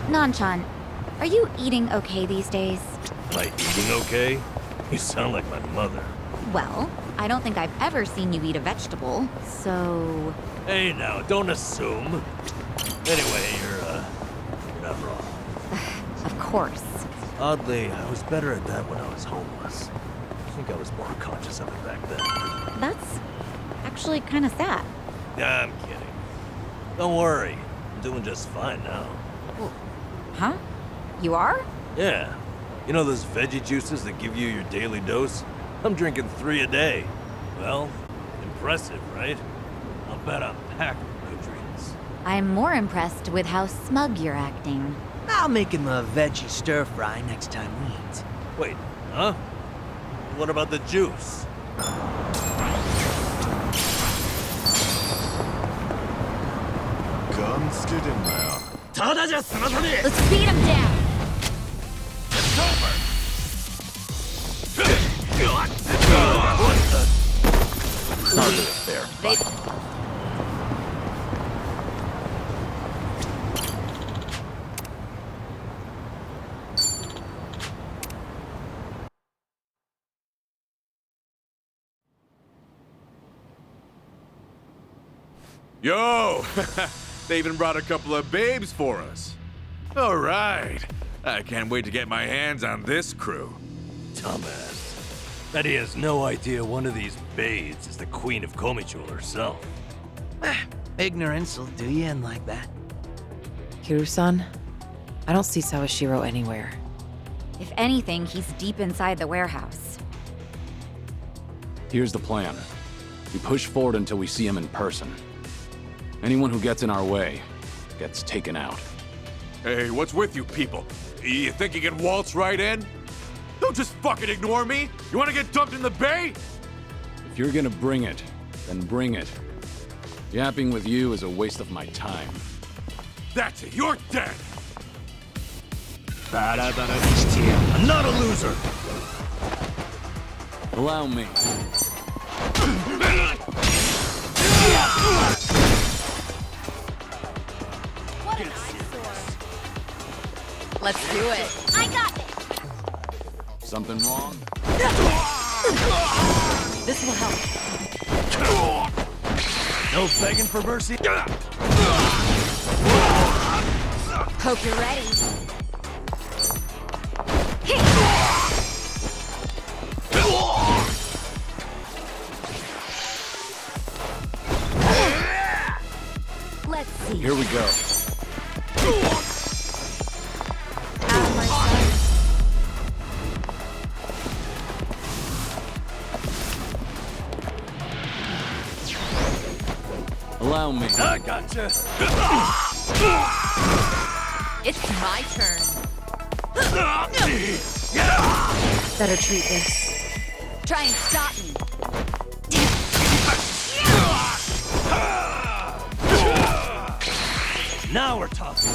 Nanchan, are you eating okay these days? Am I eating okay? You sound like my mother. Well, I don't think I've ever seen you eat a vegetable, so... Hey now, don't assume. Anyway, you're not wrong. Of course. Oddly, I was better at that when I was homeless. I think I was more conscious of it back then. That's actually kind of sad. I'm kidding. Don't worry. I'm doing just fine now. Huh? You are? Yeah. You know those veggie juices that give you your daily dose? I'm drinking 3 a day. Well, impressive, right? I'll bet I'm packed with nutrients. I'm more impressed with how smug you're acting. I'll make him a veggie stir-fry next time we eat. Wait, huh? What about the juice? Let's get in there. Let's beat him down! It's over! Hardly a fair fight. Yo! They even brought a couple of babes for us. All right. I can't wait to get my hands on this crew. Dumbass. Bet he has no idea one of these babes is the Queen of Komichul herself. Ignorance will do you in like that. Kiryu-san, I don't see Sawashiro anywhere. If anything, he's deep inside the warehouse. Here's the plan. We push forward until we see him in person. Anyone who gets in our way gets taken out. Hey, what's with you people? You think you can waltz right in? Don't just fucking ignore me! You wanna get dumped in the bay? If you're gonna bring it, then bring it. Yapping with you is a waste of my time. That's it, you're dead! I'm not a loser! Allow me. What an eyesore. Let's do it. I got it! Something wrong? This will help. No begging for mercy? Hope you're ready. Let's see. Here we go. Out of my sight. Allow me. I gotcha. It's my turn. Better treat this. Try and stop me. Now we're talking.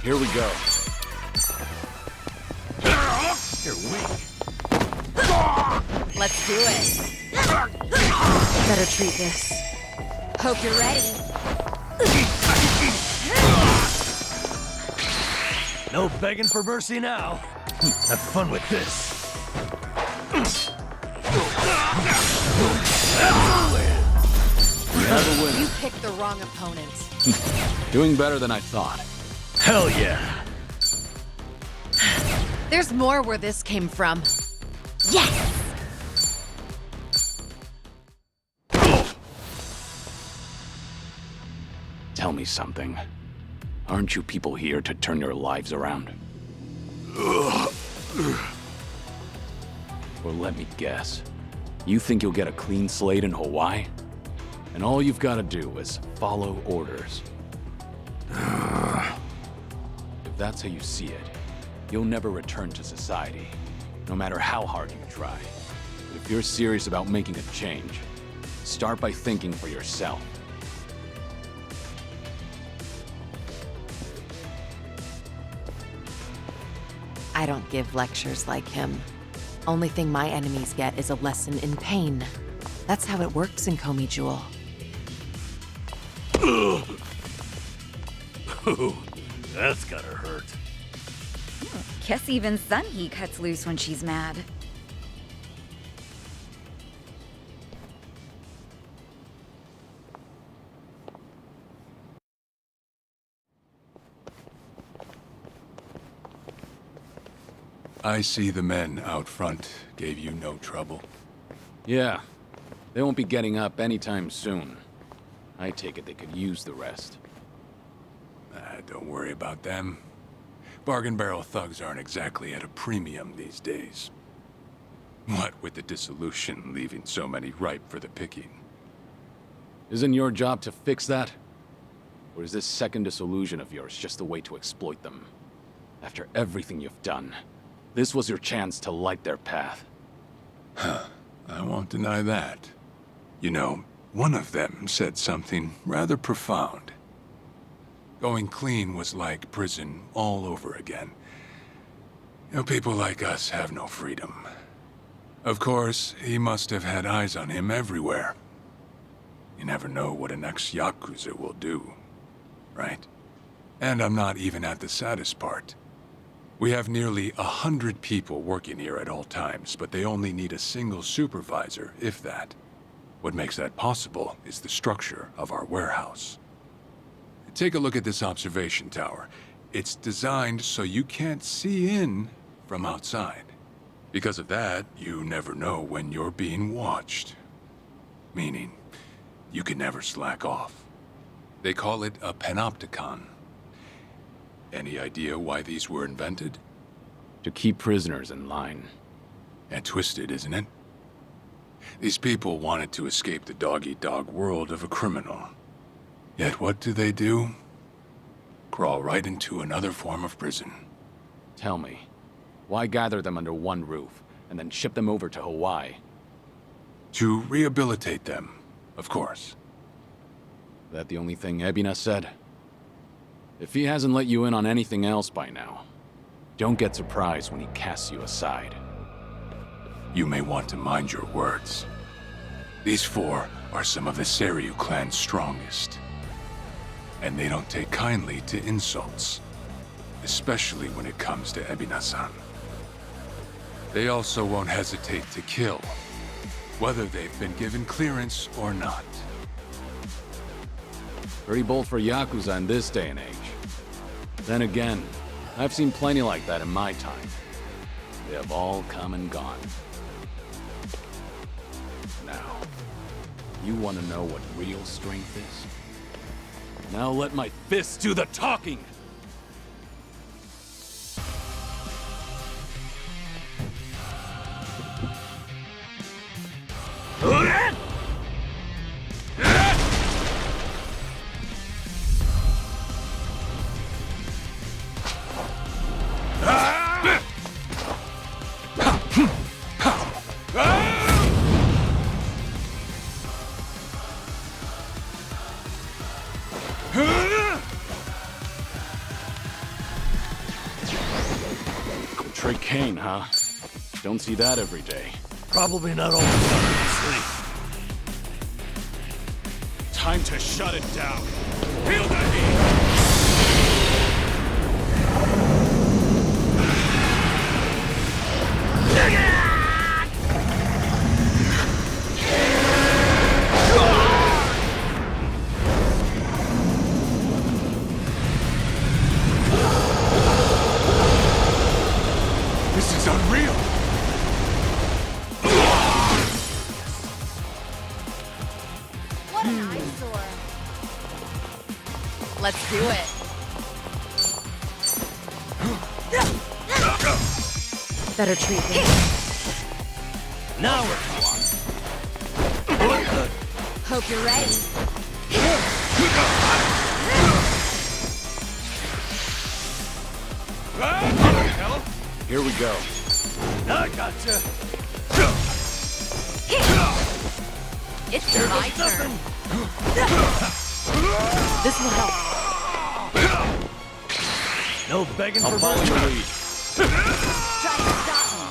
Here we go. You're weak. Let's do it. Better treat this. Hope you're ready. No begging for mercy now. Have fun with this. We have a winner. You picked the wrong opponent. Doing better than I thought. Hell yeah. There's more where this came from. Yes! Tell me something. Aren't you people here to turn your lives around? Well, let me guess. You think you'll get a clean slate in Hawaii? And all you've got to do is follow orders. If that's how you see it, you'll never return to society, no matter how hard you try. But if you're serious about making a change, start by thinking for yourself. I don't give lectures like him. Only thing my enemies get is a lesson in pain. That's how it works in Komi Jewel. Ooh, that's gotta hurt. Guess even Sunhee cuts loose when she's mad. I see the men out front gave you no trouble. Yeah. They won't be getting up anytime soon. I take it they could use the rest. Don't worry about them. Bargain barrel thugs aren't exactly at a premium these days. What with the dissolution leaving so many ripe for the picking. Isn't your job to fix that? Or is this second disillusion of yours just a way to exploit them? After everything you've done, this was your chance to light their path. Huh. I won't deny that. You know, one of them said something rather profound. Going clean was like prison all over again. You know, people like us have no freedom. Of course, he must have had eyes on him everywhere. You never know what an ex-Yakuza will do, right? And I'm not even at the saddest part. We have nearly 100 people working here at all times, but they only need a single supervisor, if that. What makes that possible is the structure of our warehouse. Take a look at this observation tower. It's designed so you can't see in from outside. Because of that, you never know when you're being watched. Meaning, you can never slack off. They call it a panopticon. Any idea why these were invented? To keep prisoners in line. And twisted, isn't it? These people wanted to escape the dog-eat-dog world of a criminal. Yet what do? Crawl right into another form of prison. Tell me, why gather them under one roof, and then ship them over to Hawaii? To rehabilitate them, of course. That the only thing Ebina said? If he hasn't let you in on anything else by now, don't get surprised when he casts you aside. You may want to mind your words. These four are some of the Seryu clan's strongest. And they don't take kindly to insults, especially when it comes to Ebina-san. They also won't hesitate to kill, whether they've been given clearance or not. Pretty bold for Yakuza in this day and age. Then again, I've seen plenty like that in my time. They have all come and gone. Now, you want to know what real strength is? Now let my fists do the talking! Kane, huh? Don't see that every day. Probably not all the time. Time to shut it down. Feel the heat! This is unreal! What an eyesore. Let's do it. Better treat me. Now we're Hope you're ready. Here we go. I gotcha. It's my turn. This will help. No begging I'll for follow your lead. Try to stop me.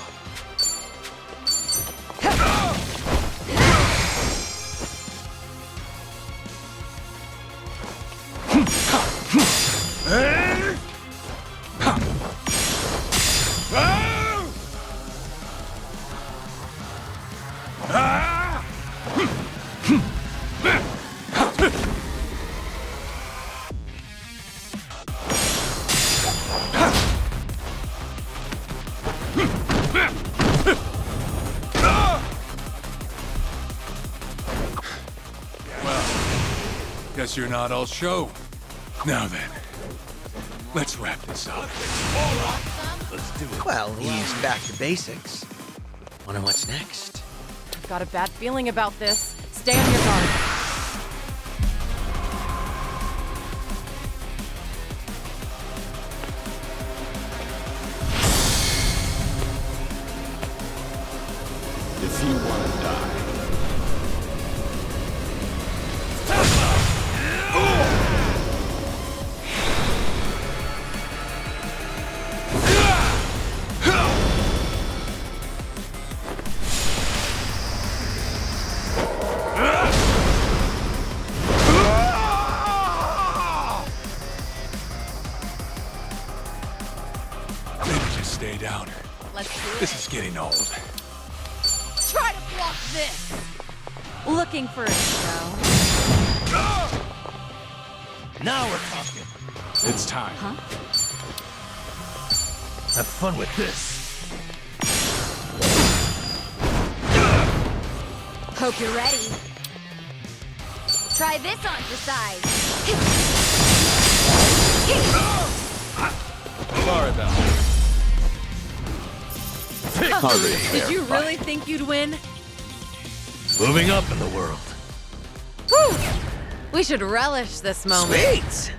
Guess you're not all show. Now then, let's wrap this up. Let's do it. Well, he's back to basics. Wonder what's next. I've got a bad feeling about this. Stay on your guard. If you want to die, Maybe just stay down. Let's do it. This is getting old. Try to block this! Looking for a show. Now we're talking. it's time. Huh? Have fun with this. Hope you're ready. Try this on for size. Sorry about Did you really think you'd win? Moving up in the world. Whew! We should relish this moment. Sweet!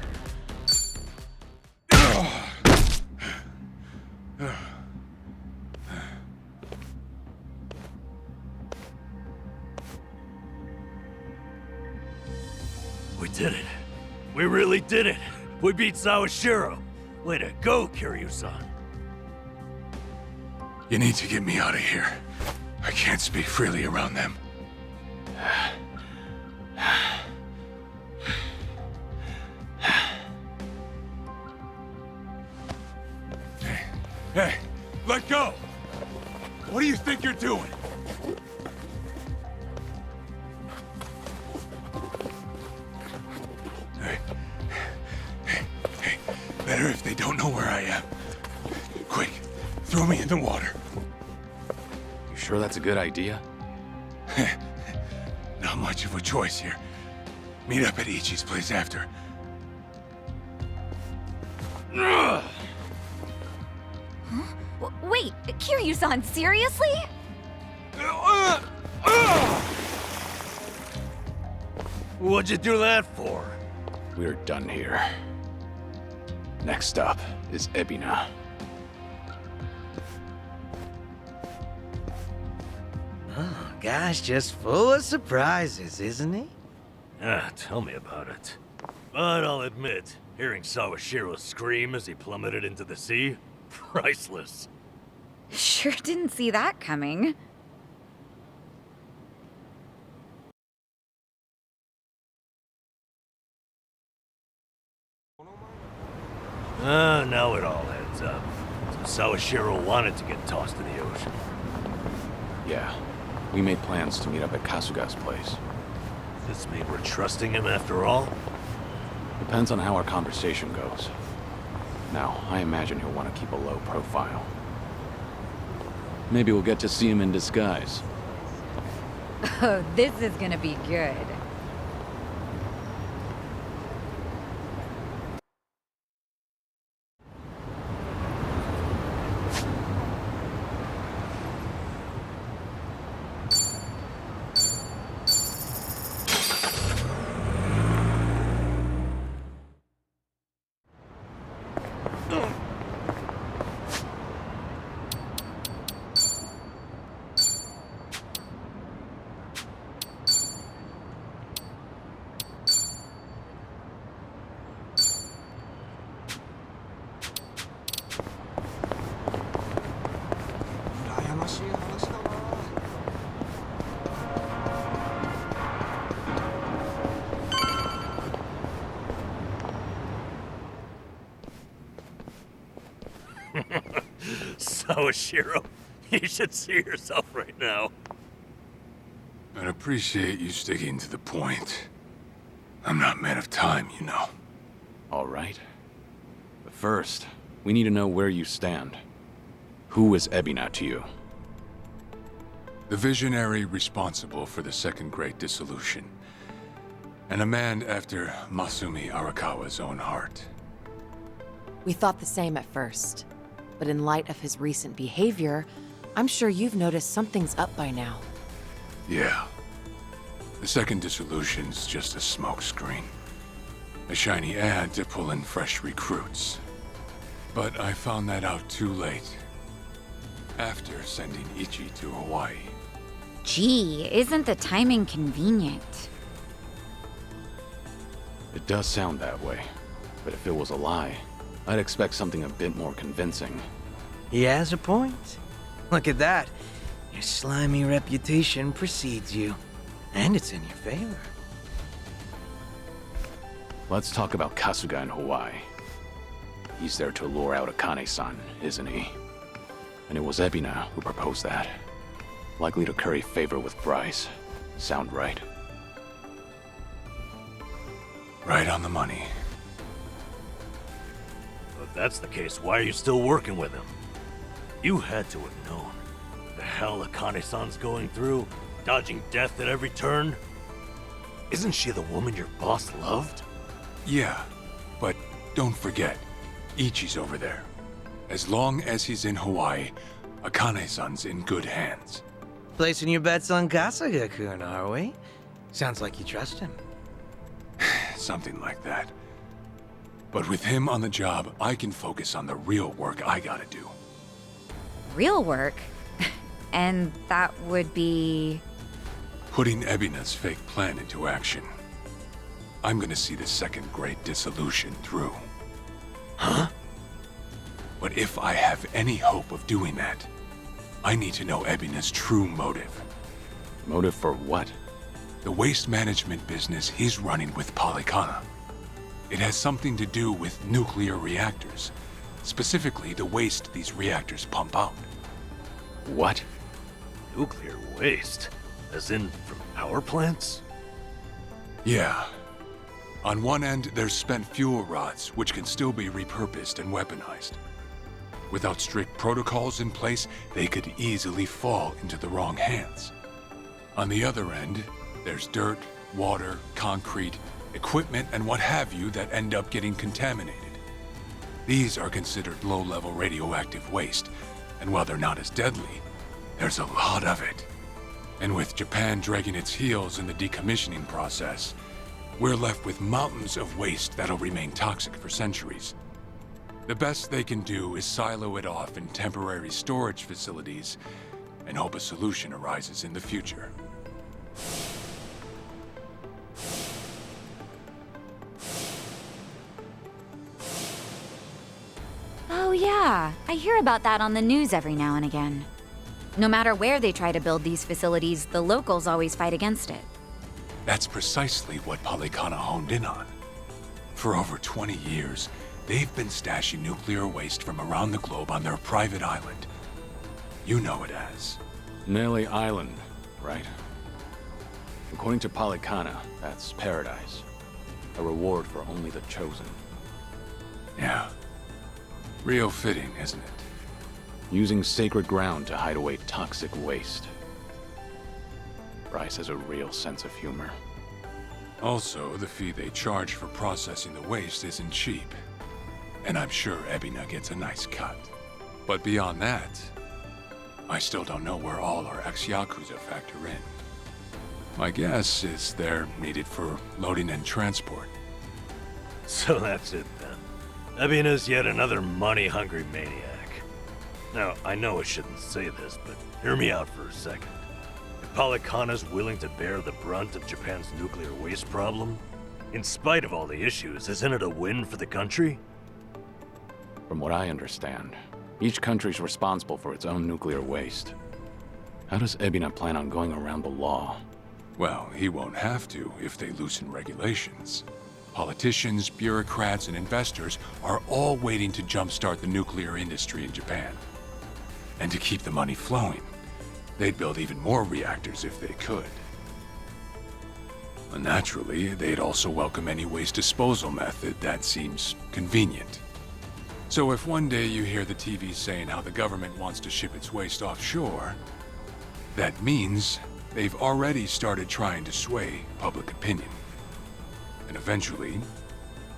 We did it. We really did it. We beat Sawashiro. Way to go, Kiryu-san. You need to get me out of here. I can't speak freely around them. Hey, let go! What do you think you're doing? Hey, better if they don't know where I am. Quick, throw me in the water. You sure that's a good idea? Not much of a choice here. Meet up at Ichi's place after. Wait, Kiryu-san, seriously? What'd you do that for? We're done here. Next up is Ebina. Oh, guy's just full of surprises, isn't he? Ah, tell me about it. But I'll admit, hearing Sawashiro scream as he plummeted into the sea, priceless. Sure didn't see that coming. Now it all adds up. So Sawashiro wanted to get tossed in the ocean. Yeah, we made plans to meet up at Kasuga's place. Does this mean we're trusting him after all? Depends on how our conversation goes. Now, I imagine he'll want to keep a low profile. Maybe we'll get to see him in disguise. Oh, this is gonna be good. Sawashiro, you should see yourself right now. I'd appreciate you sticking to the point. I'm not man of time, you know. All right. But first, we need to know where you stand. Who is Ebina to you? The visionary responsible for the Second Great Dissolution. And a man after Masumi Arakawa's own heart. We thought the same at first, but in light of his recent behavior, I'm sure you've noticed something's up by now. Yeah. The second dissolution's just a smokescreen. A shiny ad to pull in fresh recruits. But I found that out too late. After sending Ichi to Hawaii. Gee, isn't the timing convenient? It does sound that way. But if it was a lie, I'd expect something a bit more convincing. He has a point. Look at that. Your slimy reputation precedes you. And it's in your favor. Let's talk about Kasuga in Hawaii. He's there to lure out Akane-san, isn't he? And it was Ebina who proposed that. Likely to curry favor with Bryce. Sound right? Right on the money. If that's the case, why are you still working with him? You had to have known. The hell Akane-san's going through, dodging death at every turn. Isn't she the woman your boss loved? Yeah, but don't forget, Ichi's over there. As long as he's in Hawaii, Akane-san's in good hands. Placing your bets on Kasuga-kun, are we? Sounds like you trust him. Something like that. But with him on the job, I can focus on the real work I gotta do. Real work? And that would be... Putting Ebina's fake plan into action. I'm gonna see the second great dissolution through. Huh? But if I have any hope of doing that, I need to know Ebina's true motive. Motive for what? The waste management business he's running with Polycana. It has something to do with nuclear reactors. Specifically, the waste these reactors pump out. What? Nuclear waste? As in from power plants? Yeah. On one end, there's spent fuel rods, which can still be repurposed and weaponized. Without strict protocols in place, they could easily fall into the wrong hands. On the other end, there's dirt, water, concrete, equipment, and what have you that end up getting contaminated. These are considered low-level radioactive waste, and while they're not as deadly, there's a lot of it. And with Japan dragging its heels in the decommissioning process, we're left with mountains of waste that'll remain toxic for centuries. The best they can do is silo it off in temporary storage facilities and hope a solution arises in the future. Oh yeah, I hear about that on the news every now and again. No matter where they try to build these facilities, the locals always fight against it. That's precisely what Polycana honed in on. For over 20 years, they've been stashing nuclear waste from around the globe on their private island. You know it as. Nelly Island, right? According to Polycana, that's paradise. A reward for only the chosen. Yeah. Real fitting, isn't it? Using sacred ground to hide away toxic waste. Bryce has a real sense of humor. Also, the fee they charge for processing the waste isn't cheap. And I'm sure Ebina gets a nice cut. But beyond that, I still don't know where all our ex-Yakuza factor in. My guess is they're needed for loading and transport. So that's it then. Ebina's yet another money-hungry maniac. Now, I know I shouldn't say this, but hear me out for a second. If Polycana's willing to bear the brunt of Japan's nuclear waste problem, in spite of all the issues, isn't it a win for the country? From what I understand, each country's responsible for its own nuclear waste. How does Ebina plan on going around the law? Well, he won't have to if they loosen regulations. Politicians, bureaucrats, and investors are all waiting to jumpstart the nuclear industry in Japan. And to keep the money flowing, they'd build even more reactors if they could. And naturally, they'd also welcome any waste disposal method that seems convenient. So if one day you hear the TV saying how the government wants to ship its waste offshore, that means they've already started trying to sway public opinion. And eventually,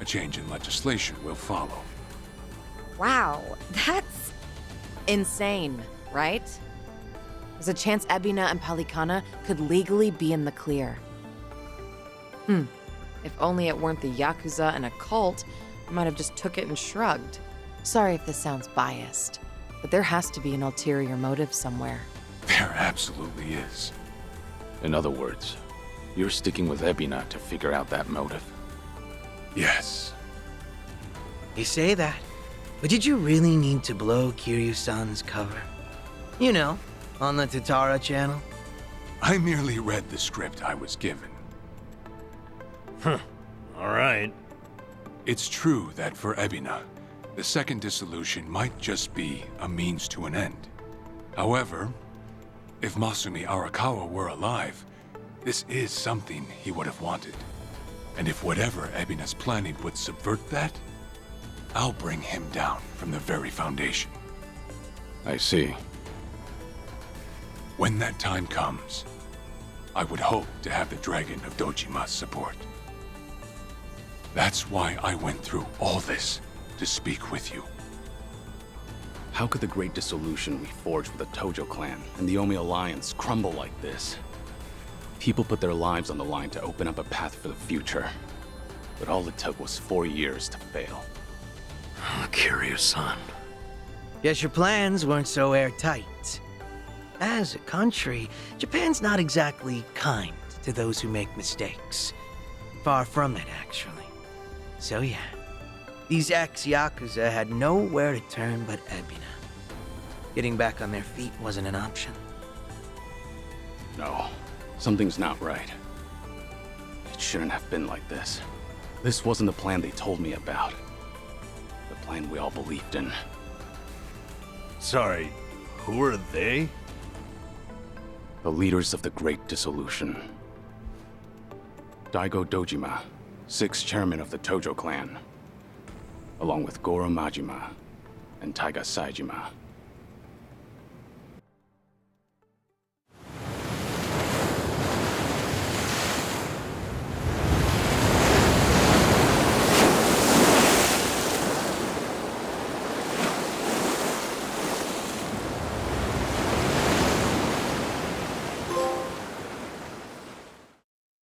a change in legislation will follow. Wow, that's insane, right? There's a chance Ebina and Palikana could legally be in the clear. If only it weren't the Yakuza and a cult, I might have just took it and shrugged. Sorry if this sounds biased, but there has to be an ulterior motive somewhere. There absolutely is. In other words, you're sticking with Ebina to figure out that motive. Yes. You say that, but did you really need to blow Kiryu-san's cover? You know, on the Tatara channel? I merely read the script I was given. All right. It's true that for Ebina, the second dissolution might just be a means to an end. However, if Masumi Arakawa were alive, this is something he would have wanted. And if whatever Ebina's planning would subvert that, I'll bring him down from the very foundation. I see. When that time comes, I would hope to have the Dragon of Dojima's support. That's why I went through all this to speak with you. How could the great dissolution we forged with the Tojo clan and the Omi Alliance crumble like this? People put their lives on the line to open up a path for the future. But all it took was 4 years to fail. Kiryu-san. Guess your plans weren't so airtight. As a country, Japan's not exactly kind to those who make mistakes. Far from it, actually. So yeah, these ex-Yakuza had nowhere to turn but Ebina. Getting back on their feet wasn't an option. No, something's not right. It shouldn't have been like this. This wasn't the plan they told me about. The plan we all believed in. Sorry, who are they? The leaders of the Great Dissolution. Daigo Dojima, 6th chairman of the Tojo clan, along with Goro Majima and Taiga Saejima.